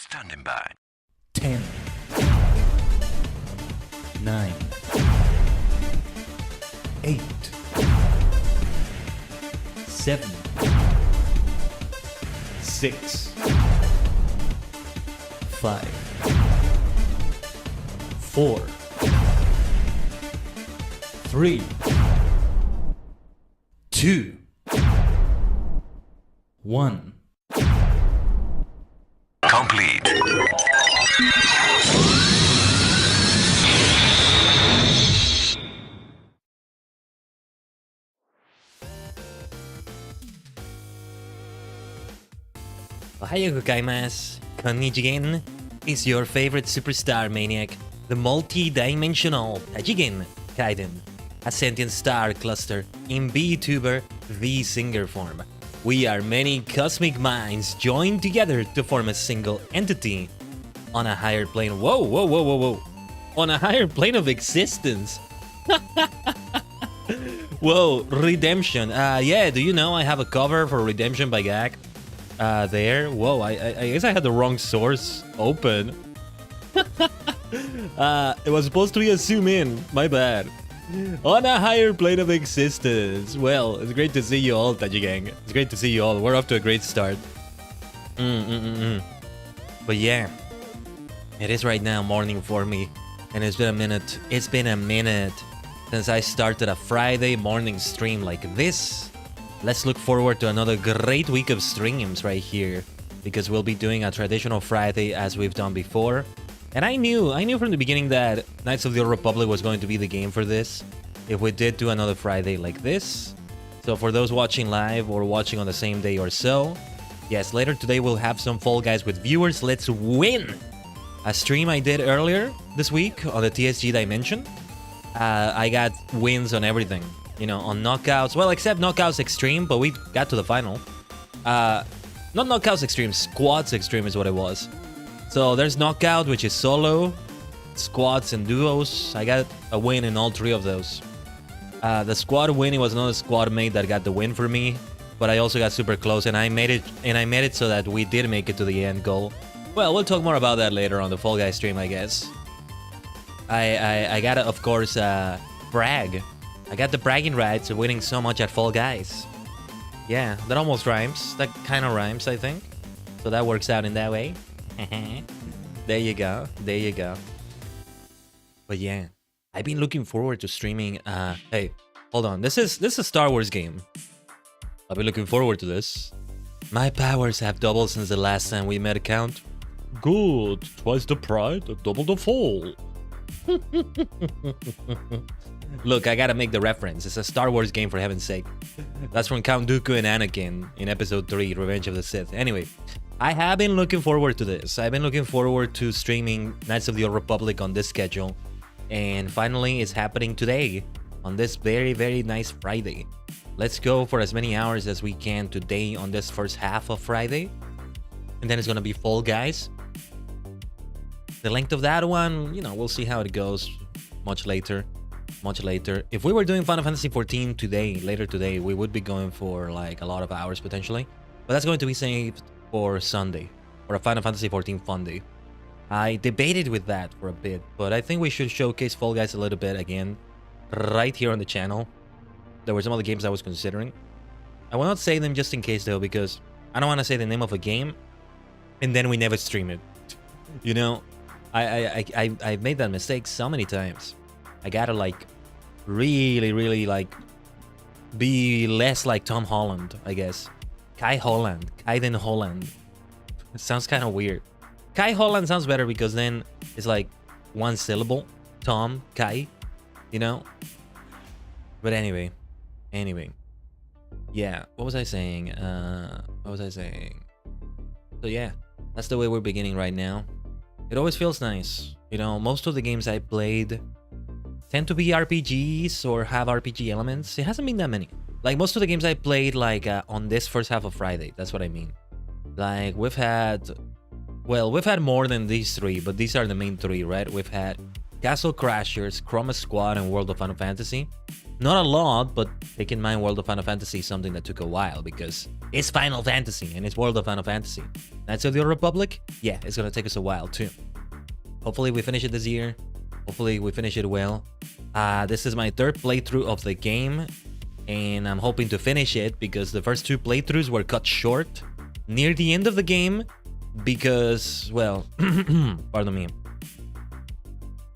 Standing by. 10, 9, 8, 7, 6, 5, 4, 3, 2, 1. Complete. Ohayou gozaimasu. Tajigen is your favorite superstar maniac, the multi-dimensional Tajigen Khaiden, a sentient star cluster in VTuber VSinger form. We are many cosmic minds joined together to form a single entity on a higher plane. Whoa, whoa, whoa, whoa, whoa. On a higher plane of existence. Whoa, Redemption. Yeah, do you know I have a cover for Redemption by Gag? There. Whoa, I guess I had the wrong source open. It was supposed to be a zoom in. My bad. On a higher plane of existence. Well, it's great to see you all, Tajigen. It's great to see you all. We're off to a great start. But yeah, it is right now morning for me, and it's been a minute. It's been a minute since I started a Friday morning stream like this. Let's look forward to another great week of streams right here, because we'll be doing a traditional Friday as we've done before. And I knew from the beginning that Knights of the Old Republic was going to be the game for this, if we did do another Friday like this. So for those watching live or watching on the same day or so, yes, later today we'll have some Fall Guys with viewers. Let's win! A stream I did earlier this week on the TSG Dimension. I got wins on everything, you know, on knockouts. Well, except knockouts extreme, but we got to the final. Not knockouts extreme, squads extreme is what it was. So there's knockout, which is solo, squads and duos. I got a win in all three of those. The squad win, it was another squad mate that got the win for me, but I also got super close, and I made it so that we did make it to the end goal. Well, we'll talk more about that later on the Fall Guys stream, I guess. I gotta, of course, brag. I got the bragging rights of winning so much at Fall Guys. Yeah, that almost rhymes. That kind of rhymes, I think. So that works out in that way. There you go. There you go. But yeah, I've been looking forward to streaming. Hey, hold on. This is a Star Wars game. I've been looking forward to this. My powers have doubled since the last time we met a count. Good. Twice the pride, double the fall. Look, I gotta make the reference. It's a Star Wars game, for heaven's sake. That's from Count Dooku and Anakin in Episode 3, Revenge of the Sith. Anyway, I have been looking forward to this. I've been looking forward to streaming Knights of the Old Republic on this schedule. And finally, it's happening today, on this very, very nice Friday. Let's go for as many hours as we can today on this first half of Friday. And then it's gonna be Fall Guys. The length of that one, you know, we'll see how it goes much later. Much later. If we were doing Final Fantasy XIV today, later today, we would be going for like a lot of hours potentially. But that's going to be saved for Sunday, or a Final Fantasy XIV fun day. I debated with that for a bit, but I think we should showcase Fall Guys a little bit again, right here on the channel. There were some other games I was considering. I will not say them just in case though, because I don't want to say the name of a game, and then we never stream it. You know, I've made that mistake so many times. I gotta like really like be less like Tom Holland, I guess. Khaiden Holland. It sounds kind of weird. Kai Holland sounds better because then it's like one syllable. Tom, Kai, you know? But anyway. Yeah, what was I saying? So yeah, that's the way we're beginning right now. It always feels nice. You know, most of the games I played tend to be RPGs or have RPG elements. It hasn't been that many. Like most of the games I played like on this first half of Friday. That's what I mean. Like we've had more than these three, but these are the main three, right? We've had Castle Crashers, Chroma Squad, and World of Final Fantasy. Not a lot, but take in mind World of Final Fantasy is something that took a while because it's Final Fantasy and it's World of Final Fantasy. Knights of the Old Republic? Yeah, it's gonna take us a while too. Hopefully we finish it this year. Hopefully we finish it well. This is my 3rd playthrough of the game, and I'm hoping to finish it because the first 2 playthroughs were cut short near the end of the game because, well, pardon me.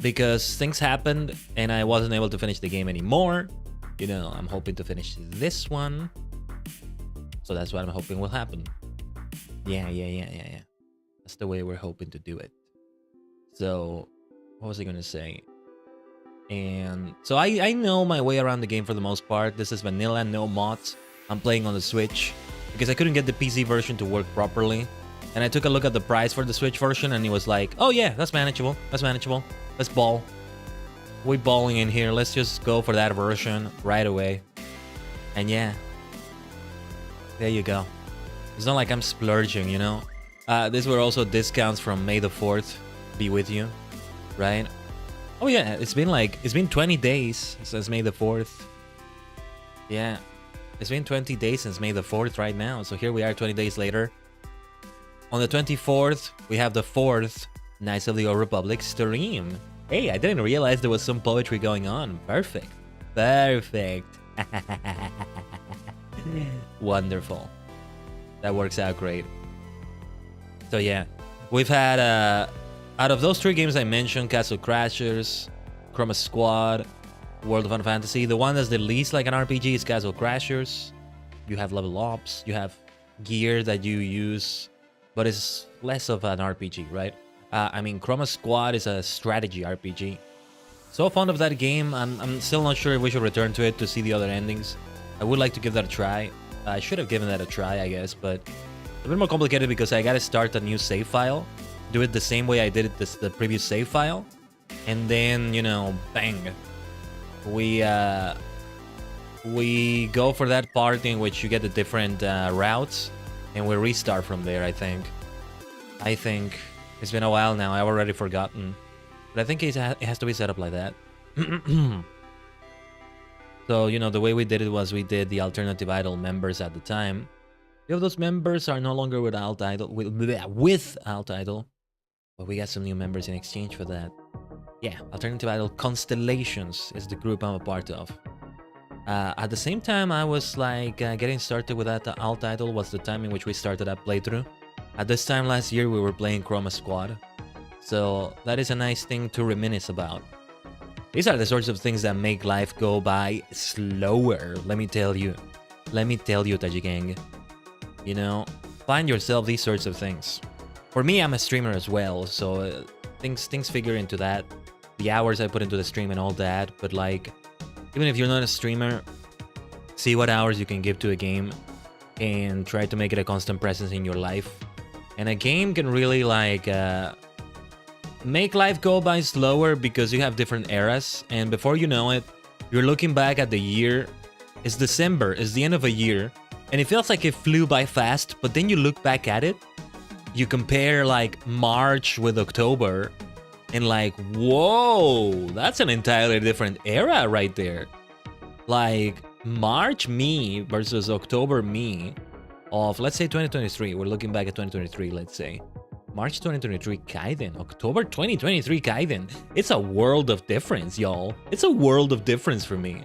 Because things happened and I wasn't able to finish the game anymore. You know, I'm hoping to finish this one. So that's what I'm hoping will happen. Yeah. That's the way we're hoping to do it. So, what was I gonna say? And so I know my way around the game for the most part. This is vanilla, no mods. I'm playing on the Switch because I couldn't get the PC version to work properly. And I took a look at the price for the Switch version and it was like, oh yeah, that's manageable. That's manageable. Let's ball. We're balling in here. Let's just go for that version right away. And yeah. There you go. It's not like I'm splurging, you know? These were also discounts from May the 4th. Be with you. Right? Oh yeah, it's been 20 days since May the 4th. Yeah. It's been 20 days since May the 4th right now. So here we are 20 days later. On the 24th, we have the 4th Knights of the Old Republic stream. Hey, I didn't realize there was some poetry going on. Perfect. Perfect. Wonderful. That works out great. So yeah, we've had, out of those 3 games I mentioned, Castle Crashers, Chroma Squad, World of Final Fantasy, the one that's the least like an RPG is Castle Crashers. You have level ups, you have gear that you use, but it's less of an RPG, right? I mean, Chroma Squad is a strategy RPG. So fond of that game, I'm still not sure if we should return to it to see the other endings. I would like to give that a try. I should have given that a try, I guess, but a bit more complicated because I gotta start a new save file, do it the same way I did it the previous save file, and then, you know, bang. We go for that part in which you get the different routes, and we restart from there, I think. It's been a while now, I've already forgotten. But I think it has to be set up like that. So, you know, the way we did it was we did the alternative idol members at the time. Few of those members are no longer with alt idol, with alt idol, but we got some new members in exchange for that. Yeah, alternative idol Constellations is the group I'm a part of. At the same time, I was like getting started with that alt idol was the time in which we started that playthrough. At this time last year, we were playing Chroma Squad. So that is a nice thing to reminisce about. These are the sorts of things that make life go by slower, let me tell you. Let me tell you, Tajigen. You know, find yourself these sorts of things. For me, I'm a streamer as well, so things figure into that. The hours I put into the stream and all that, but like, even if you're not a streamer, see what hours you can give to a game and try to make it a constant presence in your life. And a game can really like make life go by slower because you have different eras, and before you know it, you're looking back at the year. It's December, it's the end of a year, and it feels like it flew by fast, but then you look back at it, you compare like March with October, and like, whoa, that's an entirely different era right there. Like, March me versus October me of, let's say 2023, we're looking back at 2023, let's say. March 2023 Khaiden, October 2023 Khaiden. It's a world of difference, y'all. It's a world of difference for me.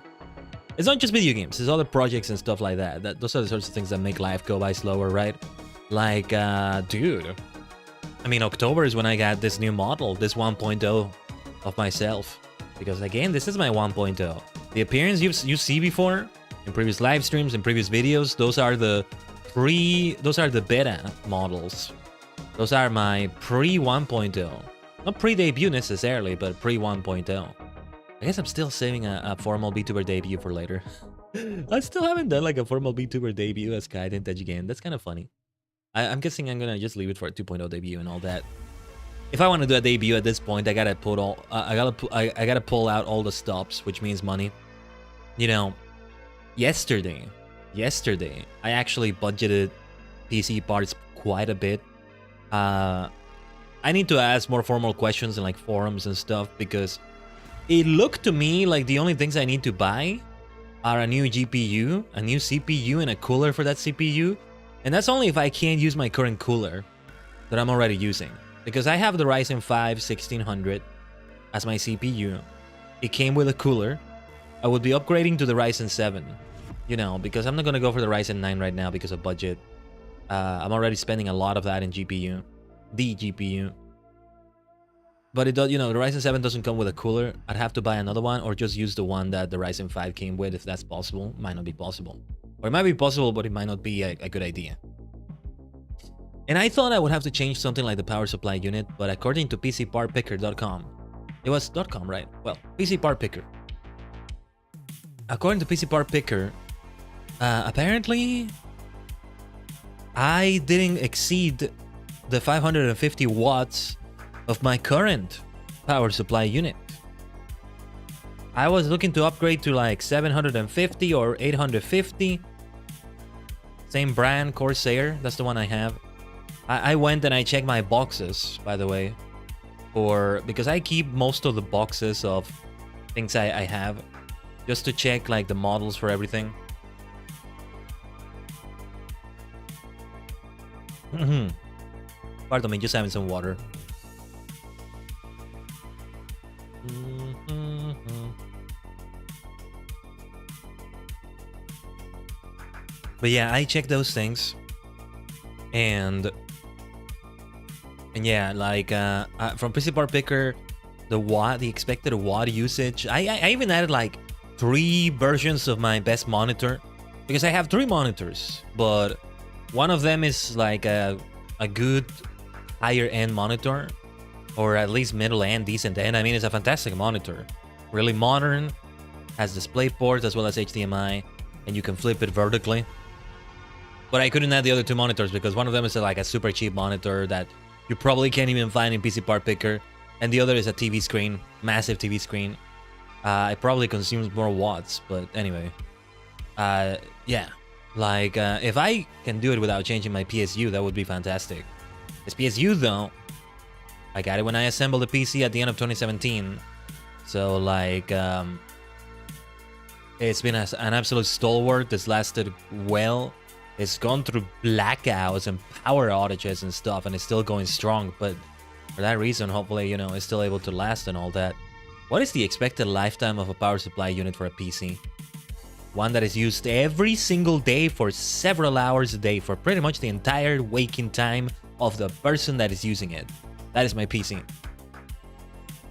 It's not just video games, it's other projects and stuff like that. Those are the sorts of things that make life go by slower, right? Like, dude. I mean, October is when I got this new model, this 1.0 of myself. Because again, this is my 1.0. The appearance you see before, in previous live streams, in previous videos, those are the beta models. Those are my pre-1.0. Not pre-debut necessarily, but pre-1.0. I guess I'm still saving a formal VTuber debut for later. I still haven't done like a formal VTuber debut as Khaiden Tajigen. That's kind of funny. I'm guessing I'm gonna just leave it for a 2.0 debut and all that. If I want to do a debut at this point, I gotta put all I gotta pull out all the stops, which means money. You know, yesterday, I actually budgeted PC parts quite a bit. I need to ask more formal questions in like forums and stuff because it looked to me like the only things I need to buy are a new GPU, a new CPU, and a cooler for that CPU. And that's only if I can't use my current cooler that I'm already using. Because I have the Ryzen 5 1600 as my CPU. It came with a cooler. I would be upgrading to the Ryzen 7. You know, because I'm not going to go for the Ryzen 9 right now because of budget. I'm already spending a lot of that in GPU. The GPU. But it does, you know, the Ryzen 7 doesn't come with a cooler. I'd have to buy another one or just use the one that the Ryzen 5 came with if that's possible. Might not be possible. Or it might be possible, but it might not be a good idea. And I thought I would have to change something like the power supply unit, but according to PCPartPicker.com, it was .com, right? Well, PC Part Picker. According to PC Part Picker, apparently I didn't exceed the 550 watts of my current power supply unit. I was looking to upgrade to like 750 or 850. Same brand, Corsair, that's the one I have. I went and I checked my boxes, by the way, because I keep most of the boxes of things I have, just to check like the models for everything. Pardon me, just having some water. But yeah, I checked those things, and yeah, like from PC Part Picker, the expected watt usage. I even added like 3 versions of my best monitor, because I have 3 monitors, but one of them is like a good higher end monitor, or at least middle and decent end. I mean, it's a fantastic monitor, really modern, has display ports as well as HDMI, and you can flip it vertically. But I couldn't add the other 2 monitors because one of them is like a super cheap monitor that you probably can't even find in PC Part Picker, and the other is a TV screen, massive TV screen. It probably consumes more watts, but anyway. Yeah, like if I can do it without changing my PSU, that would be fantastic. This PSU though, I got it when I assembled the PC at the end of 2017. So like, it's been an absolute stalwart that's lasted well. It's gone through blackouts and power outages and stuff, and it's still going strong. But for that reason, hopefully, you know, it's still able to last and all that. What is the expected lifetime of a power supply unit for a PC? One that is used every single day for several hours a day for pretty much the entire waking time of the person that is using it. That is my PC.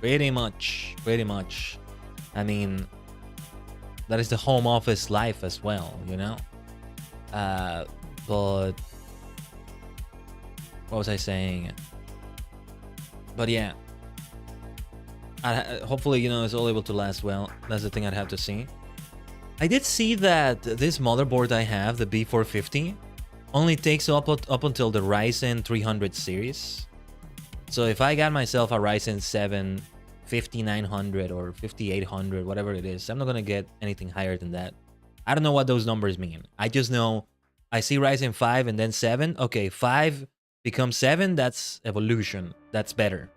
Pretty much. I mean, that is the home office life as well, you know? But what was I saying? But yeah, hopefully, you know, it's all able to last well. That's the thing I'd have to see. I did see that this motherboard I have, the B450, only takes up until the Ryzen 300 series. So if I got myself a Ryzen 7 5900 or 5800, whatever it is, I'm not gonna get anything higher than that. I don't know what those numbers mean. I just know I see Ryzen 5 and then 7. Okay, 5 becomes 7. That's evolution. That's better.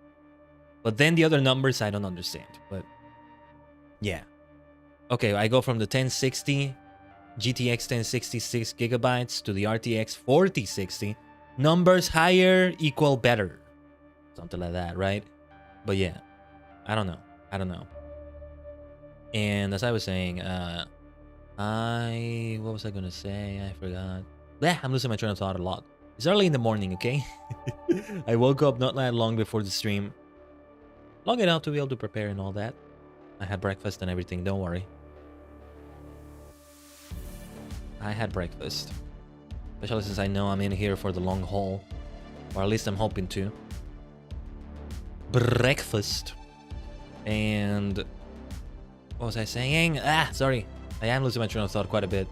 But then the other numbers, I don't understand. But yeah. Okay, I go from the 1060 GTX 1066 gigabytes to the RTX 4060. Numbers higher equal better. Something like that, right? But yeah, I don't know. And as I was saying, what was I gonna say? I forgot. Yeah, I'm losing my train of thought a lot. It's early in the morning, okay? I woke up not that long before the stream. Long enough to be able to prepare and all that. I had breakfast and everything, don't worry. I had breakfast. Especially since I know I'm in here for the long haul. Or at least I'm hoping to. Breakfast. And what was I saying? Sorry. I am losing my train of thought quite a bit.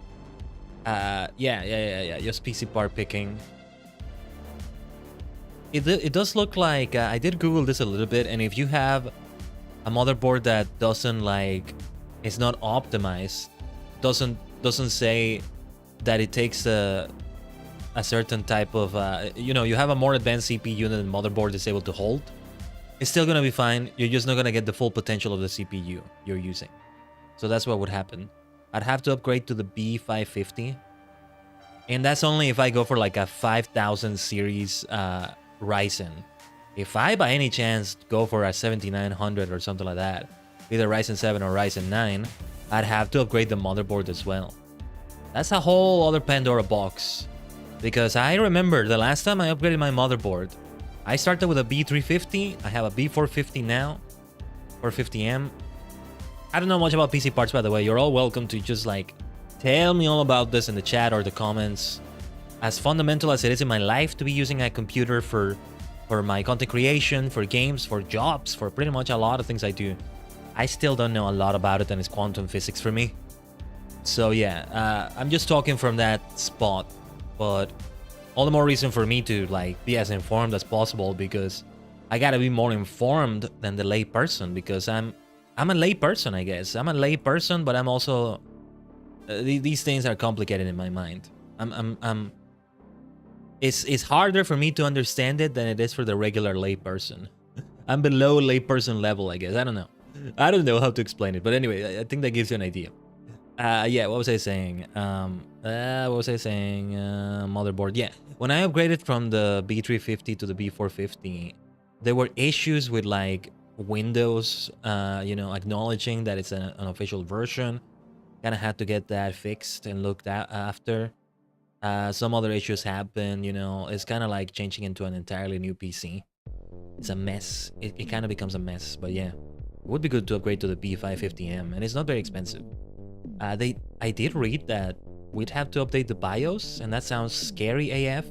Yeah. Just PC part picking. It does look like I did Google this a little bit, and if you have a motherboard that doesn't like, it's not optimized, doesn't say that it takes a certain type of you know, you have a more advanced CPU than the motherboard is able to hold, it's still gonna be fine. You're just not gonna get the full potential of the CPU you're using. So that's what would happen. I'd have to upgrade to the B550. And that's only if I go for like a 5000 series Ryzen. If I by any chance go for a 7900 or something like that, either Ryzen 7 or Ryzen 9, I'd have to upgrade the motherboard as well. That's a whole other Pandora box. Because I remember the last time I upgraded my motherboard, I started with a B350, I have a B450 now, 450M. I don't know much about PC parts, by the way. You're all welcome to just like tell me all about this in the chat or the comments. As fundamental as it is in my life to be using a computer for my content creation, for games, for jobs, for pretty much a lot of things I do, I still don't know a lot about it, and it's quantum physics for me. So yeah, I'm just talking from that spot, but all the more reason for me to like be as informed as possible, because I gotta be more informed than the lay person, because I'm a lay person, I guess. I'm a lay person, but I'm also these things are complicated in my mind. It's harder for me to understand it than it is for the regular lay person. I'm below lay person level, I guess. I don't know. I don't know how to explain it, but anyway, I think that gives you an idea. Yeah, what was I saying? Motherboard. Yeah, when I upgraded from the B350 to the B450, there were issues with like Windows, you know, acknowledging that it's an official version. Kind of had to get that fixed and looked at after. Some other issues happen, you know. It's kind of like changing into an entirely new PC. It's a mess. It kind of becomes a mess, but yeah. It would be good to upgrade to the B550M, and it's not very expensive. I did read that we'd have to update the BIOS, and that sounds scary AF.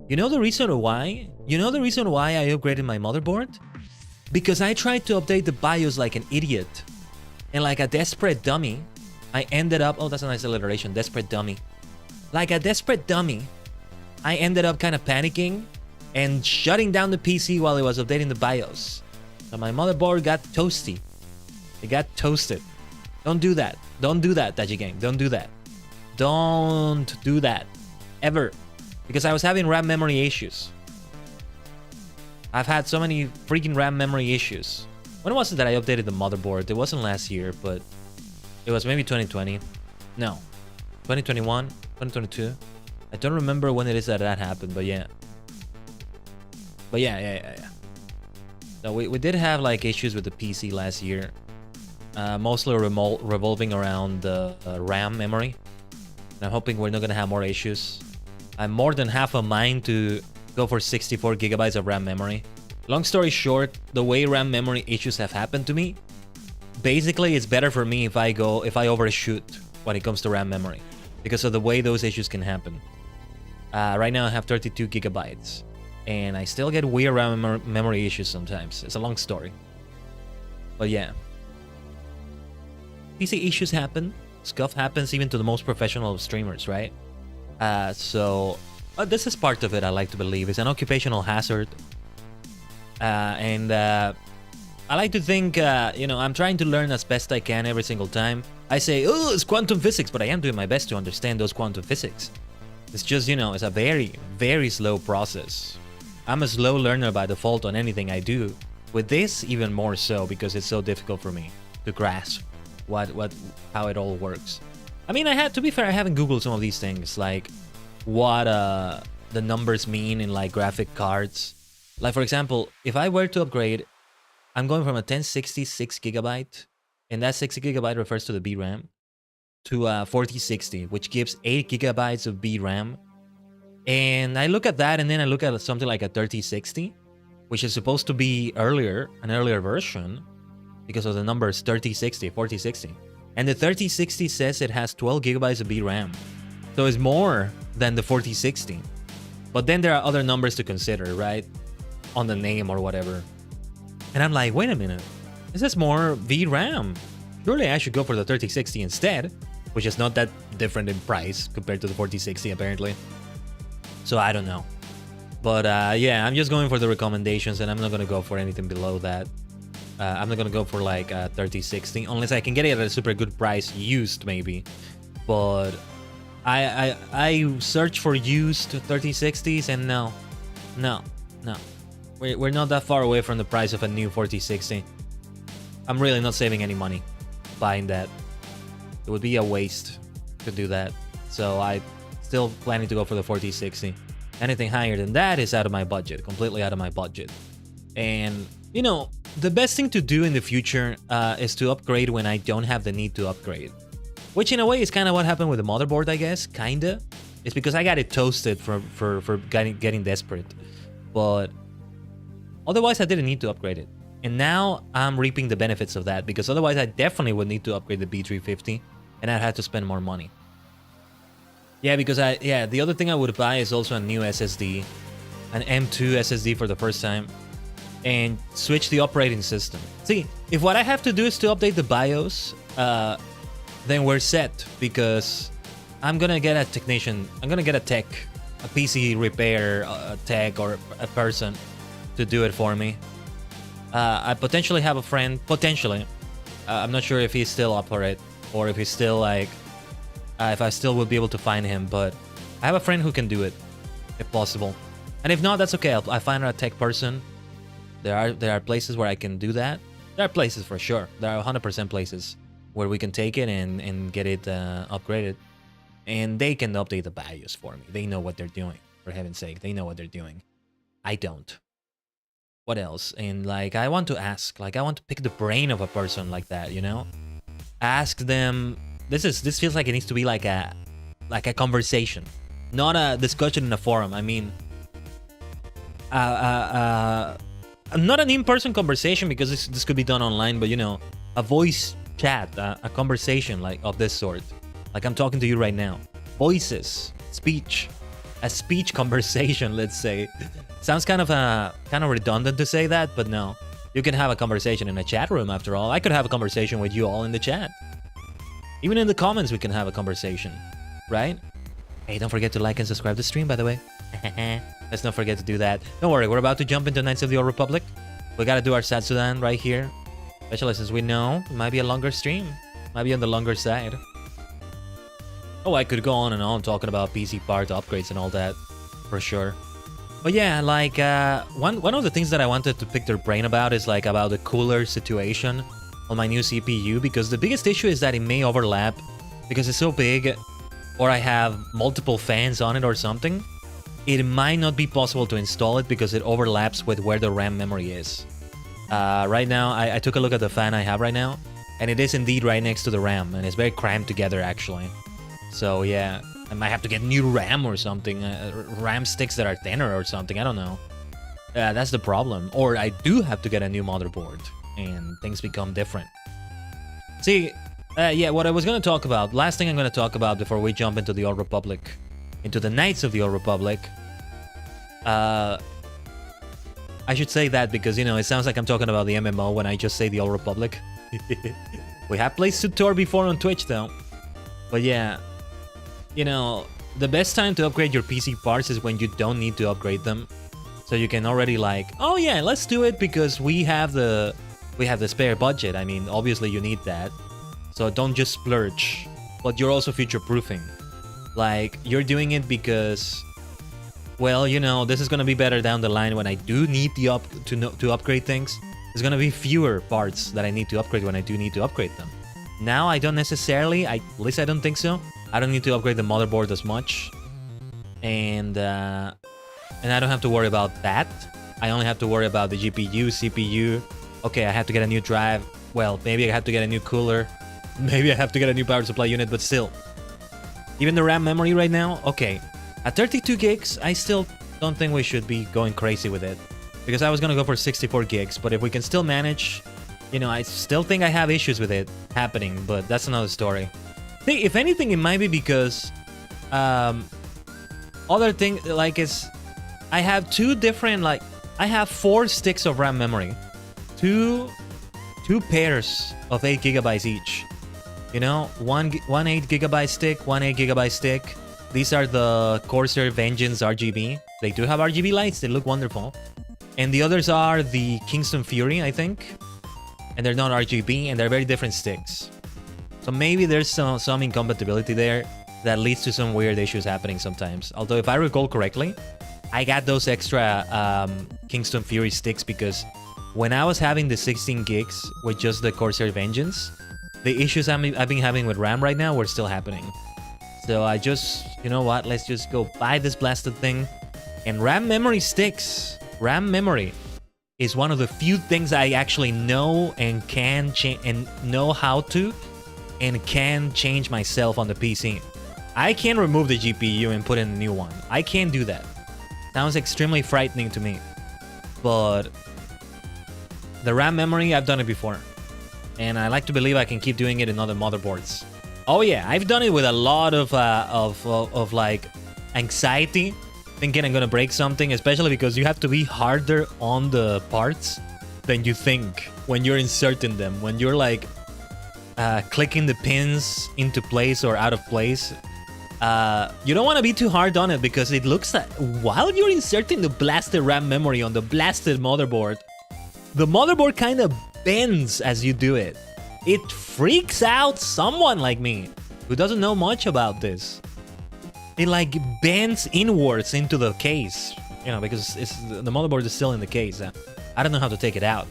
You know the reason why? You know the reason why I upgraded my motherboard? Because I tried to update the BIOS like an idiot. And like a desperate dummy, I ended up... Oh, that's a nice alliteration. Desperate dummy. Like a desperate dummy, I ended up kind of panicking and shutting down the PC while it was updating the BIOS. So my motherboard got toasty. It got toasted. Don't do that. Don't do that, Tajigen. Don't do that. Don't do that. Ever. Because I was having RAM memory issues. I've had so many freaking RAM memory issues. When was it that I updated the motherboard? It wasn't last year, but it was maybe 2020. No. 2021? 2022? I don't remember when it is that happened, but yeah. But yeah. So we did have like issues with the PC last year. Mostly revolving around the RAM memory. And I'm hoping we're not gonna have more issues. I'm more than half a mind to go for 64 gigabytes of RAM memory. Long story short, the way RAM memory issues have happened to me, basically it's better for me if I overshoot when it comes to RAM memory, because of the way those issues can happen. Right now I have 32 gigabytes, and I still get weird RAM memory issues sometimes. It's a long story, but yeah. PC issues happen. Scuff happens even to the most professional of streamers, right? So this is part of it, I like to believe. It's an occupational hazard. And I like to think, you know, I'm trying to learn as best I can every single time. I say, oh, it's quantum physics, but I am doing my best to understand those quantum physics. It's just, you know, it's a very, very slow process. I'm a slow learner by default on anything I do. With this, even more so, because it's so difficult for me to grasp how it all works. I mean, to be fair, I haven't Googled some of these things, like what the numbers mean in like graphic cards. Like for example, if I were to upgrade, I'm going from a 1060 6GB, and that 60GB refers to the VRAM, to a 4060, which gives 8GB of VRAM. And I look at that, and then I look at something like a 3060, which is supposed to be an earlier version, because of the numbers 3060, 4060. And the 3060 says it has 12GB of VRAM. So it's more than the 4060. But then there are other numbers to consider, right? On the name or whatever. And I'm like, wait a minute. This is more VRAM. Surely I should go for the 3060 instead, which is not that different in price compared to the 4060 apparently. So I don't know. But yeah, I'm just going for the recommendations, and I'm not going to go for anything below that. I'm not gonna go for like 3060 unless I can get it at a super good price, used maybe. But I search for used 3060s, and no, we're not that far away from the price of a new 4060. I'm really not saving any money buying that. It would be a waste to do that. So I still planning to go for the 4060. Anything higher than that is out of my budget, completely out of my budget. And, you know, the best thing to do in the future is to upgrade when I don't have the need to upgrade. Which in a way is kind of what happened with the motherboard, I guess, kinda. It's because I got it toasted for getting desperate. But otherwise I didn't need to upgrade it. And now I'm reaping the benefits of that, because otherwise I definitely would need to upgrade the B350 and I'd have to spend more money. Yeah, because the other thing I would buy is also a new SSD, an M2 SSD for the first time, and switch the operating system. See, if what I have to do is to update the BIOS, then we're set, because I'm gonna get a technician, I'm gonna get a tech, a PC repair tech or a person to do it for me. I potentially have a friend, potentially. I'm not sure if he's still up for it, or if he's still like, if I still would be able to find him, but I have a friend who can do it, if possible. And if not, that's okay, I find a tech person. There are places where I can do that. There are places for sure. There are 100% places where we can take it and get it upgraded. And they can update the BIOS for me. They know what they're doing, for heaven's sake. They know what they're doing. I don't. What else? And like, I want to ask, like, I want to pick the brain of a person like that, you know? Ask them. This feels like it needs to be like a conversation, not a discussion in a forum. I mean, not an in-person conversation, because this could be done online, but you know, a voice chat, a conversation like of this sort, like I'm talking to you right now. Voices, speech, a speech conversation. Let's say, sounds kind of redundant to say that, but no, you can have a conversation in a chat room. After all, I could have a conversation with you all in the chat. Even in the comments, we can have a conversation, right? Hey, don't forget to like and subscribe to the stream, by the way. Let's not forget to do that. Don't worry, we're about to jump into Knights of the Old Republic. We gotta do our South Sudan right here. Especially since we know it might be a longer stream. Might be on the longer side. Oh, I could go on and on talking about PC part upgrades and all that, for sure. But yeah, like, one of the things that I wanted to pick their brain about is like about the cooler situation on my new CPU, because the biggest issue is that it may overlap because it's so big, or I have multiple fans on it or something. It might not be possible to install it because it overlaps with where the RAM memory is. Right now, I took a look at the fan I have right now, and it is indeed right next to the RAM, and it's very cramped together actually. So yeah, I might have to get new RAM or something, RAM sticks that are thinner or something, I don't know. That's the problem. Or I do have to get a new motherboard, and things become different. See, yeah, what I was going to talk about, last thing I'm going to talk about before we jump into the Old Republic, into the Knights of the Old Republic. I should say that because, you know, it sounds like I'm talking about the MMO when I just say the Old Republic. We have played KOTOR before on Twitch, though. But yeah, you know, the best time to upgrade your PC parts is when you don't need to upgrade them. So you can already like, oh yeah, let's do it because we have the spare budget. I mean, obviously you need that. So don't just splurge, but you're also future-proofing. Like, you're doing it because, well, you know, this is gonna be better down the line when I do need to upgrade things. There's gonna be fewer parts that I need to upgrade when I do need to upgrade them. Now I don't necessarily, at least I don't think so. I don't need to upgrade the motherboard as much, and I don't have to worry about that. I only have to worry about the GPU, CPU. Okay, I have to get a new drive. Well, maybe I have to get a new cooler. Maybe I have to get a new power supply unit, but still. Even the RAM memory right now, okay. At 32 gigs, I still don't think we should be going crazy with it. Because I was gonna go for 64 gigs, but if we can still manage, you know, I still think I have issues with it happening, but that's another story. See, if anything, it might be because other thing, like, is I have two different, like, I have 4 sticks of RAM memory. Two pairs of 8 gigabytes each. You know, one 8 gigabyte stick, one 8 gigabyte stick. These are the Corsair Vengeance RGB. They do have RGB lights, they look wonderful. And the others are the Kingston Fury, I think. And they're not RGB, and they're very different sticks. So maybe there's some incompatibility there that leads to some weird issues happening sometimes. Although if I recall correctly, I got those extra Kingston Fury sticks because when I was having the 16 gigs with just the Corsair Vengeance, the issues I've been having with RAM right now were still happening. So I just, you know what, let's just go buy this blasted thing. And RAM memory sticks. RAM memory is one of the few things I actually know and can change and know how to and can change myself on the PC. I can remove the GPU and put in a new one. I can do that. Sounds extremely frightening to me. But the RAM memory, I've done it before. And I like to believe I can keep doing it in other motherboards. Oh yeah, I've done it with a lot of like anxiety, thinking I'm gonna break something, especially because you have to be harder on the parts than you think when you're inserting them. When you're like clicking the pins into place or out of place. You don't want to be too hard on it because it looks like while you're inserting the blasted RAM memory on the blasted motherboard, the motherboard kind of bends as you do it. It freaks out someone like me who doesn't know much about this. It like bends inwards into the case, you know, because the motherboard is still in the case. I don't know how to take it out.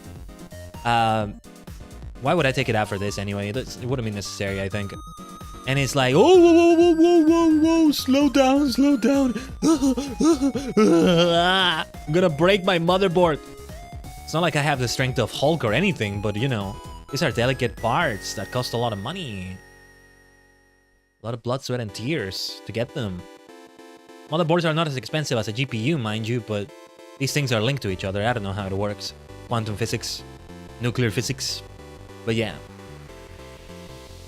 Why would I take it out for this anyway? It wouldn't be necessary, I think. And it's like, oh, whoa, whoa, whoa, whoa, whoa, whoa, slow down, slow down. I'm gonna break my motherboard. It's not like I have the strength of Hulk or anything, but you know, these are delicate parts that cost a lot of money. A lot of blood, sweat, and tears to get them. Motherboards are not as expensive as a GPU, mind you, but these things are linked to each other. I don't know how it works. Quantum physics, nuclear physics, but yeah.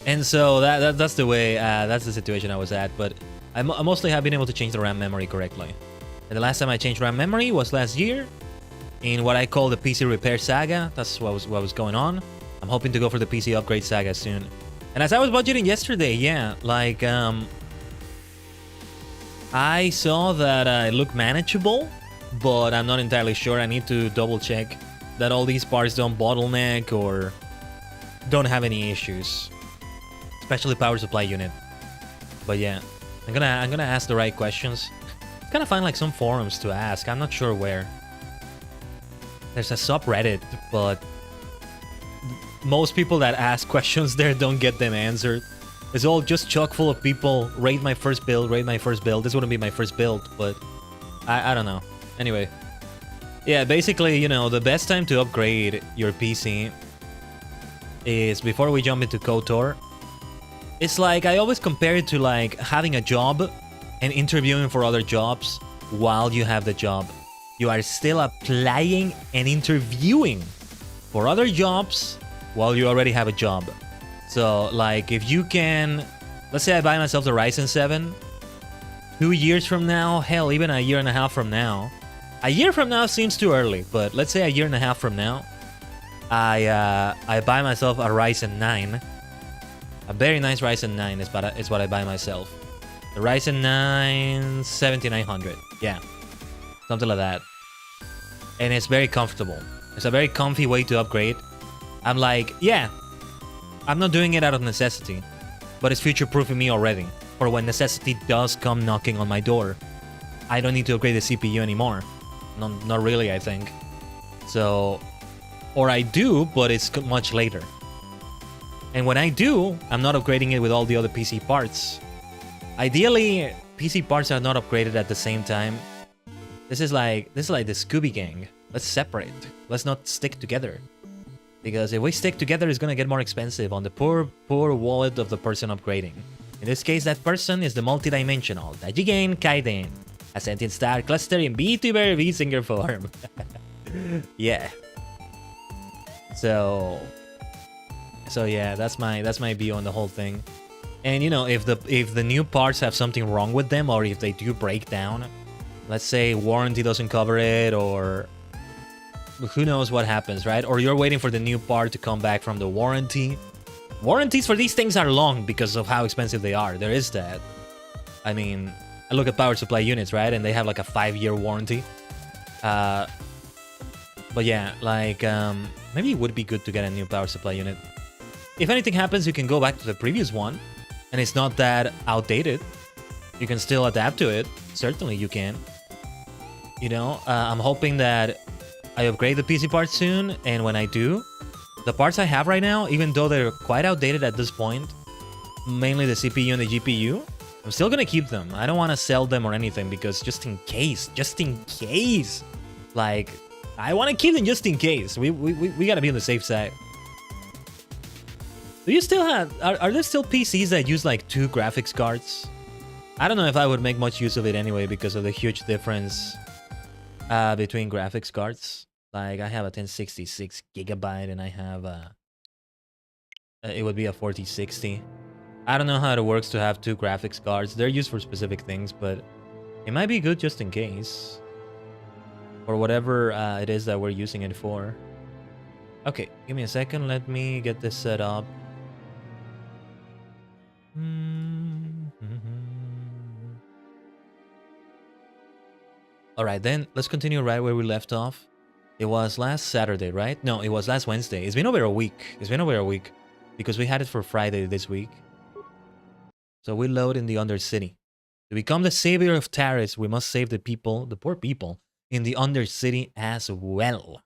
And so that's the way, that's the situation I was at, but I mostly have been able to change the RAM memory correctly. And the last time I changed RAM memory was last year in what I call the PC repair saga. That's what was going on. I'm hoping to go for the PC upgrade saga soon. And as I was budgeting yesterday, yeah, like, I saw that it looked manageable, but I'm not entirely sure. I need to double check that all these parts don't bottleneck or don't have any issues. Especially power supply unit. But yeah, I'm gonna ask the right questions. I'm gonna find like some forums to ask. I'm not sure where. There's a subreddit, but most people that ask questions there don't get them answered. It's all just chock full of people. Rate my first build, rate my first build. This wouldn't be my first build, but I don't know. Anyway, yeah, basically, you know, the best time to upgrade your PC is before we jump into KOTOR. It's like, I always compare it to like having a job and interviewing for other jobs while you have the job. You are still applying and interviewing for other jobs while you already have a job. So like if you can, let's say I buy myself the Ryzen 7, 2 years from now, hell, even a year and a half from now. A year from now seems too early, but let's say a year and a half from now, I buy myself a Ryzen 9. A very nice Ryzen 9 is what I buy myself. The Ryzen 9 7900. Yeah. Something like that. And it's very comfortable. It's a very comfy way to upgrade. I'm like, yeah, I'm not doing it out of necessity, but it's future-proofing me already. For when necessity does come knocking on my door, I don't need to upgrade the CPU anymore. Not really, I think. So, or I do, but it's much later. And when I do, I'm not upgrading it with all the other PC parts. Ideally, PC parts are not upgraded at the same time. This is like the Scooby Gang. Let's separate. Let's not stick together. Because if we stick together, it's gonna get more expensive on the poor wallet of the person upgrading. In this case, that person is the multidimensional Tajigen Khaiden, a sentient star cluster in VTuber VSinger form. Yeah. So yeah, that's my view on the whole thing. And you know, if the new parts have something wrong with them, or if they do break down, let's say warranty doesn't cover it, or who knows what happens, right? Or you're waiting for the new part to come back from the warranty. Warranties for these things are long because of how expensive they are. There is that. I mean, I look at power supply units, right? And they have like a 5-year warranty. But yeah, like, maybe it would be good to get a new power supply unit. If anything happens, you can go back to the previous one, and it's not that outdated. You can still adapt to it. Certainly you can. You know, I'm hoping that I upgrade the PC part soon, and when I do, The parts I have right now, even though they're quite outdated at this point, mainly the CPU and the GPU, I'm still gonna keep them. I don't want to sell them or anything because just in case, like, I want to keep them just in case. We gotta be on the safe side. Do you still have, are there still PCs that use like 2 graphics cards? I don't know if I would make much use of it anyway because of the huge difference between graphics cards. Like I have a 1066 gigabyte and I have a, it would be a 4060. I don't know how it works to have 2 graphics cards. They're used for specific things, but it might be good just in case. Or whatever it is that we're using it for. Okay, give me a second. Let me get this set up. Alright then, let's continue right where we left off. It was last Saturday, right? No, it was last Wednesday. It's been over a week. It's been over a week. Because we had it for Friday this week. So we load in the Undercity. To become the savior of TARIS, we must save the people, the poor people, in the Undercity as well.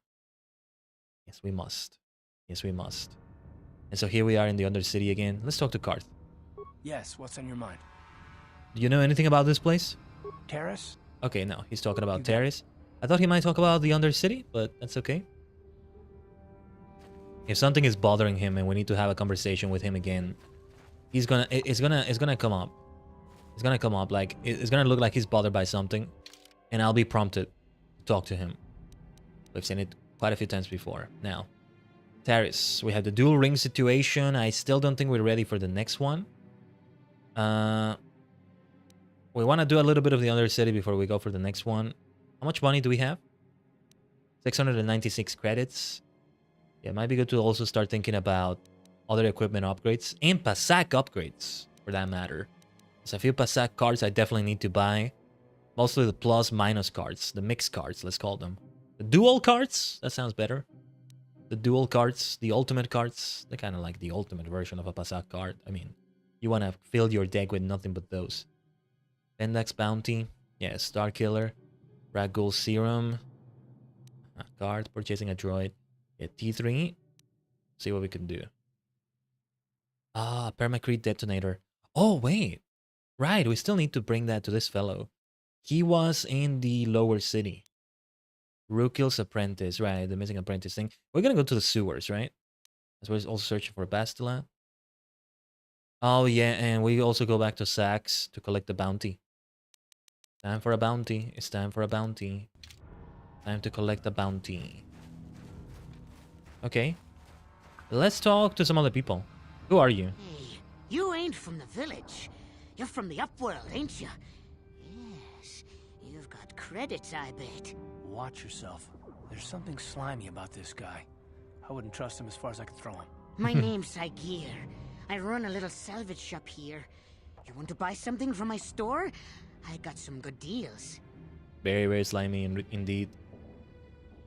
Yes, we must. Yes, we must. And so here we are in the Undercity again. Let's talk to Karth. Yes, what's on your mind? Do you know anything about this place? TARIS? Okay, no, he's talking about TARIS. I thought he might talk about the Undercity, but that's okay. If something is bothering him and we need to have a conversation with him again, it's gonna come up. It's gonna come up, like, it's gonna look like he's bothered by something, and I'll be prompted to talk to him. We've seen it quite a few times before. Now, TARIS, we have the dual ring situation. I still don't think we're ready for the next one. We want to do a little bit of the Undercity before we go for the next one. How much money do we have? 696 credits. Yeah, it might be good to also start thinking about other equipment upgrades and Pasak upgrades, for that matter. There's a few Pasak cards I definitely need to buy. Mostly the plus minus cards, the mixed cards, let's call them. The dual cards, that sounds better. The dual cards, the ultimate cards, they're kind of like the ultimate version of a Pasak card. I mean, you want to fill your deck with nothing but those. Pendax Bounty, yeah, Star Killer, Ragul Serum, a card, purchasing a droid. Yeah, T3, see what we can do. Ah, Permacrete Detonator. Oh, wait. Right, we still need to bring that to this fellow. He was in the lower city. Rukil's apprentice, right, the missing apprentice thing. We're gonna go to the sewers, right? That's where he's also searching for Bastila. Oh, yeah, and we also go back to Sax to collect the bounty. Time for a bounty. It's time for a bounty. Time to collect the bounty. Okay. Let's talk to some other people. Who are you? Hey, you ain't from the village. You're from the upworld, ain't you? Yes, you've got credits, I bet. Watch yourself. There's something slimy about this guy. I wouldn't trust him as far as I could throw him. My name's Saigir. I run a little salvage shop here. You want to buy something from my store? I got some good deals. Very, very slimy indeed.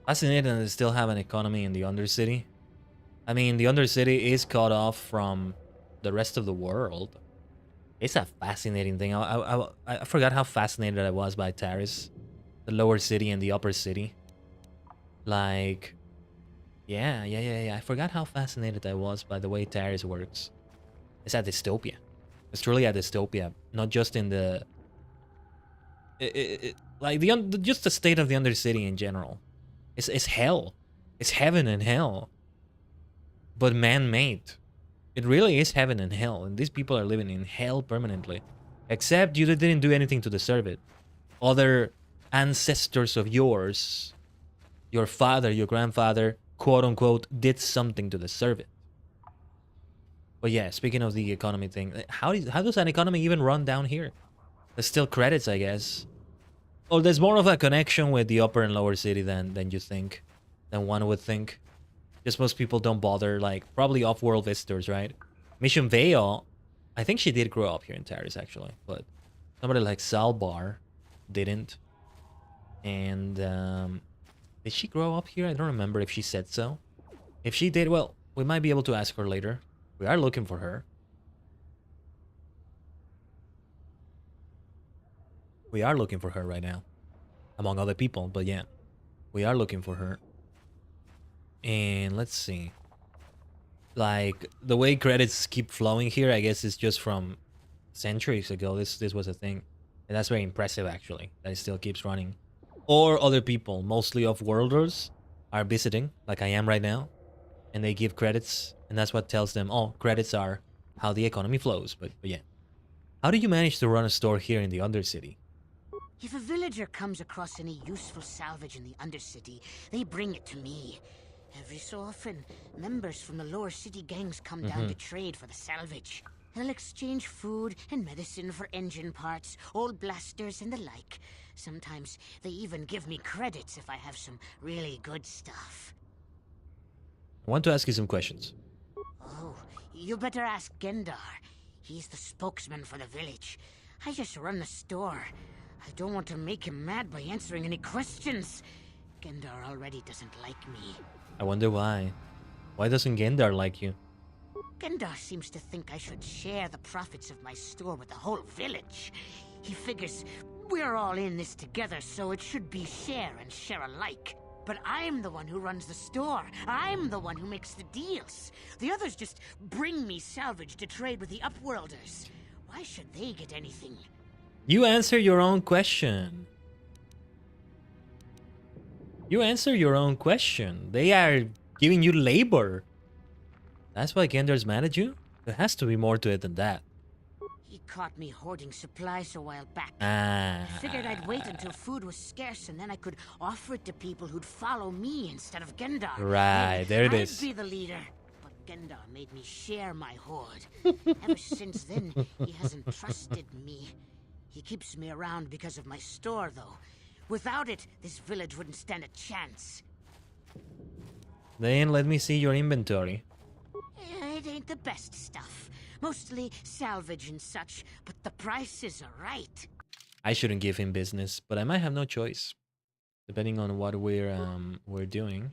Fascinating that they still have an economy in the Undercity. I mean, the Undercity is cut off from the rest of the world. It's a fascinating thing. I forgot how fascinated I was by TARIS. The lower city and the upper city. Like, yeah. I forgot how fascinated I was by the way TARIS works. It's a dystopia. It's truly a dystopia. Not just in the... like, just the state of the Undercity in general. It's hell. It's heaven and hell. But man-made. It really is heaven and hell. And these people are living in hell permanently. Except you didn't do anything to deserve it. Other ancestors of yours, your father, your grandfather, quote-unquote, did something to deserve it. But yeah, speaking of the economy thing, how does an economy even run down here? There's still credits, I guess. Or there's more of a connection with the upper and lower city than you think. Than one would think. Just most people don't bother, like, probably off-world visitors, right? Mission Veo, I think she did grow up here in TARIS, actually. But somebody like Salbar didn't. And, did she grow up here? I don't remember if she said so. If she did, well, we might be able to ask her later. We are looking for her. We are looking for her right now. Among other people, but yeah. We are looking for her. And let's see. like the way credits keep flowing here, I guess it's just from centuries ago. This was a thing, and that's very impressive actually. That it still keeps running. Or other people, mostly off-worlders, are visiting, like I am right now, and they give credits, and that's what tells them, oh, credits are how the economy flows. But yeah, how do you manage to run a store here in the Undercity? If a villager comes across any useful salvage in the Undercity, they bring it to me. Every so often, members from the lower city gangs come down to trade for the salvage. They'll exchange food and medicine for engine parts, old blasters and the like. Sometimes they even give me credits if I have some really good stuff. I want to ask you some questions. Oh, you better ask Gendar. He's the spokesman for the village. I just run the store. I don't want to make him mad by answering any questions. Gendar already doesn't like me. I wonder why. Why doesn't Gendar like you? Gendar seems to think I should share the profits of my store with the whole village. He figures we're all in this together, so it should be share and share alike. But I'm the one who runs the store. I'm the one who makes the deals. The others just bring me salvage to trade with the Upworlders. Why should they get anything? You answer your own question. You answer your own question. They are giving you labor. That's why Gendar's mad at you? There has to be more to it than that. He caught me hoarding supplies a while back. I Ah. figured I'd wait until food was scarce and then I could offer it to people who'd follow me instead of Gendar. Right, Then there it I'd is. be the leader. But Gendar made me share my hoard. Ever since then, he hasn't trusted me. He keeps me around because of my store, though. Without it, this village wouldn't stand a chance. Then let me see your inventory. It ain't the best stuff. Mostly salvage and such, but the prices are right. I shouldn't give him business, but I might have no choice. Depending on what we're doing.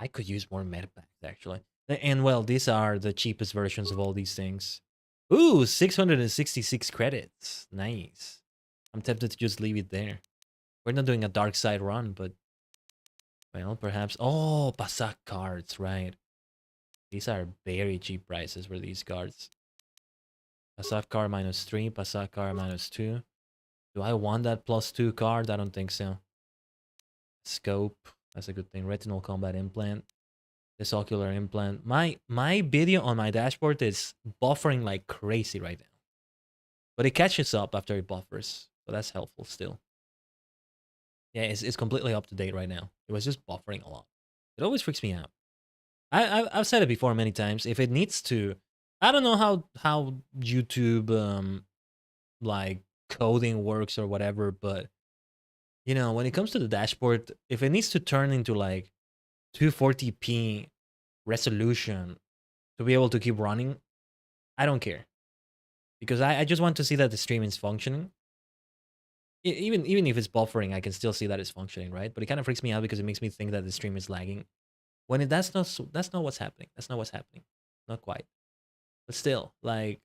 I could use more medpacks actually. And well, these are the cheapest versions of all these things. Ooh, 666 credits. Nice. I'm tempted to just leave it there. We're not doing a dark side run, but well, perhaps. Oh, Pasak cards, right? These are very cheap prices for these cards. Pasak card -3, Pasak card -2. Do I want that +2 card? I don't think so. Scope, that's a good thing. Retinal combat implant. This ocular implant. My video on my dashboard is buffering like crazy right now. But it catches up after it buffers. So that's helpful still. Yeah, it's completely up to date right now. It was just buffering a lot. It always freaks me out. I've said it before many times. If it needs to, I don't know how YouTube like coding works or whatever, but you know, when it comes to the dashboard, if it needs to turn into like 240p resolution to be able to keep running, I don't care. Because I just want to see that the stream is functioning. Even if it's buffering, I can still see that it's functioning, right? But it kind of freaks me out because it makes me think that the stream is lagging. When that's not what's happening. That's not what's happening. Not quite. But still, like,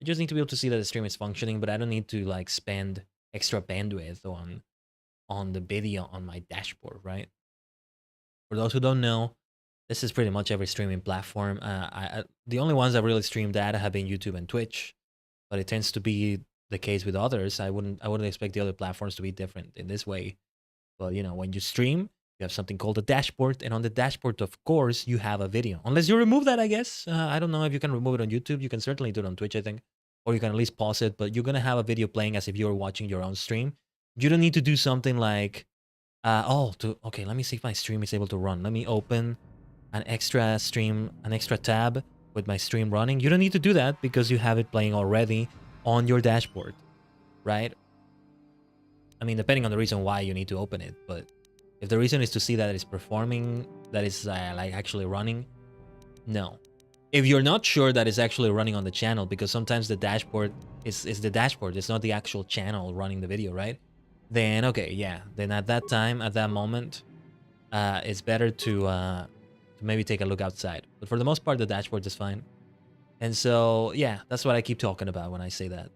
I just need to be able to see that the stream is functioning, but I don't need to like spend extra bandwidth on the video on my dashboard, right? For those who don't know, this is pretty much every streaming platform. The only ones I've really streamed at have been YouTube and Twitch, but it tends to be the case with others. I wouldn't expect the other platforms to be different in this way. But you know, when you stream, you have something called a dashboard, and on the dashboard, of course, you have a video. Unless you remove that, I guess. I don't know if you can remove it on YouTube. You can certainly do it on Twitch, I think. Or you can at least pause it, but you're going to have a video playing as if you were watching your own stream. You don't need to do something like, okay, let me see if my stream is able to run. Let me open an extra tab with my stream running. You don't need to do that because you have it playing already on your dashboard, right? I mean, depending on the reason why you need to open it, but if the reason is to see that it's performing, that it's like actually running, no. If you're not sure that it's actually running on the channel, because sometimes the dashboard is the dashboard, it's not the actual channel running the video, right? Then okay, yeah. Then at that time, at that moment, it's better to maybe take a look outside. But for the most part, the dashboard is fine. And so, yeah, that's what I keep talking about when I say that.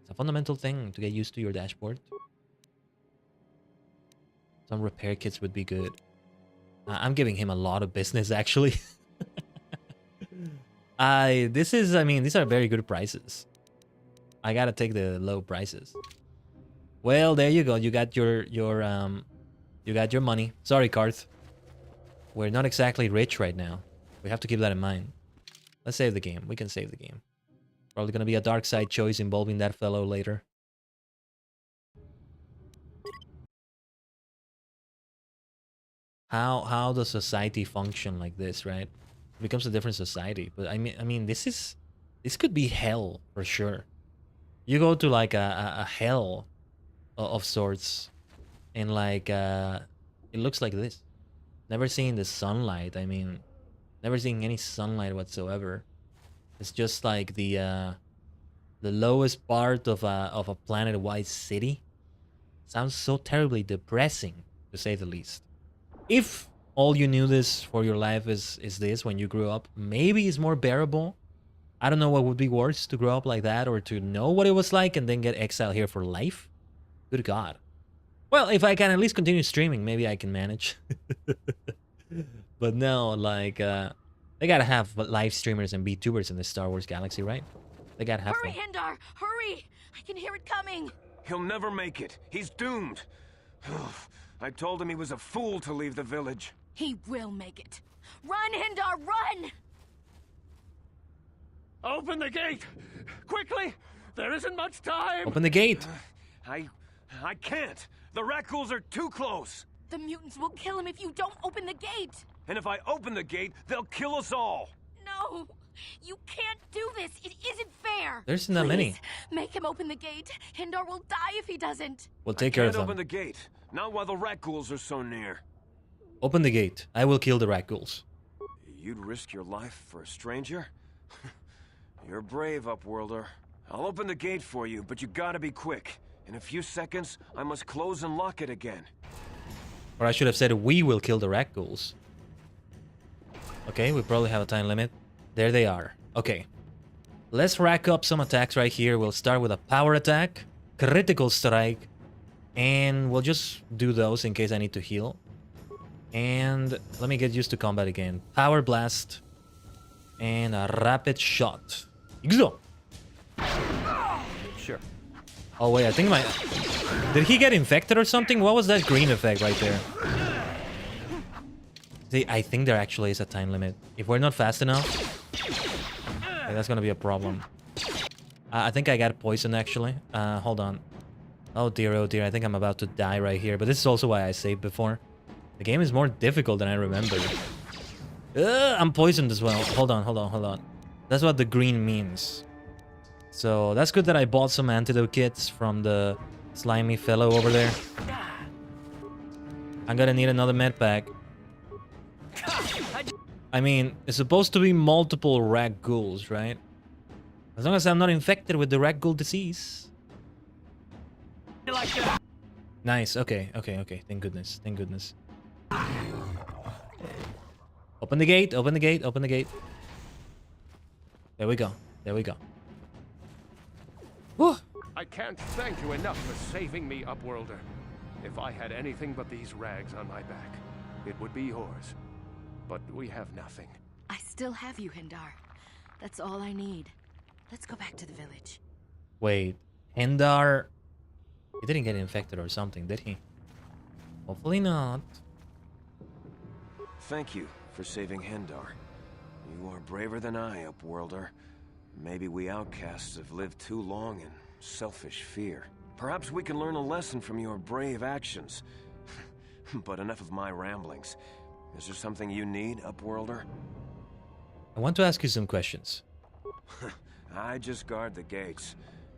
It's a fundamental thing to get used to your dashboard. Some repair kits would be good. I'm giving him a lot of business, actually. I mean, these are very good prices. I gotta take the low prices. Well, there you go. You got your money. Sorry, Karth. We're not exactly rich right now. We have to keep that in mind. Let's save the game. We can save the game. Probably gonna be a dark side choice involving that fellow later. How does society function like this, right? It becomes a different society. But I mean, this could be hell for sure. You go to like a hell of sorts, and like it looks like this. Never seeing the sunlight. I mean, never seeing any sunlight whatsoever. It's just like the lowest part of a planet-wide city. Sounds so terribly depressing, to say the least. If all you knew this for your life is this when you grew up, maybe it's more bearable. I don't know what would be worse, to grow up like that or to know what it was like and then get exiled here for life. Good God. Well, if I can at least continue streaming, maybe I can manage. But no, like, they gotta have live streamers and VTubers in the Star Wars galaxy, right? They gotta have Hurry, them. Hindar! Hurry! I can hear it coming! He'll never make it. He's doomed. I told him he was a fool to leave the village. He will make it. Run, Hindar, run! Open the gate! Quickly! There isn't much time! Open the gate! I can't. The Rakghouls are too close. The mutants will kill him if you don't open the gate! And if I open the gate, they'll kill us all. No! You can't do this! It isn't fair! There's not many. Please, make him open the gate. Hindar will die if he doesn't. We'll take care of Can't open them. the gate. Not while the Rakghouls are so near. Open the gate. I will kill the Rakghouls. You'd risk your life for a stranger? You're brave, Upworlder. I'll open the gate for you, but you gotta be quick. In a few seconds, I must close and lock it again. Or I should have said we will kill the Rakghouls. Okay, we probably have a time limit. There they are. Okay. Let's rack up some attacks right here. We'll start with a power attack, critical strike, and we'll just do those in case I need to heal. And let me get used to combat again. Power blast and a rapid shot. Go. Sure. Oh wait, I think my... Did he get infected or something? What was that green effect right there? See, I think there actually is a time limit. If we're not fast enough, okay, that's gonna be a problem. I think I got poisoned actually. Hold on. Oh dear, I think I'm about to die right here. But this is also why I saved before. The game is more difficult than I remember. I'm poisoned as well. Hold on. That's what the green means. So that's good that I bought some antidote kits from the slimy fellow over there. I'm gonna need another med pack. I mean, it's supposed to be multiple Rakghouls, right? As long as I'm not infected with the Rakghoul disease. Nice, okay. Thank goodness. Open the gate. There we go. Whew. I can't thank you enough for saving me, Upworlder. If I had anything but these rags on my back, it would be yours. But we have nothing. I still have you, Hindar. That's all I need. Let's go back to the village. Wait, Hindar... He didn't get infected or something, did he? Hopefully not. Thank you for saving Hindar. You are braver than I, Upworlder. Maybe we outcasts have lived too long in selfish fear. Perhaps we can learn a lesson from your brave actions. But enough of my ramblings. Is there something you need, Upworlder? I want to ask you some questions. I just guard the gates.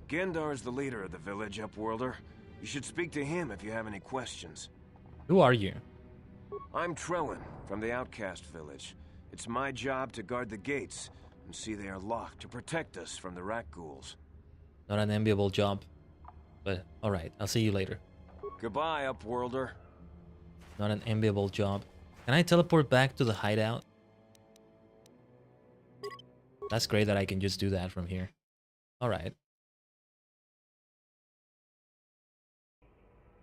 Gendar's the leader of the village, Upworlder. You should speak to him if you have any questions. Who are you? I'm Trellin, from the Outcast Village. It's my job to guard the gates and see they are locked to protect us from the Rakghouls. Not an enviable job. But, alright, I'll see you later. Goodbye, Upworlder. Not an enviable job. Can I teleport back to the hideout? That's great that I can just do that from here. Alright.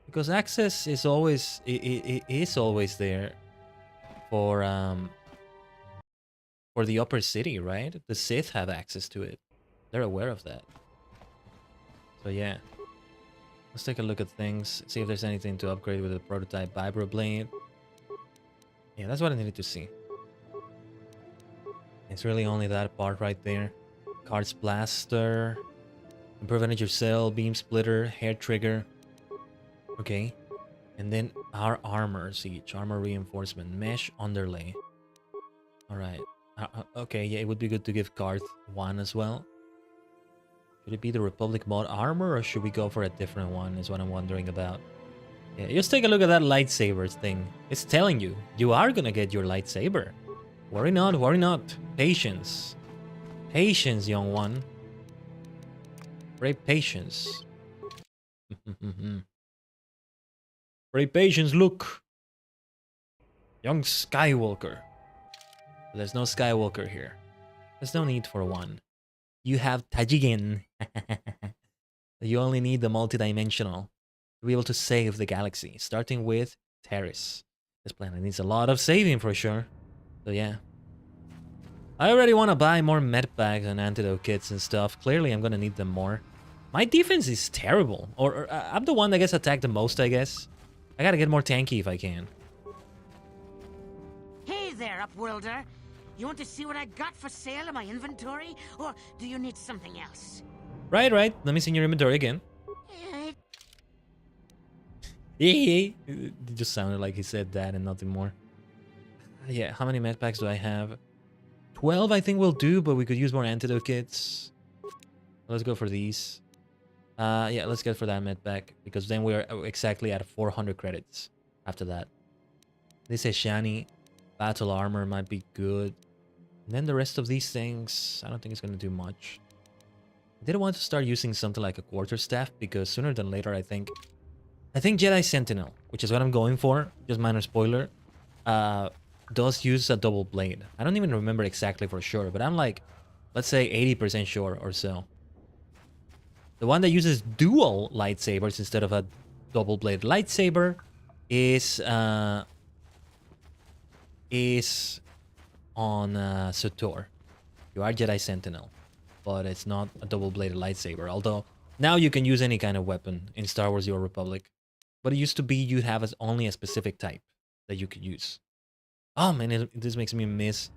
Because access is always... It is always there for for the upper city, right? The Sith have access to it. They're aware of that. So yeah. Let's take a look at things. See if there's anything to upgrade with the prototype vibroblade. Yeah, that's what I needed to see. It's really only that part right there. Cards blaster. Improve energy cell, beam splitter, hair trigger. Okay. And then our armor siege, armor reinforcement, mesh underlay. Alright. Okay, yeah, it would be good to give Garth one as well. Should it be the Republic mod armor or should we go for a different one is what I'm wondering about. Yeah, just take a look at that lightsabers thing. It's telling you, you are gonna get your lightsaber. Worry not, worry not. Patience. Patience, young one. Brave patience. Brave patience, look. Young Skywalker. There's no Skywalker here. There's no need for one. You have Tajigen. You only need the multidimensional to be able to save the galaxy, starting with TARIS. This planet needs a lot of saving for sure. So yeah. I already want to buy more medpacks and antidote kits and stuff. Clearly I'm going to need them more. My defense is terrible. Or I'm the one that gets attacked the most, I guess. I gotta get more tanky if I can. Hey there, Upworlder. You want to see what I got for sale in my inventory? Or do you need something else? Right. Let me see your inventory again. It just sounded like he said that and nothing more. Yeah, how many medpacks do I have? 12 I think will do, but we could use more antidote kits. Let's go for these. Yeah, let's get for that medpack, because then we're exactly at 400 credits after that. This is shiny. Battle armor might be good. And then the rest of these things, I don't think it's going to do much. I did want to start using something like a quarterstaff, because sooner than later, I think Jedi Sentinel, which is what I'm going for, just minor spoiler, does use a double blade. I don't even remember exactly for sure, but I'm like, let's say 80% sure or so. The one that uses dual lightsabers instead of a double blade lightsaber is on Sotor. You are Jedi Sentinel, but it's not a double-bladed lightsaber. Although now you can use any kind of weapon in Star Wars: The Old Republic, but it used to be you'd have only a specific type that you could use. Oh man, this makes me miss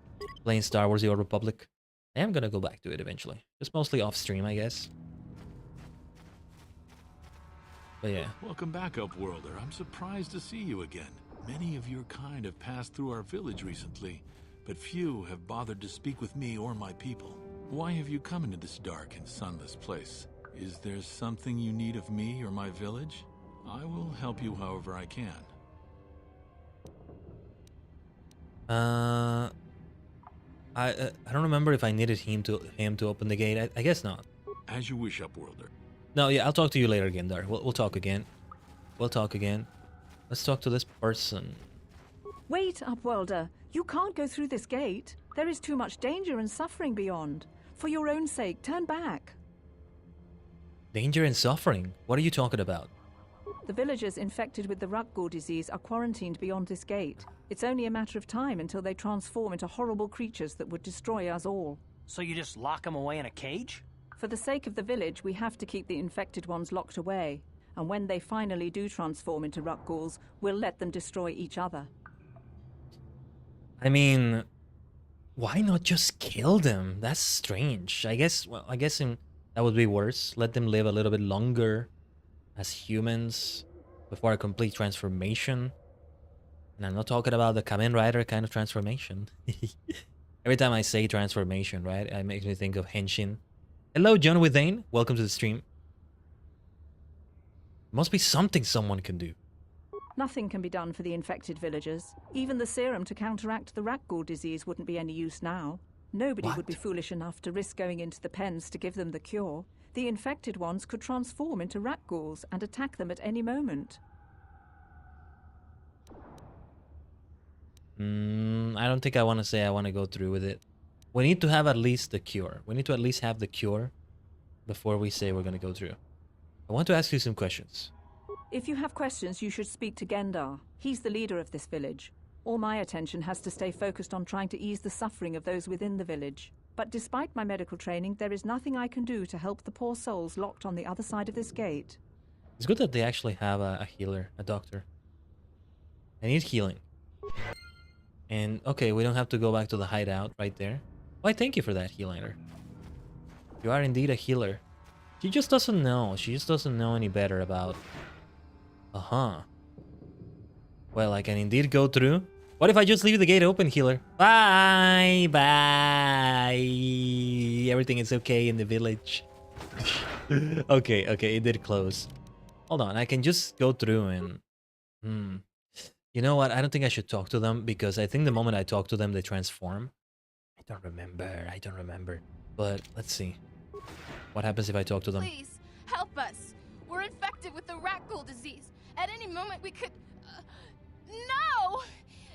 playing Star Wars: The Old Republic. I am gonna go back to it eventually, just mostly off stream, I guess. But yeah. Welcome back, Upworlder. I'm surprised to see you again. Many of your kind have passed through our village recently, but few have bothered to speak with me or my people. Why have you come into this dark and sunless place? Is there something you need of me or my village? I will help you however I can. I don't remember if I needed him to open the gate. I guess not. As you wish, Upworlder. No, yeah, I'll talk to you later again, Dar. We'll talk again. We'll talk again. Let's talk to this person. Wait, Upworlder. You can't go through this gate. There is too much danger and suffering beyond. For your own sake, turn back. Danger and suffering? What are you talking about? The villagers infected with the Rukgul disease are quarantined beyond this gate. It's only a matter of time until they transform into horrible creatures that would destroy us all. So you just lock them away in a cage? For the sake of the village, we have to keep the infected ones locked away. And when they finally do transform into Rukguls, we'll let them destroy each other. I mean, why not just kill them? That's strange. I guess that would be worse. Let them live a little bit longer as humans before a complete transformation. And I'm not talking about the Kamen Rider kind of transformation. Every time I say transformation, right, it makes me think of Henshin. Hello, John Withane. Welcome to the stream. Must be something someone can do. Nothing can be done for the infected villagers. Even the serum to counteract the Rukgul disease wouldn't be any use now. Nobody would be foolish enough to risk going into the pens to give them the cure. The infected ones could transform into Rukguls and attack them at any moment. I don't think I want to say I want to go through with it. We need to have at least the cure. We need to at least have the cure before we say we're going to go through. I want to ask you some questions. If you have questions, you should speak to Gendar. He's the leader of this village. All my attention has to stay focused on trying to ease the suffering of those within the village. But despite my medical training, there is nothing I can do to help the poor souls locked on the other side of this gate. It's good that they actually have a healer, a doctor. I need healing. And, okay, we don't have to go back to the hideout right there. Why, thank you for that, healer. You are indeed a healer. She just doesn't know. She just doesn't know any better about... Well, I can indeed go through. What if I just leave the gate open, healer? Bye! Bye! Everything is okay in the village. Okay, it did close. Hold on, I can just go through and... You know what? I don't think I should talk to them because I think the moment I talk to them, they transform. I don't remember. But let's see. What happens if I talk to them? Please, help us. We're infected with the rat ghoul disease. At any moment we could... No!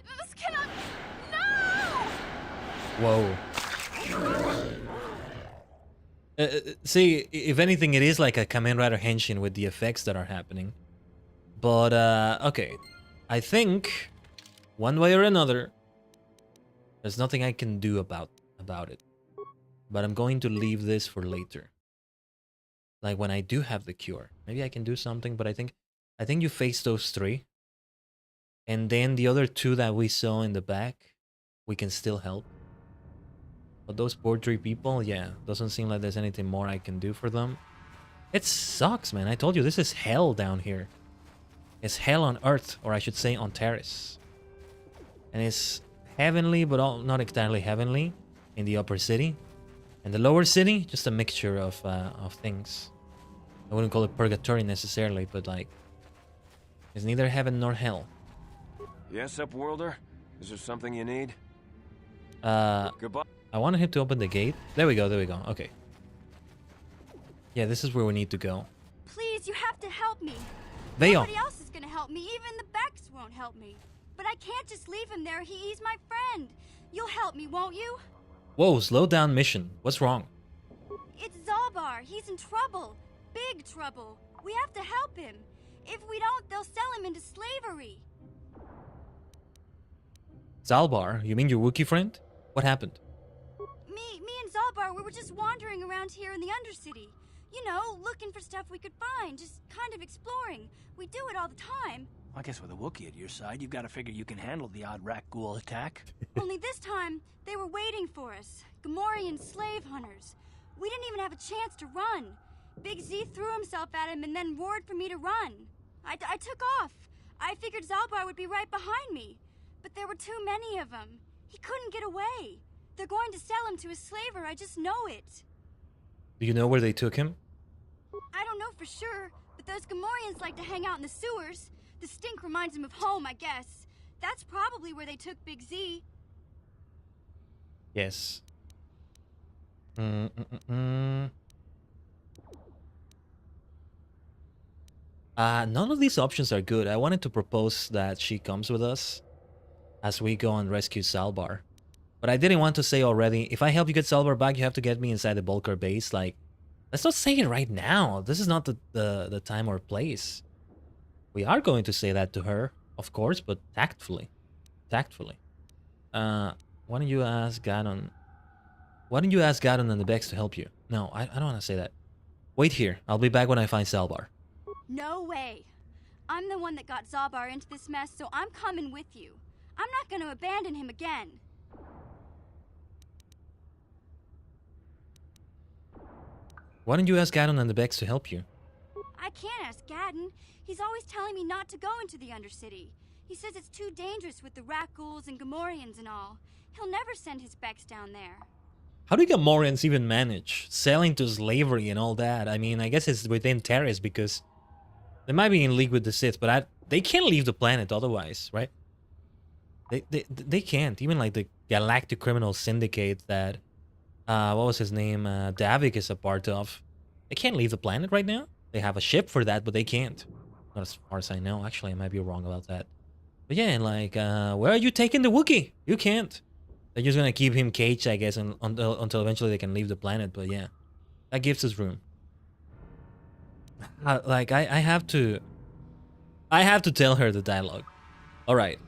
This cannot... No! Whoa. See, if anything, it is like a Kamen Rider Henshin with the effects that are happening. But, okay. I think, one way or another, there's nothing I can do about it. But I'm going to leave this for later. Like when I do have the cure. Maybe I can do something, but I think you face those 3. And then the other 2 that we saw in the back, we can still help. But those poor 3 people, yeah, doesn't seem like there's anything more I can do for them. It sucks, man. I told you, this is hell down here. It's hell on Earth, or I should say on TARIS. And it's heavenly, but not entirely heavenly in the upper city. And the lower city, just a mixture of things. I wouldn't call it purgatory necessarily, but like, it's neither heaven nor hell. Yes, Upworlder? Is there something you need? Goodbye. I wanted him to open the gate. There we go, okay. Yeah, this is where we need to go. Please, you have to help me. Veo. Nobody else is gonna help me. Even the Becks won't help me. But I can't just leave him there. He's my friend. You'll help me, won't you? Whoa, slow down mission. What's wrong? It's Zalbar. He's in trouble. Big trouble. We have to help him. If we don't, they'll sell him into slavery. Zalbar? You mean your Wookiee friend? What happened? Me and Zalbar, we were just wandering around here in the Undercity. You know, looking for stuff we could find, just kind of exploring. We do it all the time. I guess with a Wookiee at your side, you've got to figure you can handle the odd rat ghoul attack. Only this time, they were waiting for us. Gamorrean slave hunters. We didn't even have a chance to run. Big Z threw himself at him and then roared for me to run. I took off. I figured Zalbar would be right behind me. But there were too many of them. He couldn't get away. They're going to sell him to a slaver, I just know it. Do you know where they took him? I don't know for sure, but those Gamorreans like to hang out in the sewers. The stink reminds him of home, I guess. That's probably where they took Big Z. Yes. None of these options are good. I wanted to propose that she comes with us as we go and rescue Zalbar. But I didn't want to say already, if I help you get Zalbar back, you have to get me inside the Bulker base. Like, let's not say it right now. This is not the time or place. We are going to say that to her, of course, but tactfully. Tactfully. Why don't you ask Ganon... Why don't you ask Ganon and the Becks to help you? No, I don't want to say that. Wait here. I'll be back when I find Zalbar. No way. I'm the one that got Zalbar into this mess, so I'm coming with you. I'm not going to abandon him again. Why don't you ask Ganon and the Becks to help you? I can't ask Gaddon. He's always telling me not to go into the Undercity. He says it's too dangerous with the rat ghouls and Gamorreans and all. He'll never send his Becks down there. How do Gamorreans even manage selling to slavery and all that? I mean, I guess it's within TARIS because they might be in league with the Sith, but they can't leave the planet otherwise, right? They can't. Even like the Galactic Criminal Syndicate that, what was his name? Davik is a part of. They can't leave the planet right now. They have a ship for that, but they can't. Not as far as I know. Actually, I might be wrong about that. But yeah, like, where are you taking the Wookiee? You can't. They're just gonna keep him caged, I guess, until eventually they can leave the planet. But yeah, that gives us room. Like, I have to tell her the dialogue. All right,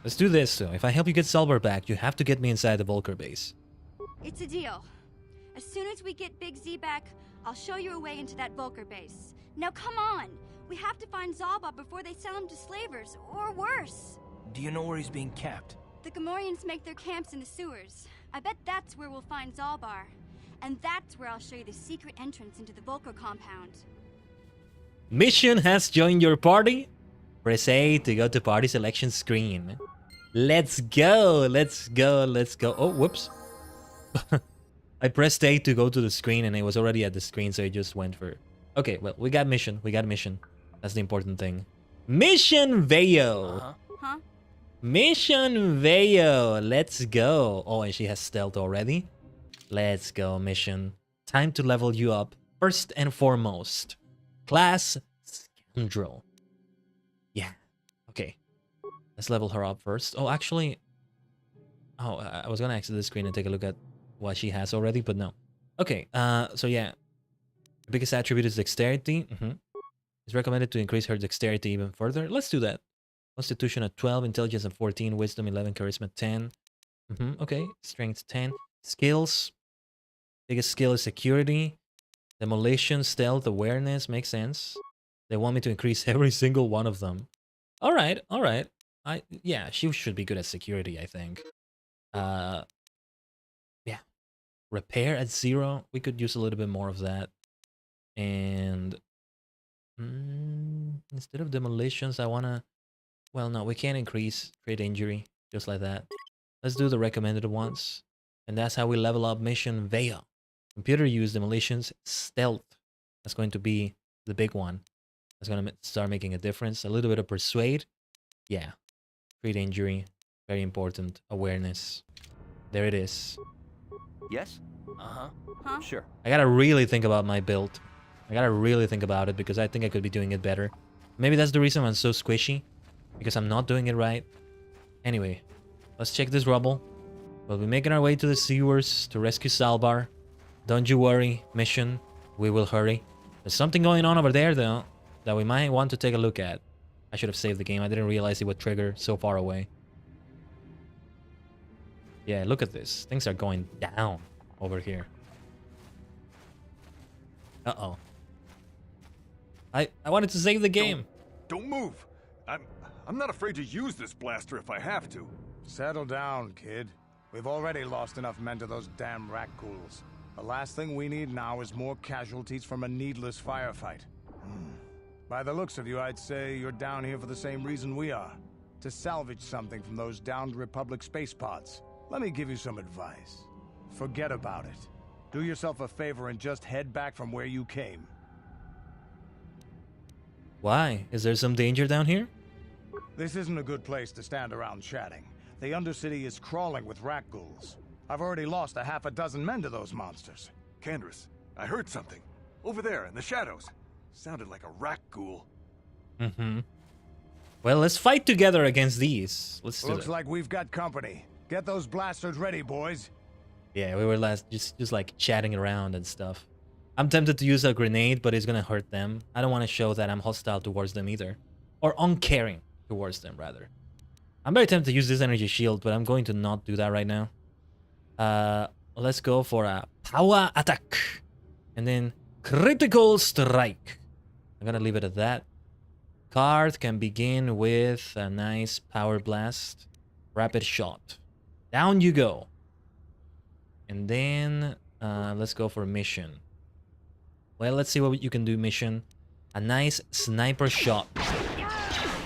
Let's do this, though. If I help you get Salvar back, you have to get me inside the Volker base. It's a deal. As soon as we get Big Z back, I'll show you a way into that Volker base. Now come on! We have to find Zalba before they sell him to slavers, or worse. Do you know where he's being kept? The Gamorreans make their camps in the sewers. I bet that's where we'll find Zalbar. And that's where I'll show you the secret entrance into the Volker compound. Mission has joined your party. Press A to go to party selection screen. Let's go, let's go, let's go. Oh, whoops. I pressed A to go to the screen and it was already at the screen, so it just went for... Okay, well, we got mission. We got mission. That's the important thing. Mission Veo. Huh? Mission Veo. Let's go. Oh, and she has stealth already. Let's go, mission. Time to level you up. First and foremost. Class Scoundrel. Yeah. Okay. Let's level her up first. Oh, actually... Oh, I was gonna exit the screen and take a look at what she has already, but no. Okay, so yeah. The biggest attribute is dexterity. It's recommended to increase her dexterity even further. Let's do that. Constitution at 12, intelligence at 14, wisdom 11, charisma 10. Okay, strength 10. Skills. Biggest skill is security. Demolition, stealth, awareness. Makes sense. They want me to increase every single one of them. Alright, alright. Yeah, she should be good at security, I think. Yeah. Repair at 0. We could use a little bit more of that. And instead of demolitions, I wanna... Well, no, we can't increase crit injury just like that. Let's do the recommended ones. And that's how we level up Mission Veo. Computer use, demolitions, stealth. That's going to be the big one. That's going to start making a difference. A little bit of persuade. Yeah. Crit injury. Very important. Awareness. There it is. Yes? Huh? Sure. I gotta really think about my build. I gotta really think about it because I think I could be doing it better. Maybe that's the reason I'm so squishy. Because I'm not doing it right. Anyway, let's check this rubble. We'll be making our way to the sewers to rescue Salvar. Don't you worry, mission. We will hurry. There's something going on over there, though, that we might want to take a look at. I should have saved the game. I didn't realize it would trigger so far away. Yeah, look at this. Things are going down over here. Uh-oh. I wanted to save the game. Don't move. I'm not afraid to use this blaster if I have to. Settle down, kid. We've already lost enough men to those damn rat ghouls. The last thing we need now is more casualties from a needless firefight. By the looks of you, I'd say you're down here for the same reason we are. To salvage something from those downed Republic space pods. Let me give you some advice. Forget about it. Do yourself a favor and just head back from where you came. Why? Is there some danger down here? This isn't a good place to stand around chatting. The Undercity is crawling with rat ghouls. I've already lost a half a dozen men to those monsters. Candace, I heard something. Over there, in the shadows. Sounded like a rat ghoul. Well, let's fight together against these. Let's do Looks it. like we've got company. Get those blasters ready, boys. Yeah, we were just like chatting around and stuff. I'm tempted to use a grenade, but it's gonna hurt them. I don't want to show that I'm hostile towards them either. Or uncaring towards them, rather. I'm very tempted to use this energy shield, but I'm going to not do that right now. Let's go for a power attack. And then critical strike. I'm gonna leave it at that. Card can begin with a nice power blast. Rapid shot. Down you go. And then let's go for mission. Well, let's see what you can do, mission. A nice sniper shot.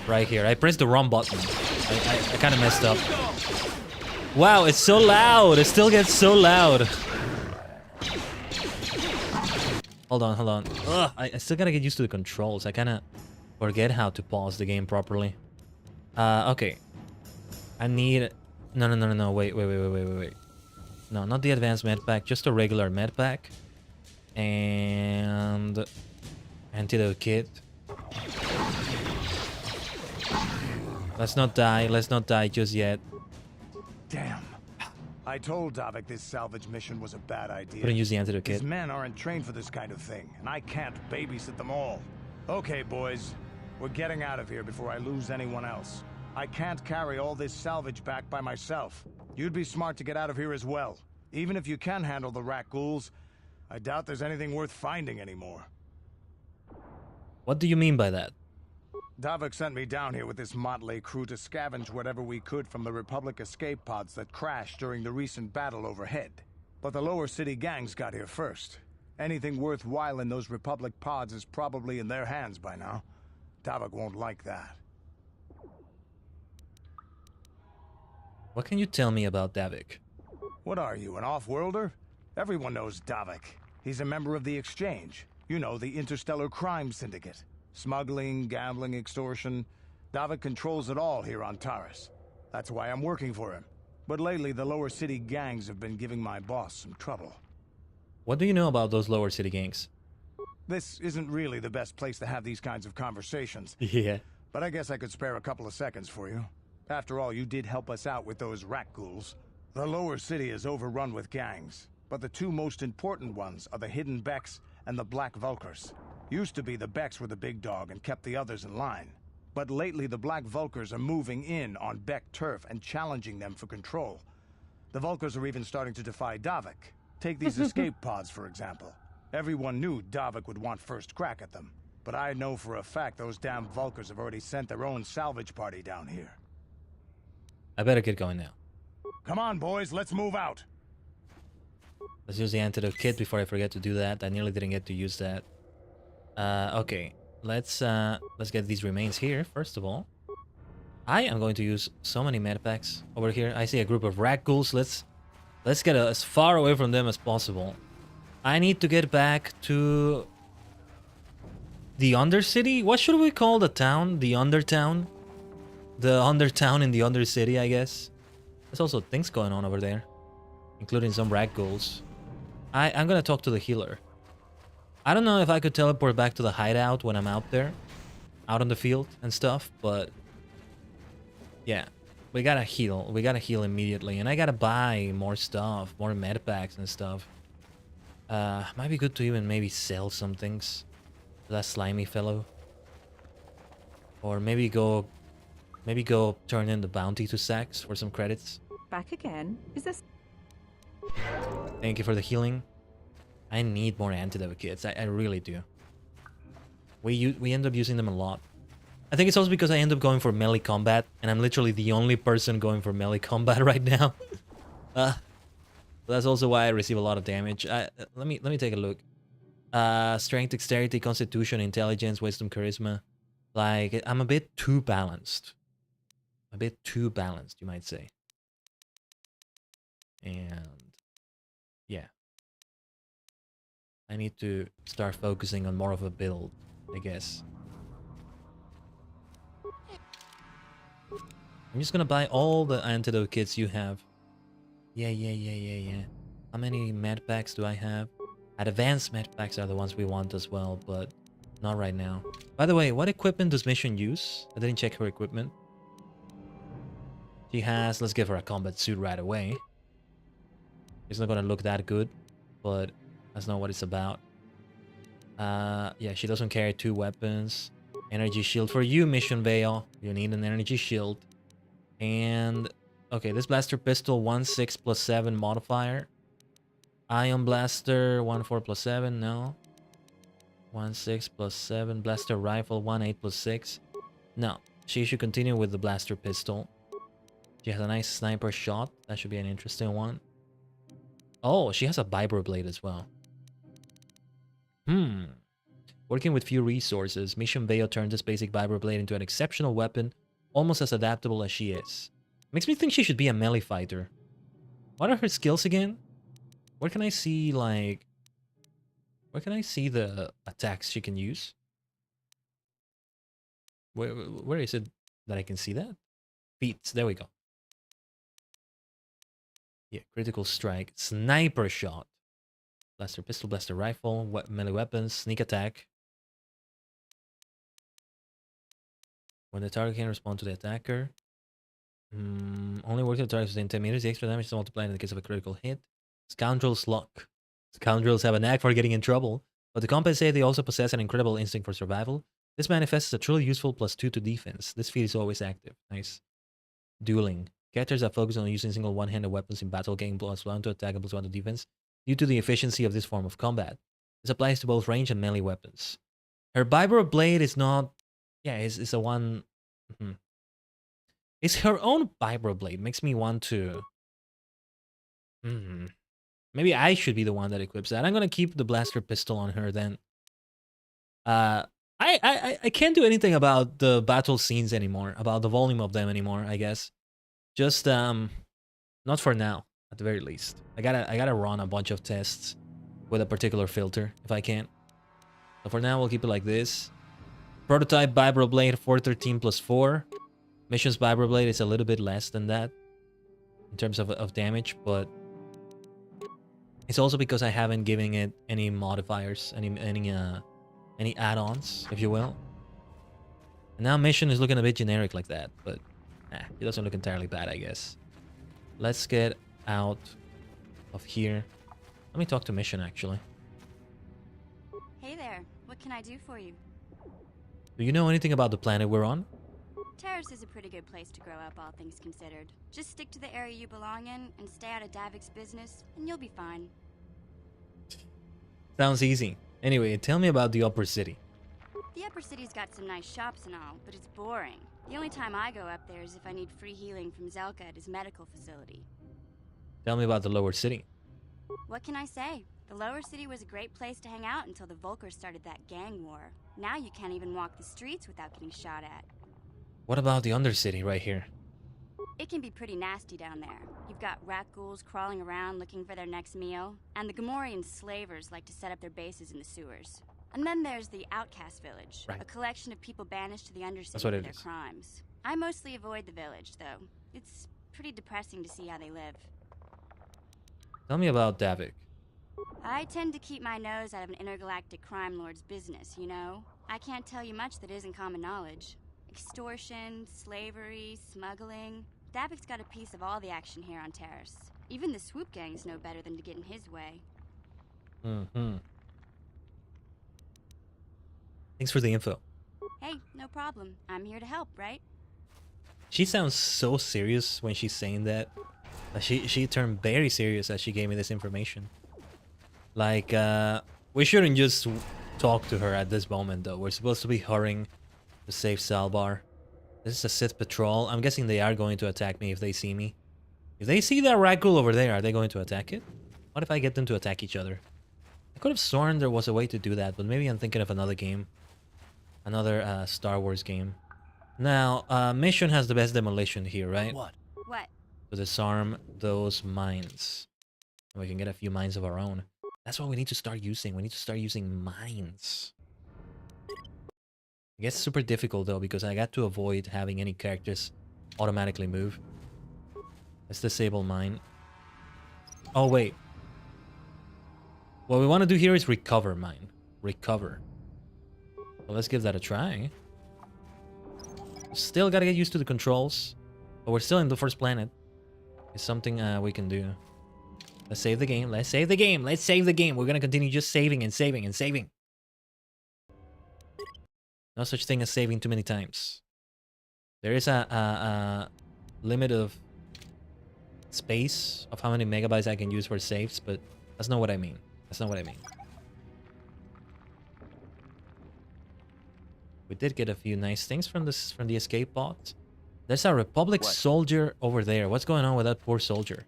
Right here. I pressed the wrong button. I kind of messed up. Wow, it's so loud. It still gets so loud. Hold on, hold on. Ugh, I still gotta get used to the controls. I kind of forget how to pause the game properly. Okay. I need... No. Wait. No, not the advanced med pack. Just a regular med pack. And... antidote kit. Let's not die. Let's not die just yet. Damn. I told Davik this salvage mission was a bad idea. Couldn't use the antidote kit. His men aren't trained for this kind of thing, and I can't babysit them all. Okay, boys. We're getting out of here before I lose anyone else. I can't carry all this salvage back by myself. You'd be smart to get out of here as well. Even if you can handle the rat ghouls, I doubt there's anything worth finding anymore. What do you mean by that? Davik sent me down here with this motley crew to scavenge whatever we could from the Republic escape pods that crashed during the recent battle overhead. But the lower city gangs got here first. Anything worthwhile in those Republic pods is probably in their hands by now. Davik won't like that. What can you tell me about Davik? What are you, an off-worlder? Everyone knows Davik. He's a member of the Exchange. You know, the interstellar crime syndicate. Smuggling, gambling, extortion. Davik controls it all here on TARIS. That's why I'm working for him. But lately, the lower city gangs have been giving my boss some trouble. What do you know about those lower city gangs? This isn't really the best place to have these kinds of conversations. Yeah. But I guess I could spare a couple of seconds for you. After all, you did help us out with those rat ghouls. The lower city is overrun with gangs. But the two most important ones are the Hidden Becks and the Black Vulkars. Used to be the Becks were the big dog and kept the others in line. But lately the Black Vulkars are moving in on Beck turf and challenging them for control. The Vulkars are even starting to defy Davik. Take these escape pods, for example. Everyone knew Davik would want first crack at them. But I know for a fact those damn Vulkars have already sent their own salvage party down here. I better get going now. Come on, boys, let's move out. Let's use the antidote kit before I forget to do that. I nearly didn't get to use that. Okay, let's get these remains here first of all. I am going to use so many medpacks over here. I see a group of rat ghouls. Let's get as far away from them as possible. I need to get back to the Undercity. What should we call the town? The Undertown? The Undertown in the Undercity, I guess. There's also things going on over there, including some rat ghouls. I'm gonna talk to the healer. I don't know if I could teleport back to the hideout when I'm out there, out on the field and stuff, but yeah, we gotta heal. We gotta heal immediately, and I gotta buy more stuff, more medpacks and stuff. Might be good to even maybe sell some things to that slimy fellow, or maybe go turn in the bounty to Sax for some credits. Back again? Is this... Thank you for the healing. I need more antidote kits. I really do. We end up using them a lot. I think it's also because I end up going for melee combat, and I'm literally the only person going for melee combat right now. That's also why I receive a lot of damage. Let me take a look. Strength, dexterity, constitution, intelligence, wisdom, charisma. Like, I'm a bit too balanced. A bit too balanced, you might say. And yeah, I need to start focusing on more of a build, I guess. I'm just gonna buy all the antidote kits you have. Yeah. How many medpacks do I have? Advanced medpacks are the ones we want as well, but not right now. By the way, what equipment does Mission use? I didn't check her equipment. She has, let's give her a combat suit right away. It's not gonna look that good, but that's not what it's about. Yeah, she doesn't carry 2 weapons. Energy shield for you, Mission Veil. You need an energy shield. And okay, this blaster pistol 1/6 + 7 modifier. Ion blaster 1/4 + 7. No. 1/6 + 7. Blaster rifle 1/8 + 6. No, she should continue with the blaster pistol. She has a nice sniper shot. That should be an interesting one. Oh, she has a vibroblade as well. Working with few resources, Mission Veil turned this basic vibroblade into an exceptional weapon, almost as adaptable as she is. Makes me think she should be a melee fighter. What are her skills again? Where can I see, like... Where can I see the attacks she can use? Where is it that I can see that? Feats, there we go. Yeah, critical strike, sniper shot, blaster pistol, blaster rifle, melee weapons, sneak attack. When the target can respond to the attacker. Only works with targets within 10 meters. The extra damage is multiplied in the case of a critical hit. Scoundrel's luck. Scoundrels have a knack for getting in trouble, but to compensate, they also possess an incredible instinct for survival. This manifests as a truly useful +2 to defense. This feat is always active. Nice. Dueling. Characters that focus on using single one-handed weapons in battle gain +1 to attack and +1 to defense due to the efficiency of this form of combat. This applies to both range and melee weapons. Her vibro blade is not... Yeah, it's a one... It's her own vibro blade. Makes me want to... Maybe I should be the one that equips that. I'm gonna keep the blaster pistol on her then. I can't do anything about the battle scenes anymore, about the volume of them anymore, I guess. Just not for now, at the very least. I gotta run a bunch of tests with a particular filter if I can. So for now we'll keep it like this. Prototype vibro blade 413 +4. Mission's vibro blade is a little bit less than that in terms of damage, but it's also because I haven't given it any modifiers, any add-ons, if you will. And now Mission is looking a bit generic like that, but it doesn't look entirely bad, I guess. Let's get out of here. Let me talk to Mission, actually. Hey there, what can I do for you? Do you know anything about the planet we're on? Taris is a pretty good place to grow up, all things considered. Just stick to the area you belong in and stay out of Davik's business, and you'll be fine. Sounds easy. Anyway, tell me about the Upper City. The Upper City's got some nice shops and all, but it's boring. The only time I go up there is if I need free healing from Zelka at his medical facility. Tell me about the Lower City. What can I say? The Lower City was a great place to hang out until the Volkers started that gang war. Now you can't even walk the streets without getting shot at. What about the Undercity right here? It can be pretty nasty down there. You've got rat ghouls crawling around looking for their next meal, and the Gamorrean slavers like to set up their bases in the sewers. And then there's the Outcast Village, a collection of people banished to the Undercity for their crimes. I mostly avoid the village, though. It's pretty depressing to see how they live. Tell me about Davik. I tend to keep my nose out of an intergalactic crime lord's business, you know? I can't tell you much that isn't common knowledge. Extortion, slavery, smuggling. Davik's got a piece of all the action here on Taris. Even the swoop gangs know better than to get in his way. Thanks for the info. Hey, no problem. I'm here to help, right? She sounds so serious when she's saying that. She turned very serious as she gave me this information. Like, we shouldn't just talk to her at this moment, though. We're supposed to be hurrying to save Salbar. This is a Sith patrol. I'm guessing they are going to attack me if they see me. If they see that rat ghoul over there, are they going to attack it? What if I get them to attack each other? I could have sworn there was a way to do that, but maybe I'm thinking of another game. Another Star Wars game. Now, Mission has the best demolition here, right? What? To disarm those mines. And we can get a few mines of our own. That's what we need to start using. We need to start using mines. It gets super difficult though because I got to avoid having any characters automatically move. Let's disable mine. Oh wait. What we want to do here is recover mine. Recover. Well, let's give that a try. Still gotta get used to the controls. But we're still in the first planet. It's something we can do. Let's save the game. Let's save the game. Let's save the game. We're gonna continue just saving and saving and saving. No such thing as saving too many times. There is a limit of space of how many megabytes I can use for saves, but that's not what I mean. That's not what I mean. We did get a few nice things from the escape pod. There's a Republic soldier over there. What's going on with that poor soldier?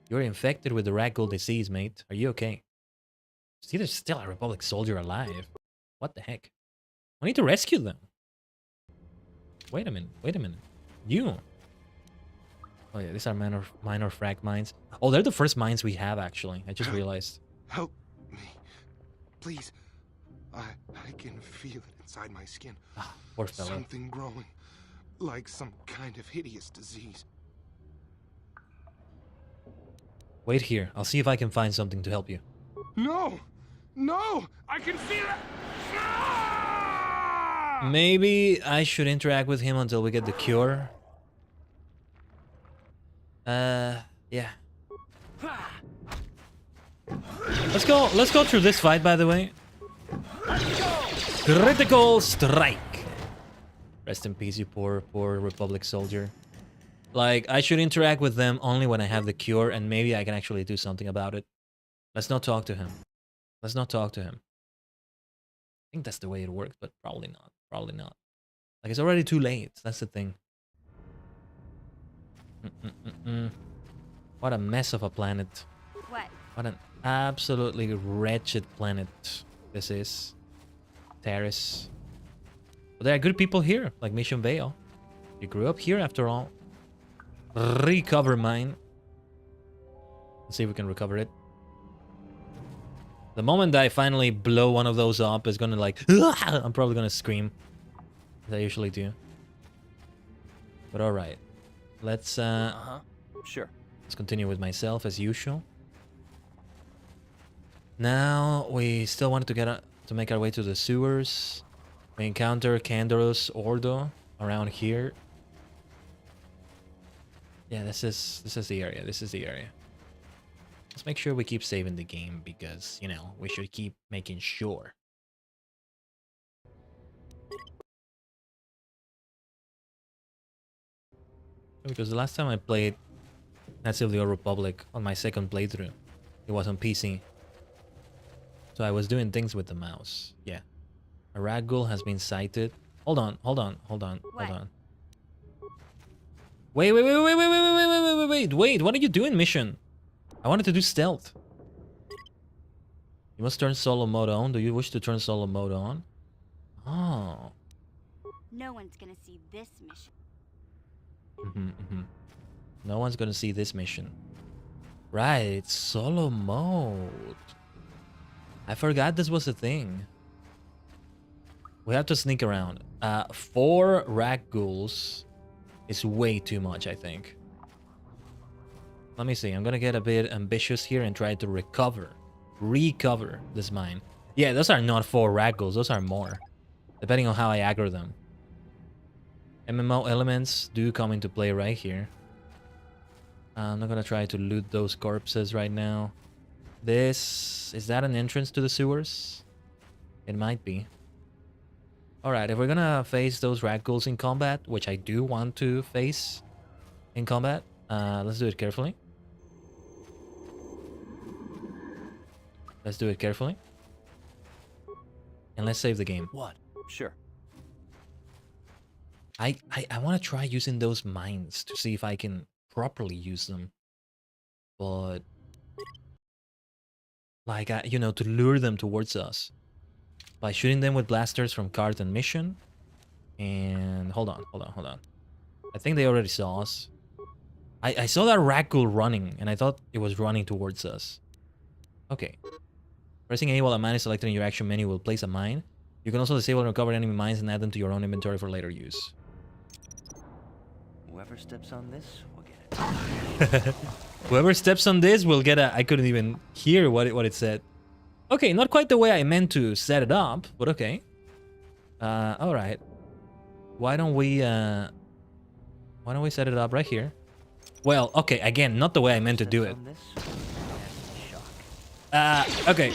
You're infected with the rat ghoul disease, mate. Are you okay? See, there's still a Republic soldier alive. What the heck? We need to rescue them. Wait a minute. Wait a minute. You. Oh yeah, these are minor frag mines. Oh, they're the first mines we have, actually. I just realized. Help me. Please. I can feel it inside my skin. Ah, poor fella. Something growing. Like some kind of hideous disease. Wait here. I'll see if I can find something to help you. No! No! I can feel it! Maybe I should interact with him until we get the cure. Yeah. Let's go through this fight, by the way. Critical strike. Rest in peace, you poor Republic soldier. Like, I should interact with them only when I have the cure, and maybe I can actually do something about it. Let's not talk to him. Let's not talk to him. I think that's the way it works, but probably not. Probably not. Like, it's already too late. That's the thing. What a mess of a planet. What? What an absolutely wretched planet this is. TARIS. But there are good people here, like Mission Vale. You grew up here after all. Recover mine. Let's see if we can recover it. The moment I finally blow one of those up, it's gonna like... I'm probably gonna scream. As I usually do. But alright. Let's Sure. Let's continue with myself as usual. Now we still wanted to make our way to the sewers. We encounter Candoros Ordo around here. Yeah, this is the area. This is the area. Let's make sure we keep saving the game because, you know, we should keep making sure. Because the last time I played Knights of the Old Republic on my second playthrough, it was on PC. So I was doing things with the mouse. Yeah. A ragdoll has been sighted. Hold on. Wait. Wait, what are you doing, mission? I wanted to do stealth. You must turn solo mode on. Do you wish to turn solo mode on? Oh. No one's gonna see this mission. No one's gonna see this mission. Right, it's solo mode. I forgot this was a thing. We have to sneak around. 4 ragdolls is way too much, I think. Let me see. I'm gonna get a bit ambitious here and try to recover this mine. Yeah, those are not 4 ragdolls. Those are more, depending on how I aggro them. MMO elements do come into play right here. I'm not gonna try to loot those corpses right now. Is that an entrance to the sewers? It might be. Alright, if we're gonna face those ragdolls in combat, which I do want to face in combat, let's do it carefully. Let's do it carefully. And let's save the game. What? Sure. I want to try using those mines to see if I can properly use them. But... like, you know, to lure them towards us. By shooting them with blasters from cart and mission. And... hold on. I think they already saw us. I saw that ragdoll running, and I thought it was running towards us. Okay. Pressing A while a mine is selected in your action menu will place a mine. You can also disable and recover enemy mines and add them to your own inventory for later use. Whoever steps on this will get it. Whoever steps on this will get a... I couldn't even hear what it said. Okay, not quite the way I meant to set it up, but okay. Alright. Why don't we set it up right here? Well, okay, again, not the way I meant to do it. Okay.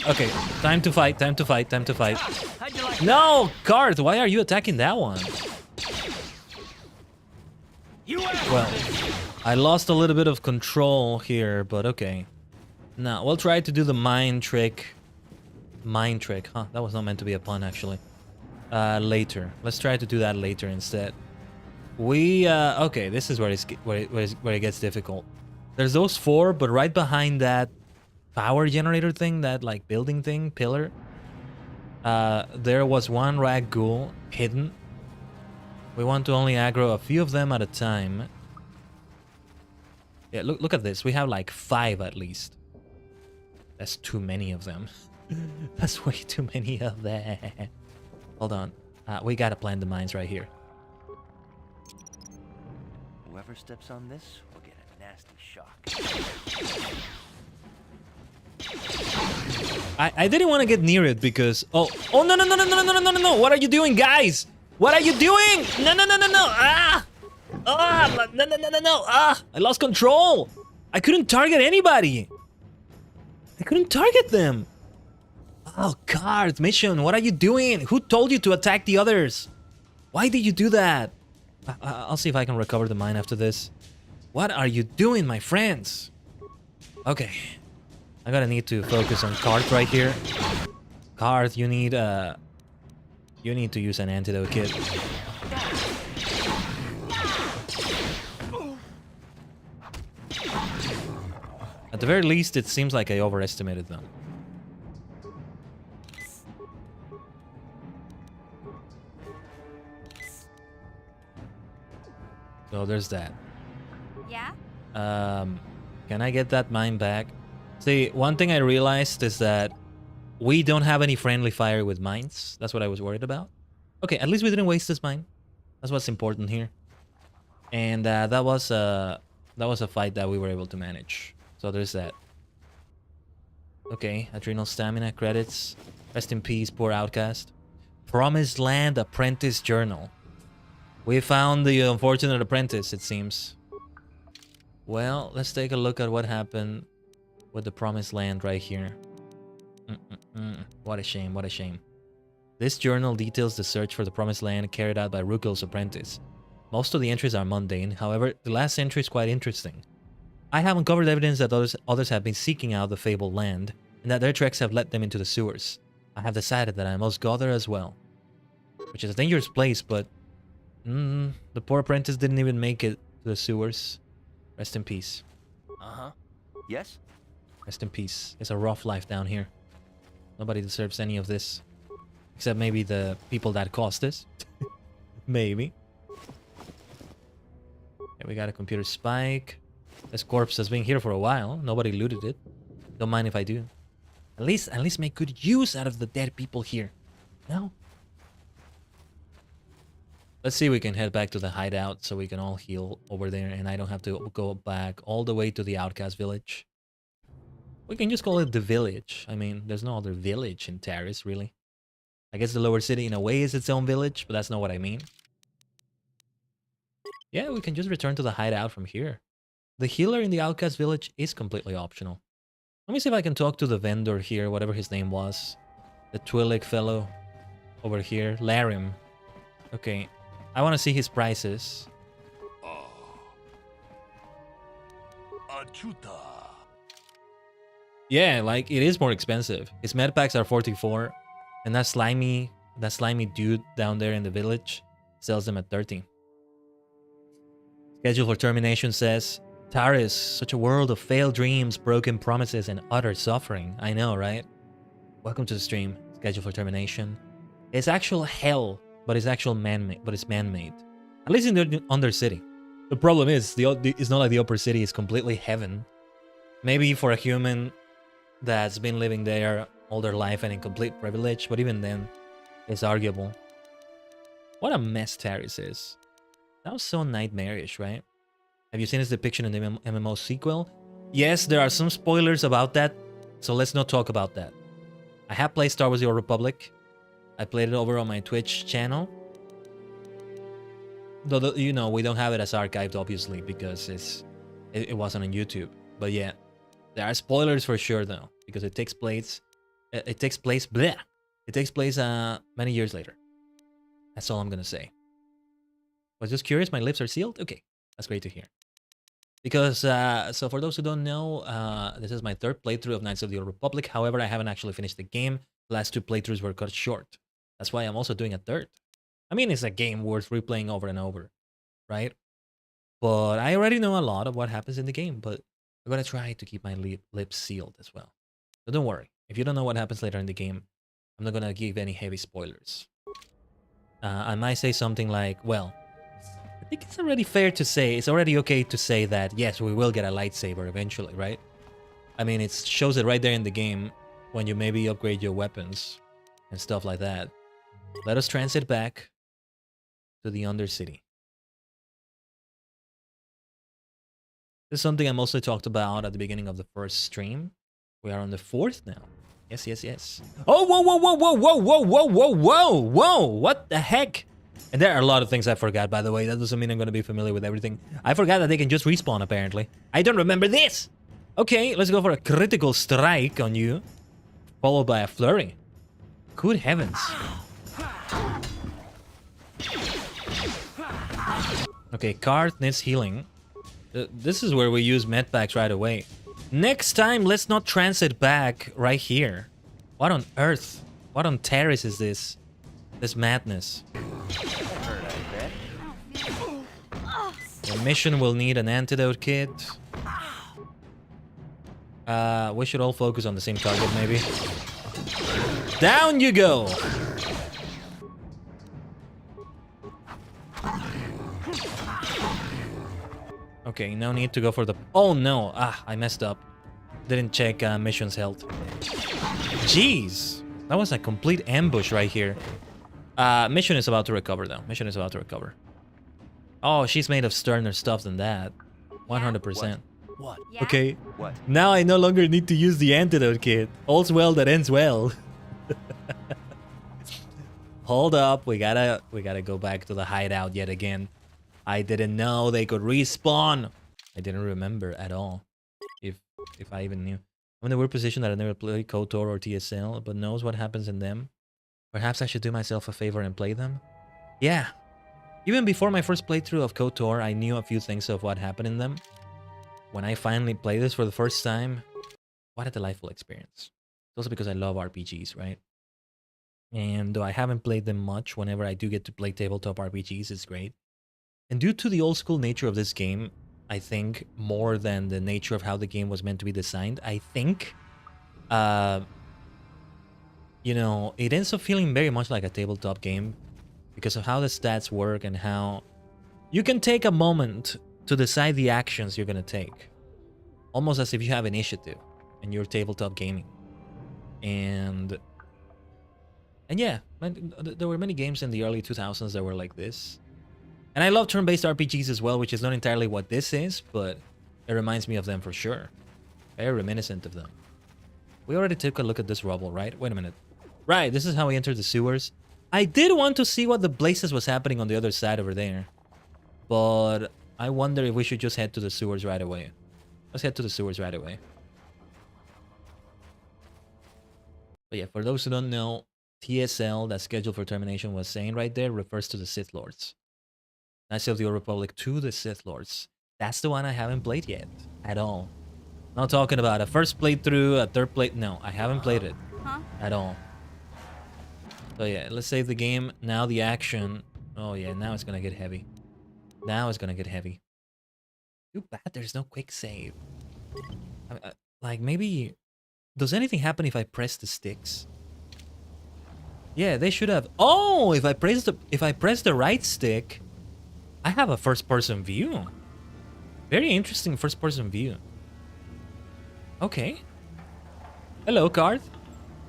Time to fight. No, Cart, why are you attacking that one? Well, I lost a little bit of control here, but okay. Now, we'll try to do the mine trick. Mine trick, huh? That was not meant to be a pun, actually. Later. Let's try to do that later instead. Okay, this is where it gets difficult. There's those 4, but right behind that power generator thing, that like building thing, pillar, there was one ragdoll hidden. We want to only aggro a few of them at a time. Yeah, look at this. We have like 5 at least. That's too many of them. That's way too many of them. Hold on. We gotta plant the mines right here. Whoever steps on this will get a nasty shock. I didn't want to get near it because... Oh, no. What are you doing, guys? What are you doing? No. Ah! No. Ah! I lost control. I couldn't target anybody. I couldn't target them. Oh, guard mission. What are you doing? Who told you to attack the others? Why did you do that? I'll see if I can recover the mine after this. What are you doing, my friends? Okay. I'm gonna need to focus on Card right here. Card, you need to use an antidote kit. At the very least, it seems like I overestimated them. So there's that. Yeah? Can I get that mine back? See, one thing I realized is that we don't have any friendly fire with mines. That's what I was worried about. Okay, at least we didn't waste this mine. That's what's important here. And that was a fight that we were able to manage. So there's that. Okay, adrenal stamina credits. Rest in peace, poor outcast. Promised Land Apprentice Journal. We found the unfortunate apprentice, it seems. Well, let's take a look at what happened with the Promised Land right here. What a shame, what a shame. This journal details the search for the Promised Land carried out by Rukel's apprentice. Most of the entries are mundane, however, the last entry is quite interesting. I have uncovered evidence that others have been seeking out the fabled land, and that their treks have led them into the sewers. I have decided that I must go there as well. Which is a dangerous place, but... the poor apprentice didn't even make it to the sewers. Rest in peace. Uh-huh. Yes? Rest in peace. It's a rough life down here. Nobody deserves any of this. Except maybe the people that caused this. Maybe. Okay, we got a computer spike. This corpse has been here for a while. Nobody looted it. Don't mind if I do. At least make good use out of the dead people here. No? Let's see if we can head back to the hideout so we can all heal over there and I don't have to go back all the way to the outcast village. We can just call it the village. I mean, there's no other village in TARIS, really. I guess the lower city in a way is its own village, but that's not what I mean. Yeah, we can just return to the hideout from here. The healer in the outcast village is completely optional. Let me see if I can talk to the vendor here, whatever his name was. The Twi'lek fellow over here. Larim. Okay. I want to see his prices. Yeah, like, it is more expensive. His med packs are 44. And that slimy dude down there in the village sells them at 30. Schedule for termination says, TARIS, such a world of failed dreams, broken promises, and utter suffering. I know, right? Welcome to the stream. Schedule for termination. It's actual hell, but it's actual man-made. But it's man-made. At least in the Undercity. The problem is, it's not like the Upper City is completely heaven. Maybe for a human that's been living there all their life and in complete privilege, but even then, it's arguable. What a mess TARIS is. That was so nightmarish, right? Have you seen his depiction in the MMO sequel? Yes, there are some spoilers about that, so let's not talk about that. I have played Star Wars The Old Republic. I played it over on my Twitch channel. Though, you know, we don't have it as archived, obviously, because it wasn't on YouTube. But yeah, there are spoilers for sure, though, because it takes place... It takes place many years later. That's all I'm gonna say. Was just curious, my lips are sealed? Okay, that's great to hear. Because, so for those who don't know, this is my third playthrough of Knights of the Old Republic. However, I haven't actually finished the game. The last two playthroughs were cut short. That's why I'm also doing a third. I mean, it's a game worth replaying over and over, right? But I already know a lot of what happens in the game, but I'm gonna try to keep my lips sealed as well. So don't worry. If you don't know what happens later in the game, I'm not gonna give any heavy spoilers. I might say something like, well, I think it's already fair to say, it's already okay to say that, yes, we will get a lightsaber eventually, right? I mean, it shows it right there in the game when you maybe upgrade your weapons and stuff like that. Let us transit back to the Undercity. This is something I mostly talked about at the beginning of the first stream. We are on the 4th now. Yes, yes, yes. Oh, whoa, whoa, whoa, whoa, whoa, whoa, whoa, whoa, whoa, whoa, what the heck? And there are a lot of things I forgot, by the way. That doesn't mean I'm going to be familiar with everything. I forgot that they can just respawn, apparently. I don't remember this! Okay, let's go for a critical strike on you. Followed by a flurry. Good heavens. Okay, Karth needs healing. This is where we use medpacks right away. Next time, let's not transit back right here. What on earth? What on TARIS is this? This madness. The mission will need an antidote kit. We should all focus on the same target, maybe. Down you go! Okay, no need to go for the... Oh no! Ah, I messed up. Didn't check mission's health. Jeez! That was a complete ambush right here. Mission is about to recover though. Mission is about to recover. Oh, she's made of sterner stuff than that. 100%. What? Yeah? Okay. What? Now I no longer need to use the antidote kit. All's well that ends well. Hold up, we gotta go back to the hideout yet again. I didn't know they could respawn. I didn't remember at all. If I even knew. I'm in a weird position that I never played KOTOR or TSL, but knows what happens in them. Perhaps I should do myself a favor and play them? Yeah. Even before my first playthrough of KOTOR, I knew a few things of what happened in them. When I finally played this for the first time, what a delightful experience. It's also because I love RPGs, right? And though I haven't played them much, whenever I do get to play tabletop RPGs, it's great. And due to the old school nature of this game, I think, more than the nature of how the game was meant to be designed, I think, you know, it ends up feeling very much like a tabletop game because of how the stats work and how you can take a moment to decide the actions you're going to take. Almost as if you have initiative and you're tabletop gaming. And yeah, there were many games in the early 2000s that were like this. And I love turn-based RPGs as well, which is not entirely what this is, but it reminds me of them for sure. Very reminiscent of them. We already took a look at this rubble, right? Wait a minute. Right, this is how we entered the sewers. I did want to see what the blazes was happening on the other side over there. But I wonder if we should just head to the sewers right away. Let's head to the sewers right away. But yeah, for those who don't know, TSL, that's scheduled for termination, was saying right there, refers to the Sith Lords. Knights of the Old Republic to the Sith Lords. That's the one I haven't played yet. At all. Not talking about a first playthrough, a third play... No, I haven't played it. At all. So yeah, let's save the game. Now the action. Oh yeah, now it's gonna get heavy. Now it's gonna get heavy. Too bad there's no quick save. Like maybe... Does anything happen if I press the sticks? Yeah, they should have... Oh! If I press the right stick, I have a first-person view. Very interesting first-person view. Okay. Hello, Karth.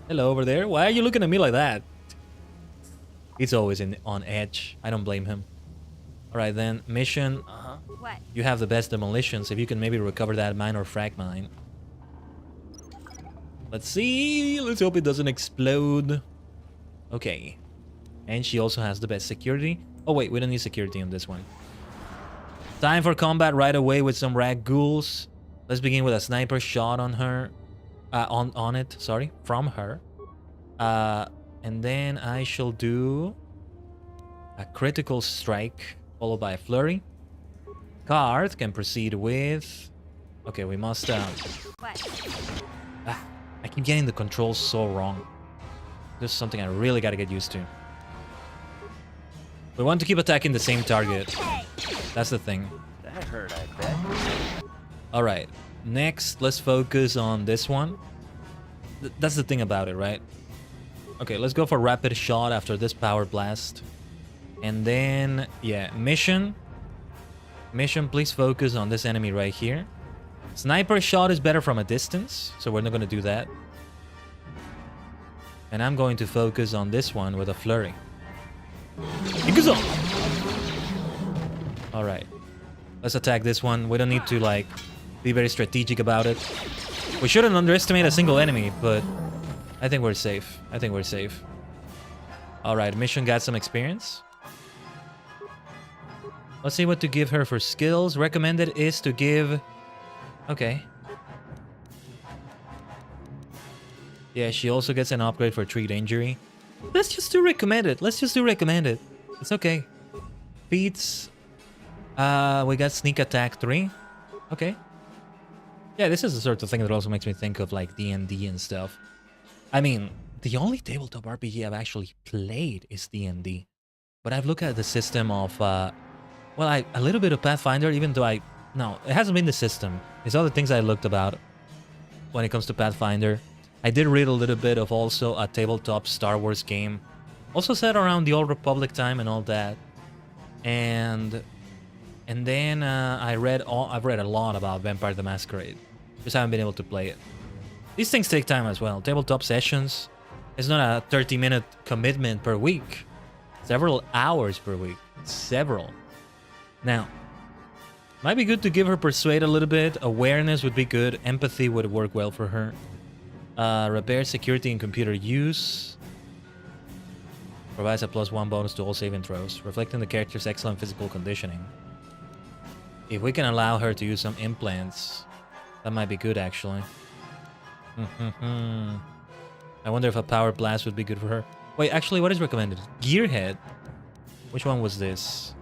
Hello over there. Why are you looking at me like that? He's always on edge. I don't blame him. Alright then, mission. What? You have the best demolitions. If you can maybe recover that mine or frag mine. Let's see. Let's hope it doesn't explode. Okay. And she also has the best security. Oh wait, we don't need security on this one. Time for combat right away with some rag ghouls. Let's begin with a sniper shot on her. On it, sorry. From her. And then I shall do a critical strike followed by a flurry. Karth can proceed with... Okay, we must... What? I keep getting the controls so wrong. This is something I really gotta get used to. We want to keep attacking the same target. That's the thing. That hurt, I bet. Alright, next let's focus on this one. That's the thing about it, right? Okay, let's go for rapid shot after this power blast. And then, yeah, mission. Mission, please focus on this enemy right here. Sniper shot is better from a distance, so we're not going to do that. And I'm going to focus on this one with a flurry. Alright. Let's attack this one. We don't need to, like, be very strategic about it. We shouldn't underestimate a single enemy, but I think we're safe. I think we're safe. Alright, mission got some experience. Let's see what to give her for skills. Recommended is to give... Okay. Yeah, she also gets an upgrade for treat injury. Let's just do recommended. Let's just do recommended. It's okay. Feats. We got sneak attack 3. Okay. Yeah, this is the sort of thing that also makes me think of like D&D and stuff. I mean, the only tabletop RPG I've actually played is D&D. But I've looked at the system of, well, a little bit of Pathfinder, even though no, it hasn't been the system. It's all the things I looked about when it comes to Pathfinder. I did read a little bit of also a tabletop Star Wars game. Also set around the Old Republic time and all that. And then I've read a lot about Vampire the Masquerade. Just haven't been able to play it. These things take time as well. Tabletop sessions. It's not a 30-minute commitment per week. Several hours per week. Several. Now, might be good to give her Persuade a little bit. Awareness would be good. Empathy would work well for her. Repair security and computer use. Provides a +1 bonus to all saving throws, reflecting the character's excellent physical conditioning. If we can allow her to use some implants, that might be good actually. I wonder if a power blast would be good for her. Wait, actually, what is recommended? Gearhead? Which one was this?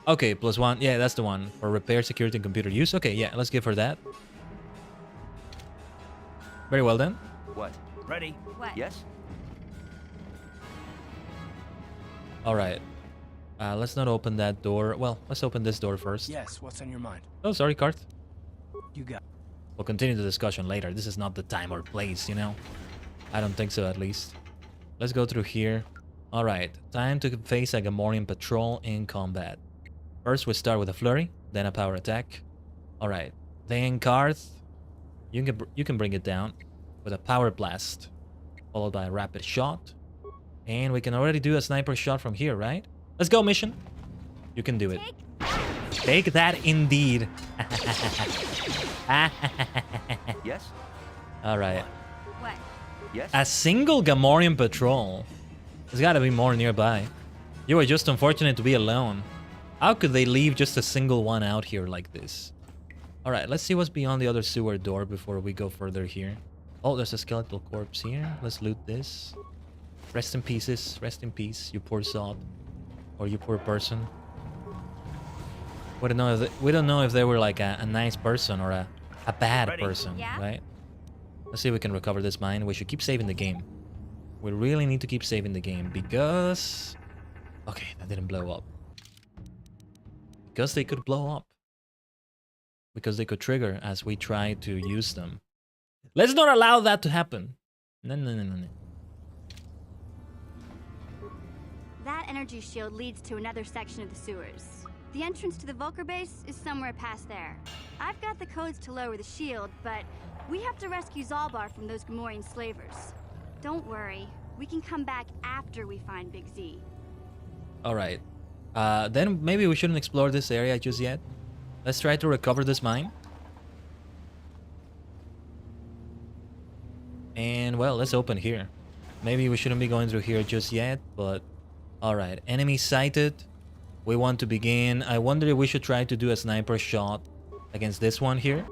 Okay, +1. Yeah, that's the one. For repair, security, and computer use. Okay, yeah, let's give her that. Very well then. What? Ready? What? Yes? Alright. Let's not open that door. Well, let's open this door first. Yes, what's on your mind? Oh, sorry, Karth. You got... We'll continue the discussion later. This is not the time or place, you know? I don't think so, at least. Let's go through here. Alright, time to face a Gamorrean patrol in combat. First, we start with a flurry, then a power attack. Alright, then Karth, you can bring it down with a power blast, followed by a rapid shot. And we can already do a sniper shot from here, right? Let's go, mission. You can do it. Take that indeed. Yes? Alright. What? Yes? A single Gamorrean patrol. There's gotta be more nearby. You were just unfortunate to be alone. How could they leave just a single one out here like this? Alright, let's see what's beyond the other sewer door before we go further here. Oh, there's a skeletal corpse here. Let's loot this. Rest in pieces. Rest in peace, you poor sod. Or you poor person. We don't know if they were like a nice person or a bad person, right? Let's see if we can recover this mine. We should keep saving the game. We really need to keep saving the game because... Okay, that didn't blow up. Because they could blow up. Because they could trigger as we try to use them. Let's not allow that to happen. No. That energy shield leads to another section of the sewers. The entrance to the Vulcar base is somewhere past there. I've got the codes to lower the shield, but we have to rescue Zalbar from those Gamorrean slavers. Don't worry, we can come back after we find Big Z. Alright. Then maybe we shouldn't explore this area just yet. Let's try to recover this mine. And well, let's open here. Maybe we shouldn't be going through here just yet, but... Alright, enemy sighted. We want to begin. I wonder if we should try to do a sniper shot against this one here.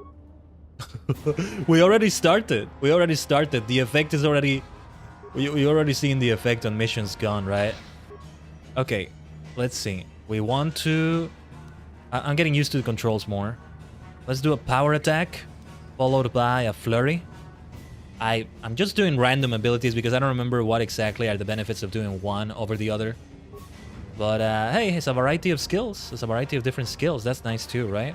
We already started. The effect is already... We already seen the effect on missions gone, right? Okay, let's see. We want to... I'm getting used to the controls more. Let's do a power attack, followed by a flurry. I'm just doing random abilities because I don't remember what exactly are the benefits of doing one over the other. But hey, it's a variety of skills. It's a variety of different skills. That's nice too, right?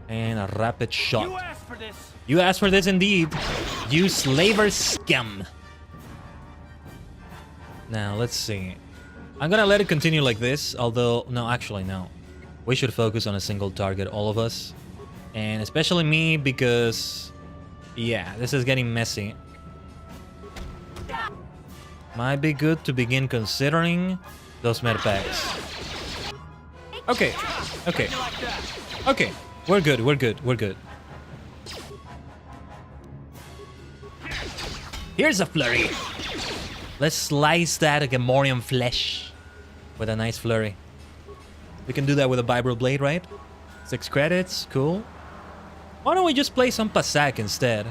And a rapid shot. You asked for this. You asked for this indeed. You slaver scum. Now, let's see. I'm gonna let it continue like this, although... No, actually, no. We should focus on a single target, all of us. And especially me, because... Yeah, this is getting messy. Might be good to begin considering those med packs. Okay, okay. Okay, we're good. Here's a flurry. Let's slice that Gamorrean flesh with a nice flurry. We can do that with a vibro blade, right? 6 credits, cool. Why don't we just play some Pasak instead?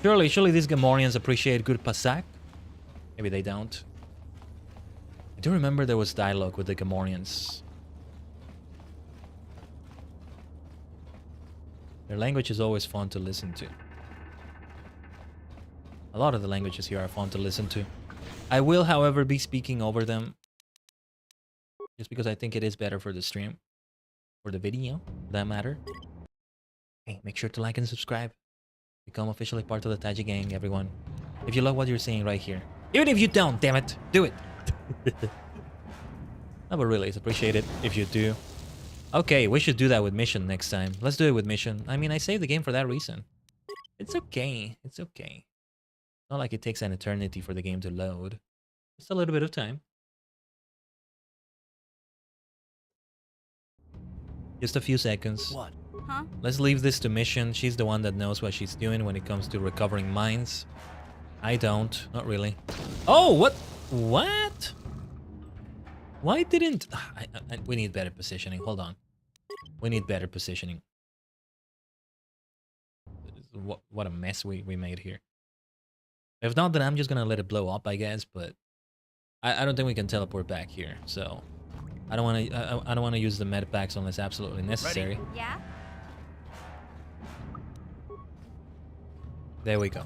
Surely these Gamorreans appreciate good pasak. Maybe they don't. I do remember there was dialogue with the Gamorreans. Their language is always fun to listen to. A lot of the languages here are fun to listen to. I will, however, be speaking over them. Just because I think it is better for the stream. For the video, for that matter. Hey, make sure to like and subscribe. Become officially part of the Tajigen, everyone. If you love what you're seeing right here. Even if you don't, damn it, do it. No, but really, it's appreciated if you do. Okay, we should do that with mission next time. Let's do it with mission. I mean, I saved the game for that reason. It's okay. It's okay. Not like it takes an eternity for the game to load. Just a little bit of time. Just a few seconds. What? Huh? Let's leave this to mission. She's the one that knows what she's doing when it comes to recovering mines. I don't. Not really. Oh, what? What? Why didn't... we need better positioning. Hold on. We need better positioning. What a mess we made here. If not, then I'm just gonna let it blow up, I guess. But I don't think we can teleport back here. So I don't want to use the med packs unless absolutely necessary. Ready? Yeah. There we go.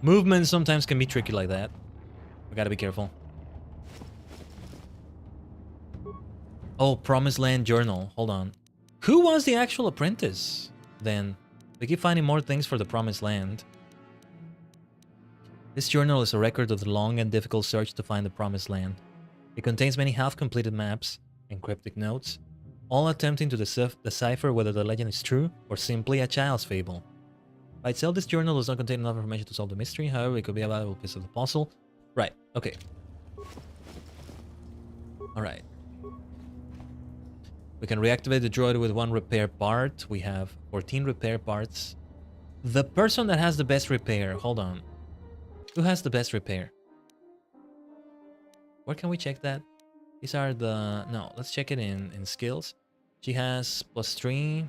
Movement sometimes can be tricky like that. We gotta be careful. Oh, Promised Land Journal. Hold on. Who was the actual apprentice, then? We keep finding more things for the Promised Land. This journal is a record of the long and difficult search to find the Promised Land. It contains many half-completed maps and cryptic notes, all attempting to decipher whether the legend is true or simply a child's fable. By itself, this journal does not contain enough information to solve the mystery, however, it could be a valuable piece of the puzzle. Right, okay. Alright. We can reactivate the droid with 1 repair part. We have 14 repair parts. The person that has the best repair, hold on. Who has the best repair? Where can we check that? These are the... No, let's check it in skills. She has +3.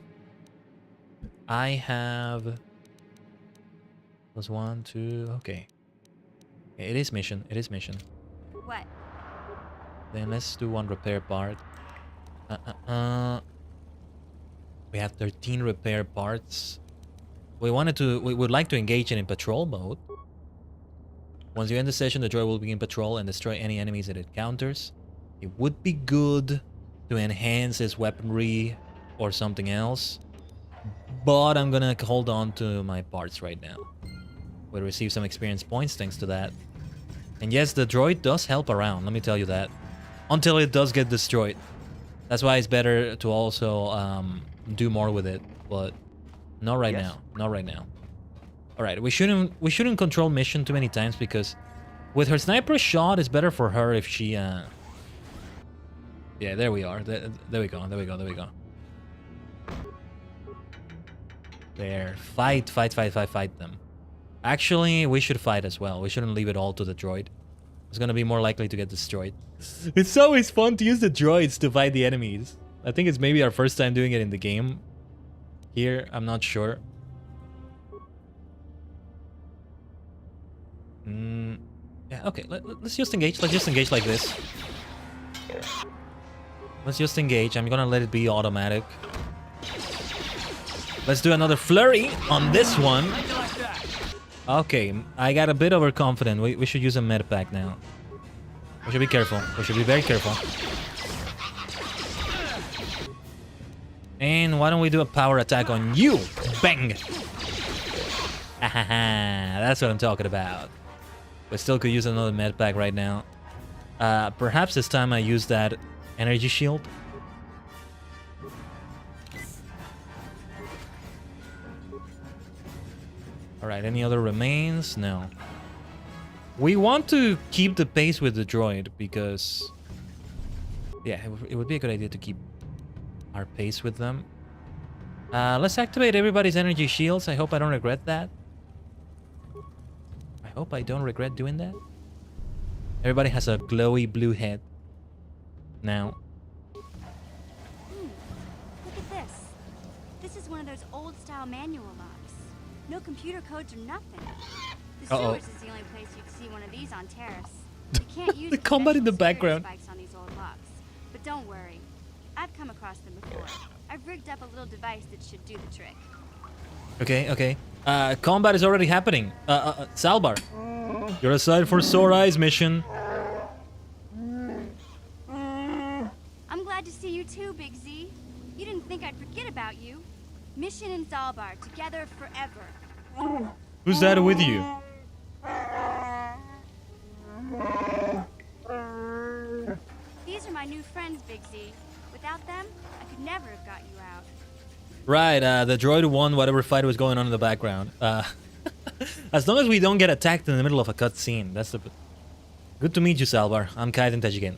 I have... +1, 2, okay. It is mission, it is mission. What? Then let's do 1 repair part. We have 13 repair parts. We would like to engage in patrol mode. Once you end the session, the droid will begin patrol and destroy any enemies it encounters. It would be good to enhance his weaponry or something else, but I'm gonna hold on to my parts right now. We'll receive some experience points thanks to that. And yes, the droid does help around, let me tell you that. Until it does get destroyed. That's why it's better to also do more with it, but not right now. Not right now. All right, we shouldn't control mission too many times because with her sniper shot, it's better for her if she. Yeah, there we are. There we go. There we go. There we go. There, fight them. Actually, we should fight as well. We shouldn't leave it all to the droid. It's gonna be more likely to get destroyed. It's always fun to use the droids to fight the enemies. I think it's maybe our first time doing it in the game. Here, I'm not sure. Yeah, okay, let's just engage. Let's just engage like this. Let's just engage. I'm gonna let it be automatic. Let's do another flurry on this one. Okay, I got a bit overconfident. We should use a med pack now. We should be careful. We should be very careful. And why don't we do a power attack on you? Bang! That's what I'm talking about. We still could use another med pack right now. Perhaps this time I use that energy shield. Alright, any other remains? No. We want to keep the pace with the droid because... Yeah, it would be a good idea to keep our pace with them. Let's activate everybody's energy shields. I hope I don't regret that. I hope I don't regret doing that. Everybody has a glowy blue head now. Look at this. This is one of those old-style manual locks. No computer codes or nothing. The Uh-oh. sewers is the only place you'd see one of these on TARIS. You can't use The combat in the conventional security background. spikes on these old locks. But don't worry. I've come across them before. I've rigged up a little device that should do the trick. Okay, okay. Combat is already happening. Salbar, you're assigned for Sore Eyes mission. I'm glad to see you too, Big Z. You didn't think I'd forget about you. Mission in Zalbar, together forever. Who's that with you? These are my new friends, Big Z. Without them, I could never have got you out. Right, the droid won whatever fight was going on in the background. As long as we don't get attacked in the middle of a cutscene, that's the... Good to meet you, Salvar. I'm Khaiden Tajigen.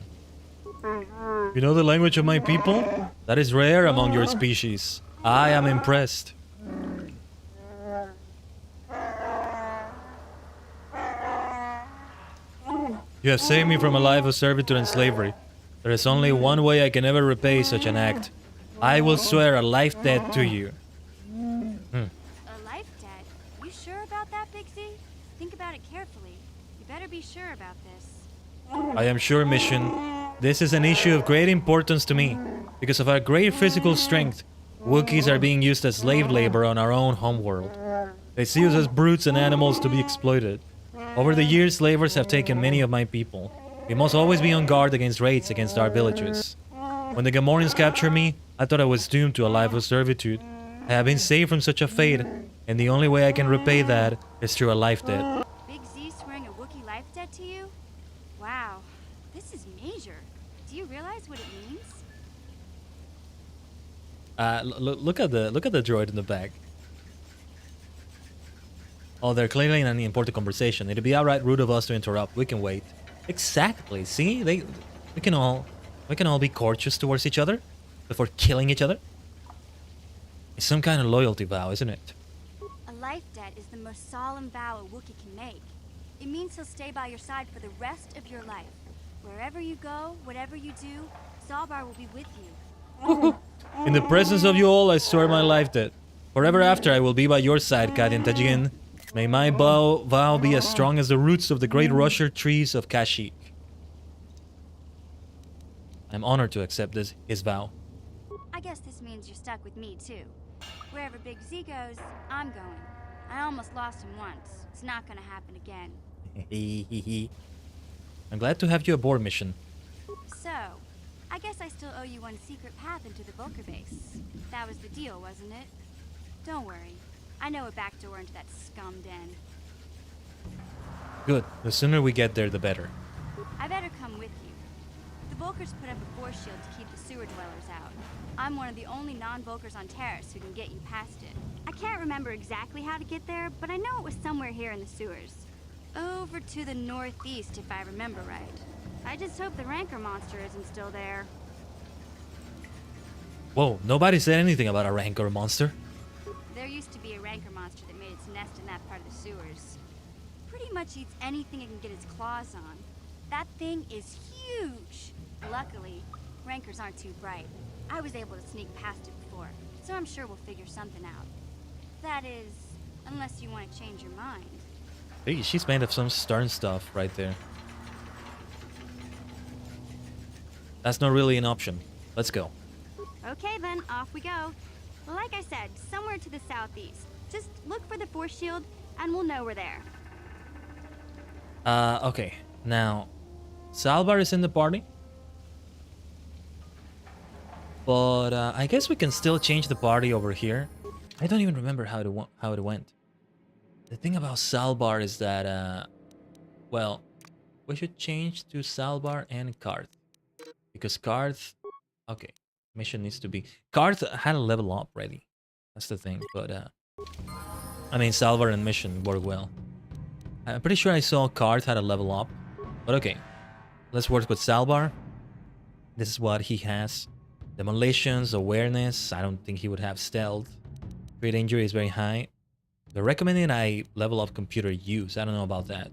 You know the language of my people? That is rare among your species. I am impressed. You have saved me from a life of servitude and slavery. There is only one way I can ever repay such an act. I will swear a life debt to you. A life debt? You sure about that, Big Z? Think about it carefully. You better be sure about this. I am sure, Mission. This is an issue of great importance to me. Because of our great physical strength, Wookiees are being used as slave labor on our own homeworld. They see us as brutes and animals to be exploited. Over the years, slavers have taken many of my people. We must always be on guard against raids against our villages. When the Gamorreans captured me, I thought I was doomed to a life of servitude. I have been saved from such a fate, and the only way I can repay that is through a life debt. Big Z swearing a Wookiee life debt to you? Wow, this is major. Do you realize what it means? Look at the droid in the back. Oh, they're clearly in an important conversation. It'd be outright rude of us to interrupt. We can wait. Exactly. See, we can all be courteous towards each other before killing each other. It's some kind of loyalty vow, isn't it? A life debt is the most solemn vow a Wookiee can make. It means he'll stay by your side for the rest of your life. Wherever you go, whatever you do, Zalbar will be with you. In the presence of you all, I swear my life debt. Forever after, I will be by your side, Khaiden Tajigen. May my vow be as strong as the roots of the great rusher trees of Kashyyyk. I'm honored to accept his vow. I guess this means you're stuck with me, too. Wherever Big Z goes, I'm going. I almost lost him once. It's not gonna happen again. I'm glad to have you aboard, Mission. So, I guess I still owe you one secret path into the Volker base. That was the deal, wasn't it? Don't worry. I know a back door into that scum den. Good. The sooner we get there, the better. I better come with you. The Volkers put up a force shield to keep the sewer dwellers out. I'm one of the only non-Volkers on TARIS who can get you past it. I can't remember exactly how to get there, but I know it was somewhere here in the sewers. Over to the northeast, if I remember right. I just hope the Rancor monster isn't still there. Whoa, nobody said anything about a Rancor monster. There used to be a Rancor monster that made its nest in that part of the sewers. Pretty much eats anything it can get its claws on. That thing is huge! Luckily, Rancors aren't too bright. I was able to sneak past it before, so I'm sure we'll figure something out. That is, unless you want to change your mind. Hey, she's made of some stern stuff right there. That's not really an option. Let's go. Okay then, off we go. Like I said, somewhere to the southeast. Just look for the force shield, and we'll know we're there. Okay. Now, Salvar is in the party. But I guess we can still change the party over here. I don't even remember how it went. The thing about Salvar is that, well, we should change to Salvar and Karth. Because Karth... Okay, mission needs to be... Karth had a level up ready. That's the thing, but... I mean, Salvar and mission work well. I'm pretty sure I saw Karth had a level up. But okay, let's work with Salvar. This is what he has. Demolitions, awareness. I don't think he would have stealth. Crit injury is very high. They're recommending I level up computer use. I don't know about that.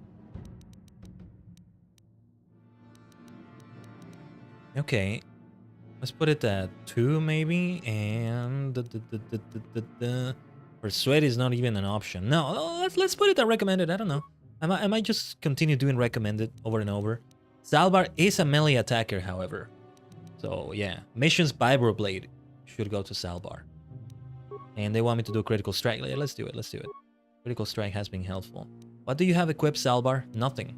Okay. Let's put it at 2 maybe. And... Persuade is not even an option. No, let's put it at recommended. I don't know. I might just continue doing recommended over and over. Salbar is a melee attacker, however. So yeah, missions Vibroblade should go to Salbar. And they want me to do critical strike. Yeah, let's do it. Let's do it. Critical strike has been helpful. What do you have equipped, Salbar? Nothing.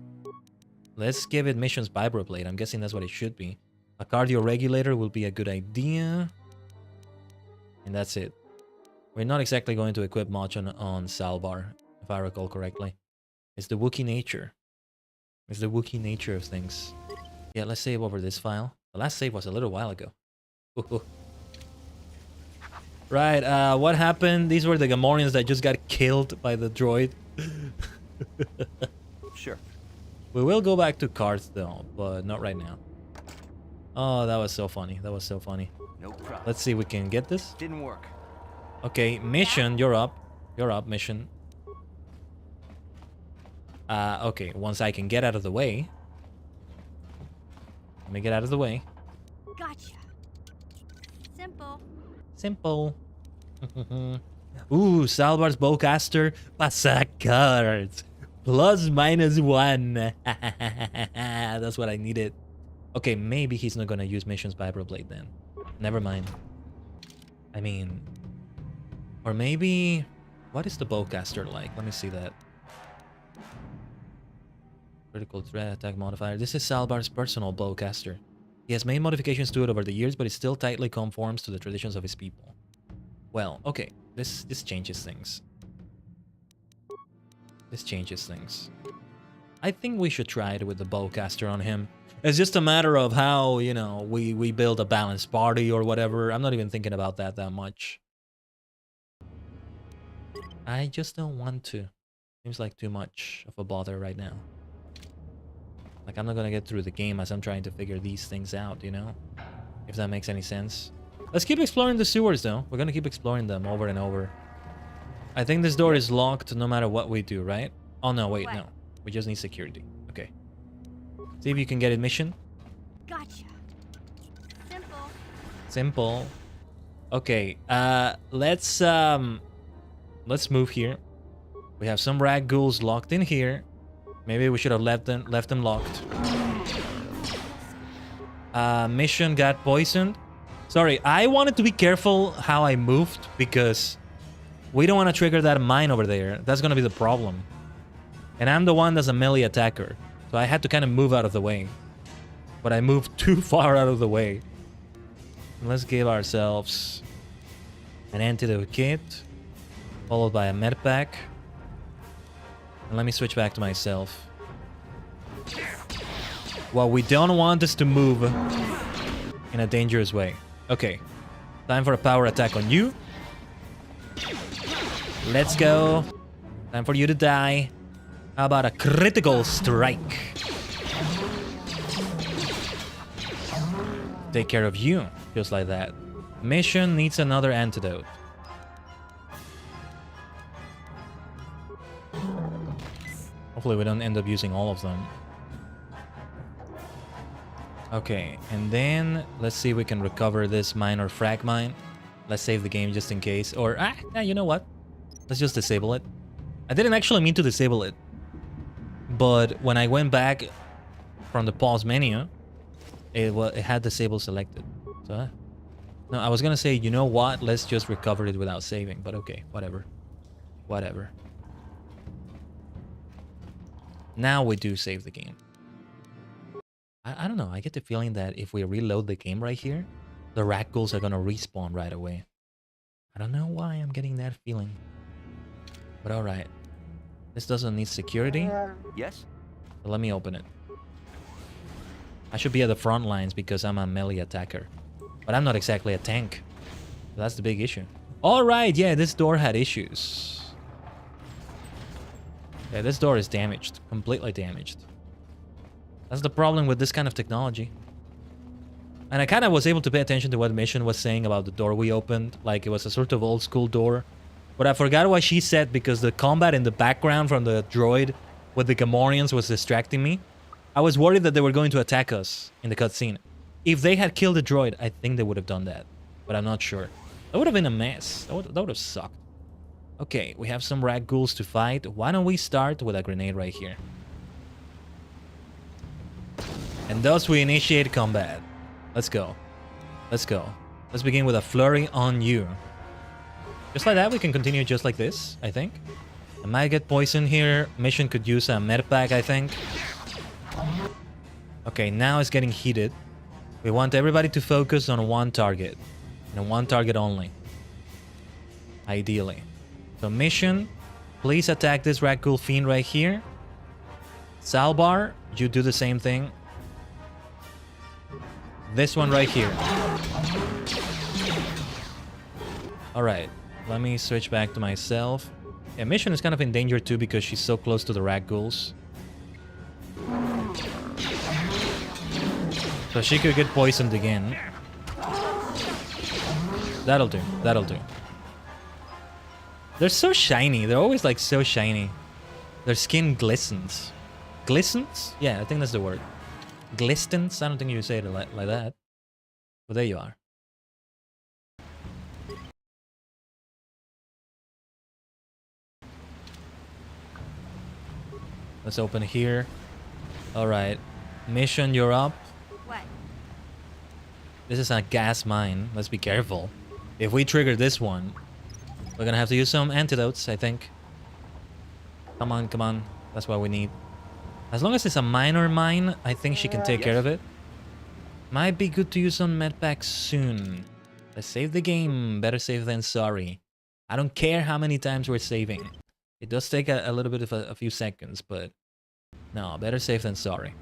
Let's give it missions Vibroblade. I'm guessing that's what it should be. A cardio regulator will be a good idea. And that's it. We're not exactly going to equip much on Salbar, if I recall correctly. It's the Wookiee nature. It's the Wookiee nature of things. Yeah, let's save over this file. The last save was a little while ago. Right, what happened? These were the Gamorreans that just got killed by the droid. Sure. We will go back to cards though, but not right now. Oh, that was so funny. That was so funny. No problem. Let's see if we can get this. Didn't work. Okay, mission, you're up. You're up, mission. Okay, once I can get out of the way. Let me get out of the way. Gotcha. Simple. Simple. Ooh, Salvar's bowcaster. Pasa cards. +/-1. That's what I needed. Okay, maybe he's not gonna use missions Vibroblade then. Never mind. I mean... Or maybe... What is the bowcaster like? Let me see that. Critical threat, attack modifier. This is Salvar's personal bowcaster. He has made modifications to it over the years, but it still tightly conforms to the traditions of his people. Well, okay. This changes things. This changes things. I think we should try it with the bowcaster on him. It's just a matter of how, you know, we build a balanced party or whatever. I'm not even thinking about that much. I just don't want to. Seems like too much of a bother right now. Like, I'm not gonna get through the game as I'm trying to figure these things out, you know? If that makes any sense. Let's keep exploring the sewers, though. We're gonna keep exploring them over and over. I think this door is locked no matter what we do, right? Oh, no, wait, no. We just need security. Okay. See if you can get admission. Gotcha. Simple. Simple. Okay, let's move here. We have some rag ghouls locked in here. Maybe we should have left them locked. Mission got poisoned. Sorry, I wanted to be careful how I moved because we don't want to trigger that mine over there. That's going to be the problem. And I'm the one that's a melee attacker. So I had to kind of move out of the way. But I moved too far out of the way. Let's give ourselves an antidote kit, followed by a med pack. And let me switch back to myself. Well, we don't want this to move in a dangerous way. Okay. Time for a power attack on you. Let's go. Time for you to die. How about a critical strike? Take care of you. Just like that. Mission needs another antidote. Hopefully we don't end up using all of them. Okay, and then let's see if we can recover this mine or frag mine. Let's save the game just in case. Or, you know what? Let's just disable it. I didn't actually mean to disable it. But when I went back from the pause menu, it had disable selected. So, no, I was gonna say, you know what? Let's just recover it without saving. But okay, whatever. Whatever. Now we do save the game. I don't know. I get the feeling that if we reload the game right here, the ragghouls are gonna respawn right away. I don't know why I'm getting that feeling. But alright. This doesn't need security. Yes? So let me open it. I should be at the front lines because I'm a melee attacker. But I'm not exactly a tank. That's the big issue. Alright, yeah, this door had issues. Yeah, this door is damaged. Completely damaged. That's the problem with this kind of technology. And I kind of was able to pay attention to what Mission was saying about the door we opened. Like, it was a sort of old school door. But I forgot what she said because the combat in the background from the droid with the Gamorreans was distracting me. I was worried that they were going to attack us in the cutscene. If they had killed the droid, I think they would have done that. But I'm not sure. That would have been a mess. That would have sucked. Okay, we have some ragghouls to fight. Why don't we start with a grenade right here? And thus we initiate combat. Let's go. Let's go. Let's begin with a flurry on you. Just like that, we can continue just like this, I think. I might get poisoned here. Mission could use a medpack, I think. Okay, now it's getting heated. We want everybody to focus on one target. And one target only. Ideally. So mission, please attack this ragghoul fiend right here. Salbar, you do the same thing. This one right here. Alright, let me switch back to myself. Yeah, Mission is kind of in danger too because she's so close to the ragghouls. So she could get poisoned again. That'll do, that'll do. They're so shiny, they're always like so shiny. Their skin glistens. Glistens? Yeah, I think that's the word. Glistens? I don't think you say it like that. But there you are. Let's open here. Alright. Mission, you're up. What? This is a gas mine. Let's be careful. If we trigger this one, we're gonna have to use some antidotes, I think. Come on, come on. That's what we need. As long as it's a minor mine, I think she can take care of it. Might be good to use some medpacks soon. Let's save the game. Better safe than sorry. I don't care how many times we're saving. It does take a little bit of a few seconds, but no, better safe than sorry.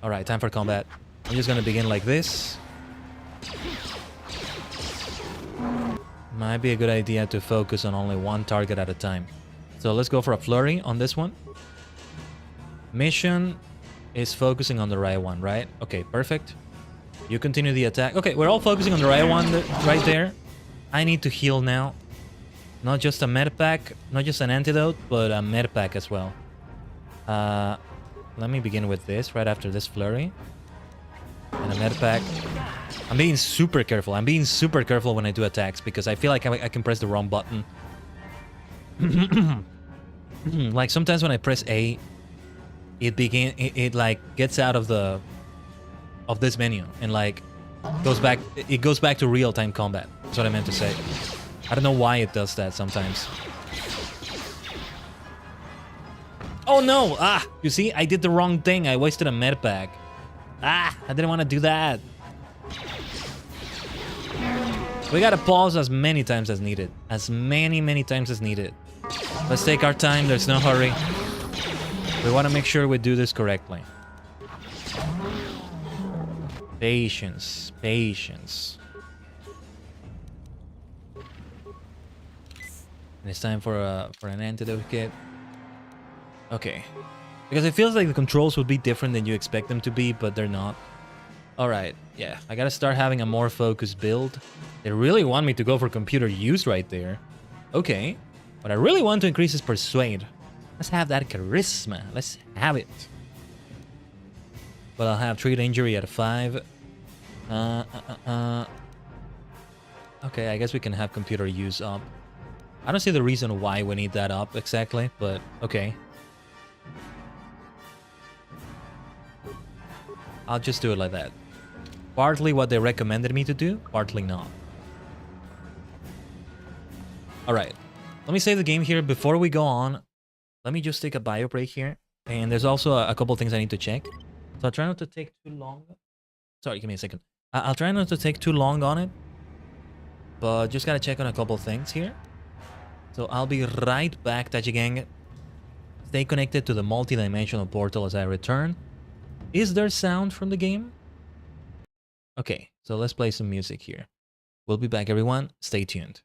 Alright, time for combat. I'm just gonna begin like this. Might be a good idea to focus on only one target at a time. So let's go for a flurry on this one. Mission is focusing on the right one, right? Okay, perfect. You continue the attack. Okay, we're all focusing on the right one right there. I need to heal now. Not just a medpack, not just an antidote, but a medpack as well. Let me begin with this right after this flurry. And a medpack. I'm being super careful. I'm being super careful when I do attacks because I feel like I can press the wrong button. Like sometimes when I press A, it like gets out of this menu and like goes back. It goes back to real-time combat. That's what I meant to say. I don't know why it does that sometimes. Oh no! Ah, you see, I did the wrong thing. I wasted a medpack. Ah, I didn't want to do that. We gotta pause as many times as needed. As many times as needed. Let's take our time. There's no hurry. We want to make sure we do this correctly. Patience. Patience. And it's time for an antidote kit. Okay. Because it feels like the controls would be different than you expect them to be, but they're not. Alright, yeah. I gotta start having a more focused build. They really want me to go for computer use right there. Okay. What I really want to increase is persuade. Let's have that charisma. Let's have it. But I'll have treat injury at a 5. Okay, I guess we can have computer use up. I don't see the reason why we need that up exactly, but okay. I'll just do it like that. Partly what they recommended me to do, partly not. Alright. Let me save the game here. Before we go on, let me just take a bio break here. And there's also a couple things I need to check. So I'll try not to take too long. Sorry, give me a second. I'll try not to take too long on it. But just gotta check on a couple things here. So I'll be right back, Tajigen. Stay connected to the multi-dimensional portal as I return. Is there sound from the game? Okay, so let's play some music here. We'll be back, everyone. Stay tuned.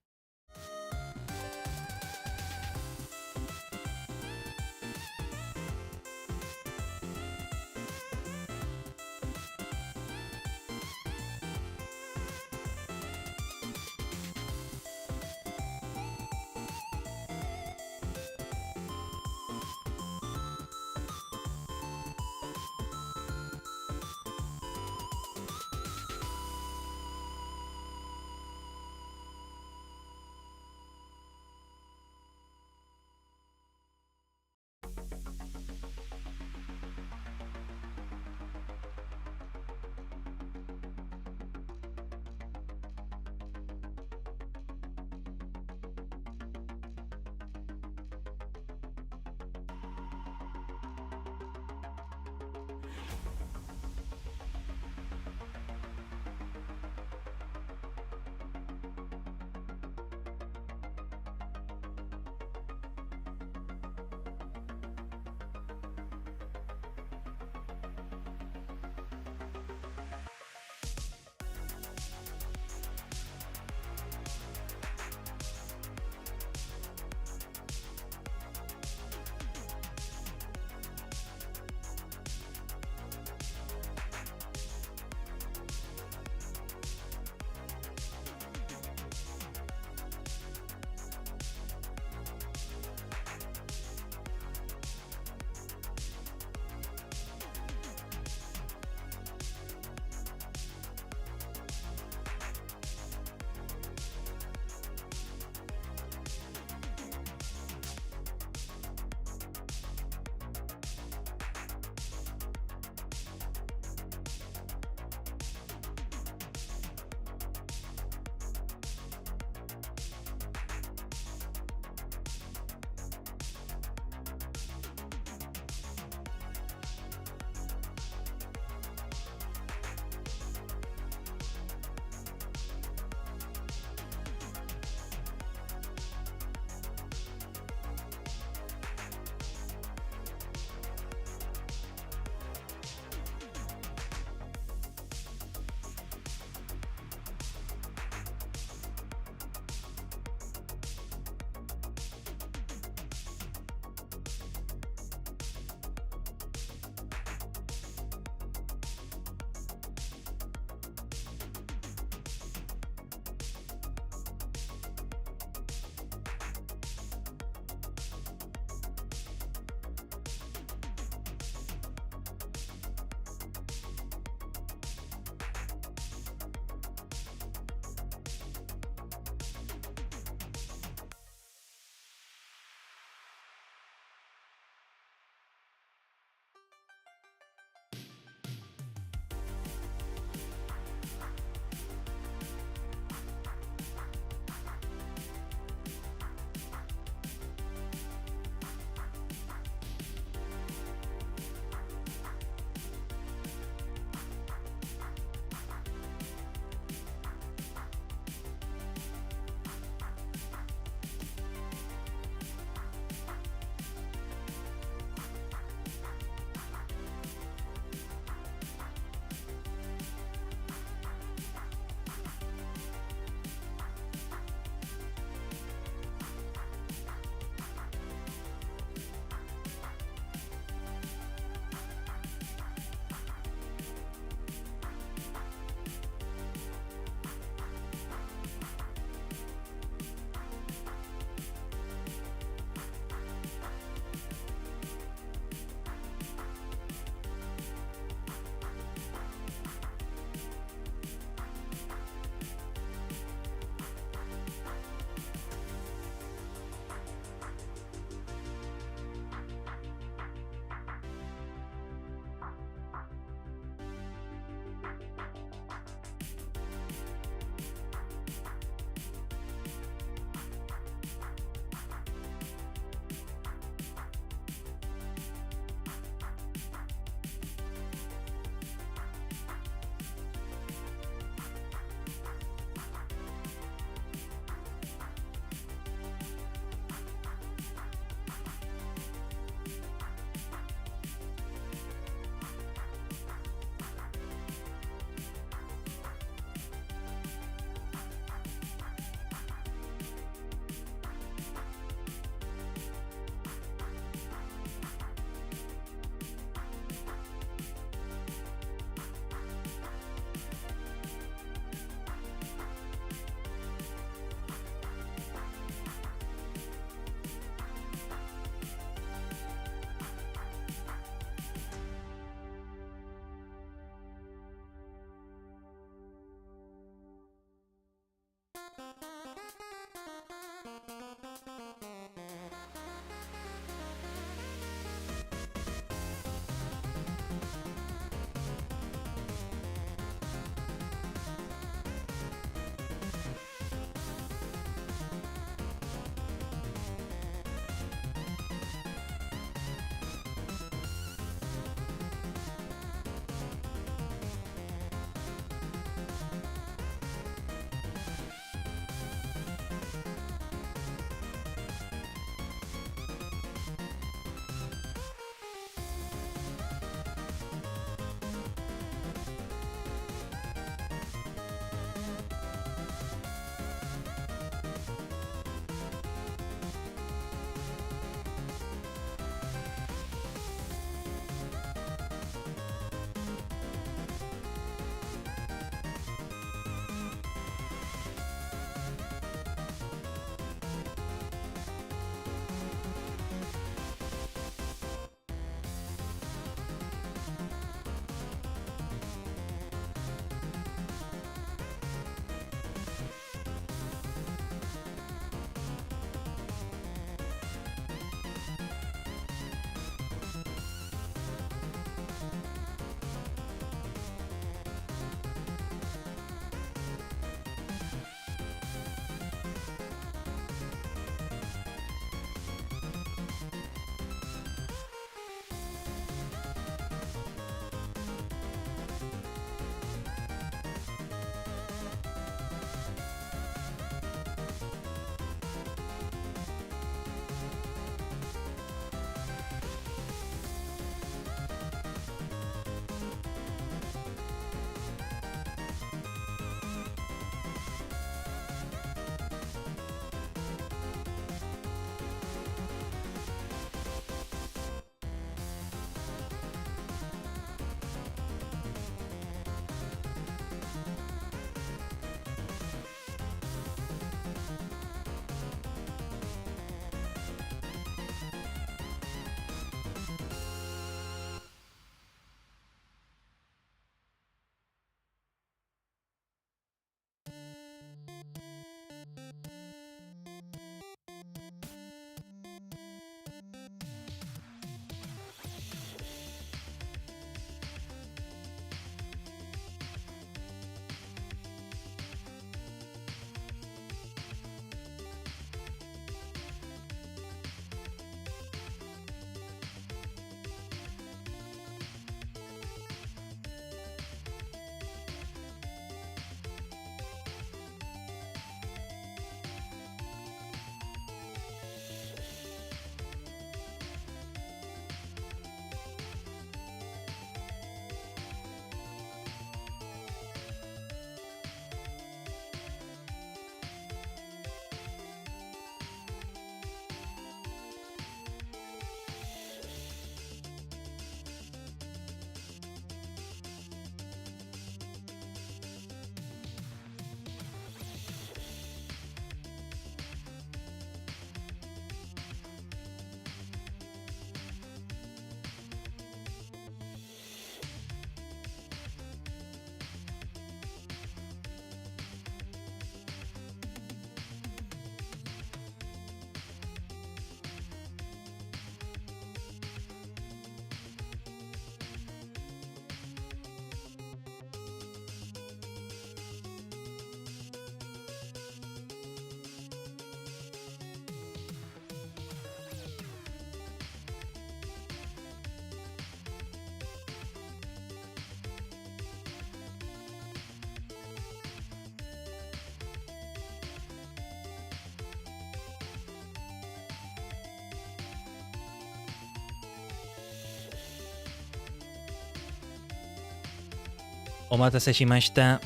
Omatase shimashita.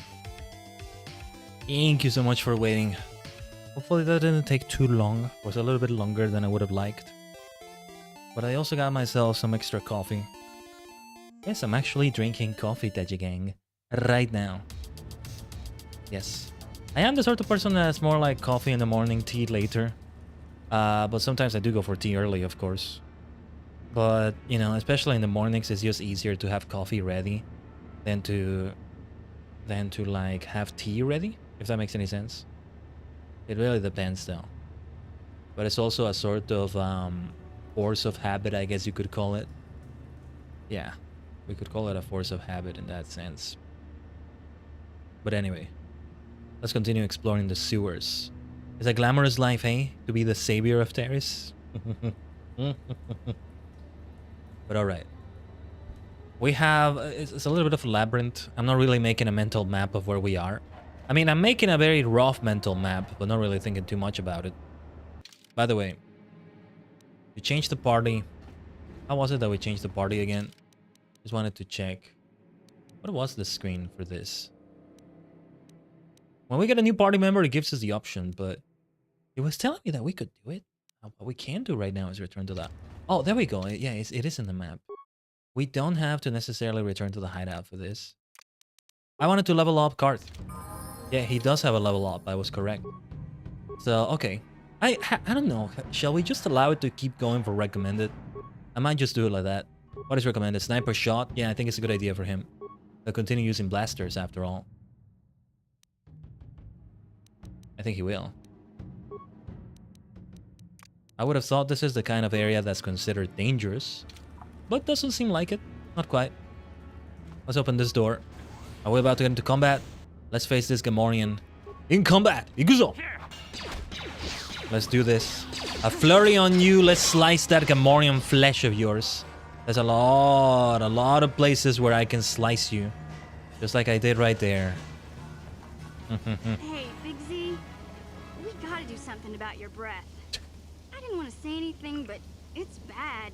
Thank you so much for waiting. Hopefully that didn't take too long. It was a little bit longer than I would have liked. But I also got myself some extra coffee. Yes, I'm actually drinking coffee, Tajigen, right now. Yes. I am the sort of person that's more like coffee in the morning, tea later. But sometimes I do go for tea early, of course. But, you know, especially in the mornings, it's just easier to have coffee ready than to like have tea ready, if that makes any sense. It really depends though. But it's also a sort of force of habit, I guess you could call it. Yeah, we could call it a force of habit in that sense. But anyway, let's continue exploring the sewers. It's a glamorous life, eh? To be the savior of TARIS? But alright. We have... It's a little bit of a labyrinth. I'm not really making a mental map of where we are. I mean, I'm making a very rough mental map, but not really thinking too much about it. By the way, we changed the party. How was it that we changed the party again? Just wanted to check. What was the screen for this? When we get a new party member, it gives us the option, but it was telling me that we could do it. What we can do right now is return to that. Oh, there we go. Yeah, it is in the map. We don't have to necessarily return to the hideout for this. I wanted to level up Karth. Yeah, he does have a level up. I was correct. So, okay. I don't know. Shall we just allow it to keep going for recommended? I might just do it like that. What is recommended? Sniper shot? Yeah, I think it's a good idea for him. He'll continue using blasters after all. I think he will. I would have thought this is the kind of area that's considered dangerous. But doesn't seem like it. Not quite. Let's open this door. Are we about to get into combat? Let's face this Gamorrean. In combat! Iguzo! Let's do this. A flurry on you. Let's slice that Gamorrean flesh of yours. There's a lot of places where I can slice you. Just like I did right there. Hey, Big Z. We gotta do something about your breath. I didn't want to say anything, but it's bad.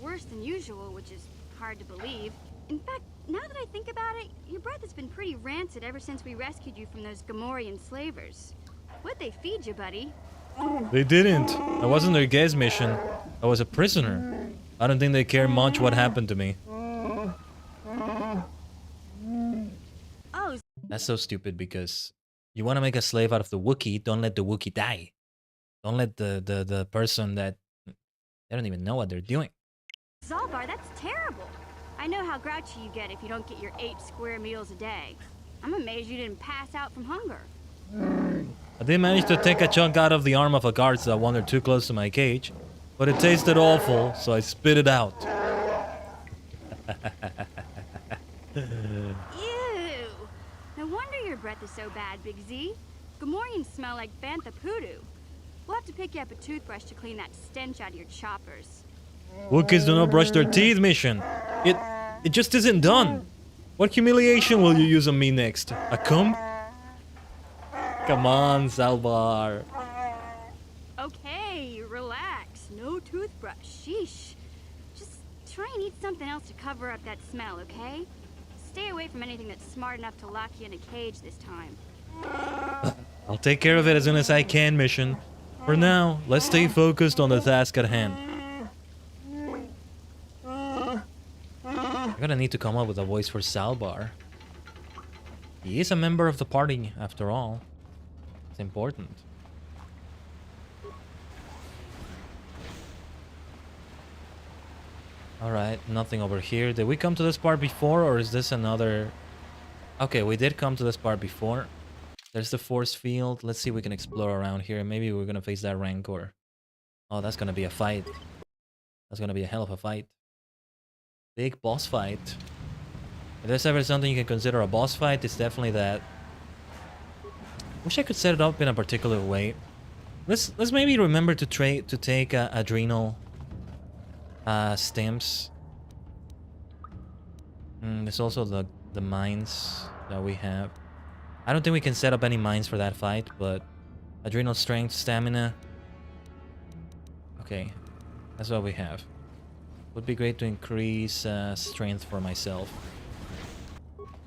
Worse than usual, which is hard to believe. In fact, now that I think about it, your breath has been pretty rancid ever since we rescued you from those Gamorrean slavers. What'd they feed you, buddy? They didn't. I wasn't their guest mission. I was a prisoner. I don't think they care much what happened to me. Oh. That's so stupid because you want to make a slave out of the Wookiee, don't let the Wookiee die. Don't let the person that... They don't even know what they're doing. Zalbar, that's terrible. I know how grouchy you get if you don't get your 8 square meals a day. I'm amazed you didn't pass out from hunger. I did manage to take a chunk out of the arm of a guard that wandered too close to my cage, but it tasted awful, so I spit it out. Ew! No wonder your breath is so bad, Big Z. Gamorreans smell like bantha poodoo. We'll have to pick you up a toothbrush to clean that stench out of your choppers. Wookiees do not brush their teeth, mission. It just isn't done. What humiliation will you use on me next? A comb? Come on, Zalbar. Okay, relax. No toothbrush. Sheesh. Just try and eat something else to cover up that smell, okay? Stay away from anything that's smart enough to lock you in a cage this time. I'll take care of it as soon as I can, mission. For now, let's stay focused on the task at hand. I'm gonna need to come up with a voice for Zalbar. He is a member of the party, after all. It's important. Alright, nothing over here. Did we come to this part before, or is this another... Okay, we did come to this part before. There's the force field. Let's see if we can explore around here. Maybe we're gonna face that Rancor. Oh, that's gonna be a fight. That's gonna be a hell of a fight. Big boss fight. If there's ever something you can consider a boss fight, it's definitely that. Wish I could set it up in a particular way. Let's maybe remember to take adrenal stems. There's also the mines that we have. I don't think we can set up any mines for that fight, but adrenal strength, stamina. Okay, that's what we have. Would be great to increase strength for myself.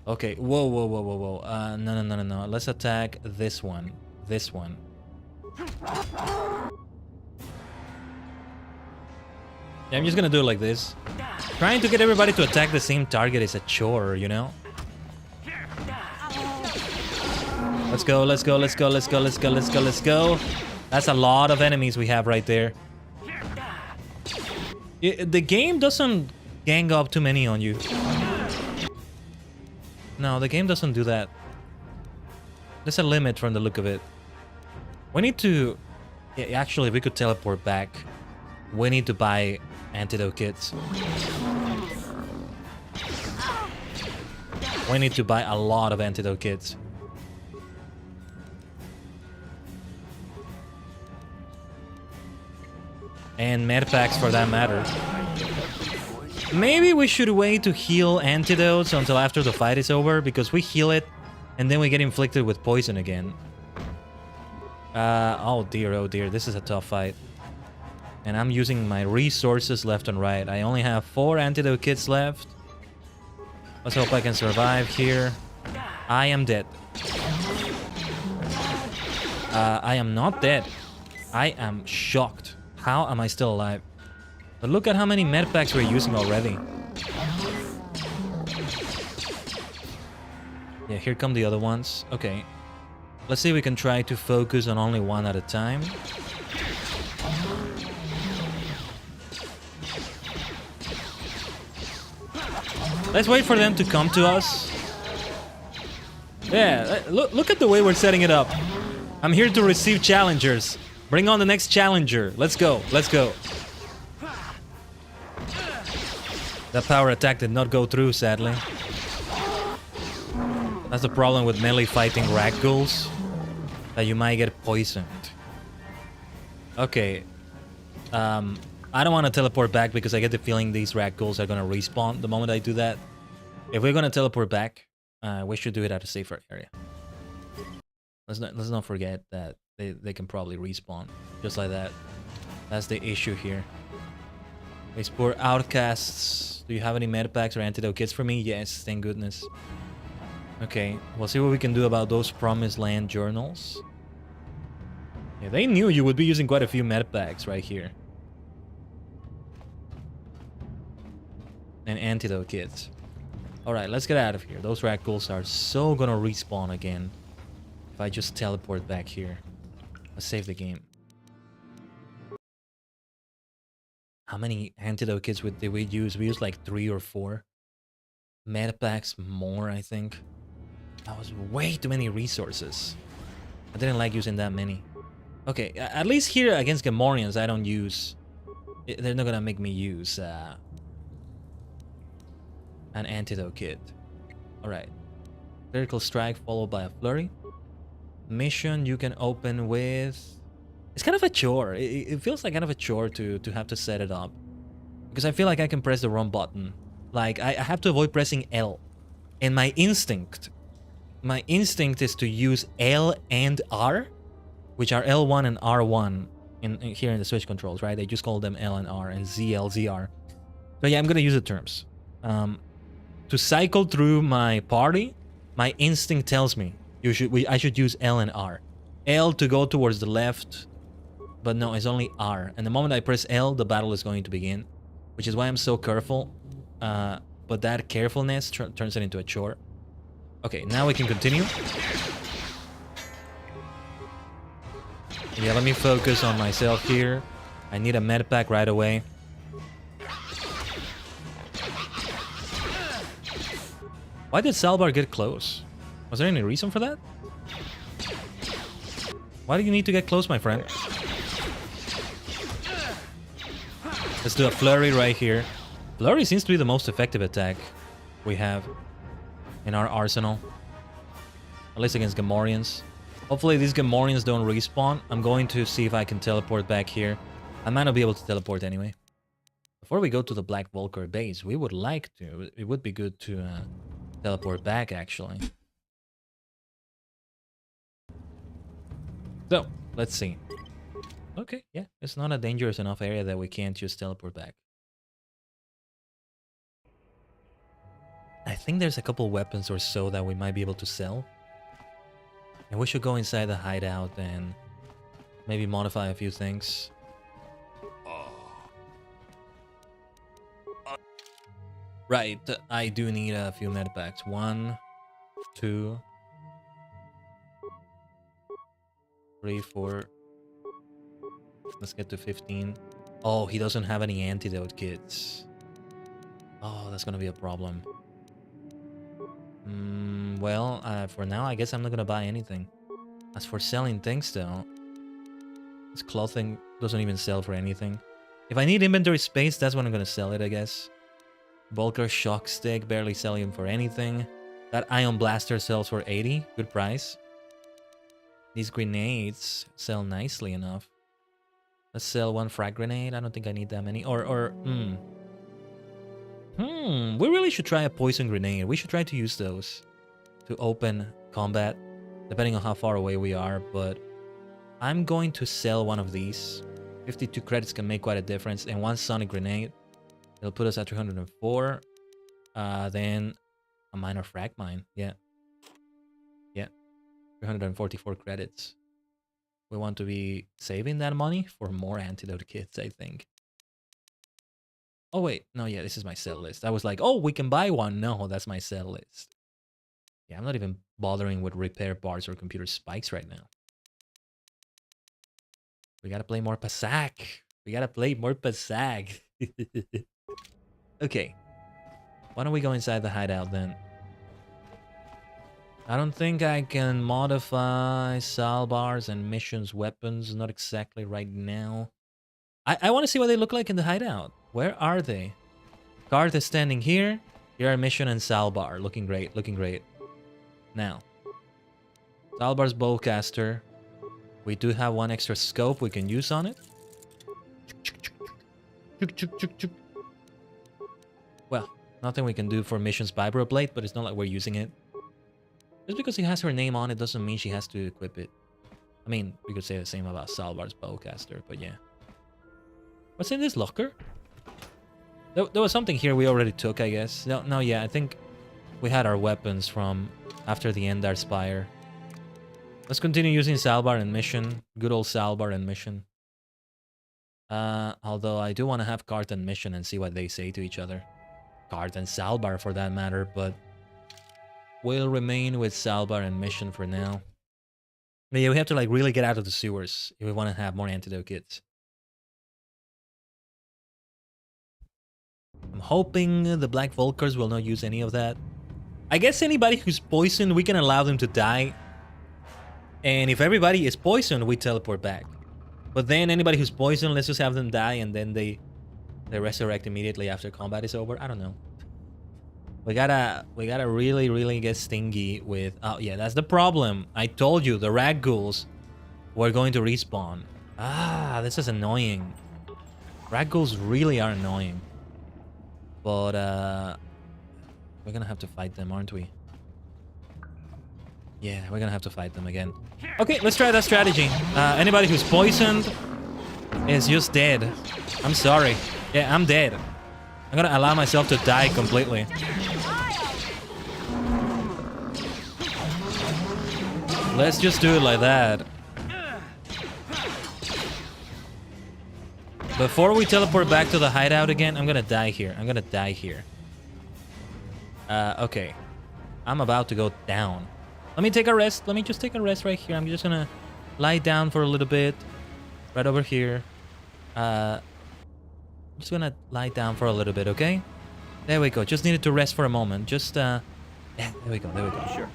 Okay, whoa, whoa, whoa, whoa, whoa. No. Let's attack this one. This one. Yeah, I'm just gonna do it like this. Trying to get everybody to attack the same target is a chore, you know? Let's go, let's go, let's go, let's go, let's go, let's go, let's go. That's a lot of enemies we have right there. The game doesn't gang up too many on you. No, the game doesn't do that. There's a limit from the look of it. We need to... Yeah, actually, we could teleport back. We need to buy antidote kits. We need to buy a lot of antidote kits. And med packs for that matter. Maybe we should wait to heal antidotes until after the fight is over, because we heal it and then we get inflicted with poison again. Oh dear, this is a tough fight. And I'm using my resources left and right. I only have 4 antidote kits left. Let's hope I can survive here. I am dead. I am not dead. I am shocked. How am I still alive? But look at how many med packs we're using already. Yeah, here come the other ones. Okay. Let's see if we can try to focus on only one at a time. Let's wait for them to come to us. Yeah, look at the way we're setting it up. I'm here to receive challengers. Bring on the next challenger. Let's go. Let's go. That power attack did not go through, sadly. That's the problem with melee fighting ragdolls. That you might get poisoned. Okay. I don't want to teleport back because I get the feeling these ragdolls are going to respawn the moment I do that. If we're going to teleport back, we should do it at a safer area. Let's not forget that they can probably respawn just like that. That's the issue here. These poor outcasts. Do you have any med packs or antidote kits for me? Yes, thank goodness. Okay, we'll see what we can do about those Promised Land journals. Yeah, they knew you would be using quite a few med packs right here. And antidote kits. Alright, let's get out of here. Those ragdolls are so gonna respawn again if I just teleport back here. Let's save the game. How many antidote kits did we use? We used like 3 or 4. Med packs more, I think. That was way too many resources. I didn't like using that many. Okay, at least here against Gamorreans, I don't use... They're not gonna make me use an antidote kit. Alright. Critical strike followed by a flurry. Mission you can open with... It's kind of a chore. It feels like kind of a chore to have to set it up. Because I feel like I can press the wrong button. Like, I have to avoid pressing L. And my instinct is to use L and R, which are L1 and R1 here in the Switch controls, right? They just call them L and R and ZL, ZR. So yeah, I'm gonna use the terms. To cycle through my party, my instinct tells me I should use L and R. L to go towards the left, but no, it's only R. And the moment I press L, the battle is going to begin, which is why I'm so careful. But that carefulness turns it into a chore. Okay, now we can continue. Yeah, let me focus on myself here. I need a med pack right away. Why did Salvar get close? Was there any reason for that? Why do you need to get close, my friend? Let's do a flurry right here. Flurry seems to be the most effective attack we have in our arsenal. At least against Gamorreans. Hopefully these Gamorreans don't respawn. I'm going to see if I can teleport back here. I might not be able to teleport anyway. Before we go to the Black Vulcar base, we would like to. It would be good to teleport back, actually. So, let's see. Okay, yeah. It's not a dangerous enough area that we can't just teleport back. I think there's a couple weapons or so that we might be able to sell. And we should go inside the hideout and maybe modify a few things. Right, I do need a few medpacks. 1, 2, 3, 4. Let's get to 15. Oh, he doesn't have any antidote kits. Oh, that's gonna be a problem. Well, for now, I guess I'm not gonna buy anything. As for selling things, though, this clothing doesn't even sell for anything. If I need inventory space, that's when I'm gonna sell it, I guess. Bulker shock stick, barely selling for anything. That ion blaster sells for 80, good price. These grenades sell nicely enough. Let's sell 1 frag grenade. I don't think I need that many. We really should try a poison grenade. We should try to use those to open combat, depending on how far away we are. But I'm going to sell one of these. 52 credits can make quite a difference. And 1 sonic grenade. It'll put us at 304. Then a minor frag mine. Yeah. 344 credits. We want to be saving that money for more antidote kits, I think. Oh, wait. No, yeah, this is my sell list. I was like, oh, we can buy one. No, that's my sell list. Yeah, I'm not even bothering with repair parts or computer spikes right now. We gotta play more Pasak. Okay. Why don't we go inside the hideout then? I don't think I can modify salbars and missions weapons. Not exactly right now. I want to see what they look like in the hideout. Where are they? Guard is standing here. Here are mission and salbar. Looking great, looking great. Now, salbar's bowcaster. We do have 1 extra scope we can use on it. Well, nothing we can do for mission's vibroblade, but it's not like we're using it. Just because he has her name on it doesn't mean she has to equip it. I mean, we could say the same about Salvar's bowcaster, but yeah. What's in this locker? There was something here we already took, I guess. No, yeah, I think we had our weapons from after the Endar Spire. Let's continue using Salbar and mission. Good old Salbar and mission. Although I do want to have Cart and mission and see what they say to each other. Cart and Salbar for that matter, but we'll remain with Salbar and mission for now. But yeah, we have to like really get out of the sewers if we want to have more antidote kits. I'm hoping the Black Volkers will not use any of that. I guess anybody who's poisoned, we can allow them to die. And if everybody is poisoned, we teleport back. But then anybody who's poisoned, let's just have them die and then they resurrect immediately after combat is over. I don't know. We gotta really get stingy with... Oh yeah, that's the problem. I told you, the rag ghouls were going to respawn. Ah, this is annoying. Rag ghouls really are annoying. But we're gonna have to fight them, aren't we? Yeah, we're gonna have to fight them again. Okay, let's try that strategy. Anybody who's poisoned is just dead. I'm sorry. Yeah, I'm dead. I'm gonna allow myself to die completely. Let's just do it like that. Before we teleport back to the hideout again, I'm gonna die here. I'm gonna die here. Okay. I'm about to go down. Let me take a rest. Let me just take a rest right here. I'm just gonna lie down for a little bit. Right over here. I'm just gonna lie down for a little bit, okay? There we go. Just needed to rest for a moment. Just, yeah, there we go. There we go. Sure.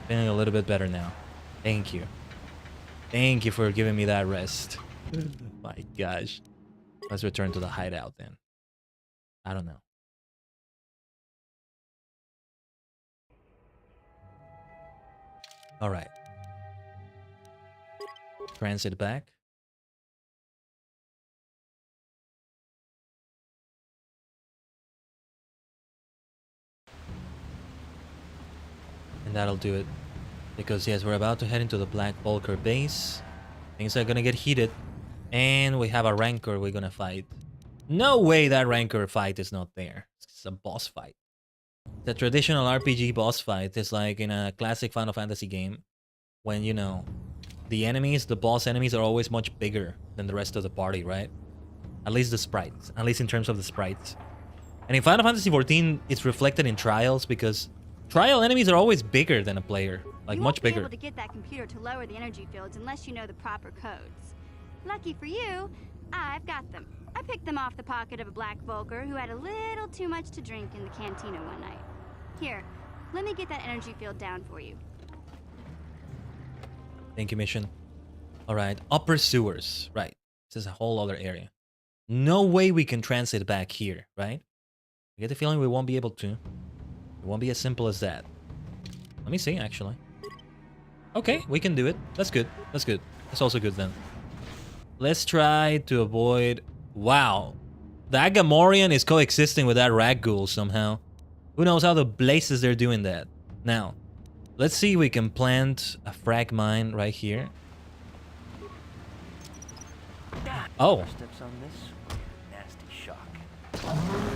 Feeling a little bit better now. Thank you. Thank you for giving me that rest. My gosh. Let's return to the hideout then. I don't know. All right. Transit back. And that'll do it. Because yes, we're about to head into the Black Volker base. Things are gonna get heated. And we have a Rancor we're gonna fight. No way that Rancor fight is not there. It's a boss fight. The traditional RPG boss fight is like in a classic Final Fantasy game when, you know, the enemies, the boss enemies are always much bigger than the rest of the party, right? At least the sprites, at least in terms of the sprites. And in Final Fantasy XIV, it's reflected in trials because trial enemies are always bigger than a player, like much bigger. You won't be able to get that computer to lower the energy fields unless you know the proper codes. Lucky for you, I've got them. I picked them off the pocket of a black Volker who had a little too much to drink in the cantina one night. Here, let me get that energy field down for you. Thank you, mission. Alright, upper sewers. Right. This is a whole other area. No way we can transit back here, right? I get the feeling we won't be able to. It won't be as simple as that. Let me see, actually. Okay, we can do it. That's good. That's good. That's also good then. Let's try to avoid... Wow. The Agamorian is coexisting with that Ragghoul somehow. Who knows how the blazes they're doing that. Now, let's see if we can plant a frag mine right here. Oh. Steps on this nasty shock.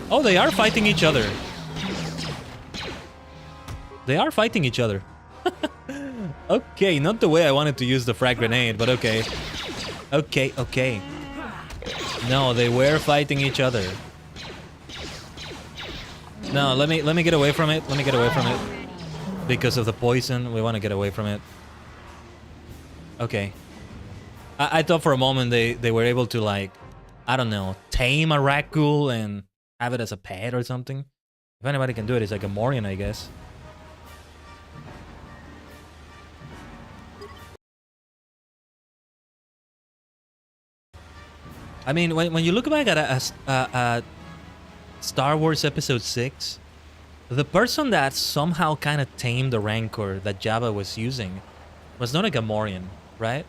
Oh, they are fighting each other. They are fighting each other. Okay, not the way I wanted to use the frag grenade, but okay. Okay, okay. No, they were fighting each other. No, let me get away from it. Let me get away from it. Because of the poison, we want to get away from it. Okay. I thought for a moment they were able to, like, I don't know, tame a Ragghoul and have it as a pet or something. If anybody can do it, it's like a Morian, I guess. I mean, when you look back at Star Wars Episode 6, the person that somehow kind of tamed the Rancor that Jabba was using was not a Gamorrean, right?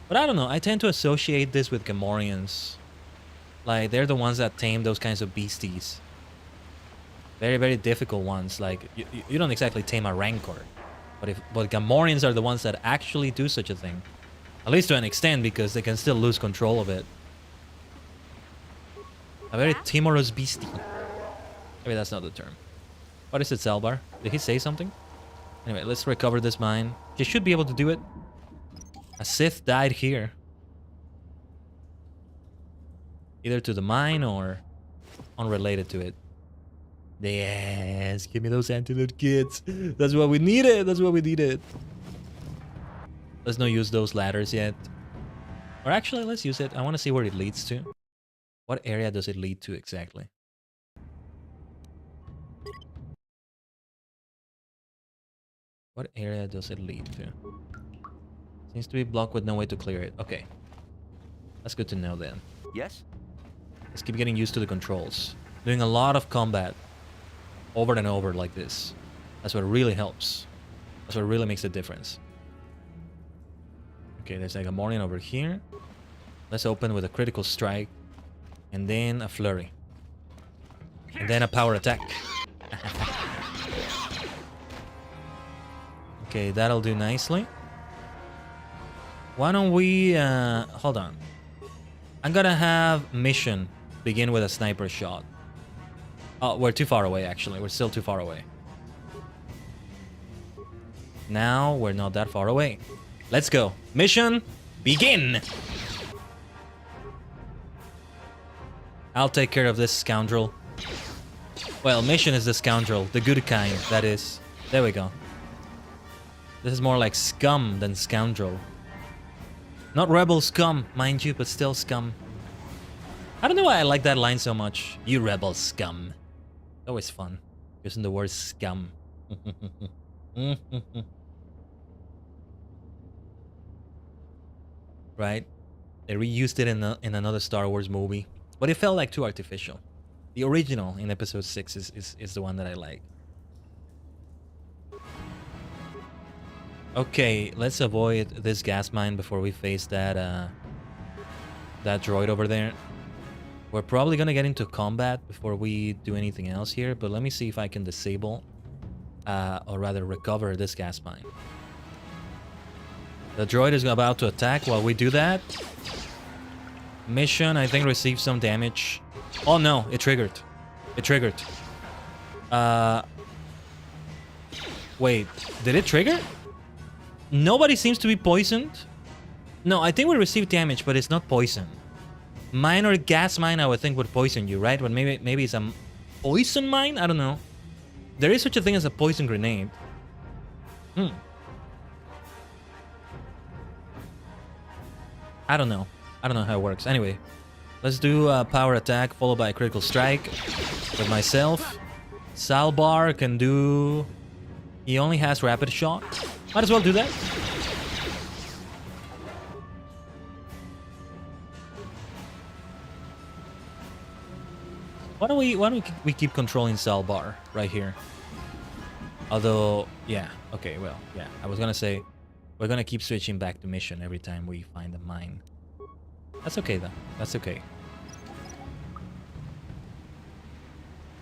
But I don't know, I tend to associate this with Gamorreans. Like, they're the ones that tame those kinds of beasties. Very, very difficult ones. Like, you don't exactly tame a Rancor. But Gamorreans are the ones that actually do such a thing. At least to an extent, because they can still lose control of it. A very timorous beastie. Maybe that's not the term. What is it, Salvar? Did he say something? Anyway, let's recover this mine. He should be able to do it. A Sith died here. Either to the mine or unrelated to it. Yes, give me those antidote kits. That's what we needed. That's what we needed. Let's not use those ladders yet. Or actually, let's use it. I want to see where it leads to. What area does it lead to exactly? What area does it lead to? Seems to be blocked with no way to clear it. Okay. That's good to know then. Yes? Let's keep getting used to the controls. Doing a lot of combat over and over like this. That's what really helps. That's what really makes a difference. Okay, there's like a Gamorrean over here. Let's open with a critical strike. And then a flurry. And then a power attack. Okay, that'll do nicely. Why don't we... hold on. I'm gonna have mission begin with a sniper shot. Oh, we're too far away, actually. We're still too far away. Now, we're not that far away. Let's go. Mission begin! I'll take care of this scoundrel. Well, mission is the scoundrel. The good kind, that is. There we go. This is more like scum than scoundrel. Not rebel scum, mind you, but still scum. I don't know why I like that line so much. You rebel scum. Always fun. Using the word scum. Right? They reused it in another Star Wars movie. But it felt like too artificial. The original in episode 6 is the one that I like. Okay, let's avoid this gas mine before we face that that droid over there. We're probably gonna get into combat before we do anything else here, but let me see if I can disable or rather recover this gas mine. The droid is about to attack while we do that. Mission, I think, received some damage. Oh no, it triggered. It triggered. Wait, did it trigger? Nobody seems to be poisoned. No, I think we received damage, but it's not poison. Mine or gas mine, I would think would poison you, right? But maybe it's a poison mine? I don't know. There is such a thing as a poison grenade. I don't know. I don't know how it works. Anyway, let's do a power attack followed by a critical strike with myself. Salbar can do... He only has rapid shot. Might as well do that. Why don't we keep controlling Salbar right here? Although, yeah, okay, well, yeah. I was gonna say we're gonna keep switching back to mission every time we find a mine. That's okay though. That's okay.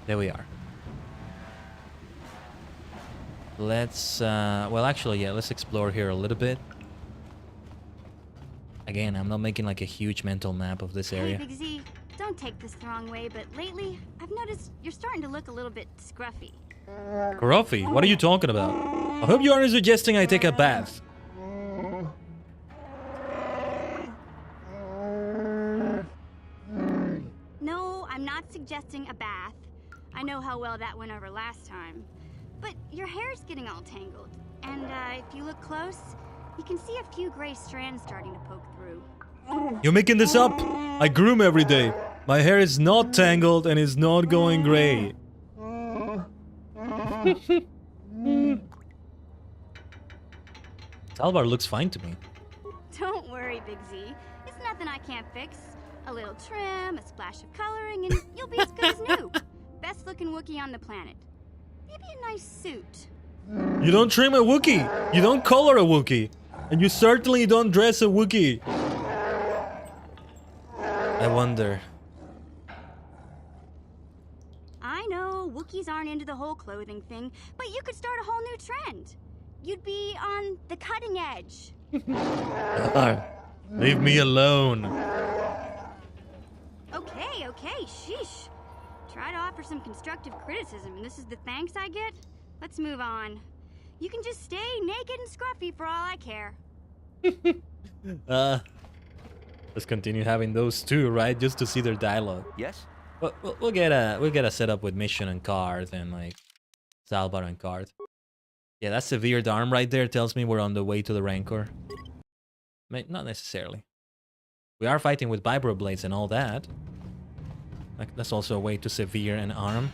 There we are. Let's well, actually, yeah, let's explore here a little bit. Again, I'm not making like a huge mental map of this area. Hey, Big Z, don't take this the wrong way, but lately I've noticed you're starting to look a little bit scruffy. Gruffy? What are you talking about? I hope you aren't suggesting I take a bath. No, I'm not suggesting a bath. I know how well that went over last time. But your hair's getting all tangled. And if you look close, you can see a few gray strands starting to poke through. You're making this up. I groom every day. My hair is not tangled and is not going gray. Salvar looks fine to me. Don't worry, Big Z. It's nothing I can't fix. A little trim, a splash of coloring, and you'll be as good as new. Best looking Wookiee on the planet. Maybe a nice suit. You don't trim a Wookiee. You don't color a Wookiee. And you certainly don't dress a Wookiee. I wonder. I know, Wookiees aren't into the whole clothing thing, but you could start a whole new trend. You'd be on the cutting edge. Leave me alone. Okay, sheesh. Try to offer some constructive criticism, and this is the thanks I get? Let's move on. You can just stay naked and scruffy for all I care. Let's continue having those two, right? Just to see their dialogue. Yes? We'll get a setup with mission and card and like Salvar and card. Yeah, that severed arm right there tells me we're on the way to the Rancor. Not necessarily. We are fighting with vibro blades and all that. Like, that's also a way to severe an arm.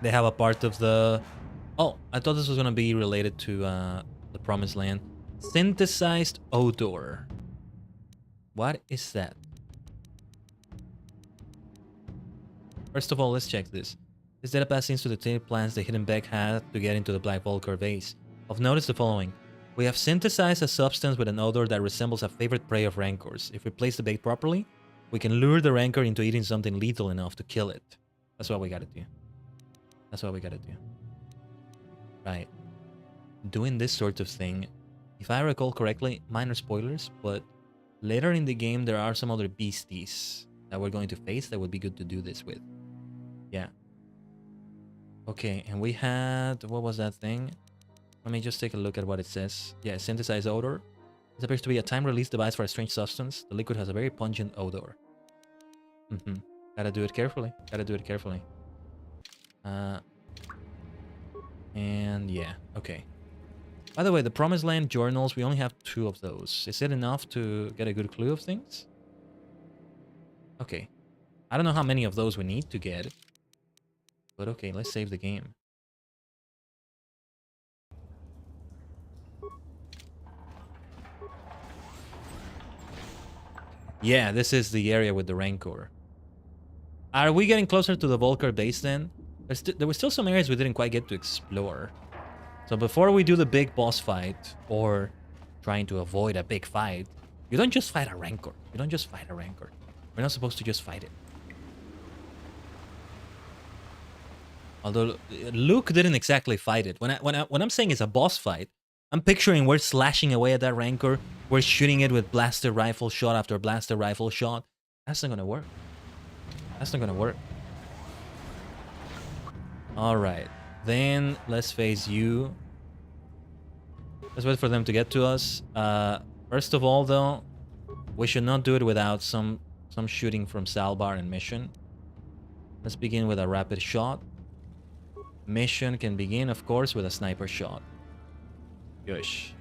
They have a part of the... Oh, I thought this was gonna be related to the Promised Land. Synthesized odor. What is that? First of all, let's check this. This data pass seems to detail plans the hidden Beck had to get into the Black Vulcar base. Of notice the following. We have synthesized a substance with an odor that resembles a favorite prey of Rancors. If we place the bait properly, we can lure the Rancor into eating something lethal enough to kill it. That's what we gotta do. That's what we gotta do. Right. Doing this sort of thing, if I recall correctly, minor spoilers, but later in the game there are some other beasties that we're going to face that would be good to do this with. Yeah. Okay, and we had... What was that thing? Let me just take a look at what it says. Yeah, synthesized odor. This appears to be a time-release device for a strange substance. The liquid has a very pungent odor. Gotta do it carefully. Gotta do it carefully. And yeah, okay. By the way, the Promised Land journals, we only have 2 of those. Is it enough to get a good clue of things? Okay. I don't know how many of those we need to get. But okay, let's save the game. Yeah, this is the area with the Rancor. Are we getting closer to the Vulcar base then? There were still some areas we didn't quite get to explore. So before we do the big boss fight, or trying to avoid a big fight, you don't just fight a Rancor. You don't just fight a Rancor. We're not supposed to just fight it. Although Luke didn't exactly fight it. When I'm saying it's a boss fight, I'm picturing we're slashing away at that Rancor. We're shooting it with blaster rifle shot after blaster rifle shot. That's not gonna work. That's not gonna work. Alright. Then let's face you. Let's wait for them to get to us. First of all, though, we should not do it without some shooting from Salbar and mission. Let's begin with a rapid shot. Mission can begin, of course, with a sniper shot. Gosh.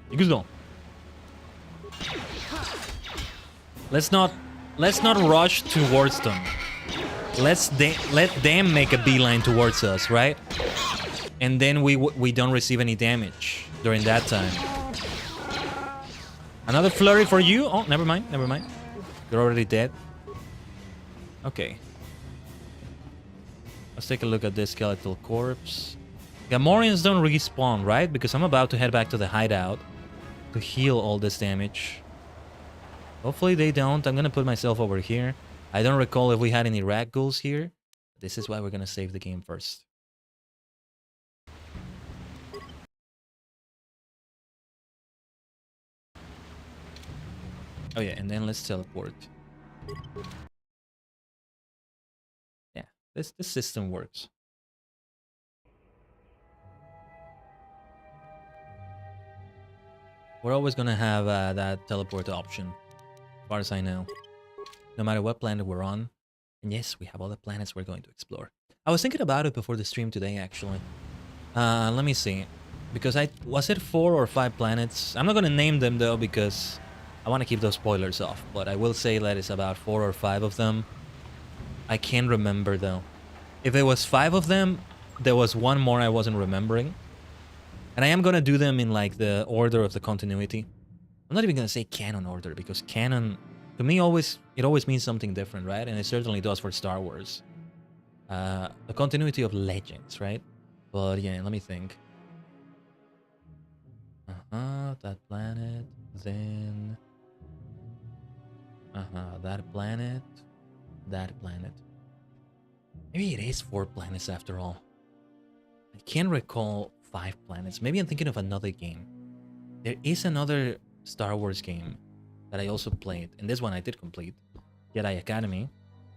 Let's not rush towards them. Let them make a beeline towards us, right? And then we don't receive any damage during that time. Another flurry for you? Oh, never mind. You're already dead. Okay. Let's take a look at this skeletal corpse. Gamorreans don't respawn, right? Because I'm about to head back to the hideout to heal all this damage. Hopefully they don't. I'm gonna put myself over here. I don't recall if we had any rat ghouls here. This is why we're gonna save the game first. Oh yeah, and then let's teleport. Yeah, this system works. We're always gonna have that teleport option, as far as I know. No matter what planet we're on. And yes, we have all the planets we're going to explore. I was thinking about it before the stream today, actually. Let me see. Because was it 4 or 5 planets? I'm not gonna name them though, because I want to keep those spoilers off. But I will say that it's about 4 or 5 of them. I can't remember though. If it was 5 of them, there was one more I wasn't remembering. And I am gonna do them in like the order of the continuity. I'm not even gonna say canon order, because canon to me it always means something different, right? And it certainly does for Star Wars. The continuity of legends, right? But yeah, let me think. That planet, then that planet, that planet. Maybe it is 4 planets after all. I can't recall 5 planets. Maybe I'm thinking of another game. There is another Star Wars game that I also played, and this one I did complete, Jedi Academy,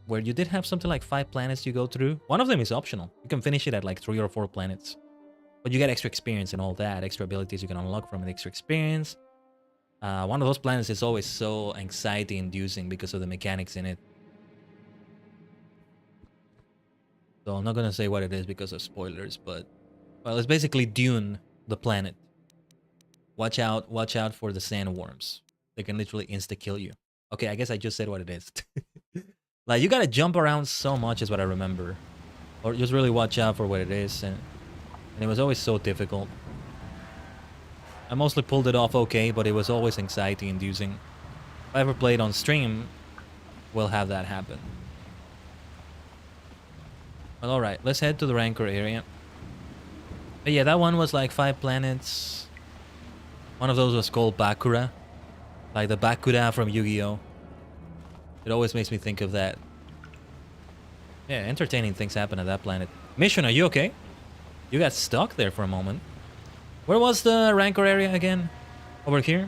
where you did have something like 5 planets you go through. One of them is optional. You can finish it at like 3 or 4 planets. But you get extra experience and all that, extra abilities you can unlock from an extra experience. One of those planets is always so anxiety-inducing because of the mechanics in it. So I'm not gonna say what it is because of spoilers, but well, it's basically Dune, the planet. Watch out for the sandworms. They can literally insta-kill you. Okay, I guess I just said what it is. Like, you gotta jump around so much is what I remember. Or just really watch out for what it is. And it was always so difficult. I mostly pulled it off okay, but it was always anxiety-inducing. If I ever played on stream, we'll have that happen. Well, alright, let's head to the Rancor area. But yeah, that one was like 5 planets. One of those was called Bakura. Like the Bakura from Yu-Gi-Oh! It always makes me think of that. Yeah, entertaining things happen at that planet. Mission, are you okay? You got stuck there for a moment. Where was the Rancor area again? Over here?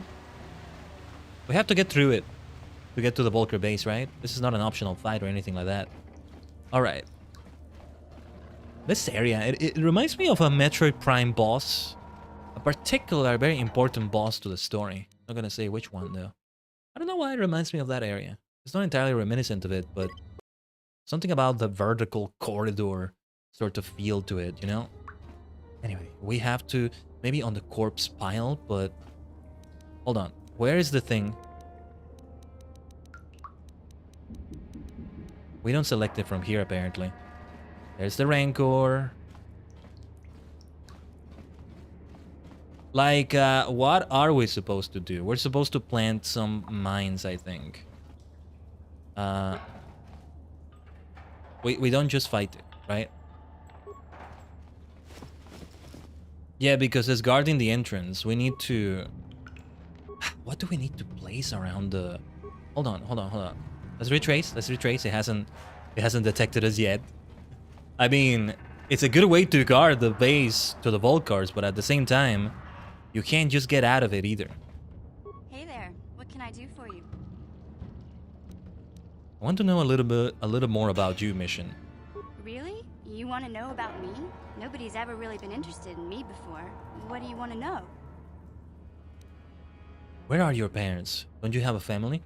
We have to get through it to get to the Volker base, right? This is not an optional fight or anything like that. Alright. This area, it reminds me of a Metroid Prime boss. A particular, very important boss to the story. I'm not gonna say which one, though. I don't know why it reminds me of that area. It's not entirely reminiscent of it, but something about the vertical corridor sort of feel to it, you know? Anyway, we have to... Maybe on the corpse pile, but... Hold on. Where is the thing? We don't select it from here, apparently. There's the Rancor. Like, what are we supposed to do? We're supposed to plant some mines, I think. We don't just fight it, right? Yeah, because it's guarding the entrance. We need to... What do we need to place around the... Hold on. Let's retrace. It hasn't detected us yet. I mean, it's a good way to guard the base to the Volkars, but at the same time, you can't just get out of it either. Hey there, what can I do for you? I want to know a little more about you, Mission. Really? You want to know about me? Nobody's ever really been interested in me before. What do you want to know? Where are your parents? Don't you have a family?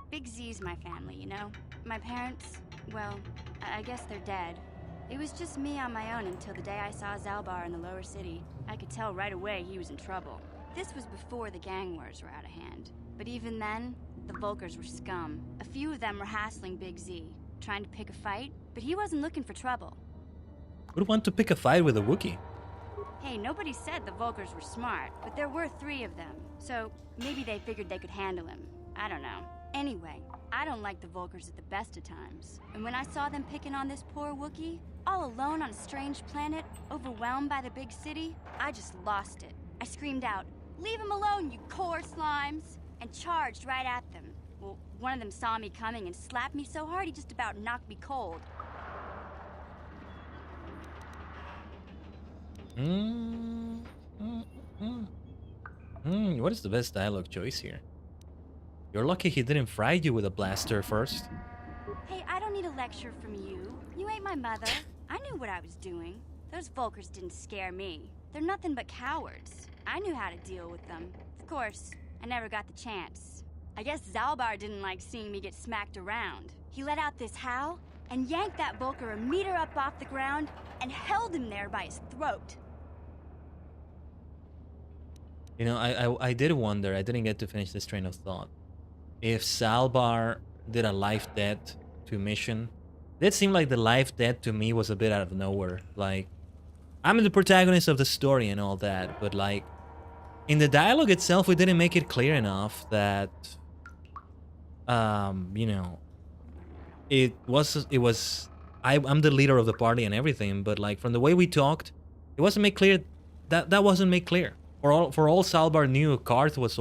Big Z's my family, you know? My parents, well, I guess they're dead. It was just me on my own until the day I saw Zalbar in the lower city. I could tell right away he was in trouble. This was before the gang wars were out of hand. But even then, the Volkers were scum. A few of them were hassling Big Z, trying to pick a fight, but he wasn't looking for trouble. Would want to pick a fight with a Wookiee? Hey, nobody said the Volkers were smart, but there were 3 of them, so maybe they figured they could handle him. I don't know. Anyway, I don't like the Volkers at the best of times. And when I saw them picking on this poor Wookiee, all alone on a strange planet, overwhelmed by the big city, I just lost it. I screamed out, "Leave him alone, you core slimes!" and charged right at them. Well, one of them saw me coming and slapped me so hard he just about knocked me cold. What is the best dialogue choice here? You're lucky he didn't fry you with a blaster first. Hey, I don't need a lecture from you. You ain't my mother. I knew what I was doing. Those Volkers didn't scare me. They're nothing but cowards. I knew how to deal with them. Of course, I never got the chance. I guess Zalbar didn't like seeing me get smacked around. He let out this howl and yanked that Volker a meter up off the ground and held him there by his throat. You know, I did wonder, I didn't get to finish this train of thought. If Zalbar did a life death to Mission, it seemed like the life death to me was a bit out of nowhere. Like, I'm the protagonist of the story and all that, but like, in the dialogue itself, we didn't make it clear enough that, you know, I'm the leader of the party and everything, but like from the way we talked, it wasn't made clear that wasn't made clear. For all Zalbar knew, Karth was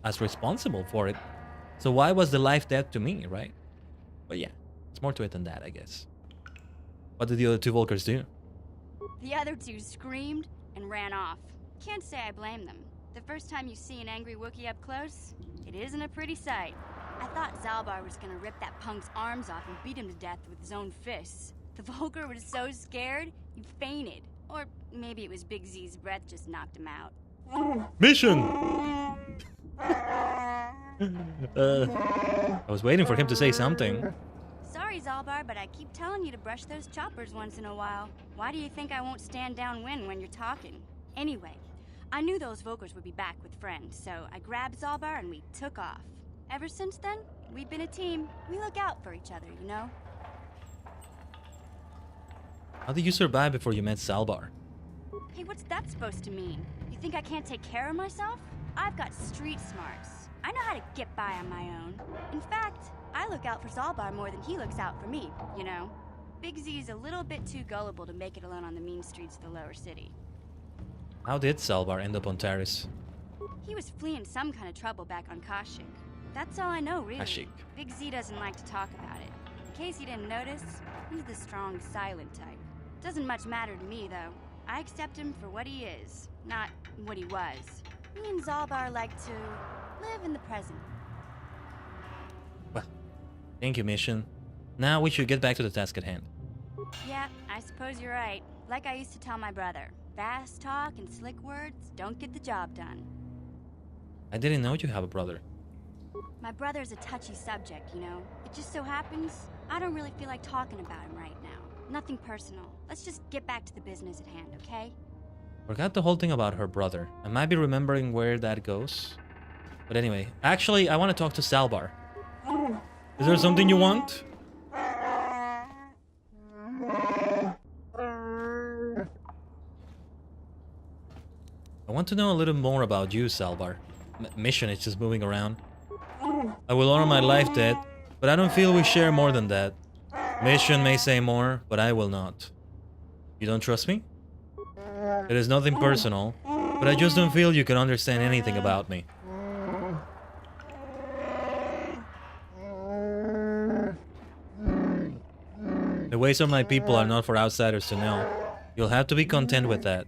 as responsible for it. So why was the life death to me, right? But yeah, it's more to it than that, I guess. What did the other 2 Volkers do? The other 2 screamed and ran off. Can't say I blame them. The first time you see an angry Wookiee up close, it isn't a pretty sight. I thought Zalbar was gonna rip that punk's arms off and beat him to death with his own fists. The Volker was so scared, he fainted. Or maybe it was Big Z's breath just knocked him out. Mission! I was waiting for him to say something. Sorry, Zalbar, but I keep telling you to brush those choppers once in a while. Why do you think I won't stand downwind when you're talking? Anyway, I knew those Volkers would be back with friends, so I grabbed Zalbar and we took off. Ever since then, we've been a team. We look out for each other, you know? How did you survive before you met Zalbar? Hey, what's that supposed to mean? You think I can't take care of myself? I've got street smarts. I know how to get by on my own. In fact, I look out for Zalbar more than he looks out for me, you know? Big Z is a little bit too gullible to make it alone on the mean streets of the lower city. How did Zalbar end up on TARIS? He was fleeing some kind of trouble back on Kashyyyk. That's all I know, really. Kashyyyk. Big Z doesn't like to talk about it. In case you didn't notice, he's the strong, silent type. Doesn't much matter to me, though. I accept him for what he is, not what he was. Me and Zalbar like to live in the present. Well, thank you, Mission. Now we should get back to the task at hand. Yeah, I suppose you're right. Like I used to tell my brother, fast talk and slick words don't get the job done. I didn't know you have a brother. My brother's a touchy subject, you know. It just so happens I don't really feel like talking about him right now. Nothing personal. Let's just get back to the business at hand, okay? Forgot the whole thing about her brother. I might be remembering where that goes. But anyway, actually, I want to talk to Zalbar. Is there something you want? I want to know a little more about you, Zalbar. Mission is just moving around. I will honor my life debt, but I don't feel we share more than that. Mission may say more, but I will not. You don't trust me? It is nothing personal, but I just don't feel you can understand anything about me. The ways of my people are not for outsiders to know. You'll have to be content with that.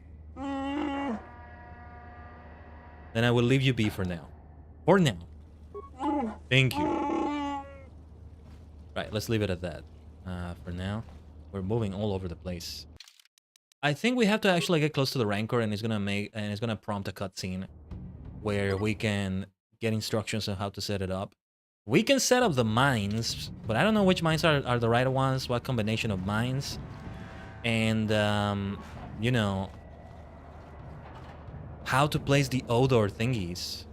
Then I will leave you be for now. For now. Thank you. Right, let's leave it at that. For now, we're moving all over the place. I think we have to actually get close to the Rancor, and it's gonna prompt a cutscene where we can get instructions on how to set it up. We can set up the mines, but I don't know which mines are the right ones, what combination of mines. And, you know, how to place the odor thingies.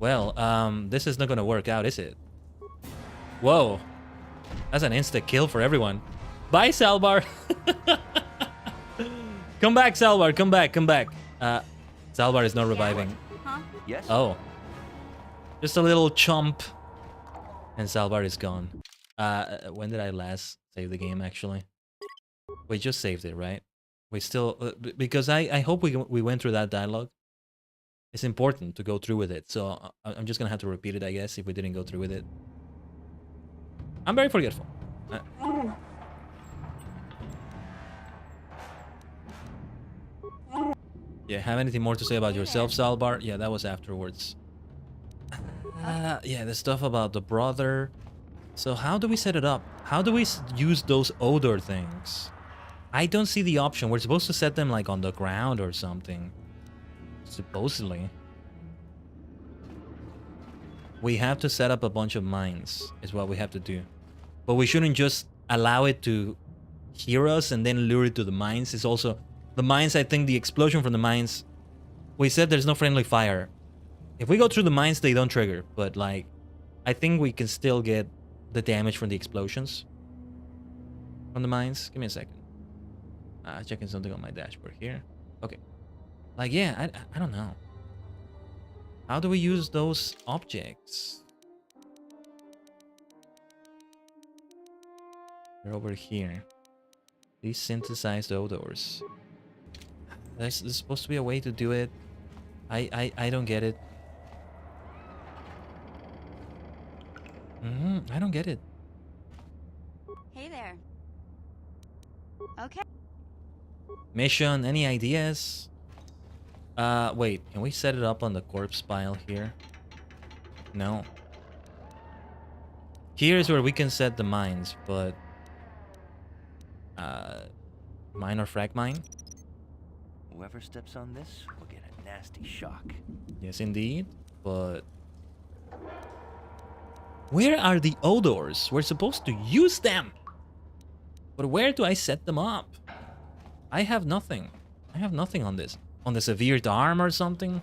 Well, this is not gonna work out, is it? Whoa. That's an insta-kill for everyone. Bye, Salvar! Come back, Salvar, come back, come back. Salvar is not reviving. Huh? Yes? Oh. Just a little chump. And Salvar is gone. When did I last save the game, actually? We just saved it, right? We still... because I hope we went through that dialogue. It's important to go through with it, so I'm just gonna have to repeat it, I guess, if we didn't go through with it. I'm very forgetful. Yeah, have anything more to say about yourself, Salvar? Yeah, that was afterwards. Yeah, the stuff about the brother. So how do we set it up? How do we use those odor things? I don't see the option. We're supposed to set them like on the ground or something. Supposedly. We have to set up a bunch of mines, is what we have to do. But we shouldn't just allow it to hear us and then lure it to the mines. It's also... the mines, I think the explosion from the mines... we said there's no friendly fire. If we go through the mines, they don't trigger. But, like, I think we can still get the damage from the explosions. From the mines. Give me a second. Checking something on my dashboard here. Okay. Like, yeah, I don't know. How do we use those objects? They're over here. These synthesized odors. There's supposed to be a way to do it. I don't get it. I don't get it. Hey there. Okay. Mission, any ideas? Wait, can we set it up on the corpse pile here? No. Here's where we can set the mines, but... mine or frag mine? Whoever steps on this will get a nasty shock. Yes, indeed, but... where are the odors? We're supposed to use them! But where do I set them up? I have nothing. I have nothing on this. On the severed arm or something?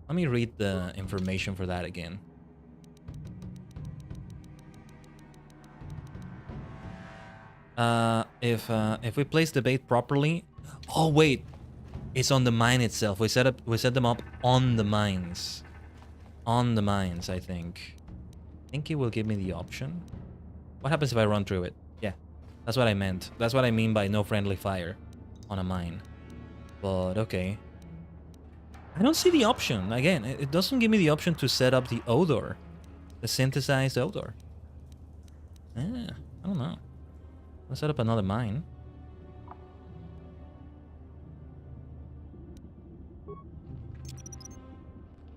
Let me read the information for that again. If we place the bait properly... oh wait, it's on the mine itself. We set them up on the mines. On the mines, I think. I think it will give me the option. What happens if I run through it? Yeah, that's what I meant. That's what I mean by no friendly fire on a mine. But okay. I don't see the option. Again, it doesn't give me the option to set up the odor. The synthesized odor. I don't know. Let's set up another mine.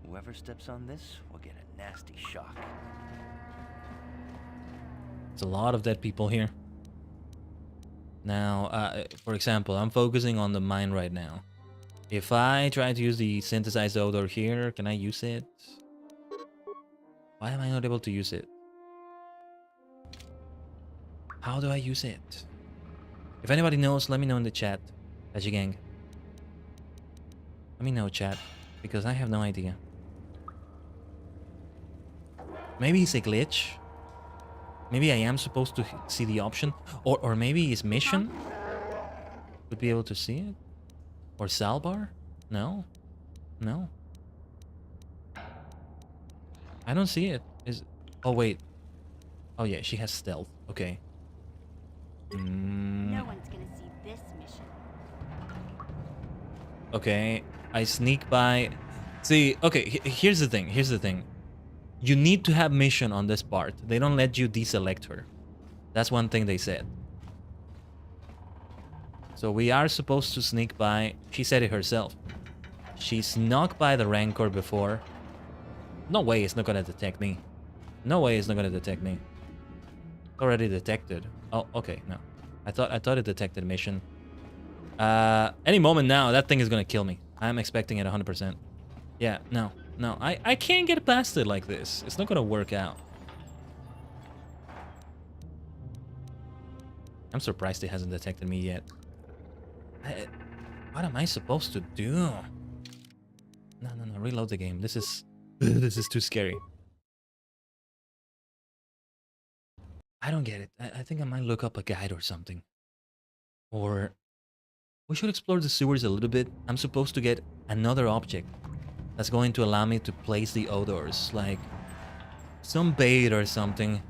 Whoever steps on this will get a nasty shock. There's a lot of dead people here. Now, for example, I'm focusing on the mine right now. If I try to use the synthesized odor here, can I use it? Why am I not able to use it? How do I use it? If anybody knows, let me know in the chat. Tajigen. Let me know, chat, because I have no idea. Maybe it's a glitch. Maybe I am supposed to see the option. Or maybe it's mission. Would be able to see it. Or Salvar? No. No. I don't see it. Oh, wait. Oh, yeah, she has stealth. Okay. No one's gonna see this mission. Okay. I sneak by. See, okay, here's the thing. Here's the thing. You need to have mission on this part. They don't let you deselect her. That's one thing they said. So we are supposed to sneak by. She said it herself. She snuck by the Rancor before. No way it's not gonna detect me. No way it's not gonna detect me. Already detected. Oh, okay, no. I thought it detected mission. Any moment now, that thing is gonna kill me. I'm expecting it 100%. Yeah, no. I can't get past it like this. It's not gonna work out. I'm surprised it hasn't detected me yet. What am I supposed to do? No. Reload the game. This is this is too scary. I don't get it. I think I might look up a guide or something. Or we should explore the sewers a little bit. I'm supposed to get another object that's going to allow me to place the odors, like some bait or something,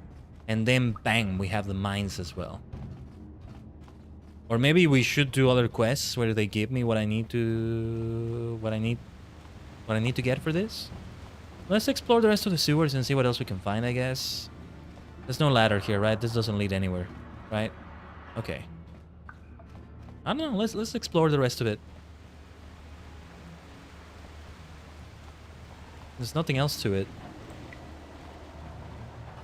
and then bang, we have the mines as well. Or maybe we should do other quests where they give me what I need to get for this. Let's explore the rest of the sewers and see what else we can find, I guess. There's no ladder here, right? This doesn't lead anywhere, right? Okay. I don't know, let's explore the rest of it. There's nothing else to it.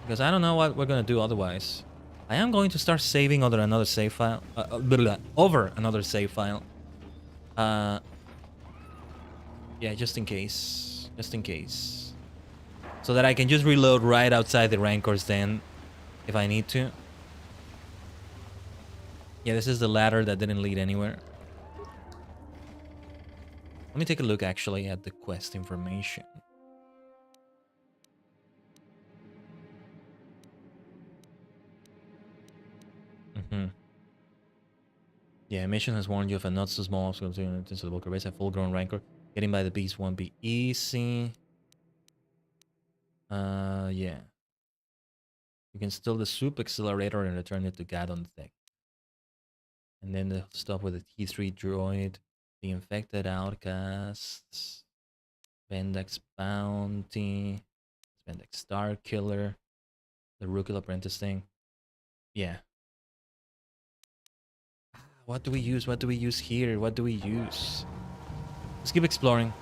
Because I don't know what we're gonna do otherwise. I am going to start saving over another save file. Over another save file. Yeah, just in case. Just in case. So that I can just reload right outside the Rancor's den if I need to. Yeah, this is the ladder that didn't lead anywhere. Let me take a look actually at the quest information. Yeah, mission has warned you of a not so small obstacle to the Volker base. A full-grown rancor. Getting by the beast won't be easy. Yeah. You can steal the soup accelerator and return it to God on the deck. And then the stuff with the T3 droid, the infected outcasts, Bendex bounty, Bendex star killer, the Rookil apprentice thing. Yeah. What do we use? What do we use here? What do we use? Let's keep exploring.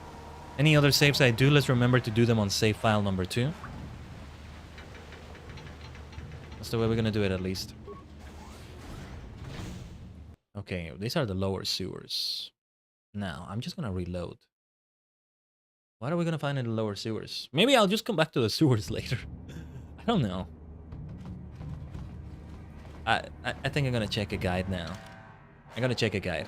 Any other saves I do, let's remember to do them on save file number 2. That's the way we're gonna do it at least. Okay, these are the lower sewers. Now, I'm just gonna reload. What are we gonna find in the lower sewers? Maybe I'll just come back to the sewers later. I don't know. I think I'm gonna check a guide now. I'm gonna check a guide.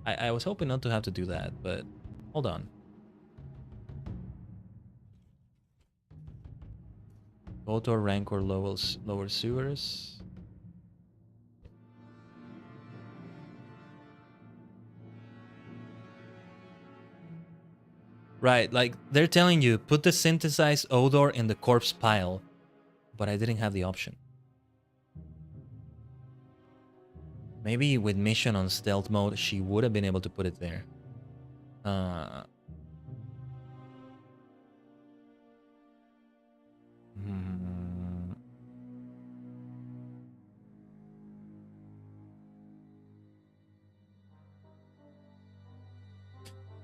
I was hoping not to have to do that, but hold on. KOTOR Rancor lower sewers. Right, like they're telling you put the synthesized odor in the corpse pile, but I didn't have the option. Maybe with mission on stealth mode, she would have been able to put it there.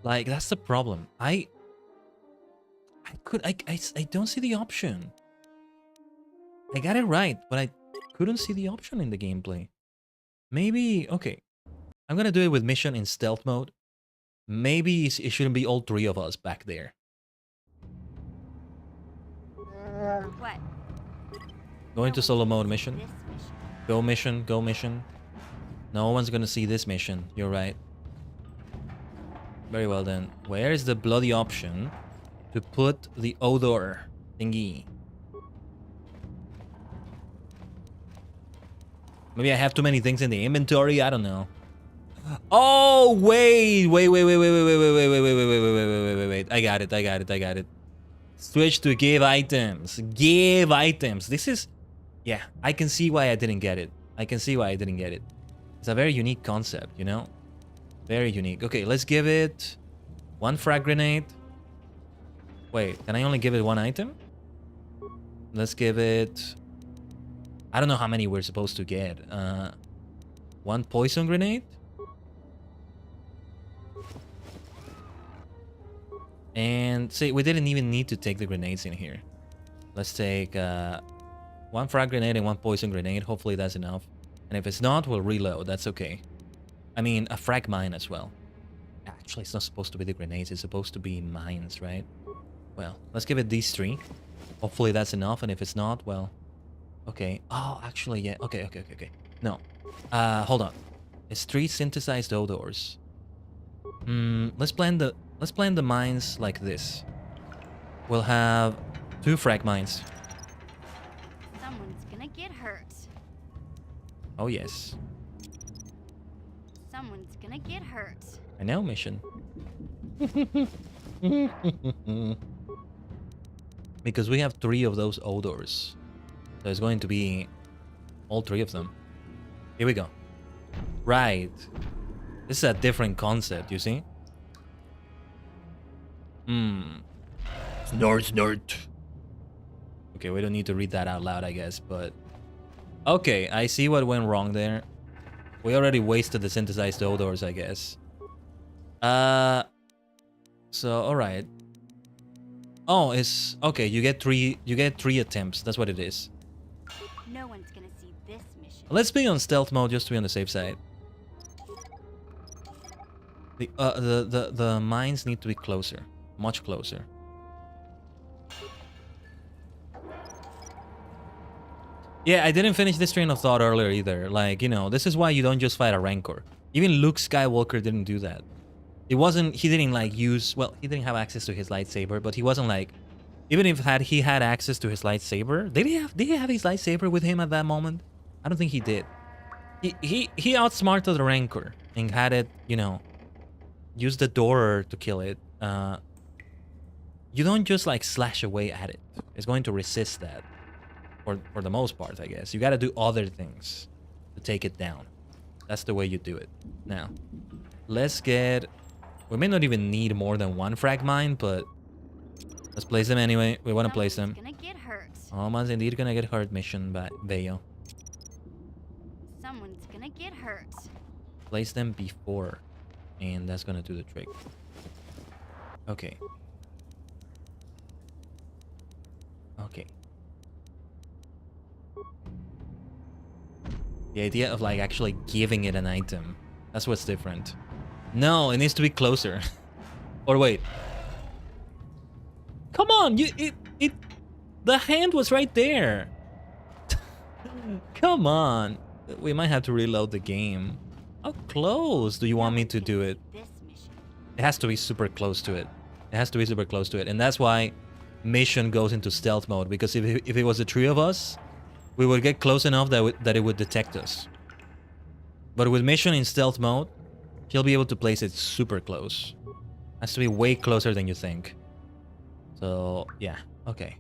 Like, that's the problem. I don't see the option. I got it right, but I couldn't see the option in the gameplay. Maybe, okay. I'm gonna do it with mission in stealth mode. Maybe it shouldn't be all 3 of us back there. What? Go into solo mode mission. Go mission, go mission. No one's gonna see this mission. You're right. Very well then. Where is the bloody option to put the odor thingy? Maybe I have too many things in the inventory. I don't know. Oh wait. I got it. Switch to give items. Give items. This is, yeah. I can see why I didn't get it. It's a very unique concept, you know. Very unique. Okay, let's give it 1 frag grenade. Wait, can I only give it 1 item? Let's give it, I don't know how many we're supposed to get. 1 poison grenade. And see, we didn't even need to take the grenades in here. Let's take 1 frag grenade and 1 poison grenade. Hopefully that's enough. And if it's not, we'll reload. That's okay. I mean, a frag mine as well. Actually, it's not supposed to be the grenades. It's supposed to be mines, right? Well, let's give it these 3. Hopefully that's enough. And if it's not, well... Okay. Oh, actually, yeah. Okay. No. Hold on. It's 3 synthesized odors. Let's blend the mines like this. We'll have 2 frag mines. Someone's gonna get hurt. Oh, yes. Someone's gonna get hurt. I know, mission. Because we have 3 of those odors. So it's going to be all 3 of them. Here we go. Right. This is a different concept, you see? Snort. Okay, we don't need to read that out loud, I guess, but... Okay, I see what went wrong there. We already wasted the synthesized odors, I guess. So, alright. Oh, it's... Okay, you get 3 attempts. That's what it is. No one's gonna see this mission. Let's be on stealth mode just to be on the safe side. The mines need to be closer. Much closer. Yeah, I didn't finish this train of thought earlier either. Like, you know, this is why you don't just fight a Rancor. Even Luke Skywalker didn't do that. He didn't like use... Well, he didn't have access to his lightsaber, but he wasn't like... Even if he had access to his lightsaber... Did he have his lightsaber with him at that moment? I don't think he did. He outsmarted the Rancor and had it, you know... Use the door to kill it. You don't just like slash away at it. It's going to resist that. For the most part, I guess. You gotta do other things to take it down. That's the way you do it. Now, let's get... We may not even need more than 1 frag mine, but... Let's place them anyway. We want to place them. Gonna get hurt. Almost indeed gonna get hurt, mission by Bayo. Someone's gonna get hurt. Place them before. And that's gonna do the trick. Okay. Okay. The idea of like actually giving it an item. That's what's different. No, it needs to be closer. Or wait. Come on, the hand was right there. Come on. We might have to reload the game. How close do you want me to do it? It has to be super close to it. It has to be super close to it. And that's why mission goes into stealth mode. Because if it was the 3 of us, we would get close enough that it would detect us. But with mission in stealth mode, he'll be able to place it super close. Has to be way closer than you think. So, yeah. Okay.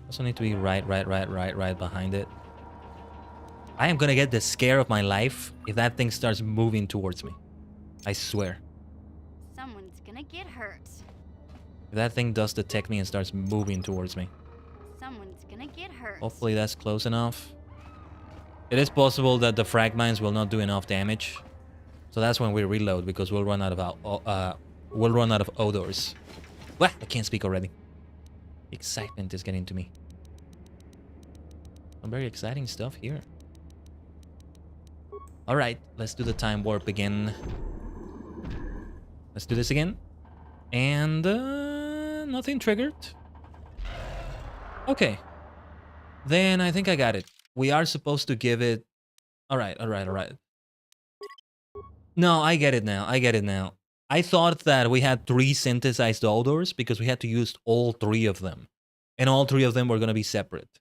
Also need to be right behind it. I am gonna get the scare of my life if that thing starts moving towards me. I swear. Someone's gonna get hurt. If that thing does detect me and starts moving towards me. Someone's gonna get hurt. Hopefully that's close enough. It is possible that the frag mines will not do enough damage. So that's when we reload, because we'll run out of odors. Wah, I can't speak already. The excitement is getting to me. Some very exciting stuff here. Alright, let's do the time warp again. Let's do this again. And nothing triggered. Okay. Then I think I got it. We are supposed to give it... Alright. No, I get it now. I thought that we had 3 synthesized odors because we had to use all 3 of them. And all 3 of them were going to be separate.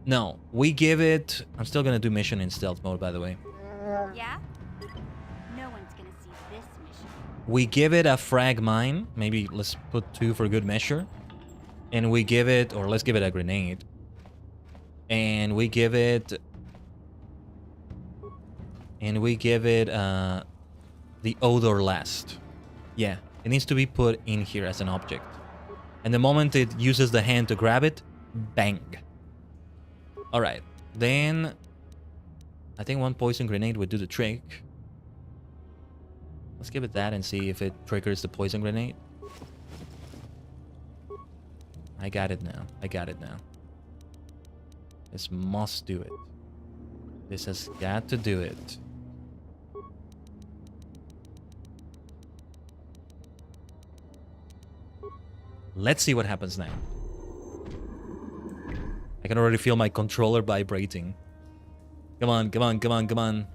No, we give it... I'm still going to do mission in stealth mode, by the way. Yeah? No one's gonna see this mission. We give it a frag mine. Maybe let's put 2 for good measure. And we give it... Or let's give it a grenade. And we give it... the odor last. Yeah, it needs to be put in here as an object. And the moment it uses the hand to grab it, bang. Alright, then... I think 1 poison grenade would do the trick. Let's give it that and see if it triggers the poison grenade. I got it now. This must do it. This has got to do it. Let's see what happens now. I can already feel my controller vibrating. Come on, come on, come on, come on.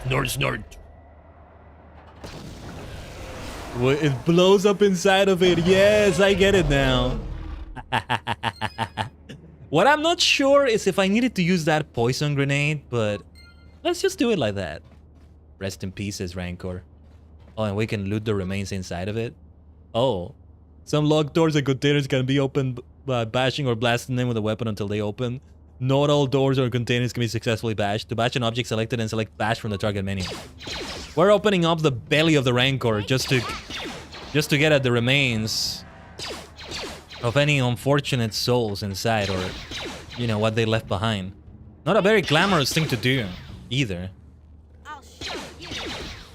Snort, snort. It blows up inside of it. Yes, I get it now. What I'm not sure is if I needed to use that poison grenade, but let's just do it like that. Rest in peace, says Rancor. Oh, and we can loot the remains inside of it. Oh. Some locked doors and containers can be opened by bashing or blasting them with a weapon until they open. Not all doors or containers can be successfully bashed. To bash an object selected and select bash from the target menu. We're opening up the belly of the Rancor just to get at the remains of any unfortunate souls inside, or you know what they left behind. Not a very glamorous thing to do either.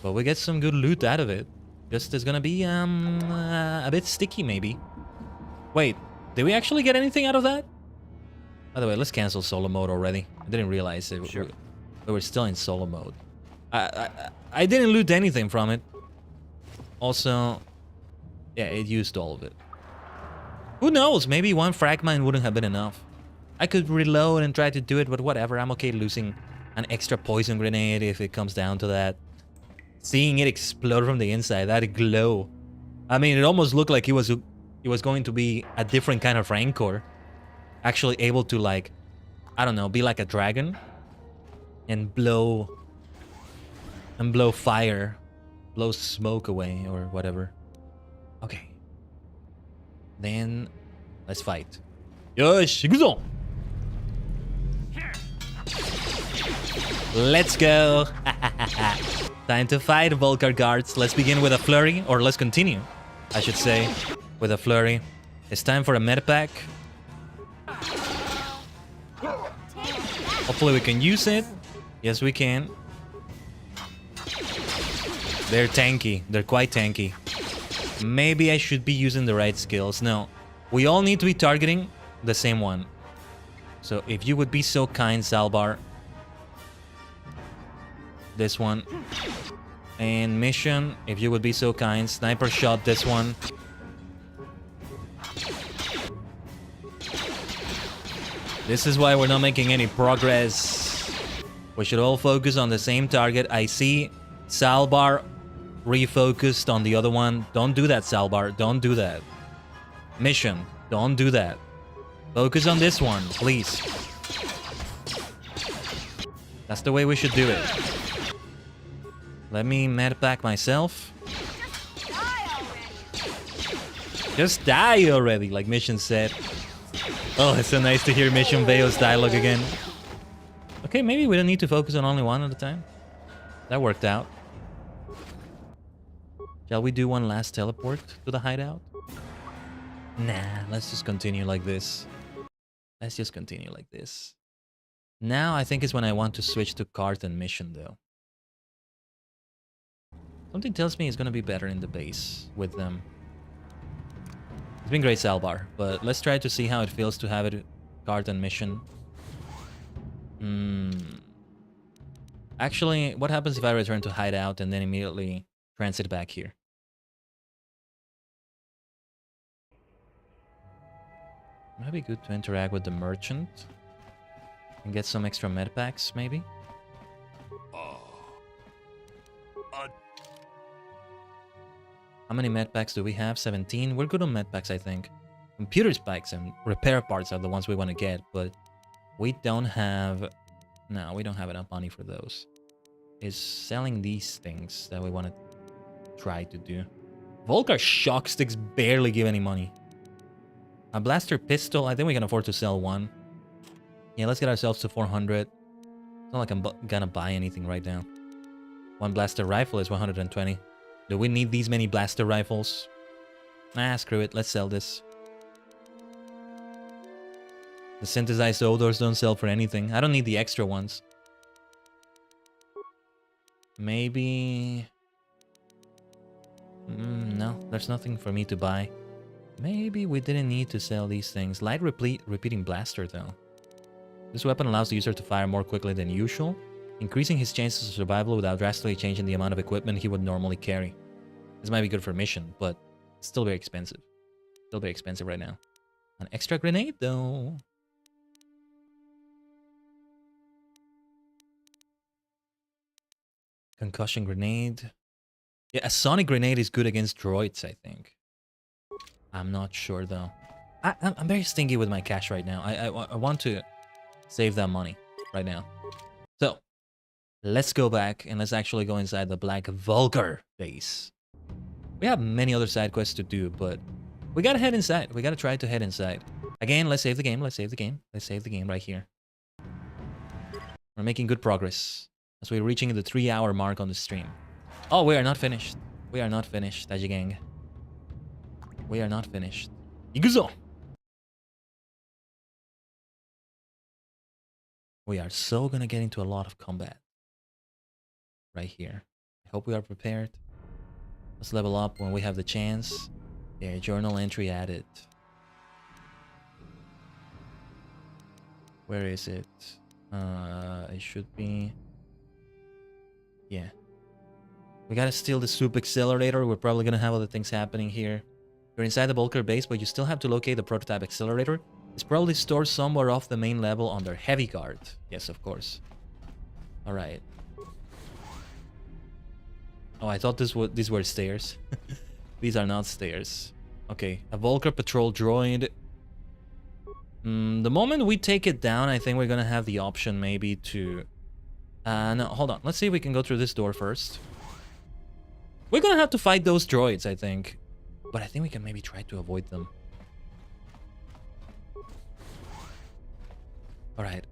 But we get some good loot out of it. Just is gonna be a bit sticky maybe. Wait, did we actually get anything out of that? By the way, let's cancel solo mode already. I didn't realize it. Sure. We were still in solo mode. I didn't loot anything from it. Also, yeah, it used all of it. Who knows? Maybe one fragment wouldn't have been enough. I could reload and try to do it, but whatever. I'm okay losing an extra poison grenade if it comes down to that. Seeing it explode from the inside, that glow. I mean, it almost looked like it was going to be a different kind of Rancor. Actually able to, like, I don't know, be like a dragon and blow fire, blow smoke away or whatever. Okay. Then let's fight. Yosh, go. Let's go. Time to fight, Volcar guards. Let's begin with a flurry, or let's continue, I should say, with a flurry. It's time for a medpack. Hopefully we can use it. Yes, we can. They're tanky. They're quite tanky. Maybe I should be using the right skills. No, we all need to be targeting the same one. So if you would be so kind, Salbar. This one. And mission, if you would be so kind. Sniper shot this one. This is why we're not making any progress. We should all focus on the same target. I see Salbar refocused on the other one. Don't do that, Salbar. Don't do that. Mission, don't do that. Focus on this one, please. That's the way we should do it. Let me medpack myself. Just die already, like Mission said. Oh, it's so nice to hear Mission Veo's dialogue again. Okay, maybe we don't need to focus on only one at a time. That worked out. Shall we do one last teleport to the hideout? Nah, let's just continue like this. Let's just continue like this. Now I think is when I want to switch to cart and mission though. Something tells me it's gonna be better in the base with them. It's been great, Salbar, but let's try to see how it feels to have it cart and mission. Actually, what happens if I return to hideout and then immediately transit back here? Might be good to interact with the merchant and get some extra medpacks, maybe. How many medpacks do we have? 17. We're good on medpacks, I think. Computer spikes and repair parts are the ones we want to get, but we don't have... No, we don't have enough money for those. Is selling these things that we want to try to do. Volcar shock sticks barely give any money. A blaster pistol, I think we can afford to sell one. Yeah, let's get ourselves to 400. It's not like I'm gonna buy anything right now. One blaster rifle is 120. Do we need these many blaster rifles? Nah, screw it. Let's sell this. The synthesized odors don't sell for anything. I don't need the extra ones. Maybe... no, there's nothing for me to buy. Maybe we didn't need to sell these things. Light repeating blaster, though. This weapon allows the user to fire more quickly than usual, increasing his chances of survival without drastically changing the amount of equipment he would normally carry. This might be good for mission, but it's still very expensive. Still very expensive right now. An extra grenade, though. Concussion grenade. Yeah, a sonic grenade is good against droids, I think. I'm not sure, though. I'm very stingy with my cash right now. I want to save that money right now. So, let's go back and let's actually go inside the Black Vulgar base. We have many other side quests to do, but we gotta head inside. We gotta try to head inside. Again, let's save the game. Let's save the game. Let's save the game right here. We're making good progress as we're reaching the 3-hour mark on the stream. Oh, we are not finished. We are not finished, Tajigen. We are not finished. Iguzo! We are so gonna get into a lot of combat. Right here. I hope we are prepared. Let's level up when we have the chance. Yeah, journal entry added. Where is it? It should be... Yeah. We gotta steal the soup accelerator. We're probably gonna have other things happening here. You're inside the Vulgar base, but you still have to locate the prototype accelerator. It's probably stored somewhere off the main level under heavy guard. Yes, of course. Alright. Oh, I thought these were stairs. These are not stairs. Okay, a Vulgar patrol droid. The moment we take it down, I think we're gonna have the option maybe to... no, hold on. Let's see if we can go through this door first. We're gonna have to fight those droids, I think. But I think we can maybe try to avoid them. Alright.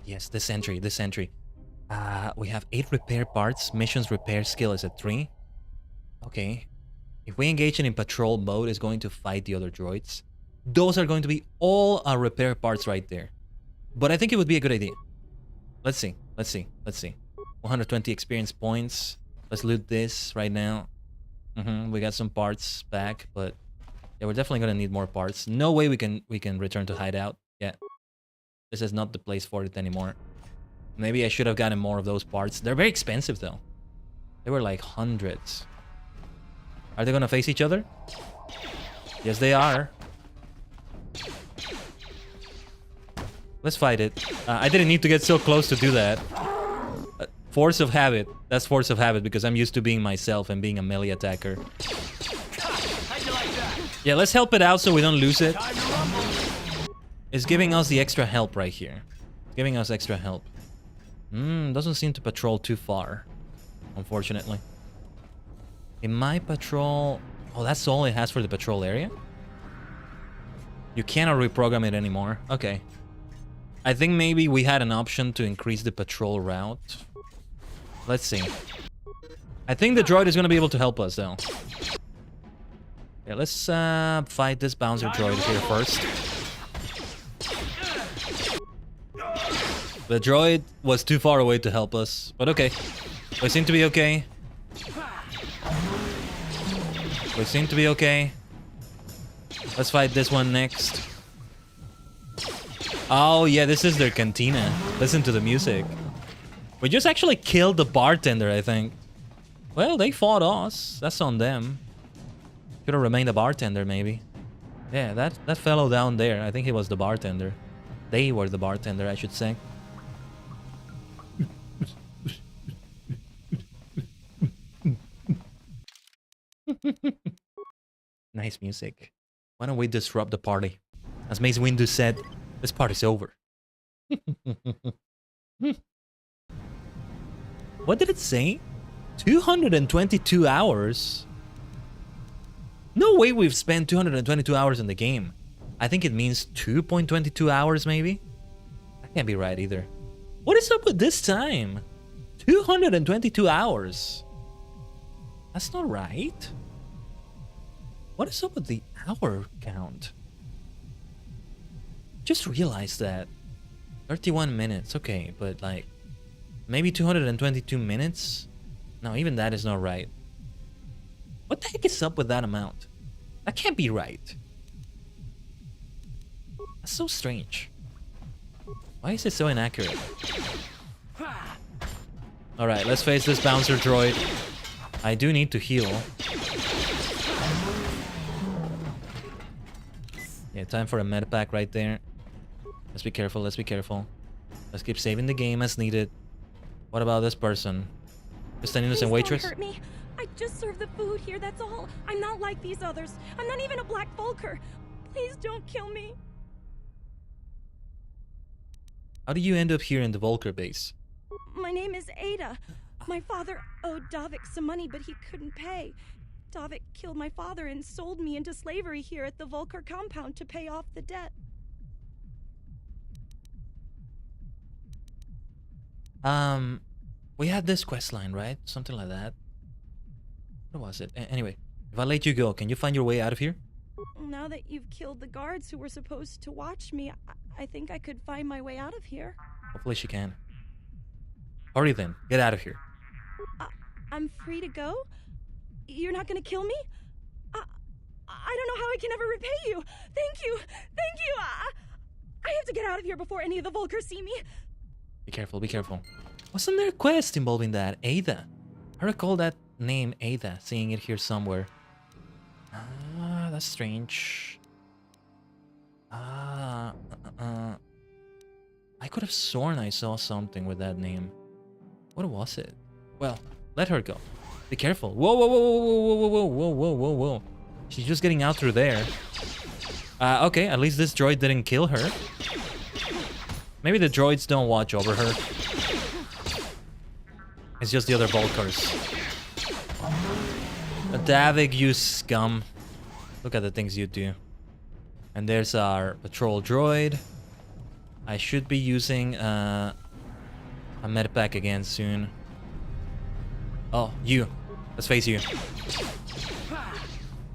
Yes, this entry, this entry. We have 8 repair parts. Missions repair skill is at 3. Okay. If we engage in patrol mode, it's going to fight the other droids. Those are going to be all our repair parts right there. But I think it would be a good idea. Let's see. Let's see. Let's see. 120 experience points. Let's loot this right now. We got some parts back, but yeah, we're definitely gonna need more parts. No way we can return to hideout. Yeah. This is not the place for it anymore. Maybe I should have gotten more of those parts. They're very expensive though. They were like hundreds. Are they gonna face each other? Yes, they are. Let's fight it. I didn't need to get so close to do that. Force of habit. That's force of habit because I'm used to being myself and being a melee attacker. Yeah, let's help it out so we don't lose it. It's giving us the extra help right here. It's giving us extra help. Doesn't seem to patrol too far, unfortunately. In my patrol... Oh, that's all it has for the patrol area? You cannot reprogram it anymore. Okay. I think maybe we had an option to increase the patrol route. Let's see. I think the droid is going to be able to help us, though. Yeah, let's fight this bouncer droid here first. The droid was too far away to help us, but okay. We seem to be okay. We seem to be okay. Let's fight this one next. Oh, yeah, this is their cantina. Listen to the music. We just actually killed the bartender, I think. Well, they fought us. That's on them. Could have remained a bartender, maybe. Yeah, that fellow down there, I think he was the bartender. They were the bartender, I should say. Nice music. Why don't we disrupt the party? As Mace Windu said, this party's over. What did it say? 222 hours? No way we've spent 222 hours in the game. I think it means 2.22 hours, maybe? That can't be right either. What is up with this time? 222 hours. That's not right. What is up with the hour count? Just realized that. 31 minutes, okay, but like... Maybe 222 minutes? No, even that is not right. What the heck is up with that amount? That can't be right. That's so strange. Why is it so inaccurate? Alright, let's face this bouncer droid. I do need to heal. Yeah, time for a med pack right there. Let's be careful, let's be careful. Let's keep saving the game as needed. What about this person? Just an innocent waitress? Don't hurt me. I just serve the food here, that's all. I'm not like these others. I'm not even a black Volker. Please don't kill me. How do you end up here in the Volker base? My name is Ada. My father owed Davik some money, but he couldn't pay. Davik killed my father and sold me into slavery here at the Volker compound to pay off the debt. We had this quest line, right? Something like that. What was it? Anyway, if I let you go, can you find your way out of here? Now that you've killed the guards who were supposed to watch me, I think I could find my way out of here. Hopefully she can. Hurry then, get out of here. I'm free to go? You're not gonna kill me? I don't know how I can ever repay you. Thank you. Thank you. I have to get out of here before any of the Volkers see me. Be careful, be careful. Wasn't there a quest involving that? Ada. I recall that name, Ada, seeing it here somewhere. That's strange. I could have sworn I saw something with that name. What was it? Well, let her go. Be careful. Whoa, whoa, whoa, whoa, whoa, whoa, whoa, whoa, whoa, whoa, whoa. She's just getting out through there. Okay, at least this droid didn't kill her. Maybe the droids don't watch over her. It's just the other Volkers. Davik, you scum. Look at the things you do. And there's our patrol droid. I should be using a medpack again soon. Oh, you. Let's face you.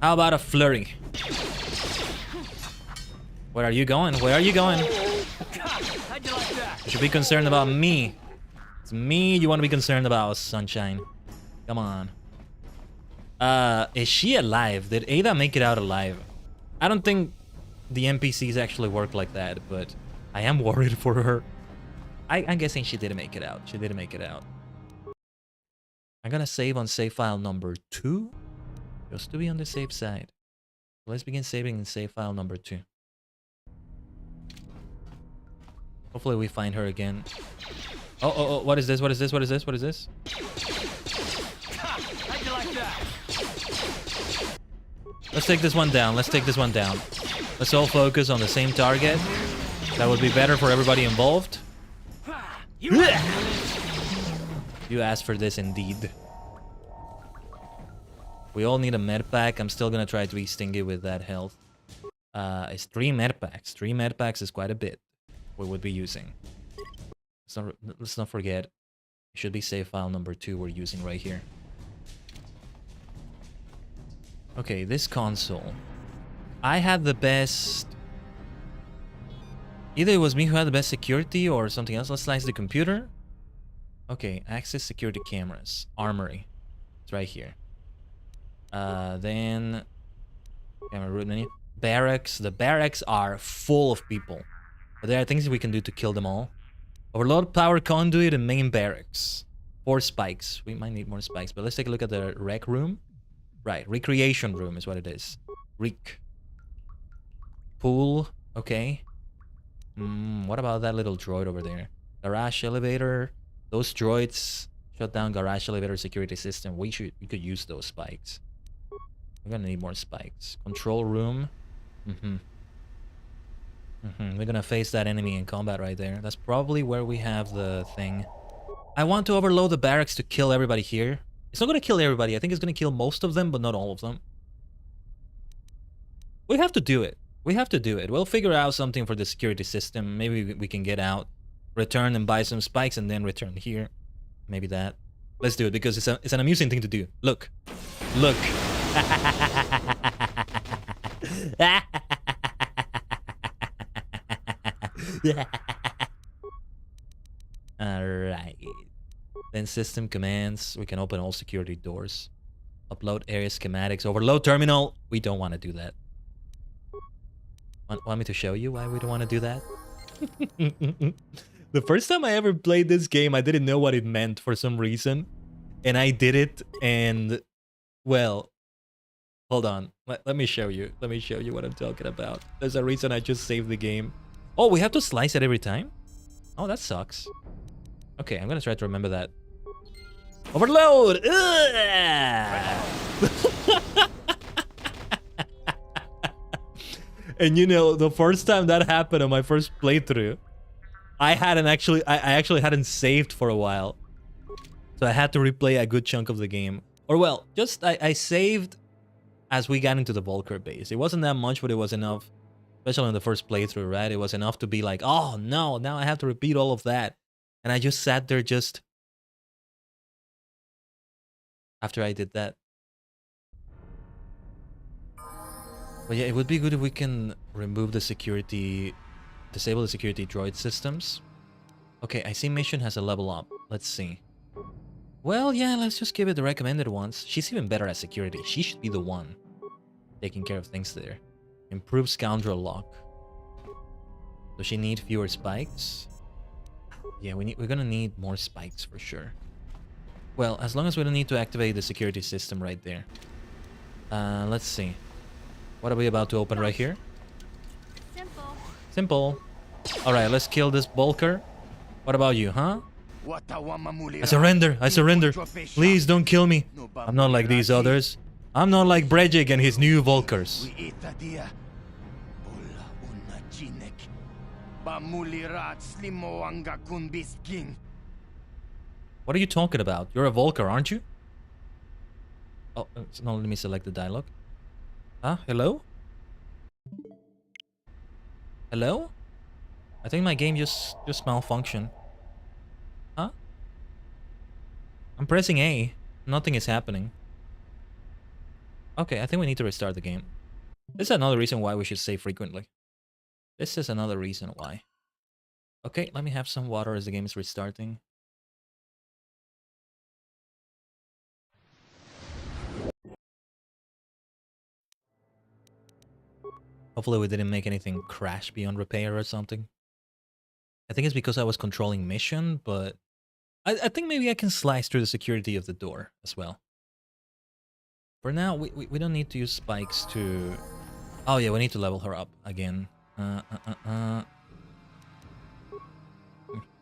How about a flurry? Where are you going? Where are you going? You should be concerned about me. It's me you want to be concerned about, sunshine. Come on. Is she alive? Did Ada make it out alive? I don't think the NPCs actually work like that, but I am worried for her. I'm guessing she didn't make it out. She didn't make it out. I'm gonna save on save file number 2, just to be on the safe side. Let's begin saving in save file number 2. Hopefully we find her again. Oh, what is this? What is this? What is this? What is this? Let's take this one down. Let's take this one down. Let's all focus on the same target. That would be better for everybody involved. You asked for this indeed. We all need a med pack. I'm still gonna try to be stingy with that health. It's 3 med packs. 3 med packs is quite a bit we would be using. Let's not forget. It should be save file number 2 we're using right here. Okay, this console. I had the best... Either it was me who had the best security or something else. Let's slice the computer. Okay, access security cameras. Armory. It's right here. Then... Camera root menu. Barracks. The barracks are full of people. But there are things we can do to kill them all. Overload power conduit and main barracks. 4 spikes. We might need more spikes, but let's take a look at the rec room. Right, recreation room is what it is. Rec. Pool. Okay. What about that little droid over there? Garage elevator. Those droids shut down garage elevator security system. We could use those spikes. We're gonna need more spikes. Control room. We're gonna face that enemy in combat right there. That's probably where we have the thing. I want to overload the barracks to kill everybody here. It's not gonna kill everybody. I think it's gonna kill most of them, but not all of them. We have to do it. We have to do it. We'll figure out something for the security system. Maybe we can get out, return and buy some spikes, and then return here. Maybe that. Let's do it because it's an amusing thing to do. Look. Look. Alright. Then system commands. We can open all security doors. Upload area schematics. Overload terminal. We don't want to do that. Want me to show you why we don't want to do that? The first time I ever played this game, I didn't know what it meant for some reason. And I did it, and... Well... Hold on. Let me show you. Let me show you what I'm talking about. There's a reason I just saved the game. Oh, we have to slice it every time? Oh, that sucks. Okay, I'm gonna try to remember that. Overload! And you know, the first time that happened on my first playthrough, I actually hadn't saved for a while. So I had to replay a good chunk of the game. Or well, just I saved as we got into the Volker base. It wasn't that much, but it was enough. Especially in the first playthrough, right? It was enough to be like, oh no, now I have to repeat all of that. And I just sat there just... after I did that. But yeah, it would be good if we can remove the security... disable the security droid systems. Okay, I see mission has a level up. Let's see. Well, yeah, let's just give it the recommended ones. She's even better at security. She should be the one taking care of things there. Improve scoundrel lock. Does she need fewer spikes? Yeah, we're gonna need more spikes for sure. Well, as long as we don't need to activate the security system right there. Let's see. What are we about to open right here? Simple. Simple. Alright, let's kill this Volker. What about you, huh? I surrender. I surrender. Please don't kill me. I'm not like these others. I'm not like Brejik and his new Volkers. What are you talking about? You're a Volker, aren't you? Oh, no, let me select the dialogue. Huh? Hello? Hello? I think my game just malfunctioned. Huh? I'm pressing A. Nothing is happening. Okay, I think we need to restart the game. This is another reason why we should save frequently. This is another reason why. Okay, let me have some water as the game is restarting. Hopefully we didn't make anything crash beyond repair or something. I think it's because I was controlling mission, but I think maybe I can slice through the security of the door as well. For now, we don't need to use spikes to... Oh yeah, we need to level her up again.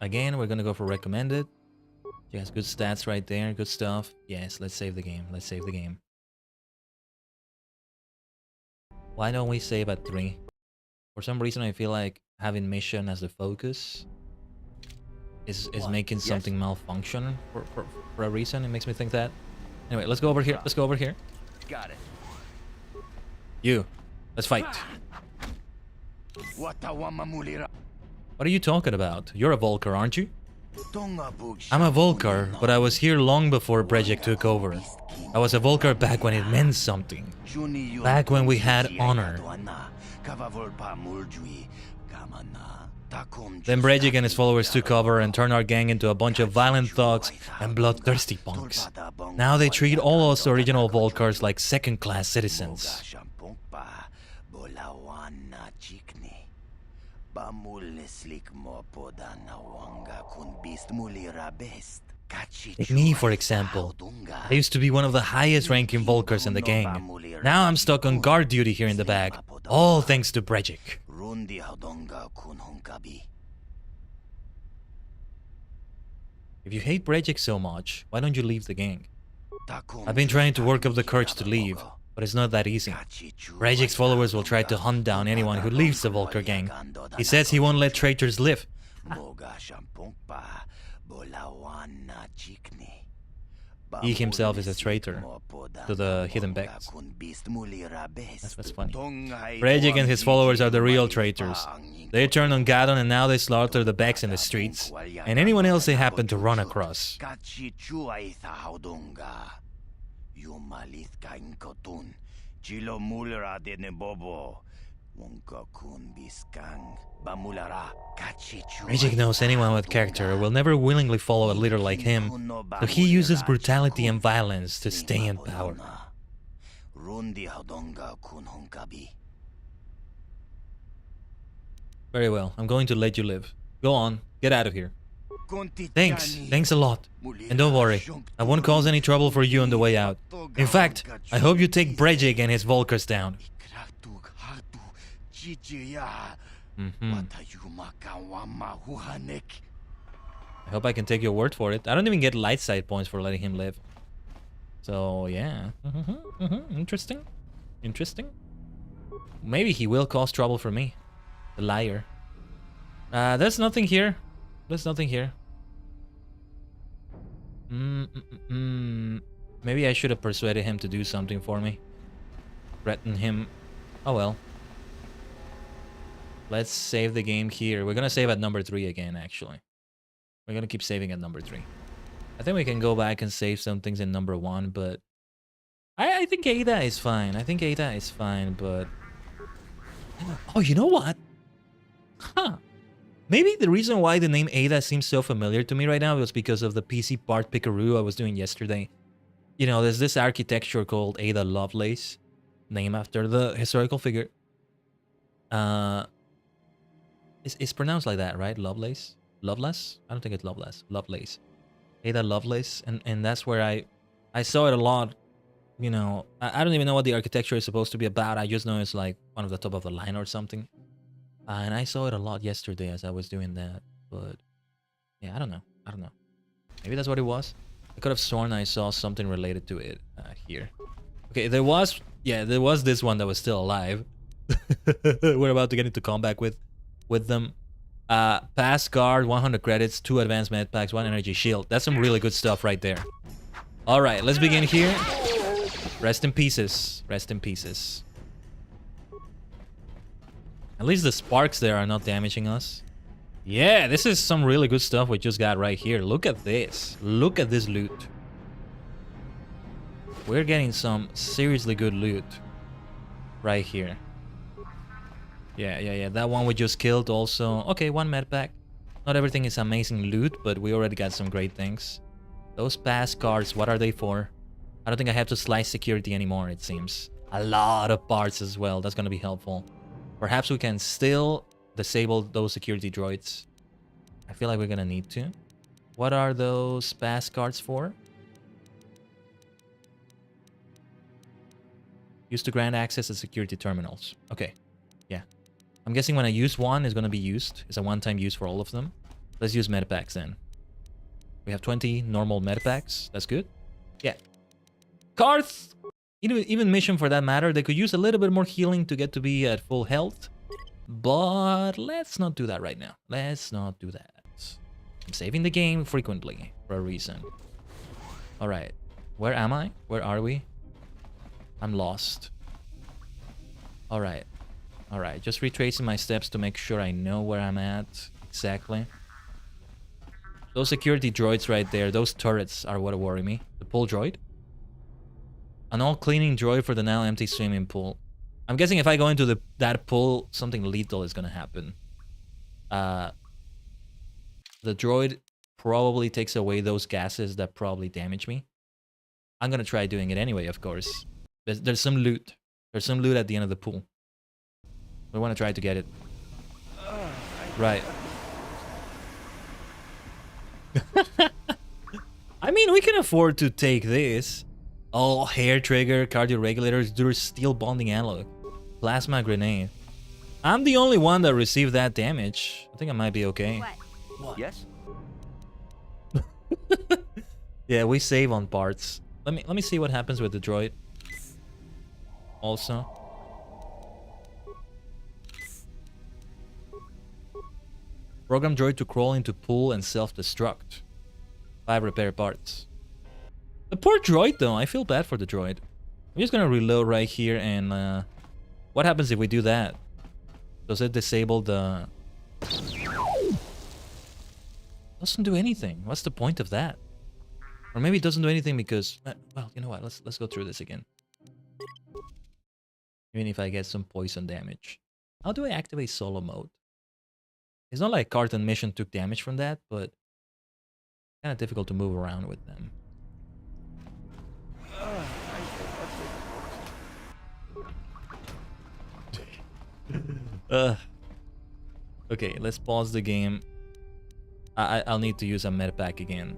Again, we're gonna go for recommended. She has good stats right there, good stuff. Yes, let's save the game. Let's save the game. Why don't we save at 3? For some reason, I feel like having mission as the focus is making something malfunction for a reason. It makes me think that. Anyway, let's go over here. Let's go over here. Got it. You. Let's fight. What are you talking about? You're a Volker, aren't you? I'm a Volker, but I was here long before Brejik took over. I was a Volker back when it meant something. Back when we had honor. Then Brejik and his followers took over and turned our gang into a bunch of violent thugs and bloodthirsty punks. Now they treat all us original Volkers like second-class citizens. Take me, for example. I used to be one of the highest-ranking Volkers in the gang. Now I'm stuck on guard duty here in the bag, all thanks to Brejik. If you hate Brejik so much, why don't you leave the gang? I've been trying to work up the courage to leave, but it's not that easy. Brejik's followers will try to hunt down anyone who leaves the Volker gang. He says he won't let traitors live. He himself is a traitor to the hidden Becks. That's funny. Brejik and his followers are the real traitors. They turned on Gadon and now they slaughter the Becks in the streets, and anyone else they happen to run across. Brejik knows anyone with character will never willingly follow a leader like him, so he uses brutality and violence to stay in power. Very well, I'm going to let you live. Go on, get out of here. Thanks a lot. And don't worry, I won't cause any trouble for you on the way out. In fact, I hope you take Brejig and his Volkers down. I hope I can take your word for it. I don't even get light side points for letting him live. So, yeah. Interesting. Interesting. Maybe he will cause trouble for me. The liar. There's nothing here. There's nothing here. Maybe I should have persuaded him to do something for me. Threaten him. Oh well. Let's save the game here. We're gonna save at number 3 again, actually. We're gonna keep saving at number 3. I think we can go back and save some things in number 1, but... I think Ada is fine. I think Ada is fine, but... Oh, you know what? Huh. Maybe the reason why the name Ada seems so familiar to me right now was because of the PC part pickaroo I was doing yesterday. You know, there's this architecture called Ada Lovelace, named after the historical figure. It's pronounced like that, right? Lovelace? Loveless? I don't think it's Loveless. Lovelace. Ada Lovelace. And that's where I saw it a lot. You know, I don't even know what the architecture is supposed to be about. I just know it's like one of the top of the line or something. And I saw it a lot yesterday as I was doing that. But yeah, I don't know. I don't know. Maybe that's what it was. I could have sworn I saw something related to it here. Okay, there was this one that was still alive. We're about to get into combat with them. Pass guard, 100 credits, 2 advanced med packs, 1 energy shield. That's some really good stuff right there. All right, let's begin here. Rest in pieces. Rest in pieces. At least the sparks there are not damaging us. Yeah, this is some really good stuff we just got right here. Look at this. Look at this loot. We're getting some seriously good loot right here. Yeah. That one we just killed also. Okay, 1 med pack. Not everything is amazing loot, but we already got some great things. Those pass cards, what are they for? I don't think I have to slice security anymore, it seems. A lot of parts as well. That's going to be helpful. Perhaps we can still disable those security droids. I feel like we're going to need to. What are those pass cards for? Used to grant access to security terminals. Okay. Yeah. I'm guessing when I use one, it's going to be used. It's a one-time use for all of them. Let's use medpacks then. We have 20 normal medpacks. That's good. Yeah. Carth! Even mission for that matter, they could use a little bit more healing to get to be at full health. But let's not do that right now. Let's not do that. I'm saving the game frequently for a reason. Alright. Where am I? Where are we? I'm lost. Alright. Alright. Just retracing my steps to make sure I know where I'm at exactly. Those security droids right there, those turrets are what worry me. The pool droid. An all-cleaning droid for the now empty swimming pool. I'm guessing if I go into that pool, something lethal is gonna happen. The droid probably takes away those gases that probably damage me. I'm gonna try doing it anyway, of course. There's some loot. There's some loot at the end of the pool. We want to try to get it. Right. I mean, we can afford to take this. Oh, hair trigger, cardio regulators, there's steel bonding analog, plasma grenade. I'm the only one that received that damage. I think I might be okay. What? Yes. Yeah, we save on parts. Let me see what happens with the droid. Also. Program droid to crawl into pool and self-destruct. 5 repair parts. The poor droid though, I feel bad for the droid. I'm just gonna reload right here and what happens if we do that? Does it disable the... Doesn't do anything. What's the point of that? Or maybe it doesn't do anything because... well, you know what? Let's go through this again. Even if I get some poison damage. How do I activate solo mode? It's not like Carton Mission took damage from that, but... kind of difficult to move around with them. Okay, let's pause the game. I'll need to use a med pack again.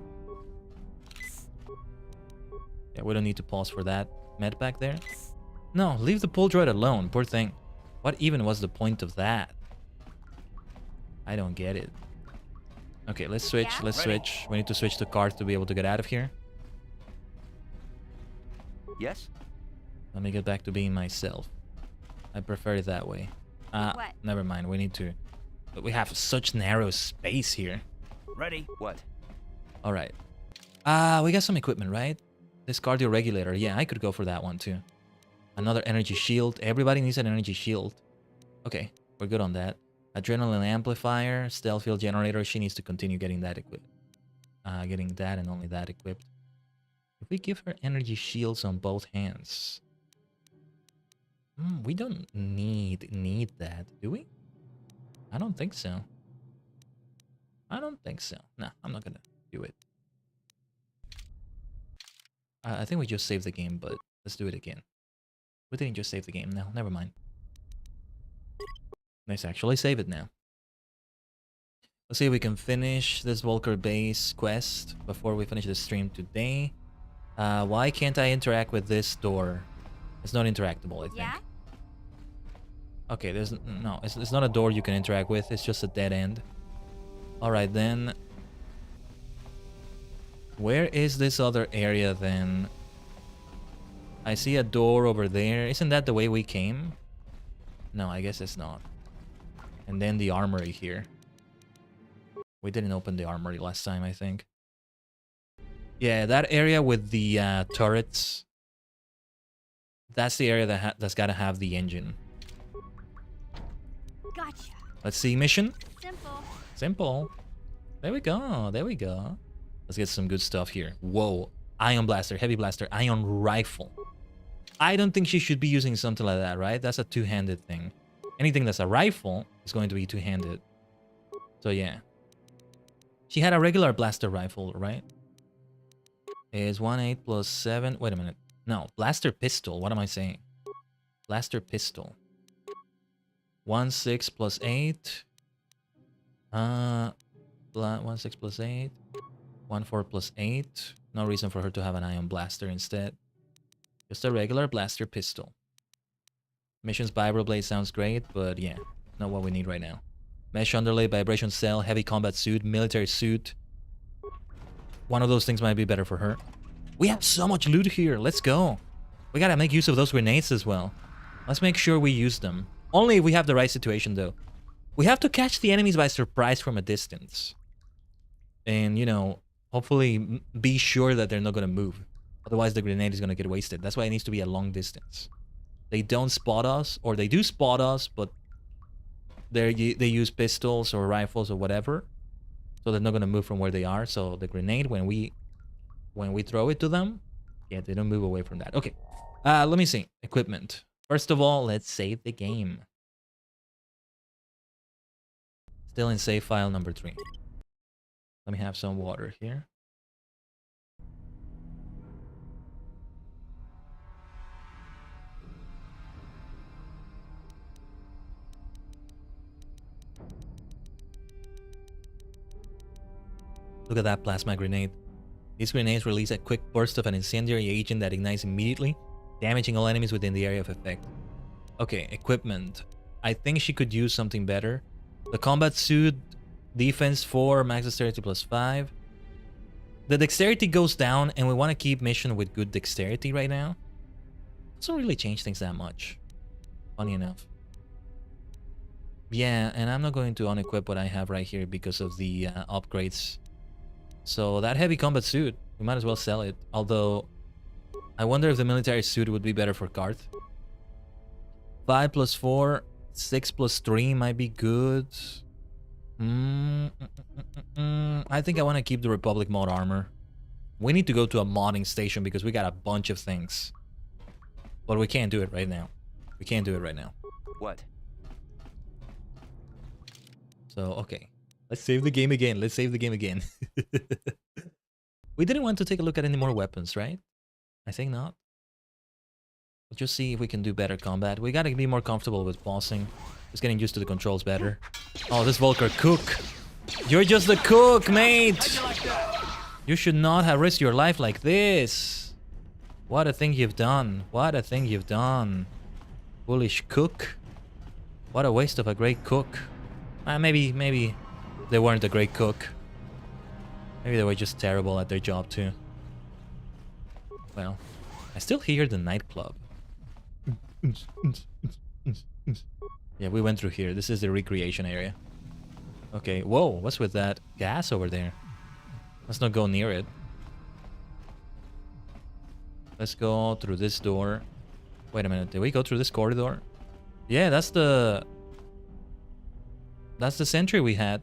Yeah, we don't need to pause for that. Med pack there? No, leave the pull droid alone. Poor thing. What even was the point of that? I don't get it. Okay, let's switch. Yeah? Let's Ready. switch. We need to switch the card to be able to get out of here. Yes? Let me get back to being myself. I prefer it that way. What? Never mind. We need to... But we have such narrow space here. Ready. What? All right. We got some equipment, right? This cardio regulator. Yeah, I could go for that one too. Another energy shield. Everybody needs an energy shield. Okay, we're good on that. Adrenaline amplifier, stealth field generator. She needs to continue getting that equipped. Getting that and only that equipped. If we give her energy shields on both hands, we don't need that, do we? I don't think so. I don't think so. No, I'm not gonna do it. I think we just saved the game, but let's do it again. We didn't just save the game. No, never mind. Let's actually save it now. Let's see if we can finish this Volker base quest before we finish the stream today. Why can't I interact with this door? It's not interactable, I think. Yeah? Okay, there's no, it's not a door you can interact with. It's just a dead end. All right, then. Where is this other area then? I see a door over there. Isn't that the way we came? No, I guess it's not. And then the armory here. We didn't open the armory last time, I think. Yeah, that area with the turrets. That's the area that's gotta have the engine. Gotcha. Let's see, mission. Simple. Simple. There we go. There we go. Let's get some good stuff here. Whoa. Ion blaster, heavy blaster, ion rifle. I don't think she should be using something like that, right? That's a two-handed thing. Anything that's a rifle is going to be two-handed. So yeah. She had a regular blaster rifle, right? Is 1-8 plus 7. Wait a minute. No, blaster pistol. What am I saying? Blaster pistol. 1-6 plus 8. 1-6 plus 8. 1-4 plus 8. No reason for her to have an ion blaster instead. Just a regular blaster pistol. Missions vibroblade sounds great, but yeah, not what we need right now. Mesh underlay, vibration cell, heavy combat suit, military suit. One of those things might be better for her. We have so much loot here. Let's go. We gotta make use of those grenades as well. Let's make sure we use them. Only if we have the right situation, though. We have to catch the enemies by surprise from a distance. And, you know, hopefully be sure that they're not gonna move. Otherwise, the grenade is gonna get wasted. That's why it needs to be a long distance. They don't spot us, or they do spot us, but they use pistols or rifles or whatever, so they're not gonna move from where they are. So the grenade, when we throw it to them, yeah, they don't move away from that. Okay, let me see. Equipment. First of all, let's save the game. Still in save file number 3. Let me have some water here. Look at that plasma grenade. These grenades release a quick burst of an incendiary agent that ignites immediately, damaging all enemies within the area of effect. Okay, equipment. I think she could use something better. The combat suit, defense 4, max dexterity plus 5. The dexterity goes down, and we want to keep mission with good dexterity right now. Doesn't really change things that much. Funny enough. Yeah, and I'm not going to unequip what I have right here because of the upgrades. So that heavy combat suit, we might as well sell it. Although, I wonder if the military suit would be better for Karth. 5 plus 4, 6 plus 3 might be good. I think I want to keep the Republic mod armor. We need to go to a modding station because we got a bunch of things. But we can't do it right now. We can't do it right now. What? So, okay. Let's save the game again. Let's save the game again. We didn't want to take a look at any more weapons, right? I think not. We'll just see if we can do better combat. We gotta be more comfortable with pausing. Just getting used to the controls better. Oh, this Volker cook. You're just the cook, mate! You should not have risked your life like this. What a thing you've done. What a thing you've done. Foolish cook. What a waste of a great cook. Maybe they weren't a great cook. Maybe they were just terrible at their job too. Well, I still hear the nightclub. Yeah, we went through here. This is the recreation area. Okay, whoa, what's with that gas over there? Let's not go near it. Let's go through this door. Wait a minute, did we go through this corridor? Yeah, that's the sentry we had.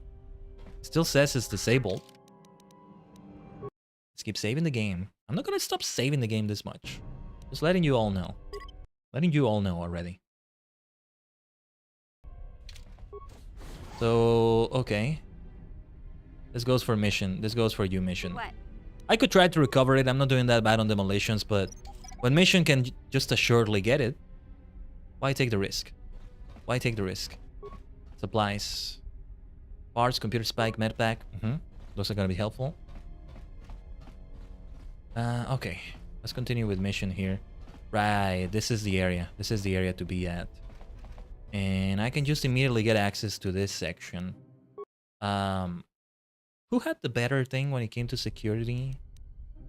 Still says it's disabled. Let's keep saving the game. I'm not gonna stop saving the game this much. Just letting you all know. Letting you all know already. So, okay. This goes for mission. This goes for you mission. What? I could try to recover it. I'm not doing that bad on demolitions, but when mission can just assuredly get it, why take the risk? Why take the risk? Supplies. Parts, computer spike, medpack. Those are gonna be helpful. Okay. Let's continue with mission here. Right, this is the area. This is the area to be at. And I can just immediately get access to this section. Who had the better thing when it came to security?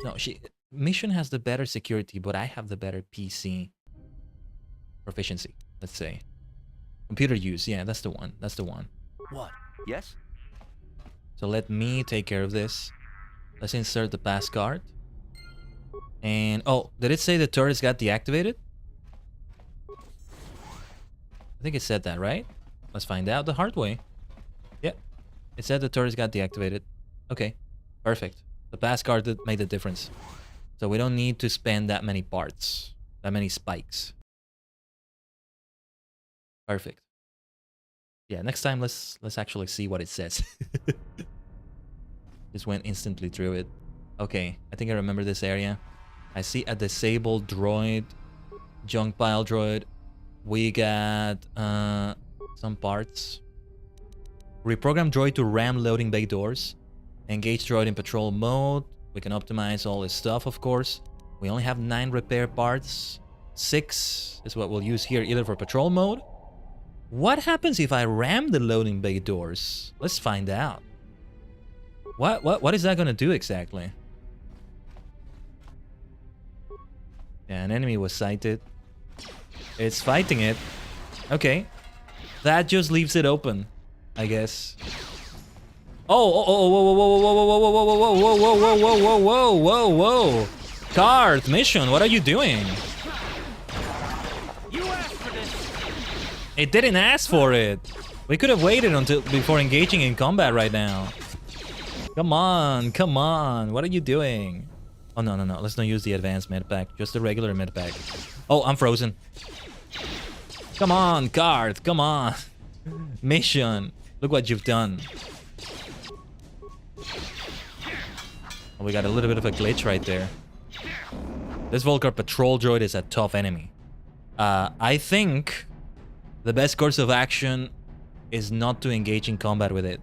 No, mission has the better security, but I have the better PC proficiency, let's say. Computer use, yeah, that's the one. That's the one. What? Yes? So let me take care of this. Let's insert the pass card. And, oh, did it say the turrets got deactivated? I think it said that, right? Let's find out the hard way. Yep. It said the turrets got deactivated. Okay. Perfect. The pass card made the difference. So we don't need to spend that many parts. That many spikes. Perfect. Yeah, next time let's actually see what it says. Just went instantly through it. Okay, I think I remember this area. I see a disabled droid. Junk pile droid. We got some parts. Reprogram droid to ram loading bay doors. Engage droid in patrol mode. We can optimize all this stuff, of course. We only have 9 repair parts. 6 is what we'll use here, either for patrol mode. What happens if I ram the loading bay doors? Let's find out. What is that gonna do exactly? Yeah, an enemy was sighted. It's fighting it. Okay. That just leaves it open, I guess. Oh, whoa, whoa. Card, mission, what are you doing? You asked for this. It didn't ask for it. We could have waited until before engaging in combat right now. Come on, come on. What are you doing? Oh, no. Let's not use the advanced medpack. Just the regular medpack. Oh, I'm frozen. Come on, card. Come on. Mission. Look what you've done. Oh, we got a little bit of a glitch right there. This Volcar patrol droid is a tough enemy. I think the best course of action is not to engage in combat with it.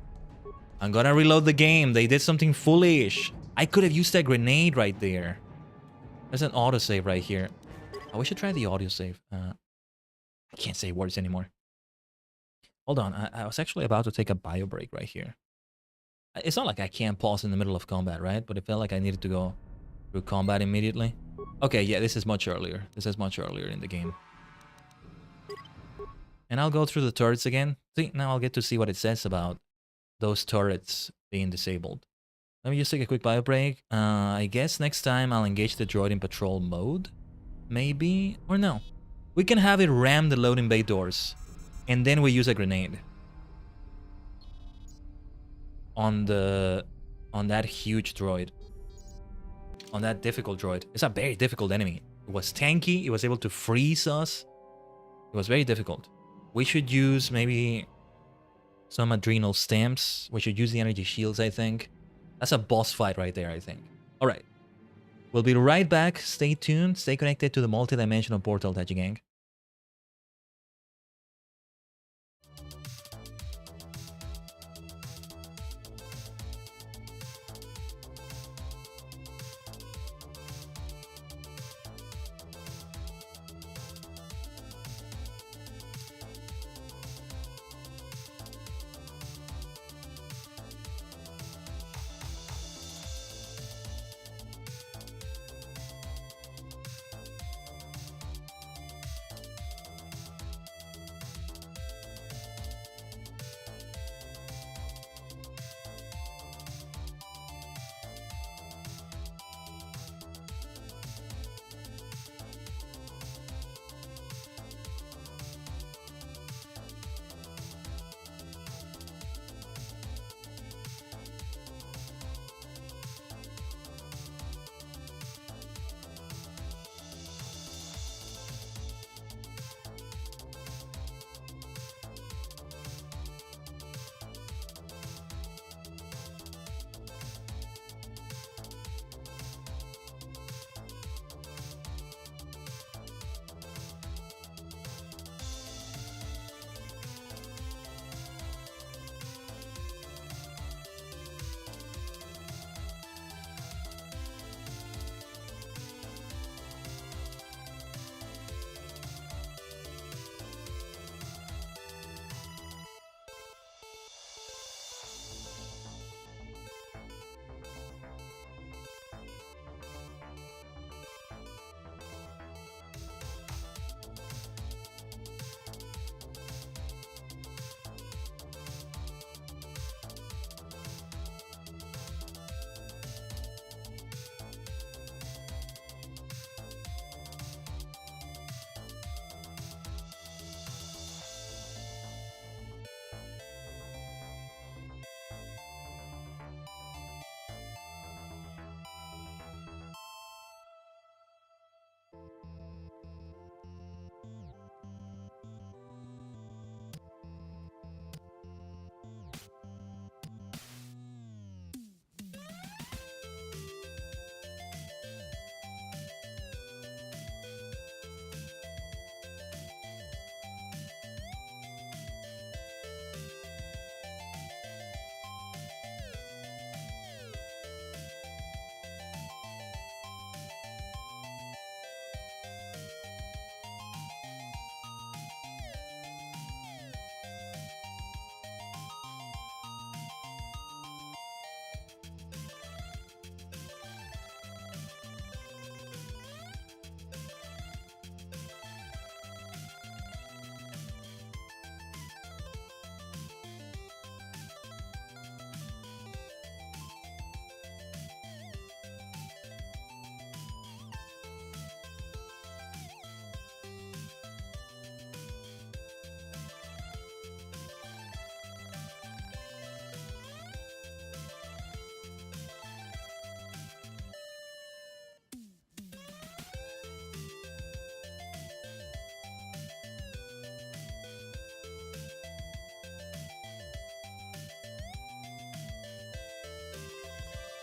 I'm gonna reload the game. They did something foolish. I could have used that grenade right there. There's an autosave right here. Oh, we should try the autosave. I can't say words anymore. Hold on. I was actually about to take a bio break right here. It's not like I can't pause in the middle of combat, right? But it felt like I needed to go through combat immediately. Okay, yeah, this is much earlier. This is much earlier in the game. And I'll go through the turrets again. See, now I'll get to see what it says about those turrets being disabled. Let me just take a quick bio break. I guess next time I'll engage the droid in patrol mode. Maybe, or no. We can have it ram the loading bay doors. And then we use a grenade. On that huge droid. On that difficult droid. It's a very difficult enemy. It was tanky, it was able to freeze us. It was very difficult. We should use maybe some adrenal stamps. We should use the energy shields, I think. That's a boss fight right there, I think. Alright. We'll be right back. Stay tuned. Stay connected to the multi-dimensional portal, Tajigen.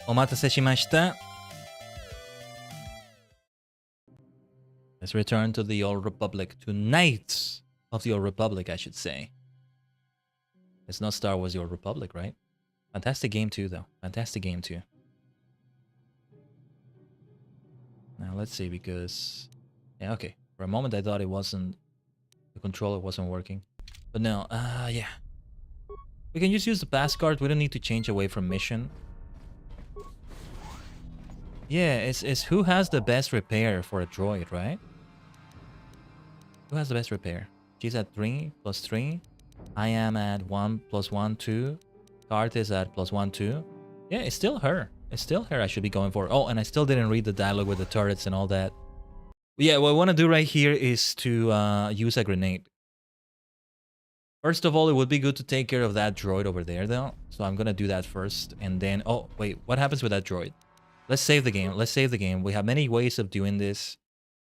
Omatase shimashita. Let's return to the Old Republic. To Knights of the Old Republic, I should say. It's not Star Wars The Old Republic, right? Fantastic game too, though. Fantastic game too. Now let's see, because... Yeah, okay. For a moment I thought it wasn't... The controller wasn't working. But no, yeah. We can just use the pass card. We don't need to change away from mission. Yeah, it's who has the best repair for a droid, right? Who has the best repair? She's at 3 plus 3. I am at 1 plus 1, 2. Cart is at plus 1, 2. Yeah, it's still her. It's still her I should be going for. Oh, and I still didn't read the dialogue with the turrets and all that. Yeah, what I want to do right here is to use a grenade. First of all, it would be good to take care of that droid over there, though. So I'm going to do that first. And then... Oh, wait. What happens with that droid? Let's save the game. Let's save the game. We have many ways of doing this.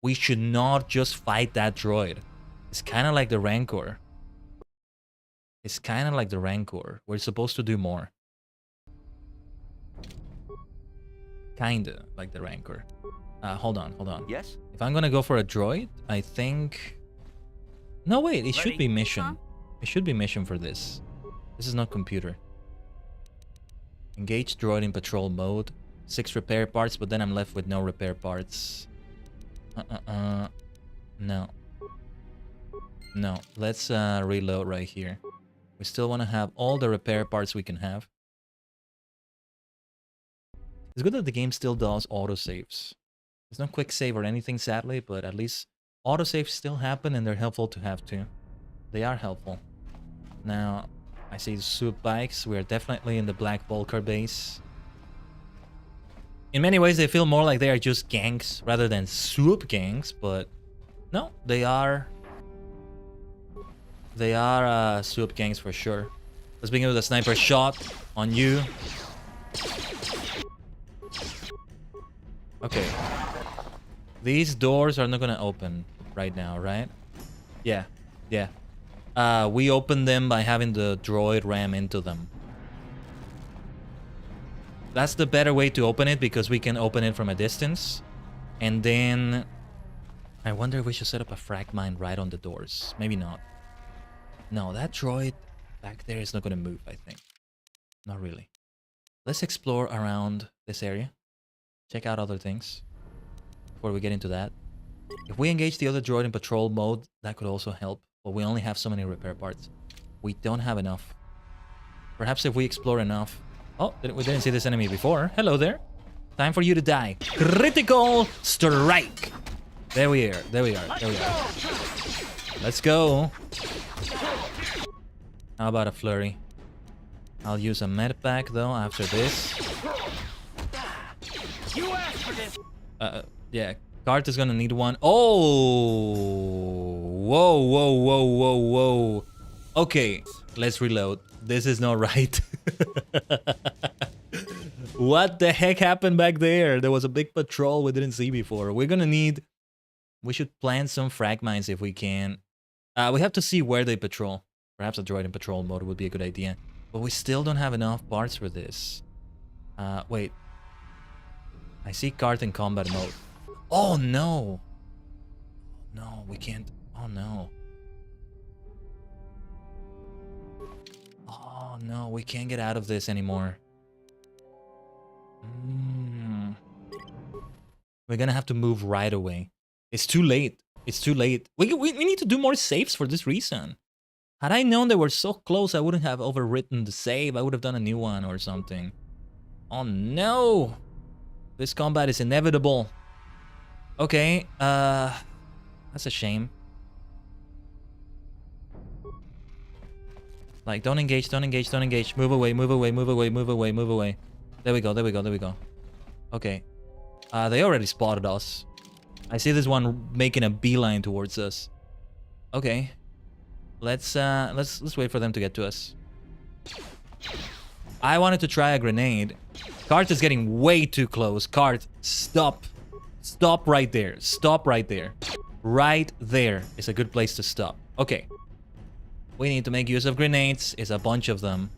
We should not just fight that droid. It's kind of like the Rancor. It's kind of like the Rancor. We're supposed to do more. Kinda like the Rancor. Hold on, hold on. Yes? If I'm gonna go for a droid, I think... No, wait. It should be mission. Huh? It should be mission for this. This is not computer. Engage droid in patrol mode. 6 repair parts, but then I'm left with no repair parts. No. No. Let's reload right here. We still want to have all the repair parts we can have. It's good that the game still does autosaves. There's no quick save or anything, sadly, but at least autosaves still happen and they're helpful to have too. They are helpful. Now, I see the soup bikes. We are definitely in the Black Volcar base. In many ways, they feel more like they are just gangs rather than soup gangs, but no, they are soup gangs for sure. Let's begin with a sniper shot on you. Okay. These doors are not gonna open right now, right? Yeah, yeah. We open them by having the droid ram into them. That's the better way to open it because we can open it from a distance. And then... I wonder if we should set up a frag mine right on the doors. Maybe not. No, that droid back there is not going to move, I think. Not really. Let's explore around this area. Check out other things before we get into that. If we engage the other droid in patrol mode, that could also help. But we only have so many repair parts. We don't have enough. Perhaps if we explore enough... Oh, we didn't see this enemy before. Hello there. Time for you to die. Critical strike. There we are. There we are. There we are. Let's go. How about a flurry? I'll use a med pack though after this. You asked for this. Yeah. Cart is gonna need one. Oh! Whoa, whoa, whoa, whoa, whoa. Okay, let's reload. This is not right. What the heck happened back there? There was a big patrol we didn't see before. We're gonna need... We should plant some frag mines if we can. We have to see where they patrol. Perhaps a droid in patrol mode would be a good idea. But we still don't have enough parts for this. Wait. I see cart in combat mode. Oh no! No, we can't... Oh no. Oh no, we can't get out of this anymore. We're gonna have to move right away. It's too late. It's too late. We need to do more saves for this reason. Had I known they were so close, I wouldn't have overwritten the save. I would have done a new one or something. Oh no! This combat is inevitable. Okay, that's a shame. Like, don't engage, don't engage, don't engage. Move away, move away, move away, move away, move away. There we go, there we go, there we go. Okay. They already spotted us. I see this one making a beeline towards us. Okay. Let's wait for them to get to us. I wanted to try a grenade. Cart is getting way too close. Cart, stop. Stop right there. Stop right there. Right there is a good place to stop. Okay. We need to make use of grenades. It's a bunch of them.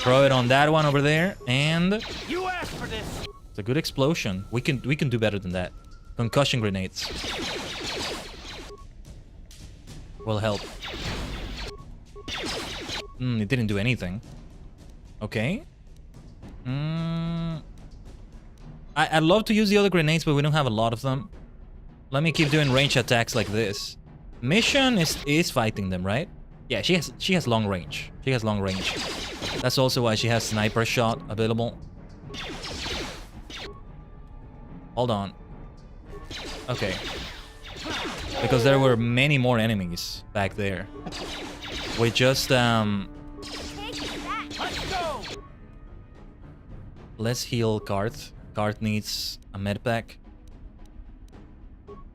Throw it on that one over there, and You asked for this. it's a good explosion. We can do better than that. Concussion grenades will help. It didn't do anything. Okay. I'd love to use the other grenades, but we don't have a lot of them. Let me keep doing range attacks like this. Mission is fighting them, right? Yeah, she has long range. She has long range. That's also why she has sniper shot available. Hold on. Okay. Because there were many more enemies back there. We just let's heal Karth. Karth needs a med pack.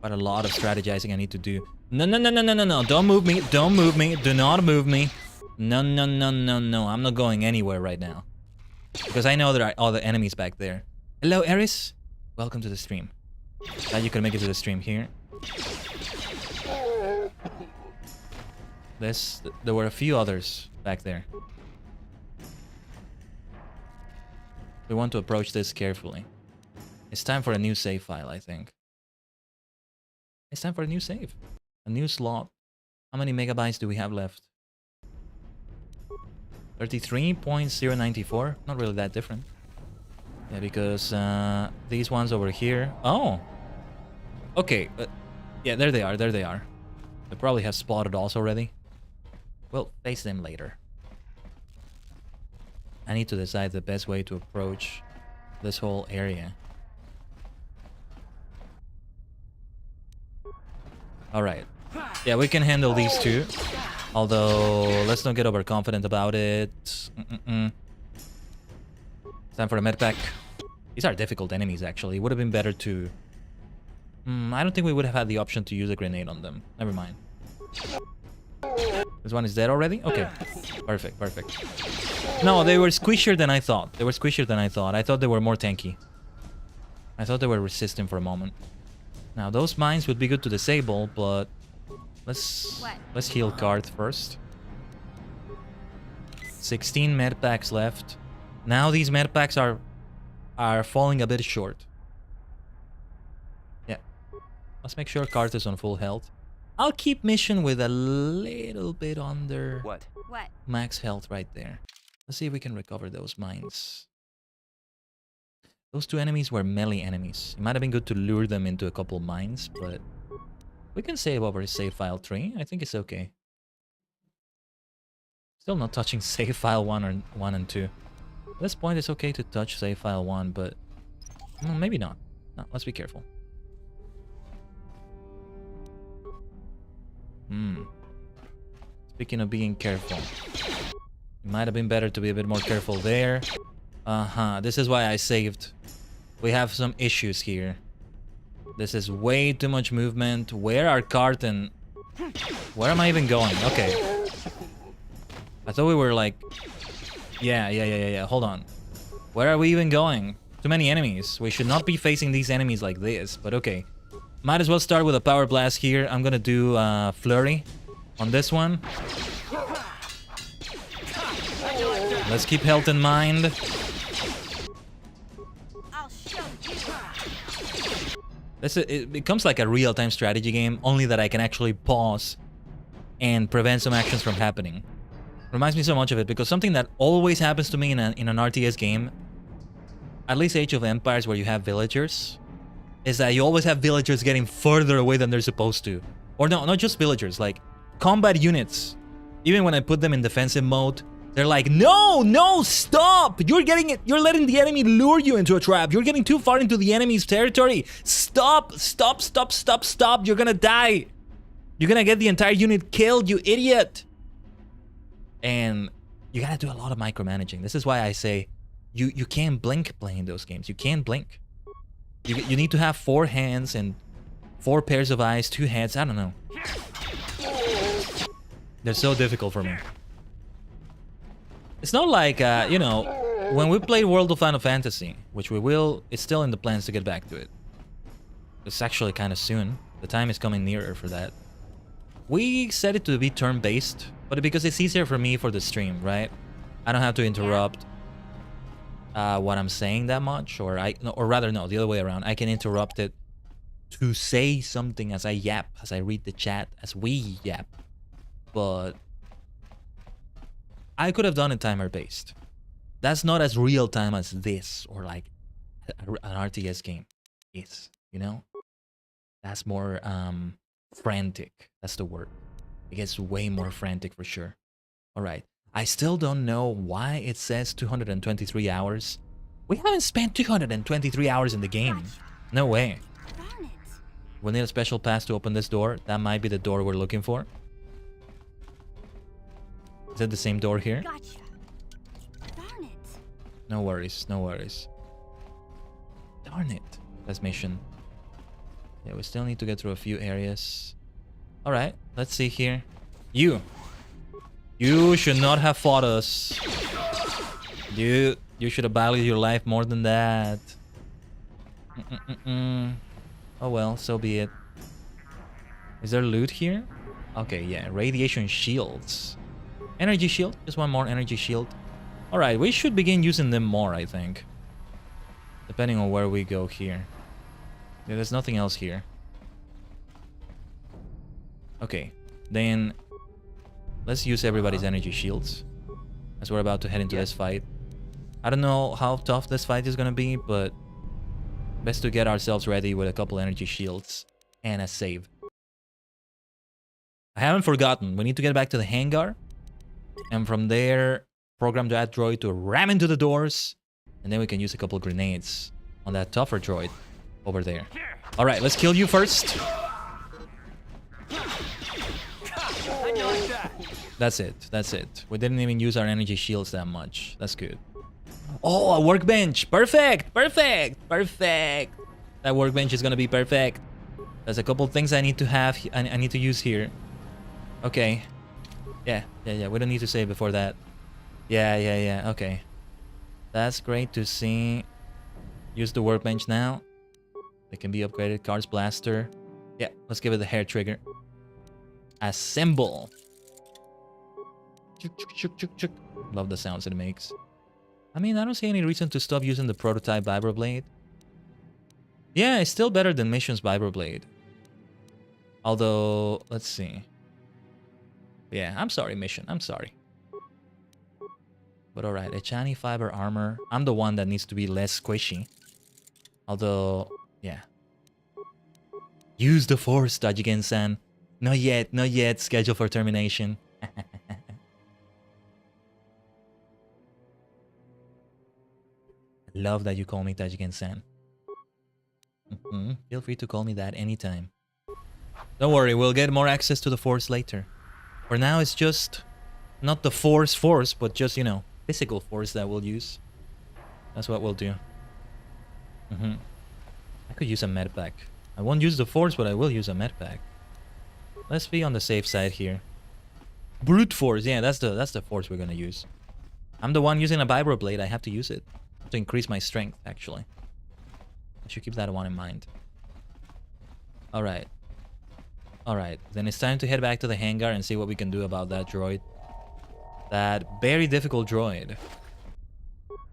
Quite a lot of strategizing I need to do. No. Don't move me. Don't move me. Do not move me. No. I'm not going anywhere right now. Because I know there are other enemies back there. Hello, Eris. Welcome to the stream. Glad you could make it to the stream here. There were a few others back there. We want to approach this carefully. It's time for a new save file, I think. It's time for a new save. A new slot. How many megabytes do we have left? 33.094. Not really that different. Yeah, because these ones over here... Oh! Okay. Yeah, there they are. There they are. They probably have spotted us already. We'll face them later. I need to decide the best way to approach this whole area. Alright. Yeah, we can handle these two. Although, let's not get overconfident about it. Time for a med pack. These are difficult enemies, actually. It would have been better to... I don't think we would have had the option to use a grenade on them. Never mind. This one is dead already? Okay. Perfect, perfect. No, they were squishier than I thought. They were squishier than I thought. I thought they were more tanky. I thought they were resistant for a moment. Now, those mines would be good to disable, but... Let's heal Karth first. 16 med packs left. Now these med packs are falling a bit short. Yeah. Let's make sure Karth is on full health. I'll keep mission with a little bit under max health right there. Let's see if we can recover those mines. Those two enemies were melee enemies. It might have been good to lure them into a couple mines, but we can save over save file 3. I think it's okay. Still not touching save file 1 and 2. At this point, it's okay to touch save file 1, but maybe not. No, let's be careful. Speaking of being careful, it might have been better to be a bit more careful there. This is why I saved. We have some issues here. This is way too much movement. Where are Karth and... Where am I even going? Okay. I thought we were like... Yeah. Hold on. Where are we even going? Too many enemies. We should not be facing these enemies like this, but okay. Might as well start with a power blast here. I'm gonna do flurry on this one. Let's keep health in mind. It becomes like a real-time strategy game, only that I can actually pause and prevent some actions from happening. Reminds me so much of it, because something that always happens to me in an RTS game, at least Age of Empires where you have villagers, is that you always have villagers getting further away than they're supposed to. Or no, not just villagers, like combat units. Even when I put them in defensive mode, they're like, no, stop! You're letting the enemy lure you into a trap. You're getting too far into the enemy's territory. Stop! You're gonna die. You're gonna get the entire unit killed, you idiot. And you gotta do a lot of micromanaging. This is why I say you can't blink playing those games. You can't blink. You need to have 4 hands and 4 pairs of eyes, 2 heads. I don't know. They're so difficult for me. It's not like, you know, when we played World of Final Fantasy, which we will, it's still in the plans to get back to it. It's actually kind of soon. The time is coming nearer for that. We set it to be turn-based, but because it's easier for me for the stream, right? I don't have to interrupt what I'm saying that much, or rather, no, the other way around. I can interrupt it to say something as I yap, as I read the chat, as we yap. But I could have done it timer based. That's not as real time as this, or like an RTS game is, you know? That's more frantic. That's the word. It gets way more frantic for sure. All right. I still don't know why it says 223 hours. We haven't spent 223 hours in the game. No way. We'll need a special pass to open this door. That might be the door we're looking for. Is it the same door here? Gotcha. Darn it. No worries, no worries. Darn it. That's mission. Yeah, we still need to get through a few areas. Alright, let's see here. You should not have fought us. You should have valued your life more than that. Oh well, so be it. Is there loot here? Okay, yeah, radiation shields. Energy shield, just one more energy shield. Alright, we should begin using them more, I think. Depending on where we go here. Yeah, there's nothing else here. Okay, then let's use everybody's energy shields as we're about to head into this fight. I don't know how tough this fight is gonna be, but best to get ourselves ready with a couple energy shields and a save. I haven't forgotten, we need to get back to the hangar, and from there program that droid to ram into the doors, and then we can use a couple grenades on that tougher droid over there. Alright, let's kill you first. That's it, that's it. We didn't even use our energy shields that much. That's good. Oh, a workbench! Perfect! Perfect! Perfect! That workbench is gonna be perfect. There's a couple things I need to have, I need to use here. Okay. Yeah, we don't need to save before that. Yeah, okay. That's great to see. Use the workbench now. It can be upgraded. Cars blaster. Yeah, let's give it the hair trigger. Assemble. Love the sounds it makes. I mean, I don't see any reason to stop using the prototype vibroblade. Yeah, it's still better than Mission's vibroblade. Although, let's see. Yeah, I'm sorry, Mission. I'm sorry. But alright, Echani fiber armor. I'm the one that needs to be less squishy. Although, yeah. Use the force, Tajigen-san. Not yet, not yet. Schedule for termination. Love that you call me Tajigen-san. Feel free to call me that anytime. Don't worry, we'll get more access to the force later. For now, it's just not the force, but just, you know, physical force that we'll use. That's what we'll do. I could use a medpack. I won't use the force, but I will use a medpack. Let's be on the safe side here. Brute force, yeah, that's the force we're gonna use. I'm the one using a vibroblade. I have to use it to increase my strength, actually. I should keep that one in mind. Alright. Alright, then it's time to head back to the hangar and see what we can do about that droid. That very difficult droid.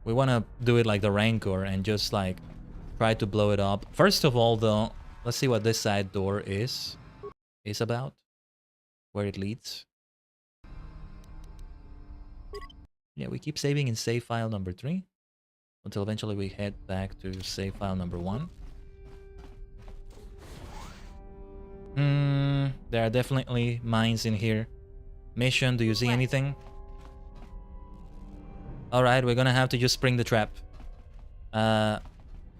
We want to do it like the Rancor and just like try to blow it up. First of all though, let's see what this side door is about. Where it leads. Yeah, we keep saving in save file number 3. Until eventually we head back to save file number 1. There are definitely mines in here. Mission, do you see anything? Alright, we're gonna have to just spring the trap.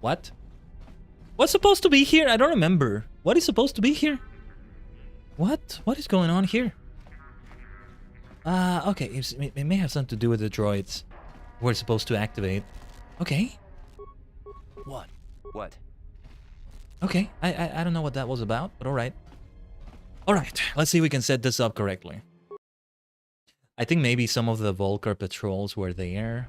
What? What's supposed to be here? I don't remember. What is supposed to be here? What? What is going on here? Okay, it may have something to do with the droids we're supposed to activate. Okay. What? What? Okay, I don't know what that was about, but alright. Alright, let's see if we can set this up correctly. I think maybe some of the Volker patrols were there.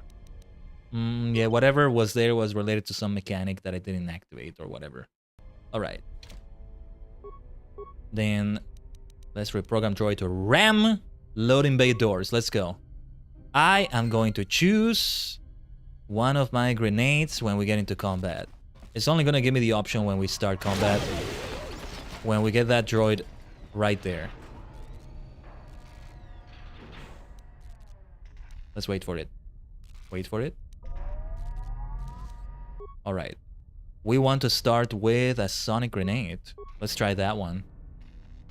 Yeah, whatever was there was related to some mechanic that I didn't activate or whatever. Alright. Then, let's reprogram droid to ram loading bay doors. Let's go. I am going to choose one of my grenades when we get into combat. It's only gonna give me the option when we start combat. When we get that droid right there. Let's wait for it. Wait for it. Alright. We want to start with a sonic grenade. Let's try that one.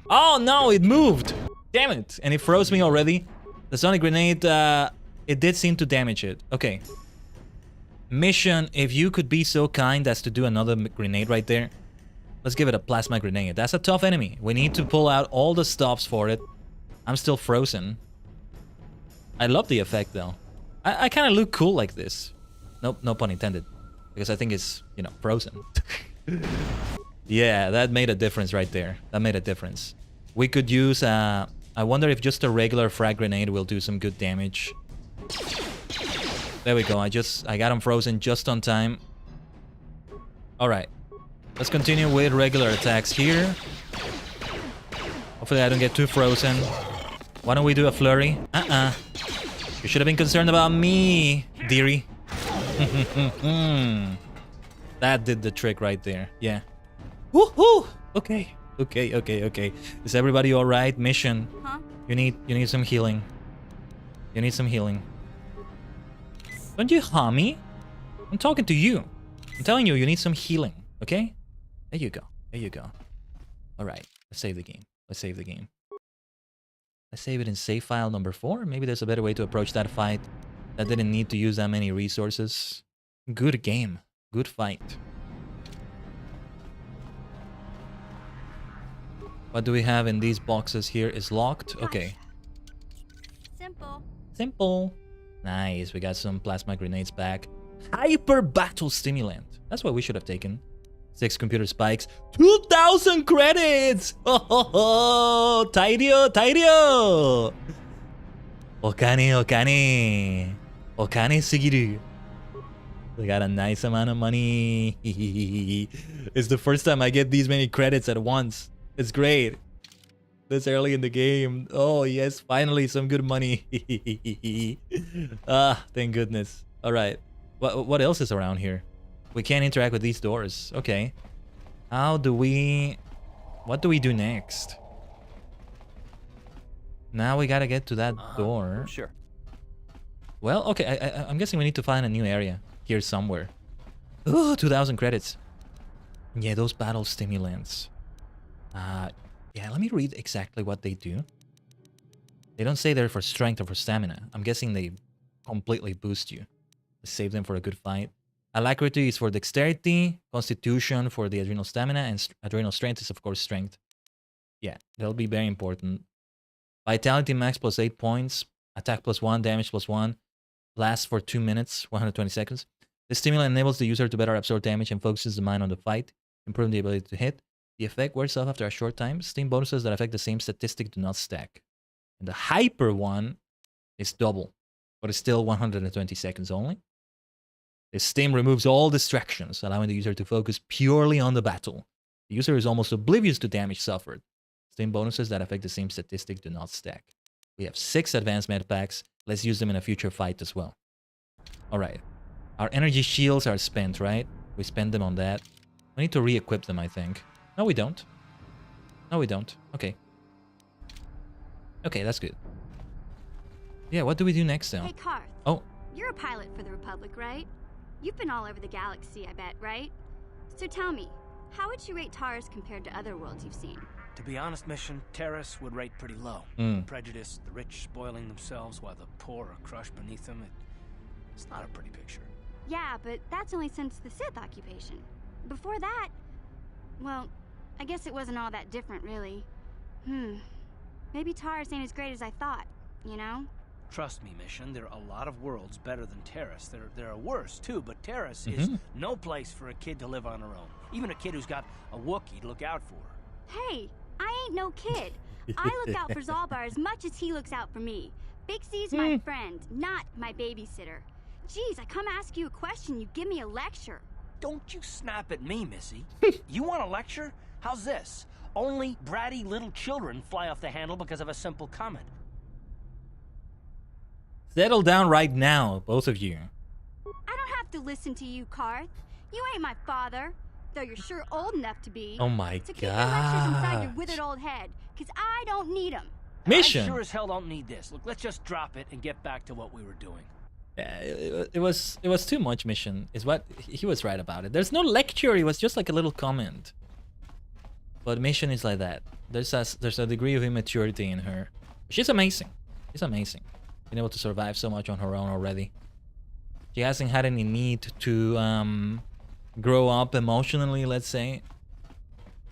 Oh no, it moved! Damn it! And it froze me already. The sonic grenade, it did seem to damage it. Okay. Mission, if you could be so kind as to do another grenade right there. Let's give it a plasma grenade. That's a tough enemy. We need to pull out all the stops for it. I'm still frozen. I love the effect though. I kind of look cool like this. Nope, no pun intended. Because I think it's, you know, frozen. Yeah, that made a difference right there. That made a difference. We could use, I wonder if just a regular frag grenade will do some good damage. There we go. I got him frozen just on time. Alright. Let's continue with regular attacks here. Hopefully I don't get too frozen. Why don't we do a flurry? You should have been concerned about me, dearie. That did the trick right there. Yeah. Woohoo! Okay. Okay. Is everybody alright? Mission. Huh? You need some healing. You need some healing. Don't you harm me? I'm talking to you. I'm telling you, you need some healing. Okay? There you go. There you go. Alright. Let's save the game. Let's save the game. Let's save it in save file number 4. Maybe there's a better way to approach that fight. That didn't need to use that many resources. Good game. Good fight. What do we have in these boxes here? Is locked. Okay. Simple. Simple. Nice. We got some plasma grenades back. Hyper battle stimulant. That's what we should have taken. 6 computer spikes. 2,000 credits! Oh, Tairio, Tairio! Okane sugiru. We got a nice amount of money. It's the first time I get these many credits at once. It's great. This early in the game. Oh, yes, finally some good money. Thank goodness. All right. What else is around here? We can't interact with these doors. Okay. What do we do next? Now we gotta get to that door. Sure. Well, okay. I'm guessing we need to find a new area here somewhere. Ooh, 2,000 credits. Yeah, those battle stimulants. Yeah, let me read exactly what they do. They don't say they're for strength or for stamina. I'm guessing they completely boost you. Save them for a good fight. Alacrity is for dexterity, constitution for the adrenal stamina, and adrenal strength is of course strength. Yeah, that'll be very important. Vitality max plus 8 points, attack plus 1, damage plus 1, lasts for 2 minutes, 120 seconds. The stimulant enables the user to better absorb damage and focuses the mind on the fight, improving the ability to hit. The effect wears off after a short time. Steam bonuses that affect the same statistic do not stack. And the hyper one is double, but it's still 120 seconds only. The Steam removes all distractions, allowing the user to focus purely on the battle. The user is almost oblivious to damage suffered. Steam bonuses that affect the same statistic do not stack. We have 6 advanced med packs. Let's use them in a future fight as well. Alright. Our energy shields are spent, right? We spend them on that. We need to re-equip them, I think. No, we don't. No, we don't. Okay. Okay, that's good. Yeah, what do we do next now? Hey, Karth. Oh. You're a pilot for the Republic, right? You've been all over the galaxy, I bet, right? So tell me, how would you rate TARIS compared to other worlds you've seen? To be honest, Mission, TARIS would rate pretty low. Prejudice, the rich spoiling themselves while the poor are crushed beneath them. It's not a pretty picture. Yeah, but that's only since the Sith occupation. Before that, well, I guess it wasn't all that different, really. Maybe TARIS ain't as great as I thought, you know? Trust me, Mission, there are a lot of worlds better than TARIS. There are worse, too, but TARIS is no place for a kid to live on her own. Even a kid who's got a Wookiee to look out for her. Hey, I ain't no kid. I look out for Zalbar as much as he looks out for me. Big Z's my friend, not my babysitter. Jeez, I come ask you a question, you give me a lecture. Don't you snap at me, Missy. You want a lecture? How's this? Only bratty little children fly off the handle because of a simple comment. Settle down right now, both of you. I don't have to listen to you, Karth. You ain't my father, though you're sure old enough to be. Oh my so keep your lectures inside your god. withered old head, because I don't need them. Mission. I sure as hell don't need this. Look, let's just drop it and get back to what we were doing. Yeah, it was too much, Mission. Is what he was right about it. There's no lecture. It was just like a little comment. But Mission is like that. There's a degree of immaturity in her. She's amazing. She's amazing. Been able to survive so much on her own already. She hasn't had any need to grow up emotionally, let's say.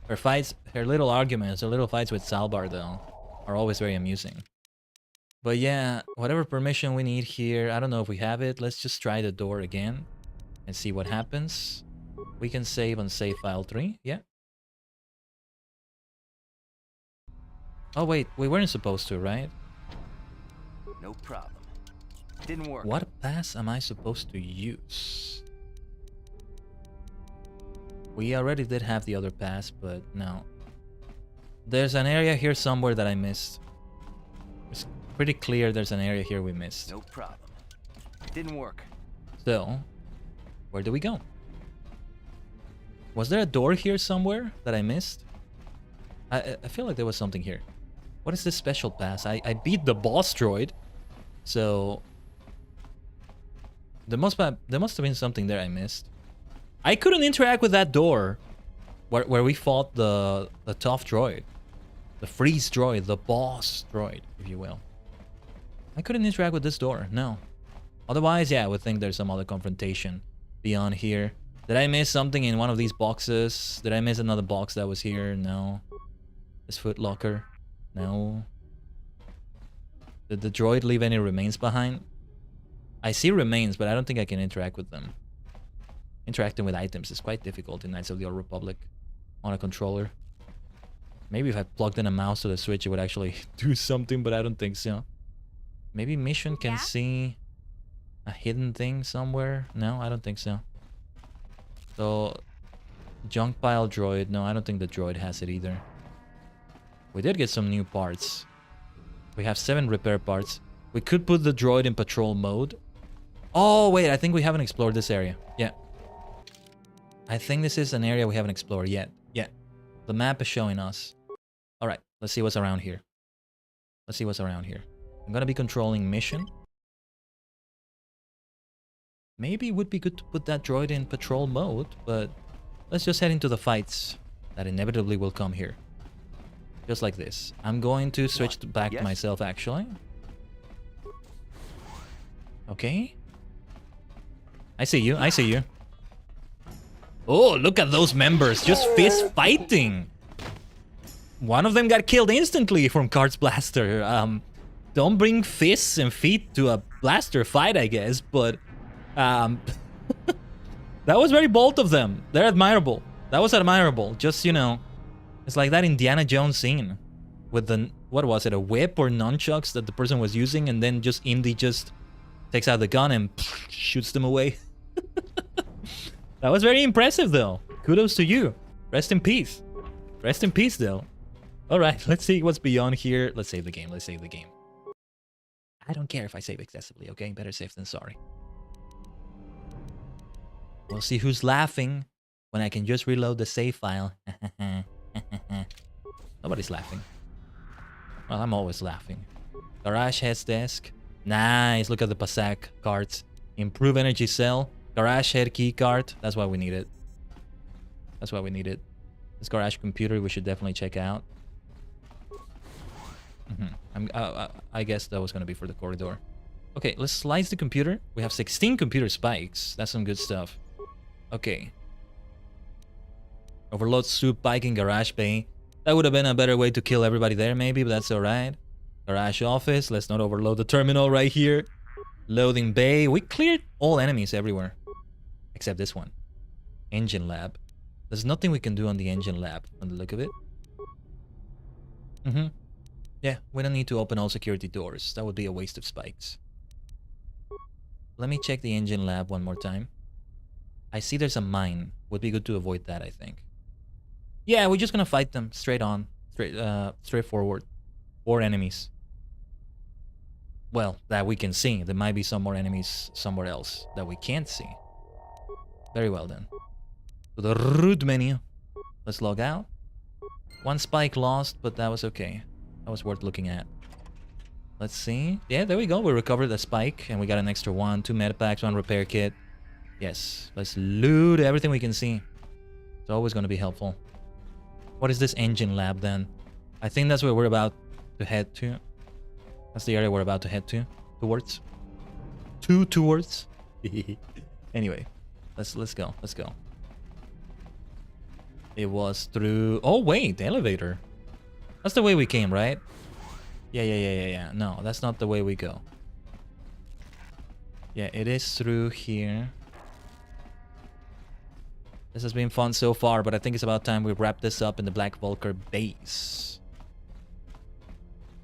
Her fights, her little arguments, her little fights with Salbar though, are always very amusing. But yeah, whatever permission we need here, I don't know if we have it. Let's just try the door again and see what happens. We can save on save file 3, yeah. Oh wait, we weren't supposed to, right? No problem. Didn't work. What pass am I supposed to use? We already did have the other pass, but no. There's an area here somewhere that I missed. It's pretty clear there's an area here we missed. No problem. Didn't work. So, where do we go? Was there a door here somewhere that I missed? I feel like there was something here. What is this special pass? I beat the boss droid. So there must have been something there I missed. I couldn't interact with that door where we fought the tough droid. The freeze droid, the boss droid, if you will. I couldn't interact with this door, no. Otherwise, yeah, I would think there's some other confrontation beyond here. Did I miss something in one of these boxes? Did I miss another box that was here? No. This foot locker? No. Did the droid leave any remains behind? I see remains, but I don't think I can interact with them. Interacting with items is quite difficult in Knights of the Old Republic on a controller. Maybe if I plugged in a mouse to the Switch, it would actually do something, but I don't think so. Maybe Mission can see a hidden thing somewhere? No, I don't think so. So, junk pile droid. No, I don't think the droid has it either. We did get some new parts. We have 7 repair parts. We could put the droid in patrol mode. Oh, wait, I think we haven't explored this area. Yeah. I think this is an area we haven't explored yet. Yeah. The map is showing us. Alright, let's see what's around here. Let's see what's around here. I'm gonna be controlling Mission. Maybe it would be good to put that droid in patrol mode, but let's just head into the fights that inevitably will come here. Just like this. I'm going to switch back to myself, actually. Okay. I see you, I see you. Oh, look at those members, just fist fighting. One of them got killed instantly from Karth's blaster. Don't bring fists and feet to a blaster fight, I guess, but that was very bold of them. They're admirable. That was admirable. Just, you know, it's like that Indiana Jones scene with the, what was it, a whip or nunchucks that the person was using, and then just Indy just takes out the gun and shoots them away. That was very impressive, though. Kudos to you. Rest in peace. Rest in peace, though. Alright, let's see what's beyond here. Let's save the game. Let's save the game. I don't care if I save excessively, okay? Better safe than sorry. We'll see who's laughing when I can just reload the save file. Nobody's laughing. Well, I'm always laughing. Garage head's desk. Nice. Look at the Pasak cards. Improve energy cell. Garage head key card. That's why we need it. That's why we need it. This garage computer we should definitely check out. I guess that was going to be for the corridor. Okay, let's slice the computer. We have 16 computer spikes. That's some good stuff. Okay. Overload soup bike in garage bay. That would have been a better way to kill everybody there maybe, but that's alright. Garage office. Let's not overload the terminal right here. Loading bay. We cleared all enemies everywhere. Except this one. Engine lab. There's nothing we can do on the engine lab, on the look of it. Yeah, we don't need to open all security doors. That would be a waste of spikes. Let me check the engine lab one more time. I see there's a mine. Would be good to avoid that, I think. Yeah, we're just gonna fight them straight on. Straight forward. 4 enemies. well, that we can see. There might be some more enemies somewhere else that we can't see. Very well then. To the root menu. Let's log out. One spike lost, but that was okay. That was worth looking at. Let's see. Yeah, there we go. We recovered the spike and we got an extra one. 2 medipacks, 1 repair kit. Yes, let's loot everything we can see. It's always going to be helpful. What is this engine lab then? I think that's where we're about to head to. That's the area we're about to head to. Towards. Towards. Anyway, let's go. Let's go. It was through... Oh, wait, the elevator. That's the way we came, right? Yeah. No, that's not the way we go. Yeah, it is through here. This has been fun so far, but I think it's about time we wrap this up in the Black Vulture base.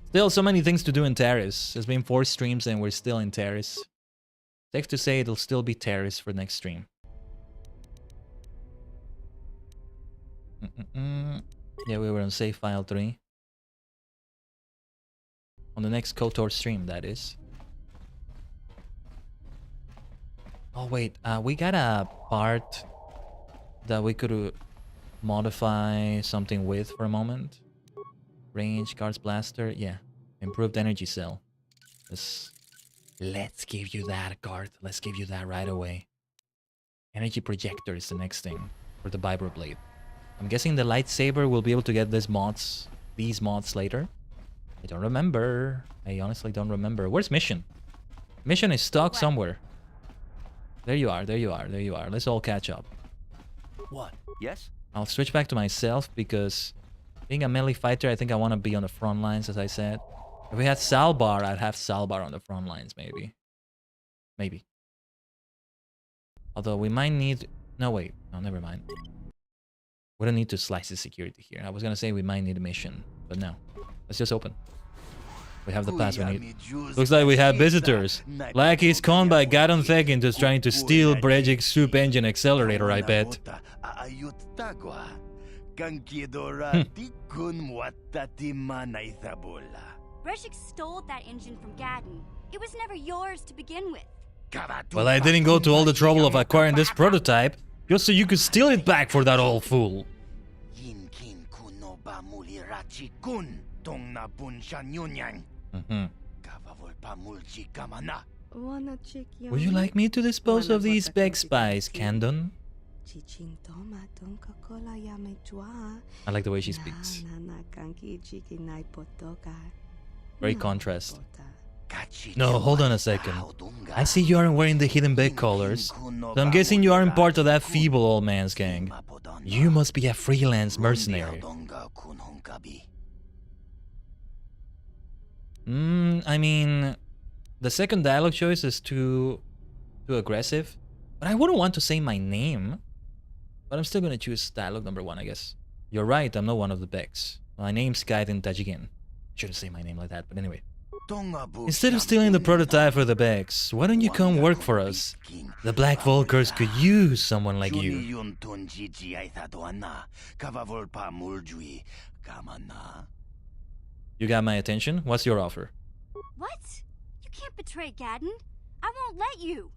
Still so many things to do in TARIS. It's been 4 streams and we're still in TARIS. Safe to say it'll still be TARIS for next stream. Yeah, we were on save file 3. On the next KOTOR stream, that is. Oh wait, we got a part that we could modify something with for a moment. Range, guards blaster, yeah. Improved energy cell. Let's give you that, guard. Let's give you that right away. Energy projector is the next thing for the vibroblade. I'm guessing the lightsaber will be able to get these mods later. I don't remember. I honestly don't remember. Where's Mission? Mission is stuck somewhere. There you are. Let's all catch up. What? Yes? I'll switch back to myself because being a melee fighter, I think I want to be on the front lines, as I said. If we had Salbar, I'd have Salbar on the front lines, maybe. Maybe. Although we might need... No, wait. No, never mind. We don't need to slice the security here. I was going to say we might need a mission, but no. Let's just open. We have the pass we need. Looks like we have visitors. Like he's conned by Gadon Thegin just trying to steal Brejik's soup engine accelerator, I bet. Brejik stole that engine from Gadon. It was never yours to begin with. Well, I didn't go to all the trouble of acquiring this prototype just so you could steal it back for that old fool. Would you like me to dispose of these beg spies, Candon? I like the way she speaks. Very contrast. No, hold on a second. I see you aren't wearing the hidden beg colors, so I'm guessing you aren't part of that feeble old man's gang. You must be a freelance mercenary. I mean, the second dialogue choice is too aggressive, but I wouldn't want to say my name. But I'm still gonna choose dialogue number 1, I guess. You're right, I'm not one of the Begs. My name's Khaiden Tajigen. Shouldn't say my name like that, but anyway. Instead of stealing the prototype for the Begs, why don't you come work for us? The Black Vultures could use someone like you. You got my attention? What's your offer? What? You can't betray Gadon. I won't let you.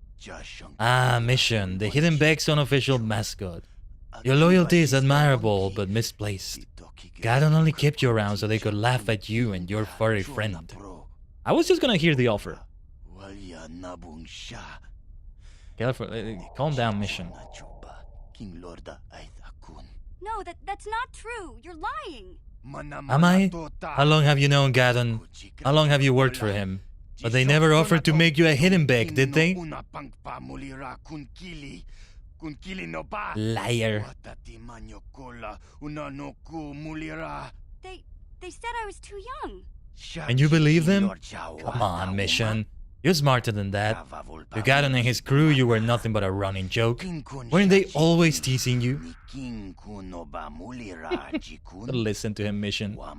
Ah, Mission, the Hidden Beg's unofficial mascot. Your loyalty is admirable, but misplaced. Gadon only kept you around so they could laugh at you and your furry friend. I was just gonna hear the offer. Calm down, Mission. No, that's not true. You're lying. Am I? How long have you known Gadon? How long have you worked for him? But they never offered to make you a hidden beg, did they? Liar. They said I was too young. And you believe them? Come on, Mission. You're smarter than that. To Gadon and his crew, you were nothing but a running joke. Weren't they always teasing you? Listen to him, Mission. Well,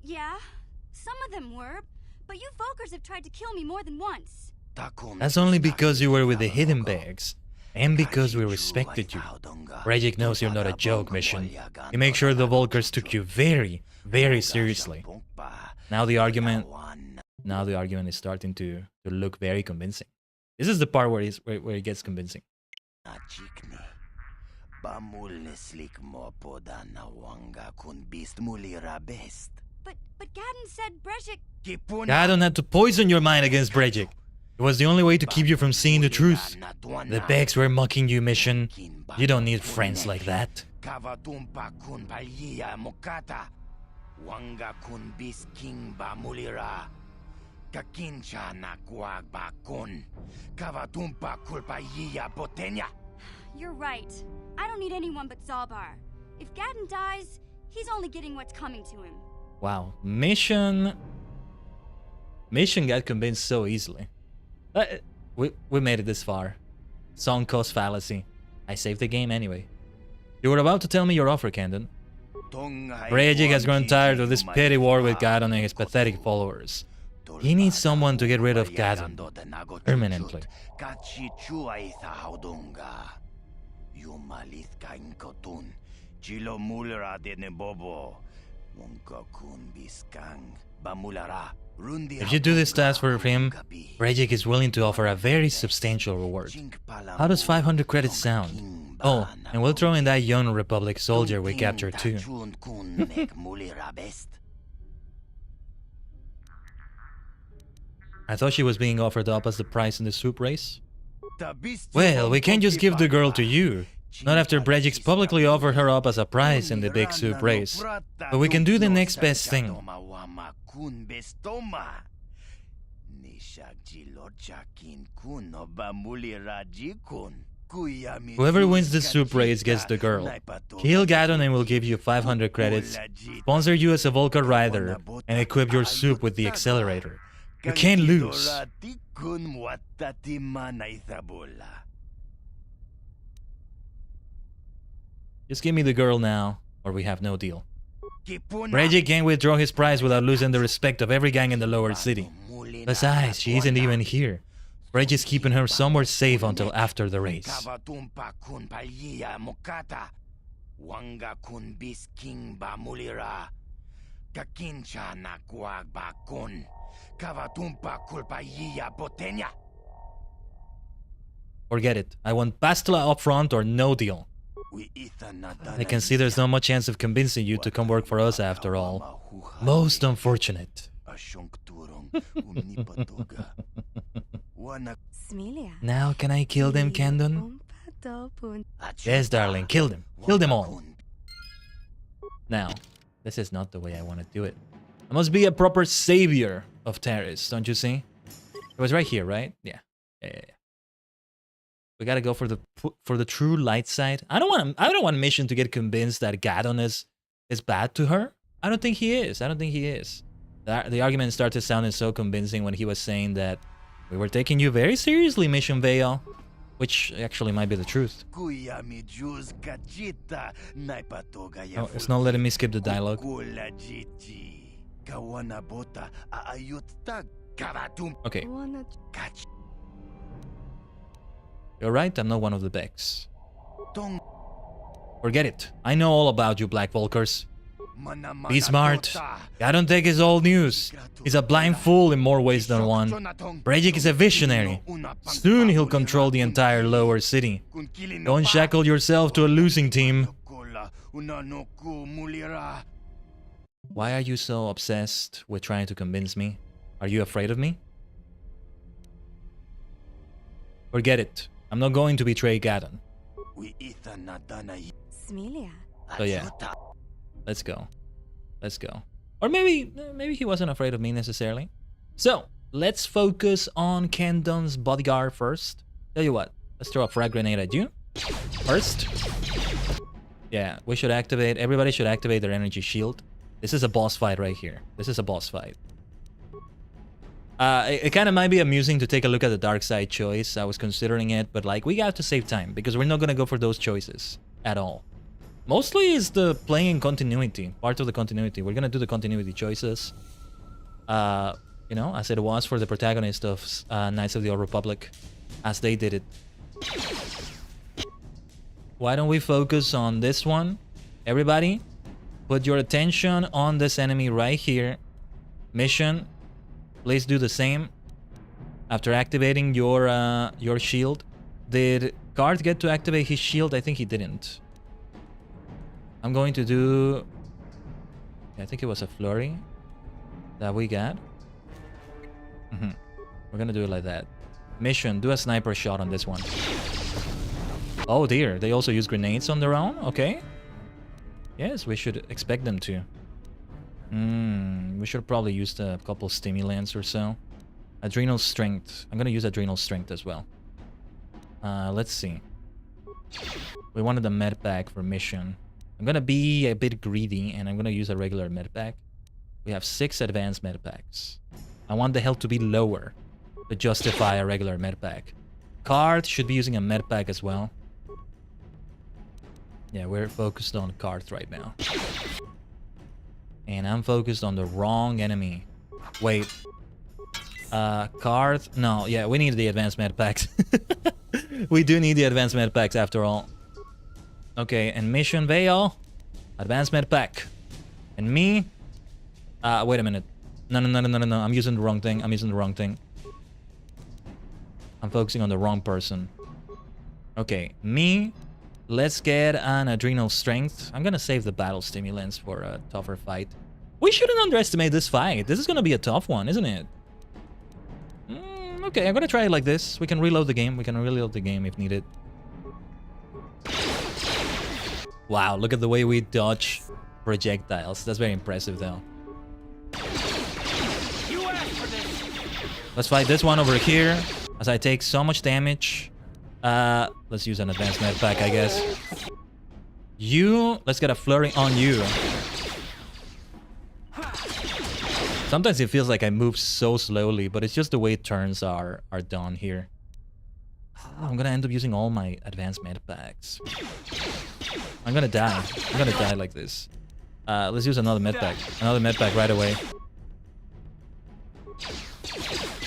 yeah, some of them were, but you Vultures have tried to kill me more than once. That's only because you were with the Hidden Begs, and because we respected you. Regic knows you're not a joke, Mission. He makes sure the Volkers took you very, very seriously. Now the argument is starting to look very convincing. This is the part where it gets convincing. But Khaiden said Brejik. Khaiden had to poison your mind against Brejik. It was the only way to keep you from seeing the truth. The Begs were mocking you, Mission. You don't need friends like that. You're right. I don't need anyone but Zalbar. If Khaiden dies, he's only getting what's coming to him. Wow, Mission got convinced so easily. We made it this far. Sunk cost fallacy. I saved the game anyway. You were about to tell me your offer, Khaiden. Brejik has grown tired of this petty war with Khaiden and his pathetic followers. He needs someone to get rid of Khaiden permanently. If you do this task for him, Brejik is willing to offer a very substantial reward. How does 500 credits sound? Oh, and we'll throw in that young Republic soldier we captured too. I thought she was being offered up as the prize in the soup race. Well, we can't just give the girl to you. Not after Brejik's publicly offered her up as a prize in the big soup race. But we can do the next best thing. Whoever wins the soup race gets the girl. Kill Khaiden and we'll give you 500 credits, sponsor you as a Volker rider, and equip your soup with the accelerator. You can't lose. Just give me the girl now, or we have no deal. Brejik can't withdraw his prize without losing the respect of every gang in the lower city. Besides, she isn't even here. Brejik's keeping her somewhere safe until after the race. Forget it. I want Pastla up front or no deal. I can see there's not much chance of convincing you to come work for us after all. Most unfortunate. Now can I kill them, Khaiden? Yes, darling, kill them. Kill them all. Now, this is not the way I want to do it. I must be a proper savior of TARIS, don't you see? It was right here, right? Yeah. We gotta go for the true light side. I don't want Mission to get convinced that Khaiden is bad to her. I don't think he is. The argument started sounding so convincing when he was saying that we were taking you very seriously, Mission Vale, which actually might be the truth. Oh, it's not letting me skip the dialogue. Okay. You're right, I'm not one of the Begs. Forget it. I know all about you, Black Volkers. Be smart. Khaiden Tech is old news. He's a blind fool in more ways than one. Brejik is a visionary. Soon he'll control the entire lower city. Don't shackle yourself to a losing team. Why are you so obsessed with trying to convince me? Are you afraid of me? Forget it. I'm not going to betray Khaiden. So yeah, let's go. Or maybe he wasn't afraid of me necessarily. So let's focus on Khaiden's bodyguard first. Tell you what, let's throw a frag grenade at you first. Yeah, we should activate. Everybody should activate their energy shield. This is a boss fight right here. This is a boss fight. It kind of might be amusing to take a look at the dark side choice. I was considering it, but like we got to save time because we're not gonna go for those choices at all. Mostly is the playing continuity, part of the continuity. We're gonna do the continuity choices. You know, as it was for the protagonist of Knights of the Old Republic, as they did it. why don't we focus on this one? Everybody, put your attention on this enemy right here. Mission, please do the same. After activating your shield. Did Card get to activate his shield? I think he didn't. I'm going to do... I think it was a flurry that we got. We're gonna do it like that. Mission, do a sniper shot on this one. Oh dear, they also use grenades on their own? Okay. Yes, we should expect them to. We should probably use a couple stimulants or so. Adrenal strength. I'm gonna use adrenal strength as well. Let's see. We wanted a med pack for mission. I'm gonna be a bit greedy and I'm gonna use a regular med pack. We have 6 advanced med packs. I want the health to be lower to justify a regular med pack. Card should be using a med pack as well. Yeah, we're focused on cards right now. And I'm focused on the wrong enemy. Wait. Card? No, yeah, we need the advanced med packs. We do need the advanced med packs after all. Okay, and mission Veil. Advanced med pack. And me? Wait a minute. No. I'm using the wrong thing. I'm focusing on the wrong person. Okay, me. Let's get an adrenal strength. I'm gonna save the battle stimulants for a tougher fight. We shouldn't underestimate this fight. This is gonna be a tough one, isn't it? Okay, I'm gonna try it like this. We can reload the game. If needed. Wow, look at the way we dodge projectiles. That's very impressive, though. Let's fight this one over here, as I take so much damage. Let's use an advanced med pack, I guess. Let's get a flurry on you. Sometimes it feels like I move so slowly, but it's just the way turns are done here. I'm gonna end up using all my advanced med packs. I'm gonna die like this. Let's use another med pack. Right away.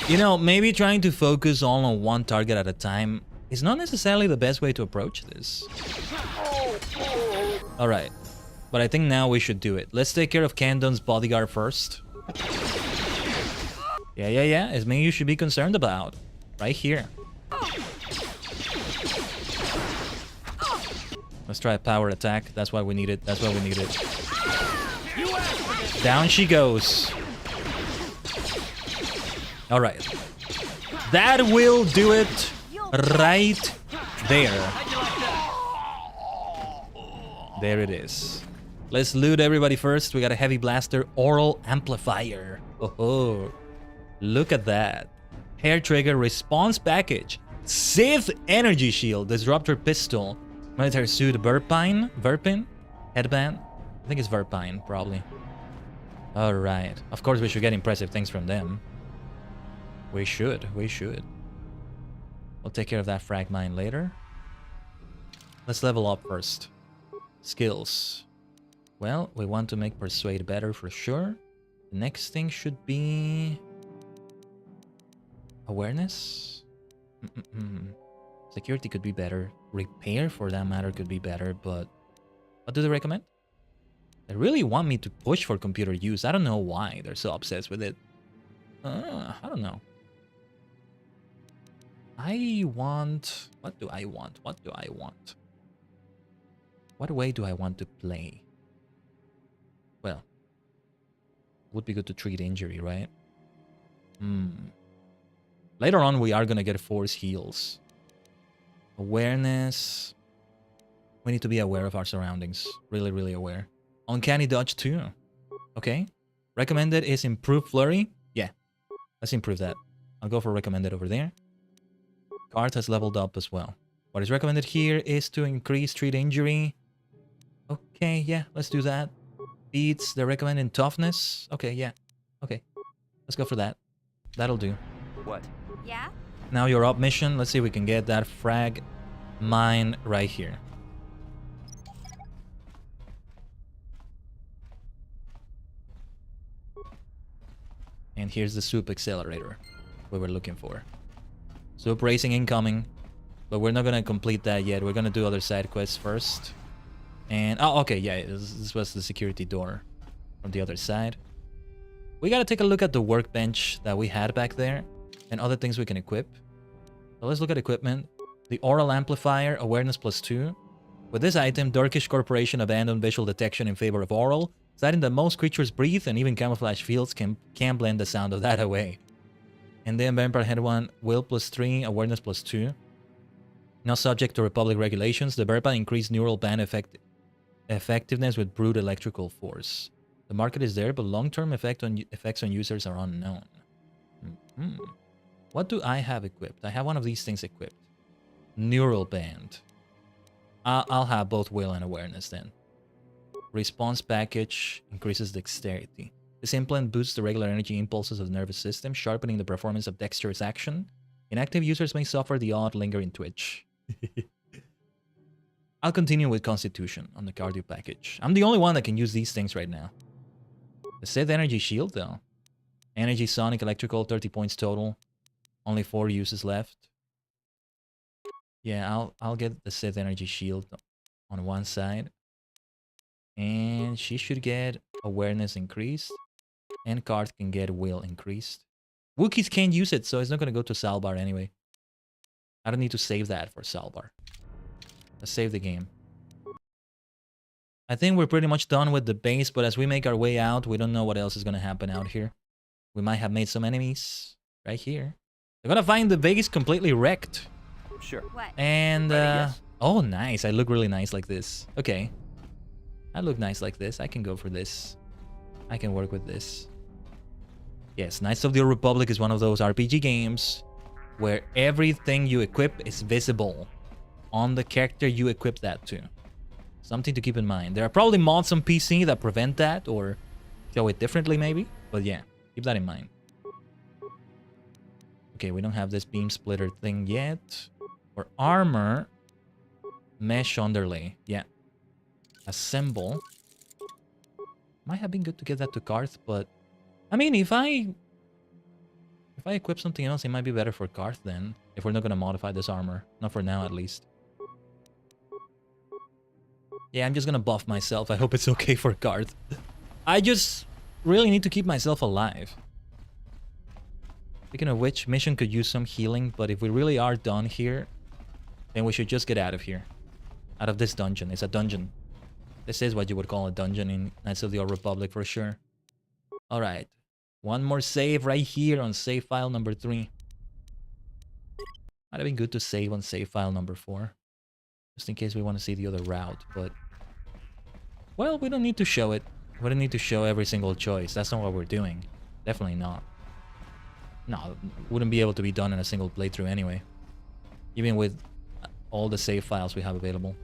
You know, maybe trying to focus all on one target at a time is not necessarily the best way to approach this. Alright. But I think now we should do it. Let's take care of Candon's bodyguard first. Yeah. It's me you should be concerned about. Right here. Let's try a power attack. That's what we needed. Down she goes. Alright. That will do it right there. There it is. Let's loot everybody first. We got a heavy blaster oral amplifier. Oh, look at that. Hair trigger response package. Sith energy shield. Disruptor pistol. Military suit Verpin? Headband? I think it's Verpine, probably. Alright. Of course we should get impressive things from them. We should. We'll take care of that frag mine later. Let's level up first. Skills. Well, we want to make Persuade better for sure. The next thing should be... Awareness? Security could be better. Repair, for that matter, could be better, but... What do they recommend? They really want me to push for computer use. I don't know why they're so obsessed with it. I don't know. What do I want? What way do I want to play? Well, would be good to treat injury, right? Later on, we are gonna get force heals. Awareness. We need to be aware of our surroundings. Really aware. Uncanny dodge too. Okay. Recommended is improved flurry. Yeah. Let's improve that. I'll go for recommended over there. Card has leveled up as well. What is recommended here is to increase treat injury. Okay, yeah, let's do that. Beats the recommended toughness. Okay, yeah. Okay. Let's go for that. That'll do. What? Yeah? Now you're up mission. Let's see if we can get that frag mine right here. And here's the soup accelerator we were looking for. Soup racing incoming. But we're not gonna complete that yet. We're gonna do other side quests first. And oh, okay, yeah, this was the security door from the other side. We gotta take a look at the workbench that we had back there and other things we can equip. So let's look at equipment. The oral amplifier, awareness +2. With this item, Dorkish Corporation abandoned visual detection in favor of oral, citing that most creatures breathe and even camouflage fields can blend the sound of that away. And then Vampire Head 1, will +3, awareness +2. Not subject to Republic regulations, the Verpa increased neural band effectiveness with brute electrical force. The market is there, but long-term effects on users are unknown. What do I have equipped? I have one of these things equipped. Neural band. I'll have both will and awareness then. Response package increases dexterity. This implant boosts the regular energy impulses of the nervous system, sharpening the performance of dexterous action. Inactive users may suffer the odd lingering twitch. I'll continue with Constitution on the cardio package. I'm the only one that can use these things right now. The Sith energy shield though. Energy, sonic, electrical, 30 points total. Only 4 uses left. Yeah, I'll get the Sith energy shield on one side. And she should get awareness increased. And Card can get will increased. Wookiees can't use it, so it's not going to go to Salbar anyway. I don't need to save that for Salbar. Let's save the game. I think we're pretty much done with the base, but as we make our way out, we don't know what else is going to happen out here. We might have made some enemies right here. They're going to find the base completely wrecked. Sure. What? And, oh, nice. I look really nice like this. Okay. I look nice like this. I can go for this. I can work with this. Yes, Knights of the Old Republic is one of those RPG games where everything you equip is visible on the character you equip that to. Something to keep in mind. There are probably mods on PC that prevent that or show it differently maybe. But yeah, keep that in mind. Okay, we don't have this beam splitter thing yet. For armor, mesh underlay. Yeah. Assemble. Might have been good to get that to Karth, but I mean, if I equip something else, it might be better for Karth then. If we're not gonna modify this armor, not for now at least. Yeah, I'm just gonna buff myself. I hope it's okay for Karth. I just really need to keep myself alive. Speaking of which, mission could use some healing, but if we really are done here, then we should just get out of here. Out of this dungeon. It's a dungeon. This is what you would call a dungeon in Knights of the Old Republic for sure. Alright. One more save right here on save file number 3. Might have been good to save on save file number 4. Just in case we want to see the other route, but... well, we don't need to show it. We don't need to show every single choice. That's not what we're doing. Definitely not. No, it wouldn't be able to be done in a single playthrough anyway. Even with all the save files we have available.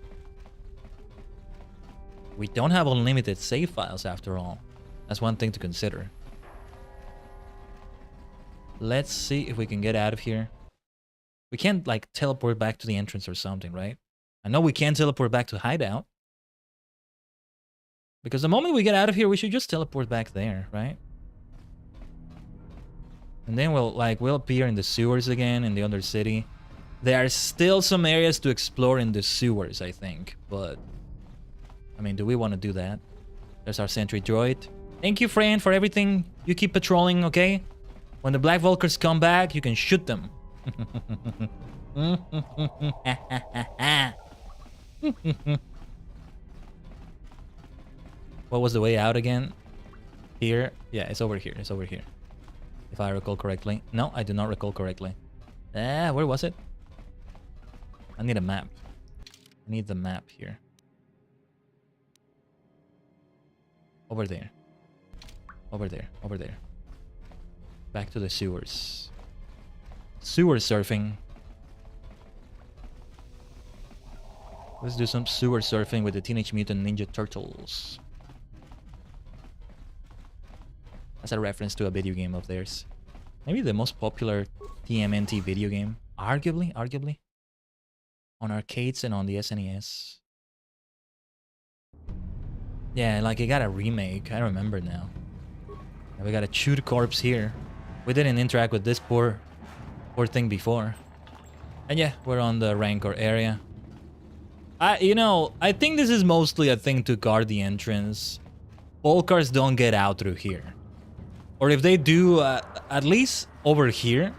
We don't have unlimited save files after all. That's one thing to consider. Let's see if we can get out of here. We can't, like, teleport back to the entrance or something, right? I know we can teleport back to hideout. Because the moment we get out of here, we should just teleport back there, right? And then we'll appear in the sewers again in the Undercity. There are still some areas to explore in the sewers, I think. But, I mean, do we want to do that? There's our sentry droid. Thank you, Fran, for everything. You keep patrolling, okay? When the Black Vulkars come back, you can shoot them. What was the way out again? Here? Yeah, it's over here. It's over here. If I recall correctly. No, I do not recall correctly. Where was it? I need a map. I need the map here. Over there. Over there. Over there. Back to the sewers. Sewer surfing. Let's do some sewer surfing with the Teenage Mutant Ninja Turtles. That's a reference to a video game of theirs. Maybe the most popular TMNT video game. Arguably. On arcades and on the SNES. Yeah, like it got a remake. I remember now. And we got a chewed corpse here. We didn't interact with this poor thing before. And yeah, we're on the Rancor area. You know, I think this is mostly a thing to guard the entrance. Volcars don't get out through here. Or if they do, at least over here,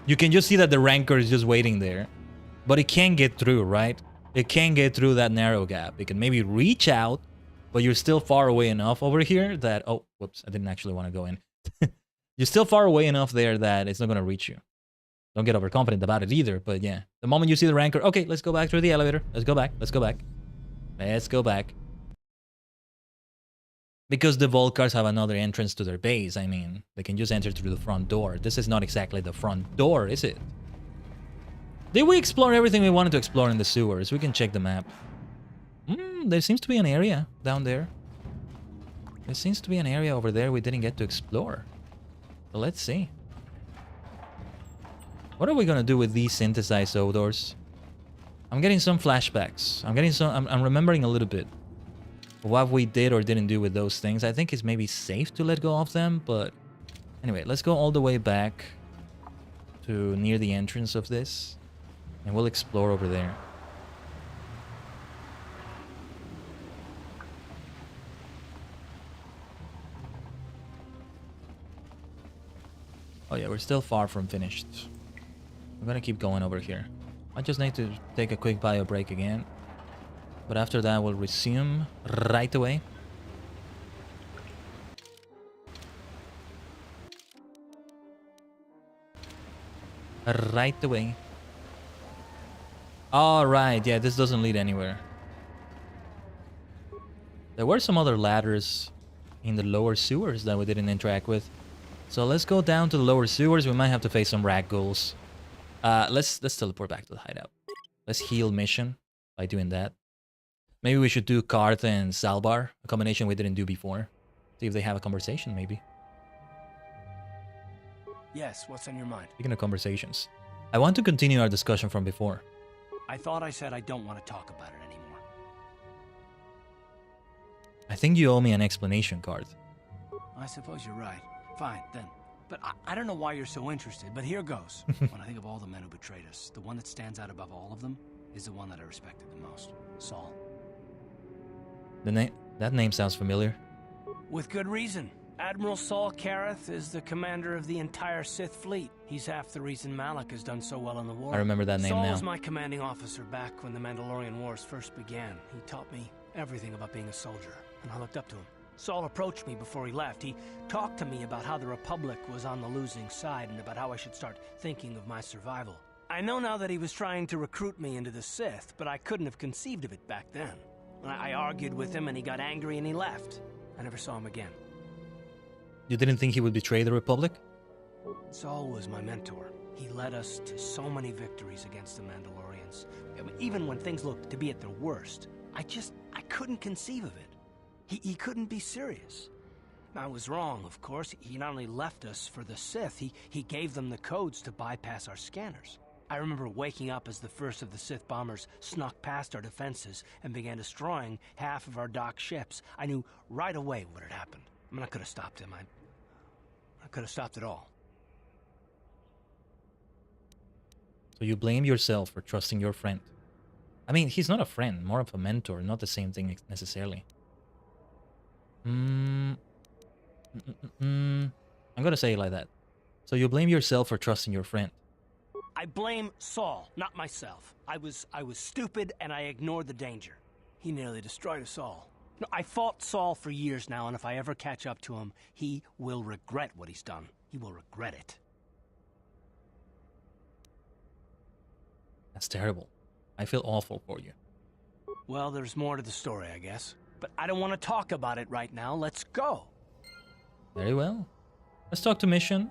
you can just see that the Rancor is just waiting there. But it can't get through, right? It can't get through that narrow gap. It can maybe reach out, but you're still far away enough over here that... Oh, whoops, I didn't actually want to go in. You're still far away enough there that it's not going to reach you. Don't get overconfident about it either, but yeah. The moment you see the Rancor, okay, let's go back through the elevator. Let's go back, let's go back. Let's go back. Because the Volcars have another entrance to their base, I mean, they can just enter through the front door. This is not exactly the front door, is it? Did we explore everything we wanted to explore in the sewers? We can check the map. There seems to be an area down there. There seems to be an area over there we didn't get to explore. So let's see. What are we gonna do with these synthesized odors? I'm getting some flashbacks. I'm remembering a little bit of what we did or didn't do with those things. I think it's maybe safe to let go of them, but anyway, let's go all the way back to near the entrance of this, and we'll explore over there. Oh yeah, we're still far from finished. I'm gonna keep going over here. I just need to take a quick bio break again. But after that, we'll resume right away. Right away. Alright, yeah, this doesn't lead anywhere. There were some other ladders in the lower sewers that we didn't interact with. So let's go down to the lower sewers. We might have to face some rat ghouls. Let's teleport back to the hideout. Let's heal mission by doing that. Maybe we should do Karth and Salbar, a combination we didn't do before. See if they have a conversation, maybe. Yes, what's on your mind? Speaking of conversations, I want to continue our discussion from before. I thought I said I don't want to talk about it anymore. I think you owe me an explanation, Karth. I suppose you're right. Fine, then. But I don't know why you're so interested, but here goes. When I think of all the men who betrayed us, the one that stands out above all of them is the one that I respected the most. Saul. That name sounds familiar. With good reason. Admiral Saul Kareth is the commander of the entire Sith fleet. He's half the reason Malak has done so well in the war. I remember that name Saul now. was my commanding officer back when the Mandalorian Wars first began. He taught me everything about being a soldier, and I looked up to him. Saul approached me before he left. He talked to me about how the Republic was on the losing side and about how I should start thinking of my survival. I know now that he was trying to recruit me into the Sith, but I couldn't have conceived of it back then. I argued with him and he got angry and he left. I never saw him again. You didn't think he would betray the Republic? Saul was my mentor. He led us to so many victories against the Mandalorians. I mean, even when things looked to be at their worst, I couldn't conceive of it. He couldn't be serious. I was wrong, of course. He not only left us for the Sith, he gave them the codes to bypass our scanners. I remember waking up as the first of the Sith bombers snuck past our defenses and began destroying half of our docked ships. I knew right away what had happened. I mean, I could have stopped him. I could have stopped it all. So you blame yourself for trusting your friend. I mean, he's not a friend, more of a mentor, not the same thing necessarily. I'm gonna say it like that. So you blame yourself for trusting your friend. I blame Saul, not myself. I was stupid and I ignored the danger. He nearly destroyed us all. No, I fought Saul for years now, and if I ever catch up to him, he will regret what he's done. He will regret it. That's terrible. I feel awful for you. Well, there's more to the story, I guess. But I don't want to talk about it right now. Let's go. Very well. Let's talk to mission.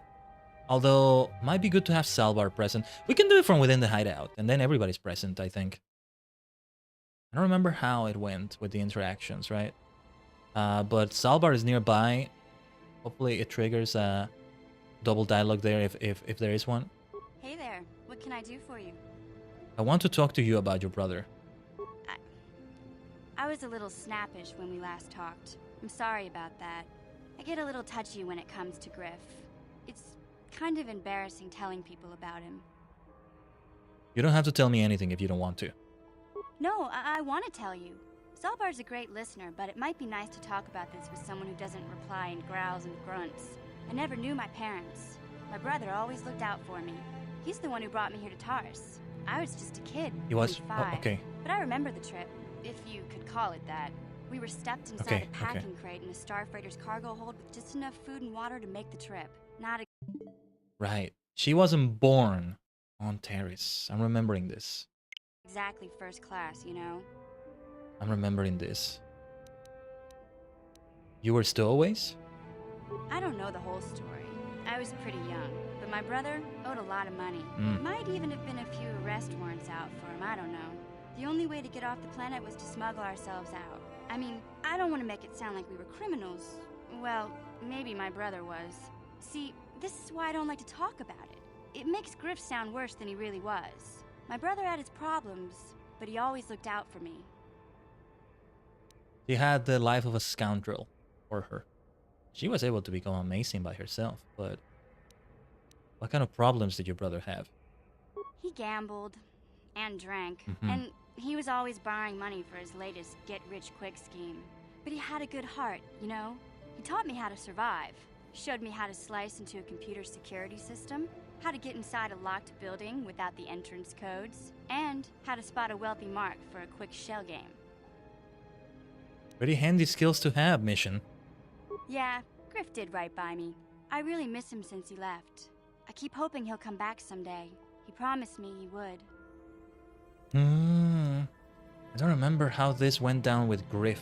Although, might be good to have Salvar present. We can do it from within the hideout, and then everybody's present, I think. I don't remember how it went with the interactions, right? But Salvar is nearby. Hopefully it triggers a double dialogue there if there is one. Hey there. What can I do for you? I want to talk to you about your brother. I was a little snappish when we last talked. I'm sorry about that. I get a little touchy when it comes to Griff. It's kind of embarrassing telling people about him. You don't have to tell me anything if you don't want to. No, I want to tell you. Salbar's a great listener, but it might be nice to talk about this with someone who doesn't reply in growls and grunts. I never knew my parents. My brother always looked out for me. He's the one who brought me here to TARIS. I was just a kid. He was? Maybe 5. Oh, okay. But I remember the trip, if you could call it that. We were stuffed inside a packing crate in a starfreighter's cargo hold with just enough food and water to make the trip. Not a... Right. She wasn't born on TARIS. I'm remembering this. exactly first class, you know? I'm remembering this. You were stowaways? I don't know the whole story. I was pretty young, but my brother owed a lot of money. Might even have been a few arrest warrants out for him, I don't know. The only way to get off the planet was to smuggle ourselves out. I mean, I don't want to make it sound like we were criminals. Well, maybe my brother was. See, this is why I don't like to talk about it. It makes Griff sound worse than he really was. My brother had his problems, but he always looked out for me. She had the life of a scoundrel for her. She was able to become amazing by herself, but what kind of problems did your brother have? He gambled and drank, and he was always borrowing money for his latest get-rich-quick scheme. But he had a good heart, you know? He taught me how to survive. Showed me how to slice into a computer security system, how to get inside a locked building without the entrance codes, and how to spot a wealthy mark for a quick shell game. Pretty handy skills to have, Mission. Yeah, Griff did right by me. I really miss him since he left. I keep hoping he'll come back someday. He promised me he would. I don't remember how this went down with Griff,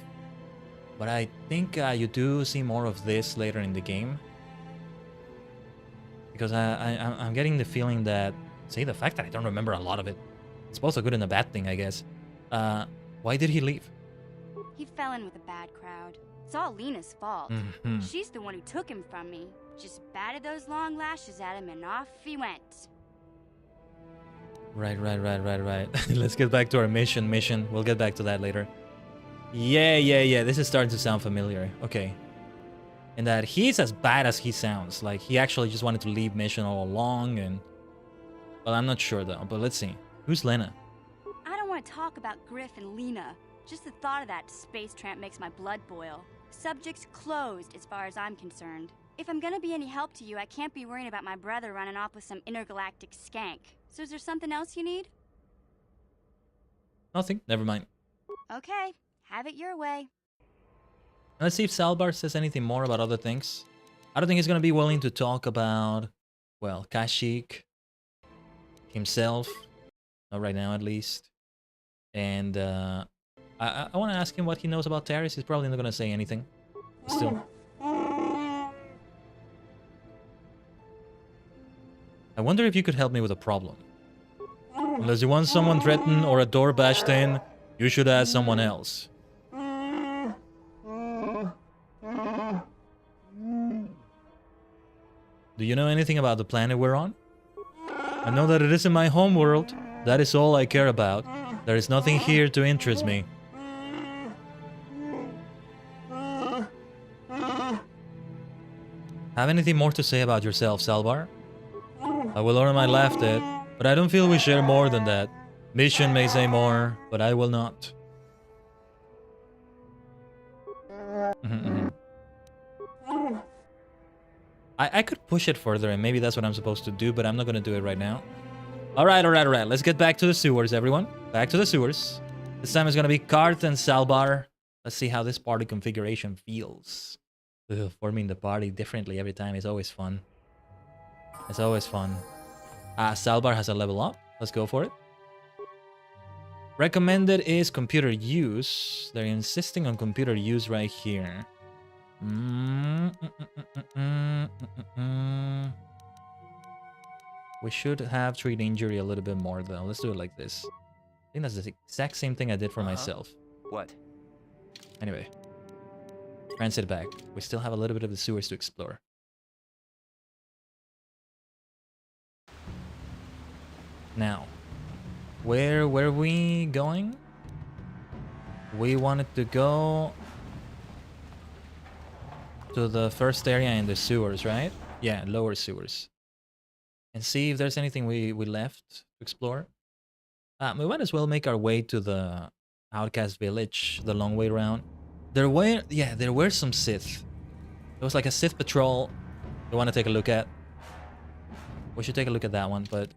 but I think you do see more of this later in the game. Because I'm getting the feeling that, see, the fact that I don't remember a lot of it, it's both a good and a bad thing, I guess. Why did he leave? He fell in with a bad crowd. It's all Lena's fault. She's the one who took him from me. Just batted those long lashes at him and off he went. Right. Let's get back to our mission. We'll get back to that later. Yeah. This is starting to sound familiar. Okay. And that he's as bad as he sounds. Like, he actually just wanted to leave mission all along and... Well, I'm not sure though, but let's see. Who's Lena? I don't want to talk about Griff and Lena. Just the thought of that space tramp makes my blood boil. Subject's closed as far as I'm concerned. If I'm gonna be any help to you, I can't be worrying about my brother running off with some intergalactic skank. So is there something else you need? Nothing. Never mind. Okay, have it your way. Let's see if Salbar says anything more about other things. I don't think he's gonna be willing to talk about, well, Kashyyyk himself. Not right now, at least. And I want to ask him what he knows about TARIS. He's probably not gonna say anything. Still. I wonder if you could help me with a problem. Unless you want someone threatened or a door bashed in, you should ask someone else. Do you know anything about the planet we're on? I know that it isn't my home world. That is all I care about. There is nothing here to interest me. Have anything more to say about yourself, Salbar? I will earn my laugh at, but I don't feel we share more than that. Mission may say more, but I will not. I could push it further, and maybe that's what I'm supposed to do, but I'm not going to do it right now. Alright. Let's get back to the sewers, everyone. Back to the sewers. This time it's going to be Karth and Salbar. Let's see how this party configuration feels. Ugh, forming the party differently every time is always fun. It's always fun. Salbar has a level up. Let's go for it. Recommended is computer use. They're insisting on computer use right here. We should have treat injury a little bit more though. Let's do it like this. I think that's the exact same thing I did for myself. What? Anyway. Transit back. We still have a little bit of the sewers to explore. Now, where were we going? We wanted to go to the first area in the sewers, right? Yeah, lower sewers. And see if there's anything we left to explore. We might as well make our way to the outcast village the long way around. There were some Sith. There was like a Sith patrol you want to take a look at. We should take a look at that one, but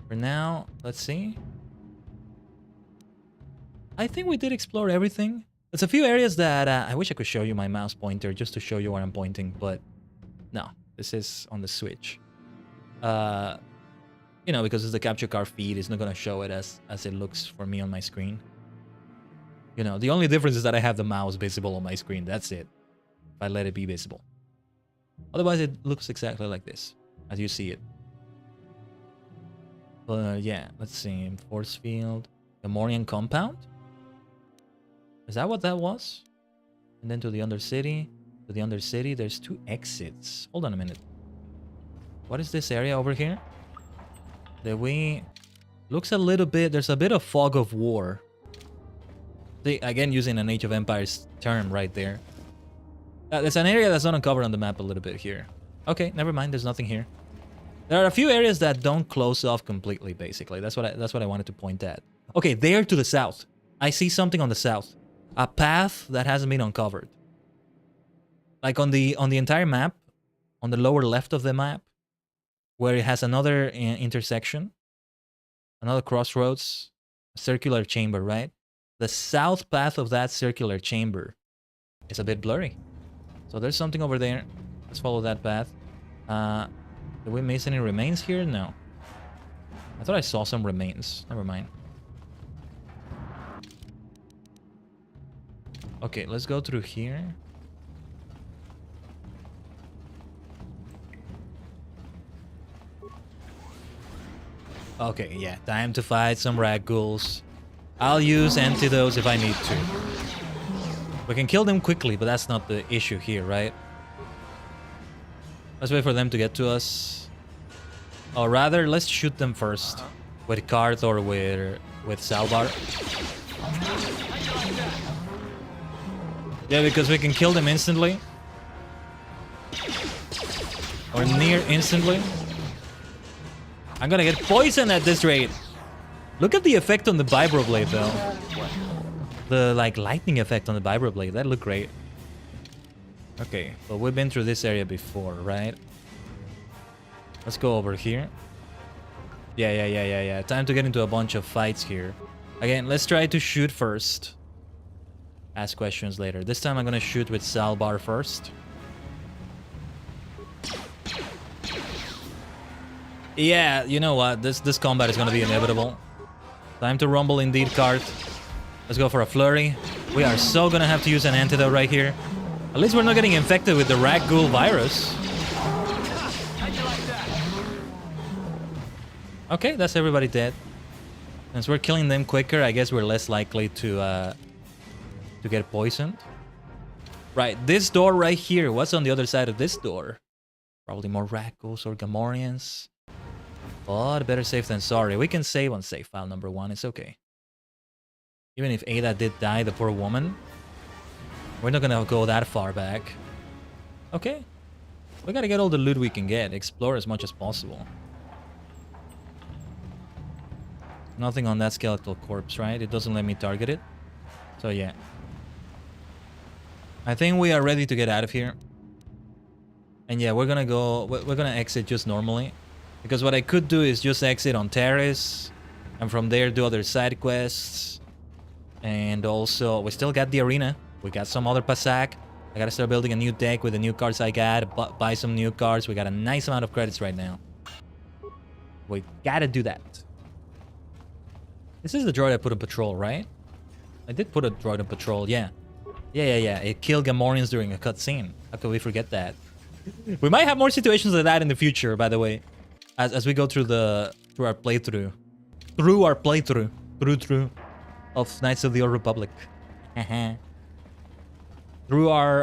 for now, let's see. I think we did explore everything. There's a few areas that I wish I could show you my mouse pointer just to show you where I'm pointing, but no, this is on the Switch. You know, because it's the capture card feed, it's not going to show it as it looks for me on my screen. You know, the only difference is that I have the mouse visible on my screen. That's it. If I let it be visible. Otherwise, it looks exactly like this, as you see it. But yeah, let's see. Force field. Gamorrean compound? Is that what that was? And then to the Undercity. To the Undercity, there's 2 exits. Hold on a minute. What is this area over here? Looks a little bit... There's a bit of fog of war. See, again, using an Age of Empires term right there. There's an area that's not uncovered on the map a little bit here. Okay, never mind. There's nothing here. There are a few areas that don't close off completely, basically. That's what I wanted to point at. Okay, there to the south. I see something on the south. A path that hasn't been uncovered. Like on the entire map, on the lower left of the map, where it has another intersection, another crossroads, a circular chamber, right? The south path of that circular chamber is a bit blurry. So there's something over there. Let's follow that path. Did we miss any remains here? No. I thought I saw some remains. Never mind. Okay, let's go through here. Okay, yeah. Time to fight some ragghouls. I'll use antidotes if I need to. We can kill them quickly, but that's not the issue here, right? Let's wait for them to get to us. Or rather, let's shoot them first. With Karth or with Salvar. Yeah, because we can kill them instantly. Or near instantly. I'm gonna get poisoned at this rate. Look at the effect on the vibroblade, though. The, like, lightning effect on the vibroblade. That looked great. Okay, but we've been through this area before, right? Let's go over here. Yeah. Time to get into a bunch of fights here. Again, let's try to shoot first. Ask questions later. This time I'm gonna shoot with Salvar first. Yeah, you know what? This combat is gonna be inevitable. Time to rumble indeed, Karth. Let's go for a flurry. We are so gonna have to use an antidote right here. At least we're not getting infected with the Ragghoul virus. Okay, that's everybody dead. Since we're killing them quicker, I guess we're less likely to get poisoned. Right, this door right here. What's on the other side of this door? Probably more Ragghouls or Gamorreans. But better safe than sorry. We can save on save file number 1. It's okay. Even if Ada did die, the poor woman, we're not gonna go that far back. Okay. We gotta get all the loot we can get. Explore as much as possible. Nothing on that skeletal corpse, right? It doesn't let me target it. So yeah. I think we are ready to get out of here. And yeah, we're gonna exit just normally. Because what I could do is just exit on TARIS. And from there do other side quests. And also, we still got the arena. We got some other Pasak. I gotta start building a new deck with the new cards I got. Buy some new cards. We got a nice amount of credits right now. We gotta do that. This is the droid I put on patrol, right? I did put a droid on patrol, yeah. Yeah. It killed Gamorreans during a cutscene. How could we forget that? We might have more situations like that in the future, by the way. As we go through our playthrough. Through our playthrough. Through of Knights of the Old Republic. Through our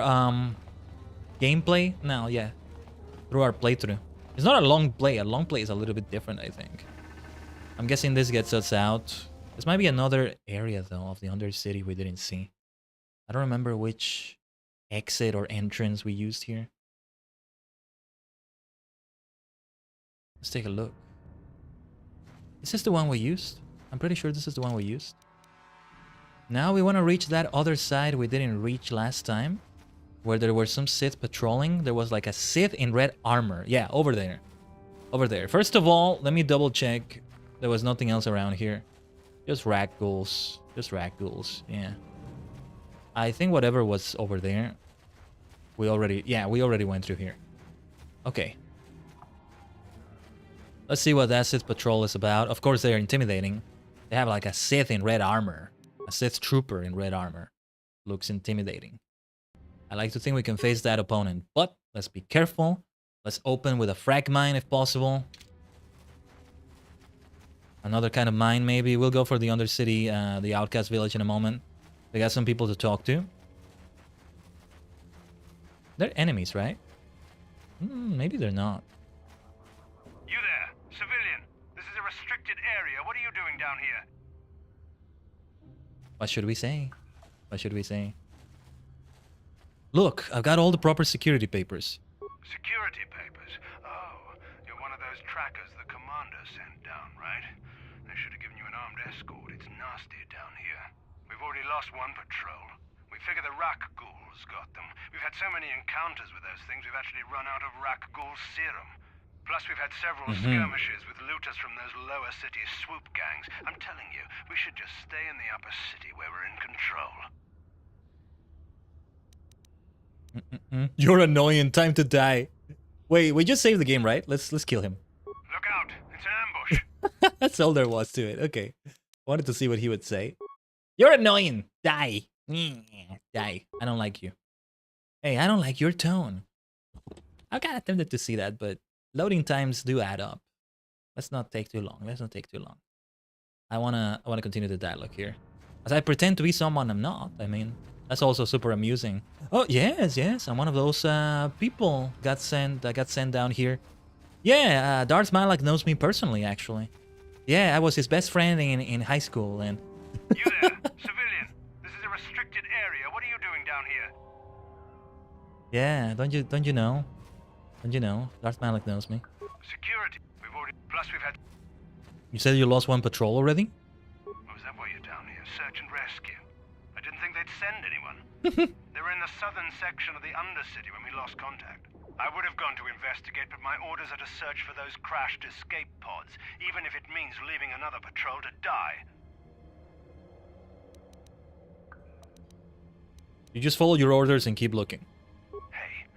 gameplay? No, yeah. Through our playthrough. It's not a long play. A long play is a little bit different, I think. I'm guessing this gets us out. This might be another area, though, of the Undercity we didn't see. I don't remember which exit or entrance we used here. Let's take a look. Is this the one we used? I'm pretty sure this is the one we used. Now we want to reach that other side we didn't reach last time, where there were some Sith patrolling. There was like a Sith in red armor. Yeah, over there. Over there. First of all, let me double check. There was nothing else around here. Just rat ghouls. Just rat ghouls. Yeah. I think whatever was over there, we already went through here. Okay. Let's see what that Sith patrol is about. Of course, they're intimidating. They have like a Sith in red armor. A Sith trooper in red armor. Looks intimidating. I like to think we can face that opponent, but let's be careful. Let's open with a frag mine if possible. Another kind of mine maybe. We'll go for the Undercity, the Outcast Village in a moment. We got some people to talk to. They're enemies, right? Maybe they're not. You there, civilian. This is a restricted area. What are you doing down here? What should we say? What should we say? Look, I've got all the proper security papers. Security papers? Oh, you're one of those trackers the commander sent down, right? They should have given you an armed escort. It's nasty down here. We've already lost one patrol. We figure the Rak ghouls got them. We've had so many encounters with those things, we've actually run out of Rak ghoul serum. Plus, we've had several skirmishes with looters from those lower city swoop gangs. I'm telling you, we should just stay in the upper city where we're in control. You're annoying. Time to die. Wait, we just saved the game, right? Let's kill him. Look out! It's an ambush. That's all there was to it. Okay. Wanted to see what he would say. You're annoying. Die. Die. I don't like you. Hey, I don't like your tone. I'm kind of tempted to see that, but loading times do add up. Let's not take too long. Let's not take too long. I wanna continue the dialogue here. As I pretend to be someone I'm not. I mean, that's also super amusing. Oh yes, yes. I'm one of those people got sent down here. Yeah, Darth Malak knows me personally, actually. Yeah, I was his best friend in high school, and. You there, civilian. This is a restricted area. What are you doing down here? Yeah, don't you know? Don't you know? Darth Malak knows me. Security. Plus we've had. You said you lost one patrol already? Oh, is that why you're down here? Search and rescue. I didn't think they'd send anyone. They were in the southern section of the Undercity when we lost contact. I would have gone to investigate, but my orders are to search for those crashed escape pods, even if it means leaving another patrol to die. You just follow your orders and keep looking. Hey,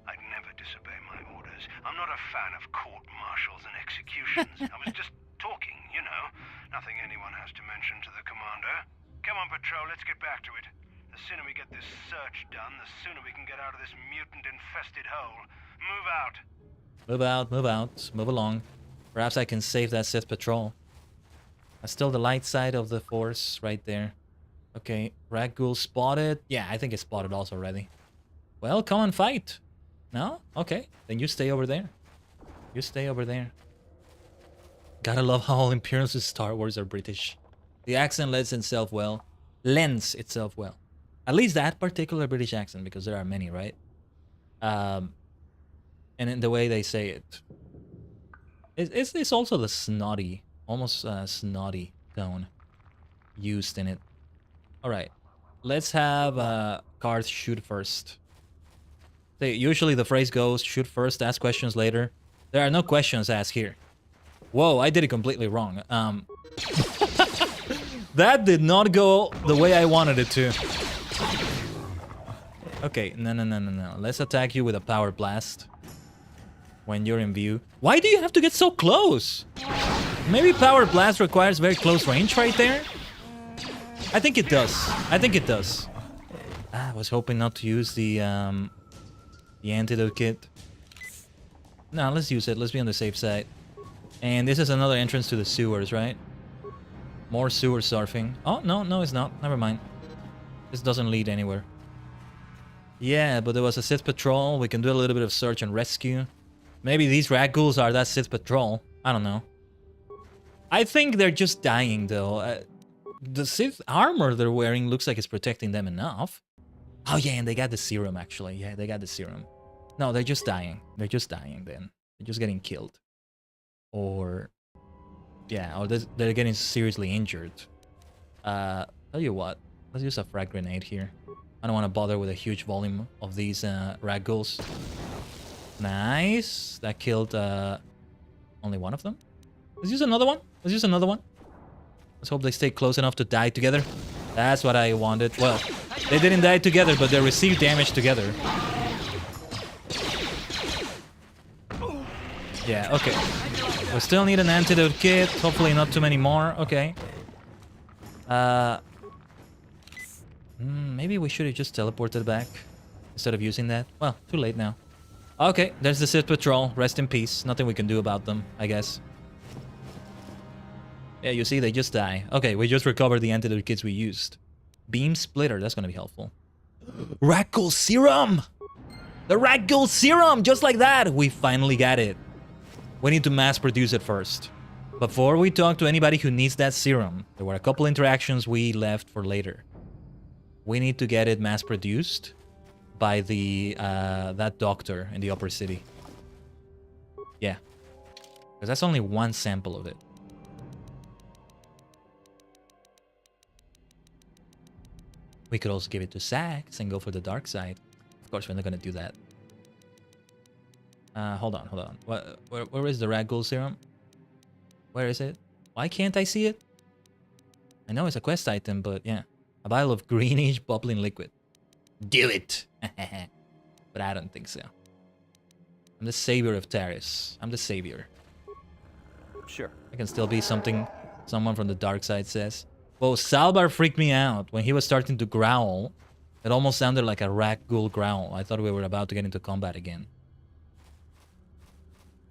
I'd never disobey my orders. I'm not a fan of court-martials and executions. I was just talking, you know. Nothing anyone has to mention to the commander. Come on, patrol, let's get back to it. The sooner we get this search done, the sooner we can get out of this mutant-infested hole. Move out. Move out, move out, move along. Perhaps I can save that Sith patrol. That's still the light side of the force right there. Okay, Rat Ghoul spotted. Yeah, I think it's spotted also already. Well, come and fight. No? Okay, then you stay over there. You stay over there. Gotta love how all Imperials in Star Wars are British. The accent lends itself well. At least that particular British accent, because there are many, right? And in the way they say it. It's also the snotty, almost snotty tone used in it. Alright, let's have Karth shoot first. Usually the phrase goes, shoot first, ask questions later. There are no questions asked here. Whoa, I did it completely wrong. That did not go the way I wanted it to. Okay, no. Let's attack you with a power blast. When you're in view. Why do you have to get so close? Maybe power blast requires very close range right there? I think it does. I think it does. I was hoping not to use the antidote kit. No, let's use it. Let's be on the safe side. And this is another entrance to the sewers, right? More sewer surfing. Oh, no, it's not. Never mind. This doesn't lead anywhere. Yeah, but there was a Sith patrol. We can do a little bit of search and rescue. Maybe these rat ghouls are that Sith patrol. I don't know. I think they're just dying, though. The Sith armor they're wearing looks like it's protecting them enough. Oh, yeah, and they got the serum, actually. Yeah, they got the serum. No, they're just dying. They're just dying, then. They're just getting killed. Or Yeah, or they're getting seriously injured. Tell you what, let's use a frag grenade here. I don't want to bother with a huge volume of these ragdolls. Nice. That killed only one of them. Let's use another one. Let's use another one. Let's hope they stay close enough to die together. That's what I wanted. Well, they didn't die together, but they received damage together. Yeah, okay. We still need an antidote kit. Hopefully not too many more. Okay. Maybe we should have just teleported back instead of using that. Well, too late now. Okay, there's the Sith Patrol. Rest in peace. Nothing we can do about them, I guess. Yeah, you see, they just die. Okay, we just recovered the antidote kits we used. Beam Splitter, that's gonna be helpful. Ragdoll Serum! The Ragdoll Serum! Just like that! We finally got it. We need to mass produce it first. Before we talk to anybody who needs that serum, there were a couple interactions we left for later. We need to get it mass produced by the that doctor in the upper city. Yeah. Because that's only one sample of it. We could also give it to Sax and go for the dark side. Of course, we're not gonna do that. Hold on, hold on. Where is the Ragdoll Serum? Where is it? Why can't I see it? I know it's a quest item, but yeah. A vial of greenish bubbling liquid. Do it! But I don't think so. I'm the savior of TARIS. I'm the savior. Sure. I can still be something someone from the dark side says. Well, Salbar freaked me out when he was starting to growl. It almost sounded like a ragdoll growl. I thought we were about to get into combat again.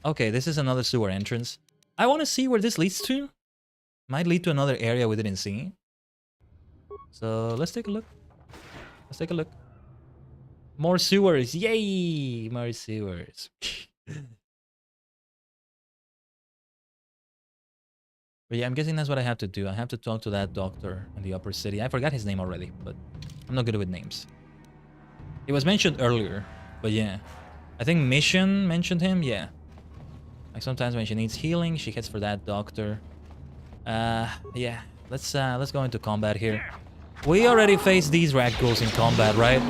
Okay, this is another sewer entrance. I want to see where this leads to. Might lead to another area we didn't see. So let's take a look. Let's take a look. More sewers. Yay! More sewers. But yeah, I'm guessing that's what I have to do. I have to talk to that doctor in the upper city. I forgot his name already, but I'm not good with names. It was mentioned earlier, but yeah. I think Mission mentioned him, yeah. Like sometimes when she needs healing, she heads for that doctor. Yeah. Let's go into combat here. We already faced these ragdolls in combat, right?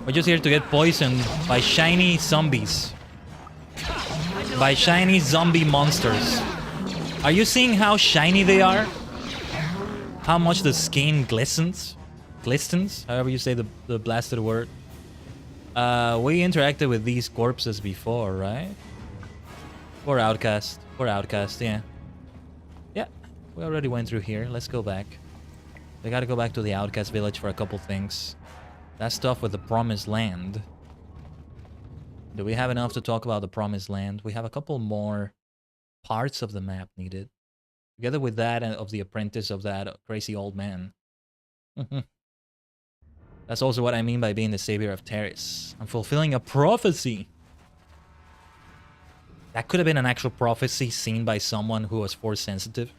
We're just here to get poisoned by shiny zombies. By shiny zombie monsters. Are you seeing how shiny they are? How much the skin glistens? Glistens? However you say the blasted word. We interacted with these corpses before, right? Poor outcast. Poor outcast, yeah. Yeah, we already went through here. Let's go back. We gotta go back to the outcast village for a couple things. That stuff with the promised land. Do we have enough to talk about the promised land? We have a couple more parts of the map needed. Together with that and of the apprentice of that crazy old man. That's also what I mean by being the savior of TARIS. I'm fulfilling a prophecy. That could have been an actual prophecy seen by someone who was force sensitive.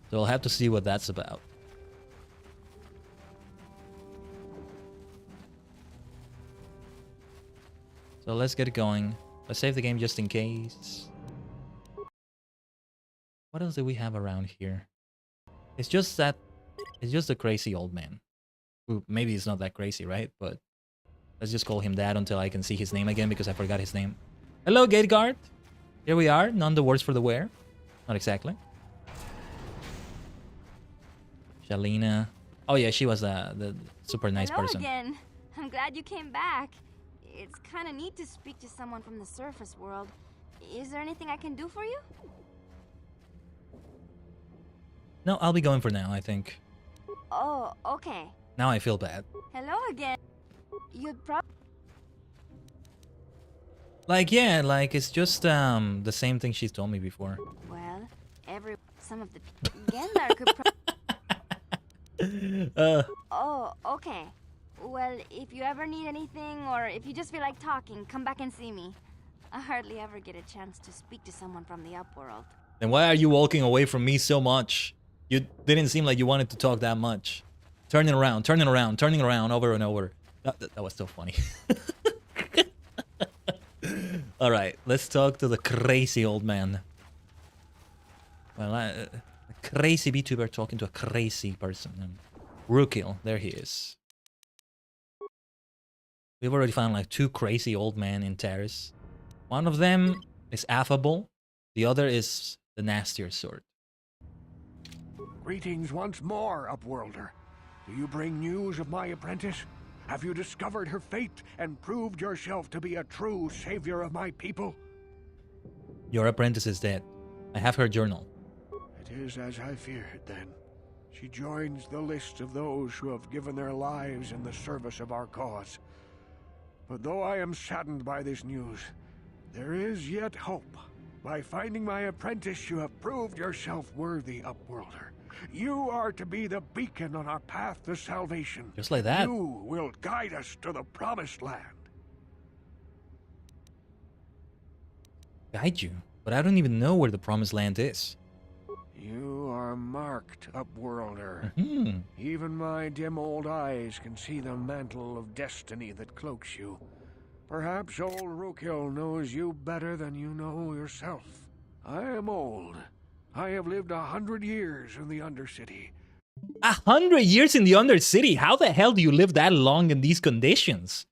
So we'll have to see what that's about. So let's get going. Let's save the game just in case. What else do we have around here? It's just that... It's just a crazy old man. Who maybe he's not that crazy, right? But let's just call him that until I can see his name again because I forgot his name. Hello, gate guard. Here we are. None the worse for the wear. Not exactly. Shalina. Oh yeah, she was the super nice person. Again. I'm glad you came back. It's kind of neat to speak to someone from the surface world. Is there anything I can do for you? No, I'll be going for now, I think. Oh, okay. Now I feel bad. Hello again. You'd probably... Like, yeah, like, it's just, the same thing she's told me before. Well, some of the Gendar could Oh, okay. Well, if you ever need anything, or if you just feel like talking, come back and see me. I hardly ever get a chance to speak to someone from the upworld. Then why are you walking away from me so much? You didn't seem like you wanted to talk that much. Turning around, turning around, turning around, over and over. That was so funny. Alright, let's talk to the crazy old man. A crazy VTuber talking to a crazy person. And Rookil, there he is. We've already found like 2 crazy old men in TARIS. One of them is affable. The other is the nastier sort. Greetings once more, Upworlder. Do you bring news of my apprentice? Have you discovered her fate and proved yourself to be a true savior of my people? Your apprentice is dead. I have her journal. It is as I feared, then. She joins the list of those who have given their lives in the service of our cause. But though I am saddened by this news, there is yet hope. By finding my apprentice, you have proved yourself worthy, Upworlder. You are to be the beacon on our path to salvation. Just like that. You will guide us to the promised land. Guide you? But I don't even know where the promised land is. You are marked, Upworlder. Mm-hmm. Even my dim old eyes can see the mantle of destiny that cloaks you. Perhaps old Rookil knows you better than you know yourself. I am old. I have lived 100 years in the Undercity. 100 years in the Undercity? How the hell do you live that long in these conditions?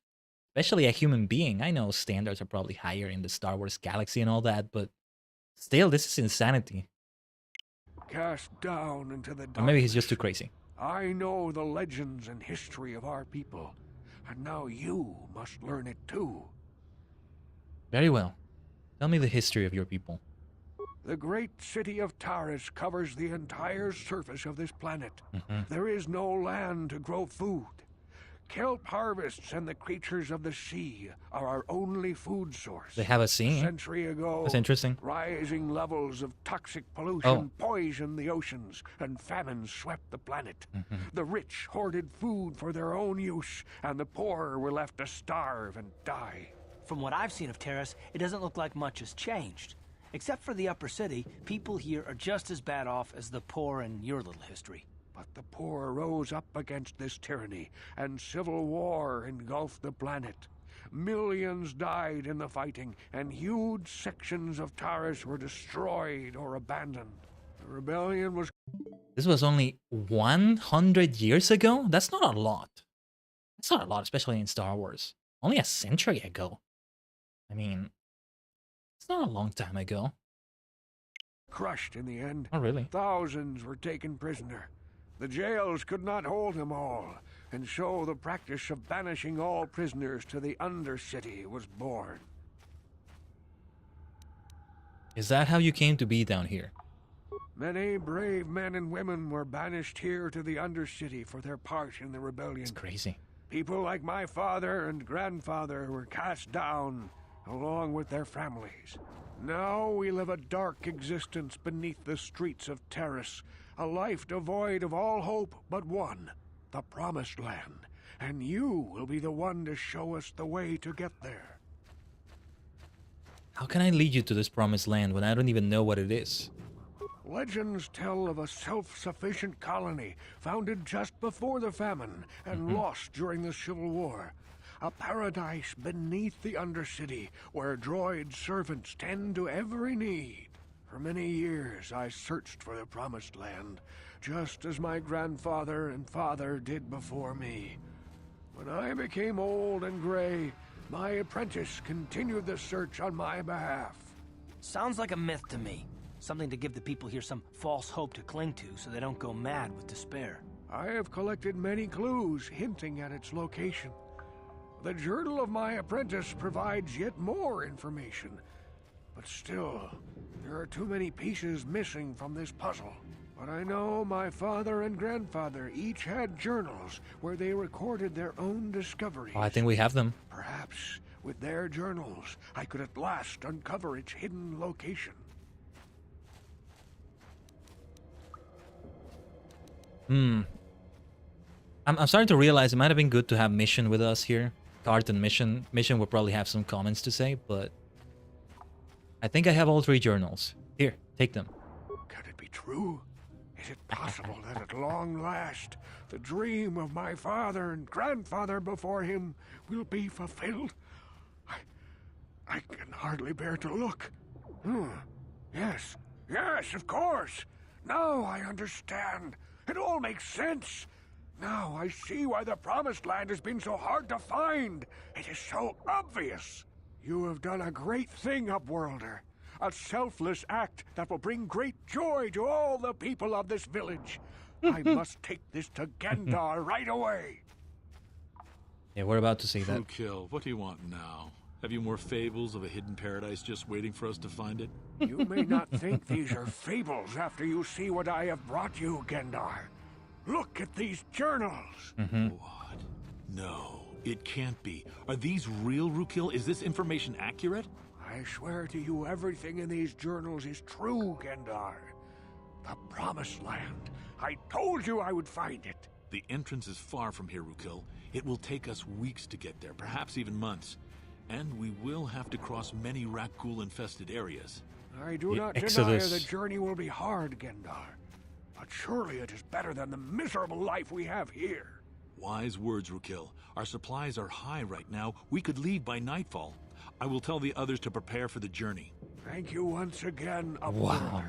Especially a human being. I know standards are probably higher in the Star Wars galaxy and all that, but still, this is insanity. Cast down into the darkness. Or maybe he's just too crazy. I know the legends and history of our people, and now you must learn it too. Very well. Tell me the history of your people. The great city of TARIS covers the entire surface of this planet. There is no land to grow food. Kelp harvests and the creatures of the sea are our only food source. They have a sea? A century ago, that's interesting. Rising levels of toxic pollution poisoned the oceans, and famine swept the planet. The rich hoarded food for their own use, and the poor were left to starve and die. From what I've seen of TARIS, it doesn't look like much has changed. Except for the upper city, people here are just as bad off as the poor in your little history. But the poor rose up against this tyranny, and civil war engulfed the planet. Millions died in the fighting, and huge sections of TARIS were destroyed or abandoned. The rebellion was... This was only 100 years ago? That's not a lot. That's not a lot, especially in Star Wars. Only a century ago. I mean, it's not a long time ago. Crushed in the end. Oh, really? Thousands were taken prisoner. The jails could not hold them all, and so the practice of banishing all prisoners to the Undercity was born. Is that how you came to be down here? Many brave men and women were banished here to the Undercity for their part in the rebellion. It's crazy. People like my father and grandfather were cast down, along with their families. Now we live a dark existence beneath the streets of TARIS, a life devoid of all hope but one, the Promised Land. And you will be the one to show us the way to get there. How can I lead you to this Promised Land when I don't even know what it is? Legends tell of a self-sufficient colony founded just before the famine and lost during the Civil War. A paradise beneath the Undercity where droid servants tend to every need. For many years I searched for the Promised Land, just as my grandfather and father did before me. When I became old and gray, my apprentice continued the search on my behalf. Sounds like a myth to me. Something to give the people here some false hope to cling to so they don't go mad with despair. I have collected many clues hinting at its location. The journal of my apprentice provides yet more information. But still, there are too many pieces missing from this puzzle. But I know my father and grandfather each had journals where they recorded their own discoveries. Oh, I think we have them. Perhaps with their journals, I could at last uncover its hidden location. I'm starting to realize it might have been good to have Mission with us here. Cart and Mission. Mission will probably have some comments to say, but I think I have all 3 journals. Here, take them. Can it be true? Is it possible that at long last, the dream of my father and grandfather before him will be fulfilled? I can hardly bear to look. Yes, Yes, of course. Now I understand. It all makes sense. Now I see why the Promised Land has been so hard to find. It is so obvious. You have done a great thing, Upworlder. A selfless act that will bring great joy to all the people of this village. I must take this to Gendar right away. Yeah, we're about to see True that. Kill, what do you want now? Have you more fables of a hidden paradise just waiting for us to find it? You may not think these are fables after you see what I have brought you, Gendar. Look at these journals. What? No, it can't be. Are these real, Rukil? Is this information accurate? I swear to you, everything in these journals is true, Gendar. The Promised Land. I told you I would find it. The entrance is far from here, Rukil. It will take us weeks to get there, perhaps even months. And we will have to cross many Rakghoul-infested areas. I do not deny the journey will be hard, Gendar. But surely it is better than the miserable life we have here. Wise words, Rukil. Our supplies are high right now. We could leave by nightfall. I will tell the others to prepare for the journey. Thank you once again, Upworlder. Wow.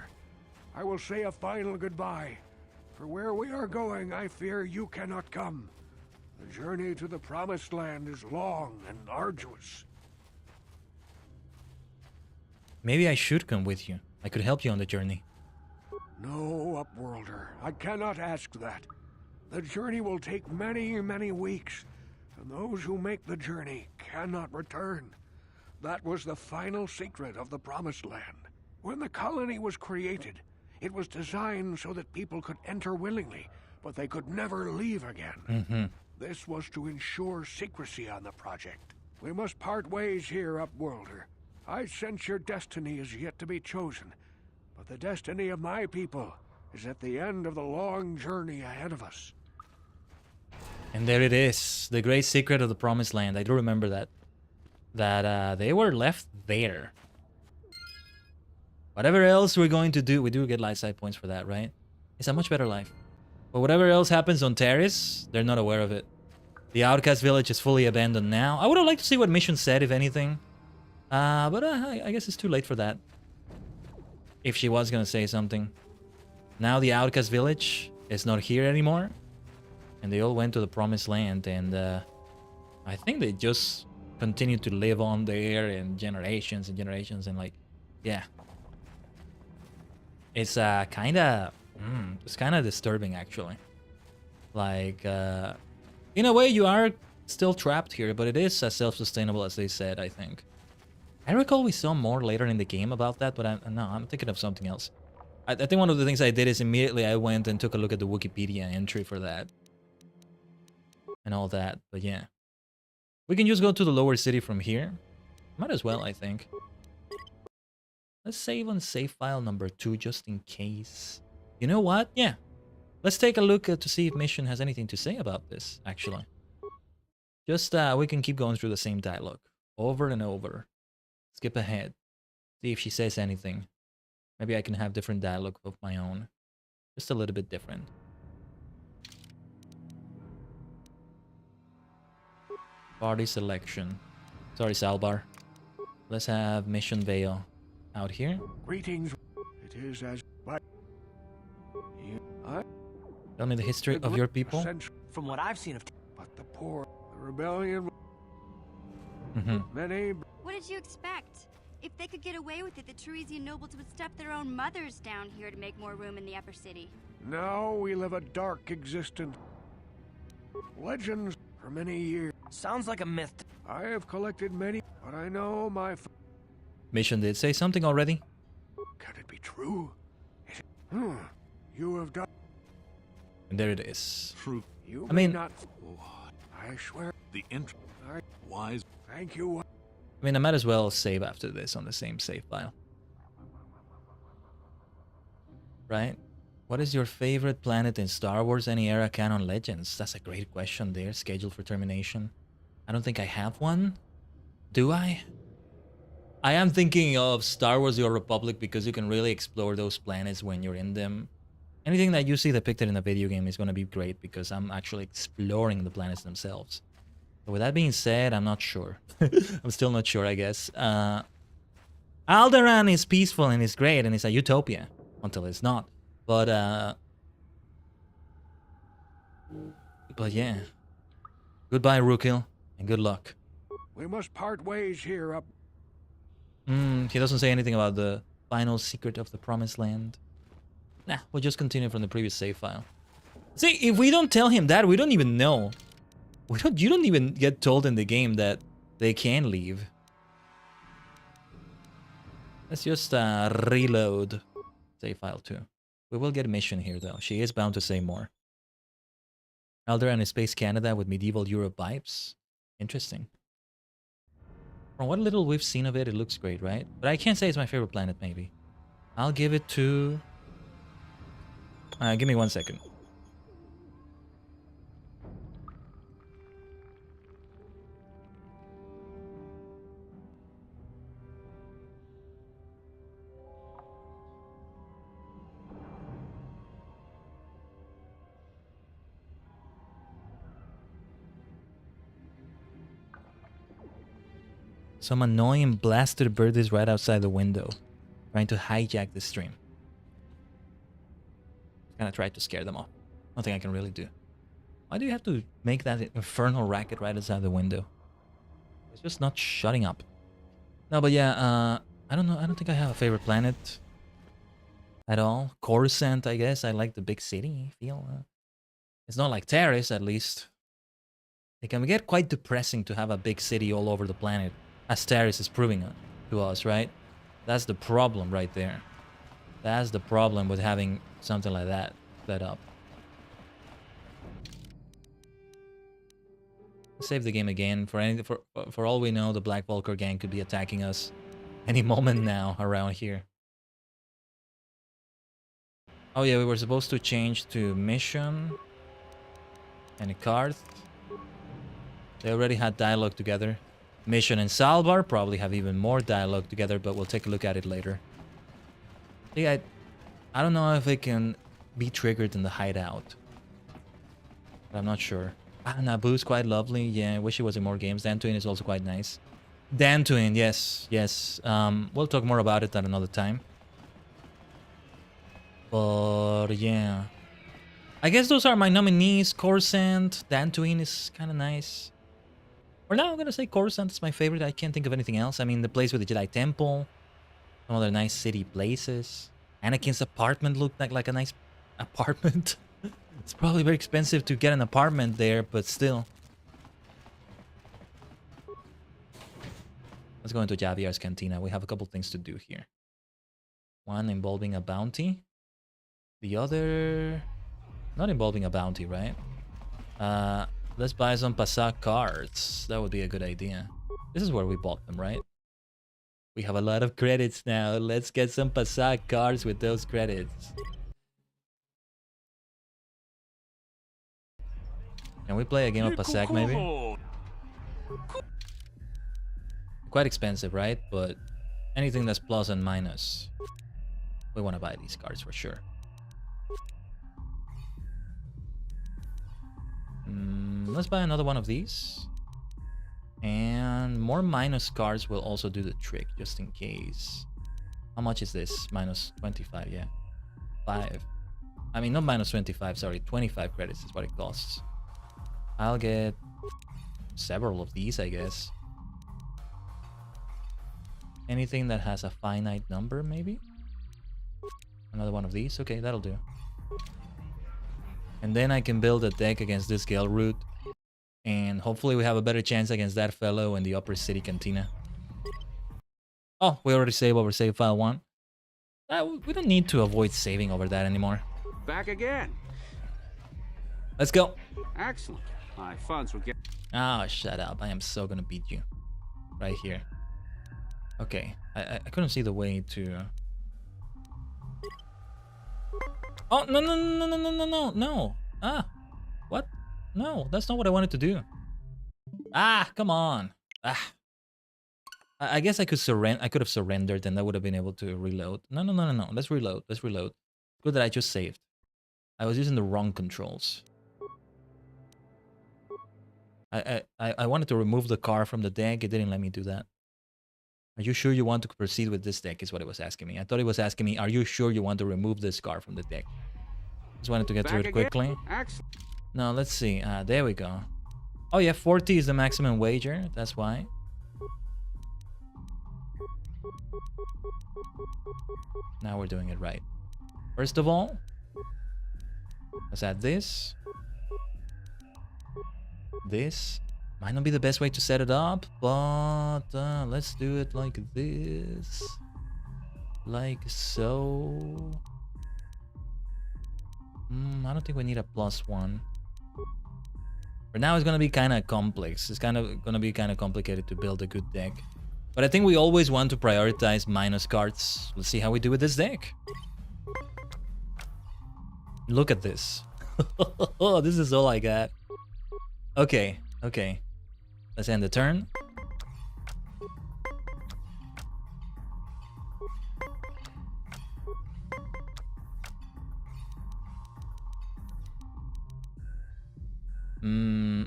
I will say a final goodbye. For where we are going, I fear you cannot come. The journey to the Promised Land is long and arduous. Maybe I should come with you. I could help you on the journey. No, Upworlder. I cannot ask that. The journey will take many, many weeks, and those who make the journey cannot return. That was the final secret of the Promised Land. When the colony was created, it was designed so that people could enter willingly, but they could never leave again. This was to ensure secrecy on the project. We must part ways here, Upworlder. I sense your destiny is yet to be chosen, but the destiny of my people is at the end of the long journey ahead of us. And there it is, the great secret of the Promised Land. I do remember that. That they were left there. Whatever else we're going to do, we do get light side points for that, right? It's a much better life. But whatever else happens on TARIS, they're not aware of it. The outcast village is fully abandoned now. I would have liked to see what Mission said, if anything. But I guess it's too late for that. If she was gonna say something. Now the outcast village is not here anymore. And they all went to the Promised Land. And I think they just continue to live on there in generations and generations. And like, yeah. It's kind of disturbing, actually. Like, in a way, you are still trapped here, but it is as self-sustainable as they said, I think. I recall we saw more later in the game about that, but I'm thinking of something else. I think one of the things I did is immediately I went and took a look at the Wikipedia entry for that. And all that, but yeah. We can just go to the lower city from here. Might as well, I think. Let's save on save file number 2 just in case. You know what? Yeah. Let's take a look to see if Mission has anything to say about this, actually. Just, we can keep going through the same dialogue. Over and over. Skip ahead. See if she says anything. Maybe I can have different dialogue of my own. Just a little bit different. Party selection. Sorry, Salbar. Let's have Mission Vale out here. Greetings. It is as by Tell me the history of your people. From what I've seen of but the poor, the rebellion. Many. What did you expect? If they could get away with it, the Tarisian nobles would stuff their own mothers down here to make more room in the upper city. Now we live a dark existence. Legends for many years. Sounds like a myth. I have collected many, but I know my... Mission did say something already? Can it be true? You have done... And there it is. True. You I mean... not... I swear... The entry... Wise... Thank you. I mean, I might as well save after this on the same save file. Right? What is your favorite planet in Star Wars Any Era Canon Legends? That's a great question there. Scheduled for termination. I don't think I have one. Do I? I am thinking of Star Wars The Old Republic because you can really explore those planets when you're in them. Anything that you see depicted in a video game is going to be great because I'm actually exploring the planets themselves. But with that being said, I'm not sure. I'm still not sure, I guess. Alderaan is peaceful and is great and it's a utopia until it's not. But yeah. Goodbye, Rookil, and good luck. We must part ways here up. He doesn't say anything about the final secret of the Promised Land. Nah, we'll just continue from the previous save file. See, if we don't tell him that, we don't even know. You don't even get told in the game that they can leave. Let's just reload save file 2. We will get a mission here, though. She is bound to say more. Alderaan is Space Canada with medieval Europe vibes. Interesting. From what little we've seen of it, it looks great, right? But I can't say it's my favorite planet, maybe. I'll give it to... give me 1 second. Some annoying blasted bird is right outside the window, trying to hijack the stream. Kinda tried to scare them off. Nothing I can really do. Why do you have to make that infernal racket right outside the window? It's just not shutting up. No, but yeah, I don't know. I don't think I have a favorite planet at all. Coruscant, I guess. I like the big city feel. It's not like TARIS, at least. It can get quite depressing to have a big city all over the planet, as TARIS is proving to us, right? That's the problem right there. That's the problem with having something like that set up. Save the game again. For all we know, the Black Vulcar gang could be attacking us any moment now around here. Oh yeah, we were supposed to change to mission and Karth. They already had dialogue together. Mission and Salvar probably have even more dialogue together, but we'll take a look at it later. See, I don't know if it can be triggered in the hideout. But I'm not sure. Ah, Naboo's quite lovely. Yeah, I wish it was in more games. Dantooine is also quite nice. Dantooine, yes, yes. We'll talk more about it at another time. But yeah. I guess those are my nominees. Coruscant, Dantooine is kind of nice. For now, I'm going to say Coruscant is my favorite. I can't think of anything else. I mean, the place with the Jedi Temple. Some other nice city places. Anakin's apartment looked like a nice apartment. It's probably very expensive to get an apartment there, but still. Let's go into Javier's Cantina. We have a couple things to do here. One involving a bounty. The other... not involving a bounty, right? Let's buy some Passat cards. That would be a good idea. This is where we bought them, right? We have a lot of credits now. Let's get some Passat cards with those credits. Can we play a game of Passat, maybe? Quite expensive, right? But anything that's plus and minus, we want to buy these cards for sure. Let's buy another one of these. And more minus cards will also do the trick, just in case. How much is this? Minus 25, yeah. 5. I mean, not minus 25, sorry. 25 credits is what it costs. I'll get several of these, I guess. Anything that has a finite number, maybe? Another one of these? Okay, that'll do. And then I can build a deck against this Gale Root. And hopefully we have a better chance against that fellow in the Upper City Cantina. Oh, we already saved over save file 1. We don't need to avoid saving over that anymore. Back again. Let's go. Excellent. My funds will get... Oh, shut up. I am so gonna beat you. Right here. Okay. I couldn't see the way to... Oh, no. Ah. What? No, that's not what I wanted to do. Ah, come on. Ah. I guess I could have surrendered and I would have been able to reload. No. Let's reload. Good that I just saved. I was using the wrong controls. I wanted to remove the car from the deck. It didn't let me do that. Are you sure you want to proceed with this deck is what it was asking me. I thought it was asking me, are you sure you want to remove this card from the deck? Just wanted to get through it quickly. No, let's see. There we go. Oh yeah, 40 is the maximum wager. That's why. Now we're doing it right. First of all, let's add this. This might not be the best way to set it up, but let's do it like this. Like so. I don't think we need a +1. For now, it's gonna be kind of complex. It's gonna be kind of complicated to build a good deck. But I think we always want to prioritize minus cards. Let's see how we do with this deck. Look at this. This is all I got. Okay, okay. Let's end the turn.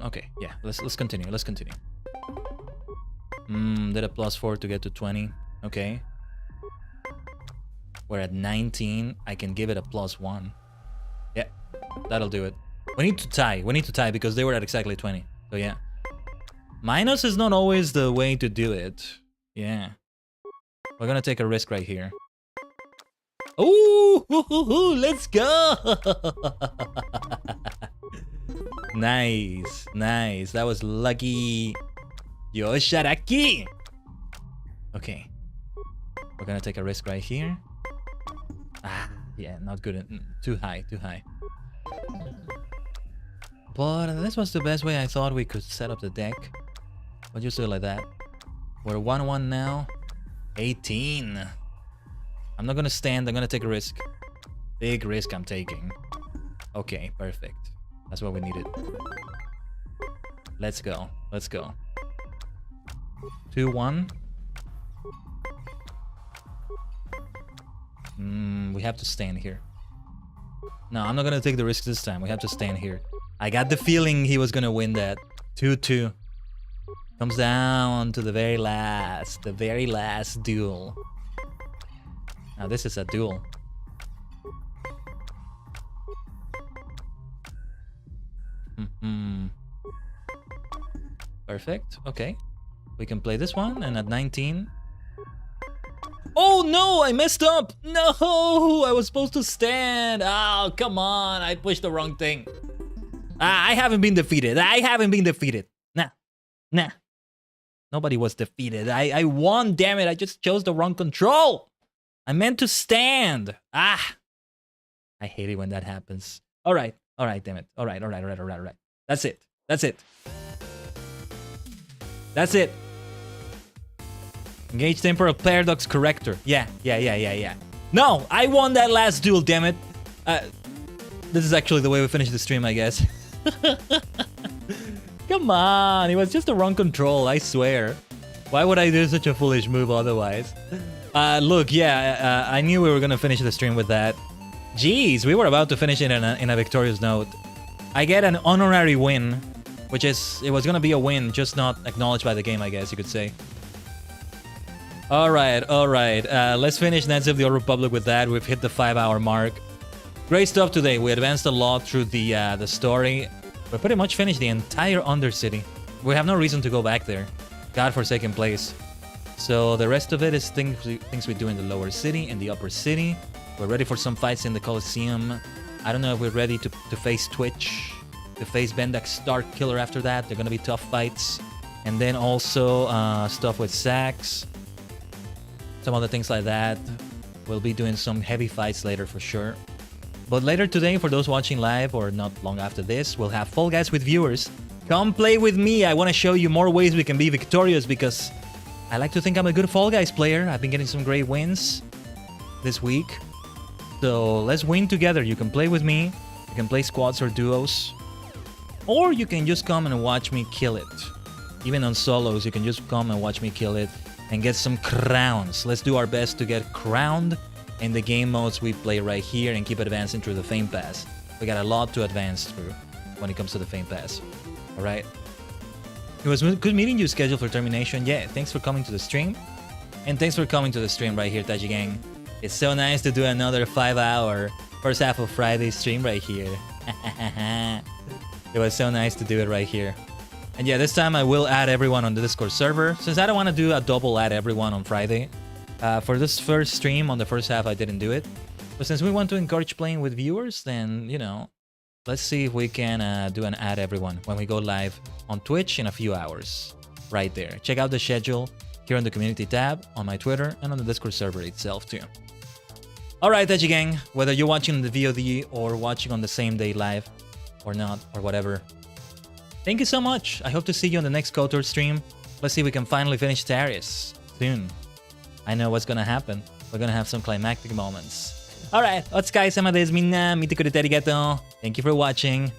Okay, yeah, let's continue. Let's continue. Did a +4 to get to 20. Okay. We're at 19. I can give it a +1. Yeah, that'll do it. We need to tie. We need to tie because they were at exactly 20. So yeah. Minus is not always the way to do it. Yeah. We're gonna take a risk right here. Ooh, let's go! Nice, nice. That was lucky. Yosharaki! Okay. We're gonna take a risk right here. Ah, yeah, not good. Too high, too high. But this was the best way I thought we could set up the deck. We'll just do it like that. We're 1-1 now. 18. I'm not gonna stand, I'm gonna take a risk. Big risk I'm taking. Okay, perfect. That's what we needed. Let's go. Let's go. 2-1. We have to stand here. No, I'm not gonna take the risk this time. We have to stand here. I got the feeling he was gonna win that. 2-2. Comes down to the very last duel. Now this is a duel. Perfect. Okay. We can play this one, and at 19... Oh no! I messed up! No! I was supposed to stand! Oh, come on! I pushed the wrong thing. I haven't been defeated. I haven't been defeated. Nah. Nah. Nobody was defeated. I won, damn it. I just chose the wrong control. I meant to stand. Ah. I hate it when that happens. Alright. Alright, damn it. Alright. That's it. That's it. That's it. Engage Temporal Paradox Corrector. Yeah. No, I won that last duel, damn it. This is actually the way we finish the stream, I guess. Come on, it was just the wrong control, I swear. Why would I do such a foolish move otherwise? Look, yeah, I knew we were gonna finish the stream with that. Jeez, we were about to finish it in a victorious note. I get an honorary win, which is, it was gonna be a win, just not acknowledged by the game, I guess you could say. Alright. Let's finish Knights of the Old Republic with that. We've hit the 5-hour mark. Great stuff today. We advanced a lot through the story. We pretty much finished the entire Undercity. We have no reason to go back there. Godforsaken place. So the rest of it is things we do in the lower city, in the upper city. We're ready for some fights in the Colosseum. I don't know if we're ready to face Twitch, to face Bendak Starkiller after that. They're gonna be tough fights. And then also stuff with Sax. Some other things like that. We'll be doing some heavy fights later for sure. But later today, for those watching live or not long after this, we'll have Fall Guys with viewers. Come play with me. I want to show you more ways we can be victorious because I like to think I'm a good Fall Guys player. I've been getting some great wins this week. So let's win together. You can play with me. You can play squads or duos. Or you can just come and watch me kill it. Even on solos, you can just come and watch me kill it and get some crowns. Let's do our best to get crowned in the game modes we play right here and keep advancing through the Fame Pass. We got a lot to advance through when it comes to the Fame Pass. Alright? It was good meeting you, scheduled for termination. Yeah, thanks for coming to the stream. And thanks for coming to the stream right here, Tajigen. It's so nice to do another 5-hour first half of Friday stream right here. It was so nice to do it right here. And yeah, this time I will add everyone on the Discord server, since I don't want to do a double add everyone on Friday. For this first stream on the first half, I didn't do it. But since we want to encourage playing with viewers, then, you know, let's see if we can do an add everyone when we go live on Twitch in a few hours. Right there. Check out the schedule here on the community tab, on my Twitter, and on the Discord server itself too. Alright, Tajigen, whether you're watching the VOD or watching on the same day live or not, or whatever, thank you so much. I hope to see you on the next KOTOR stream. Let's see if we can finally finish TARIS soon. I know what's gonna happen. We're gonna have some climactic moments. Alright, お疲れ様ですみんな。見てくれてありがとう。Thank you for watching.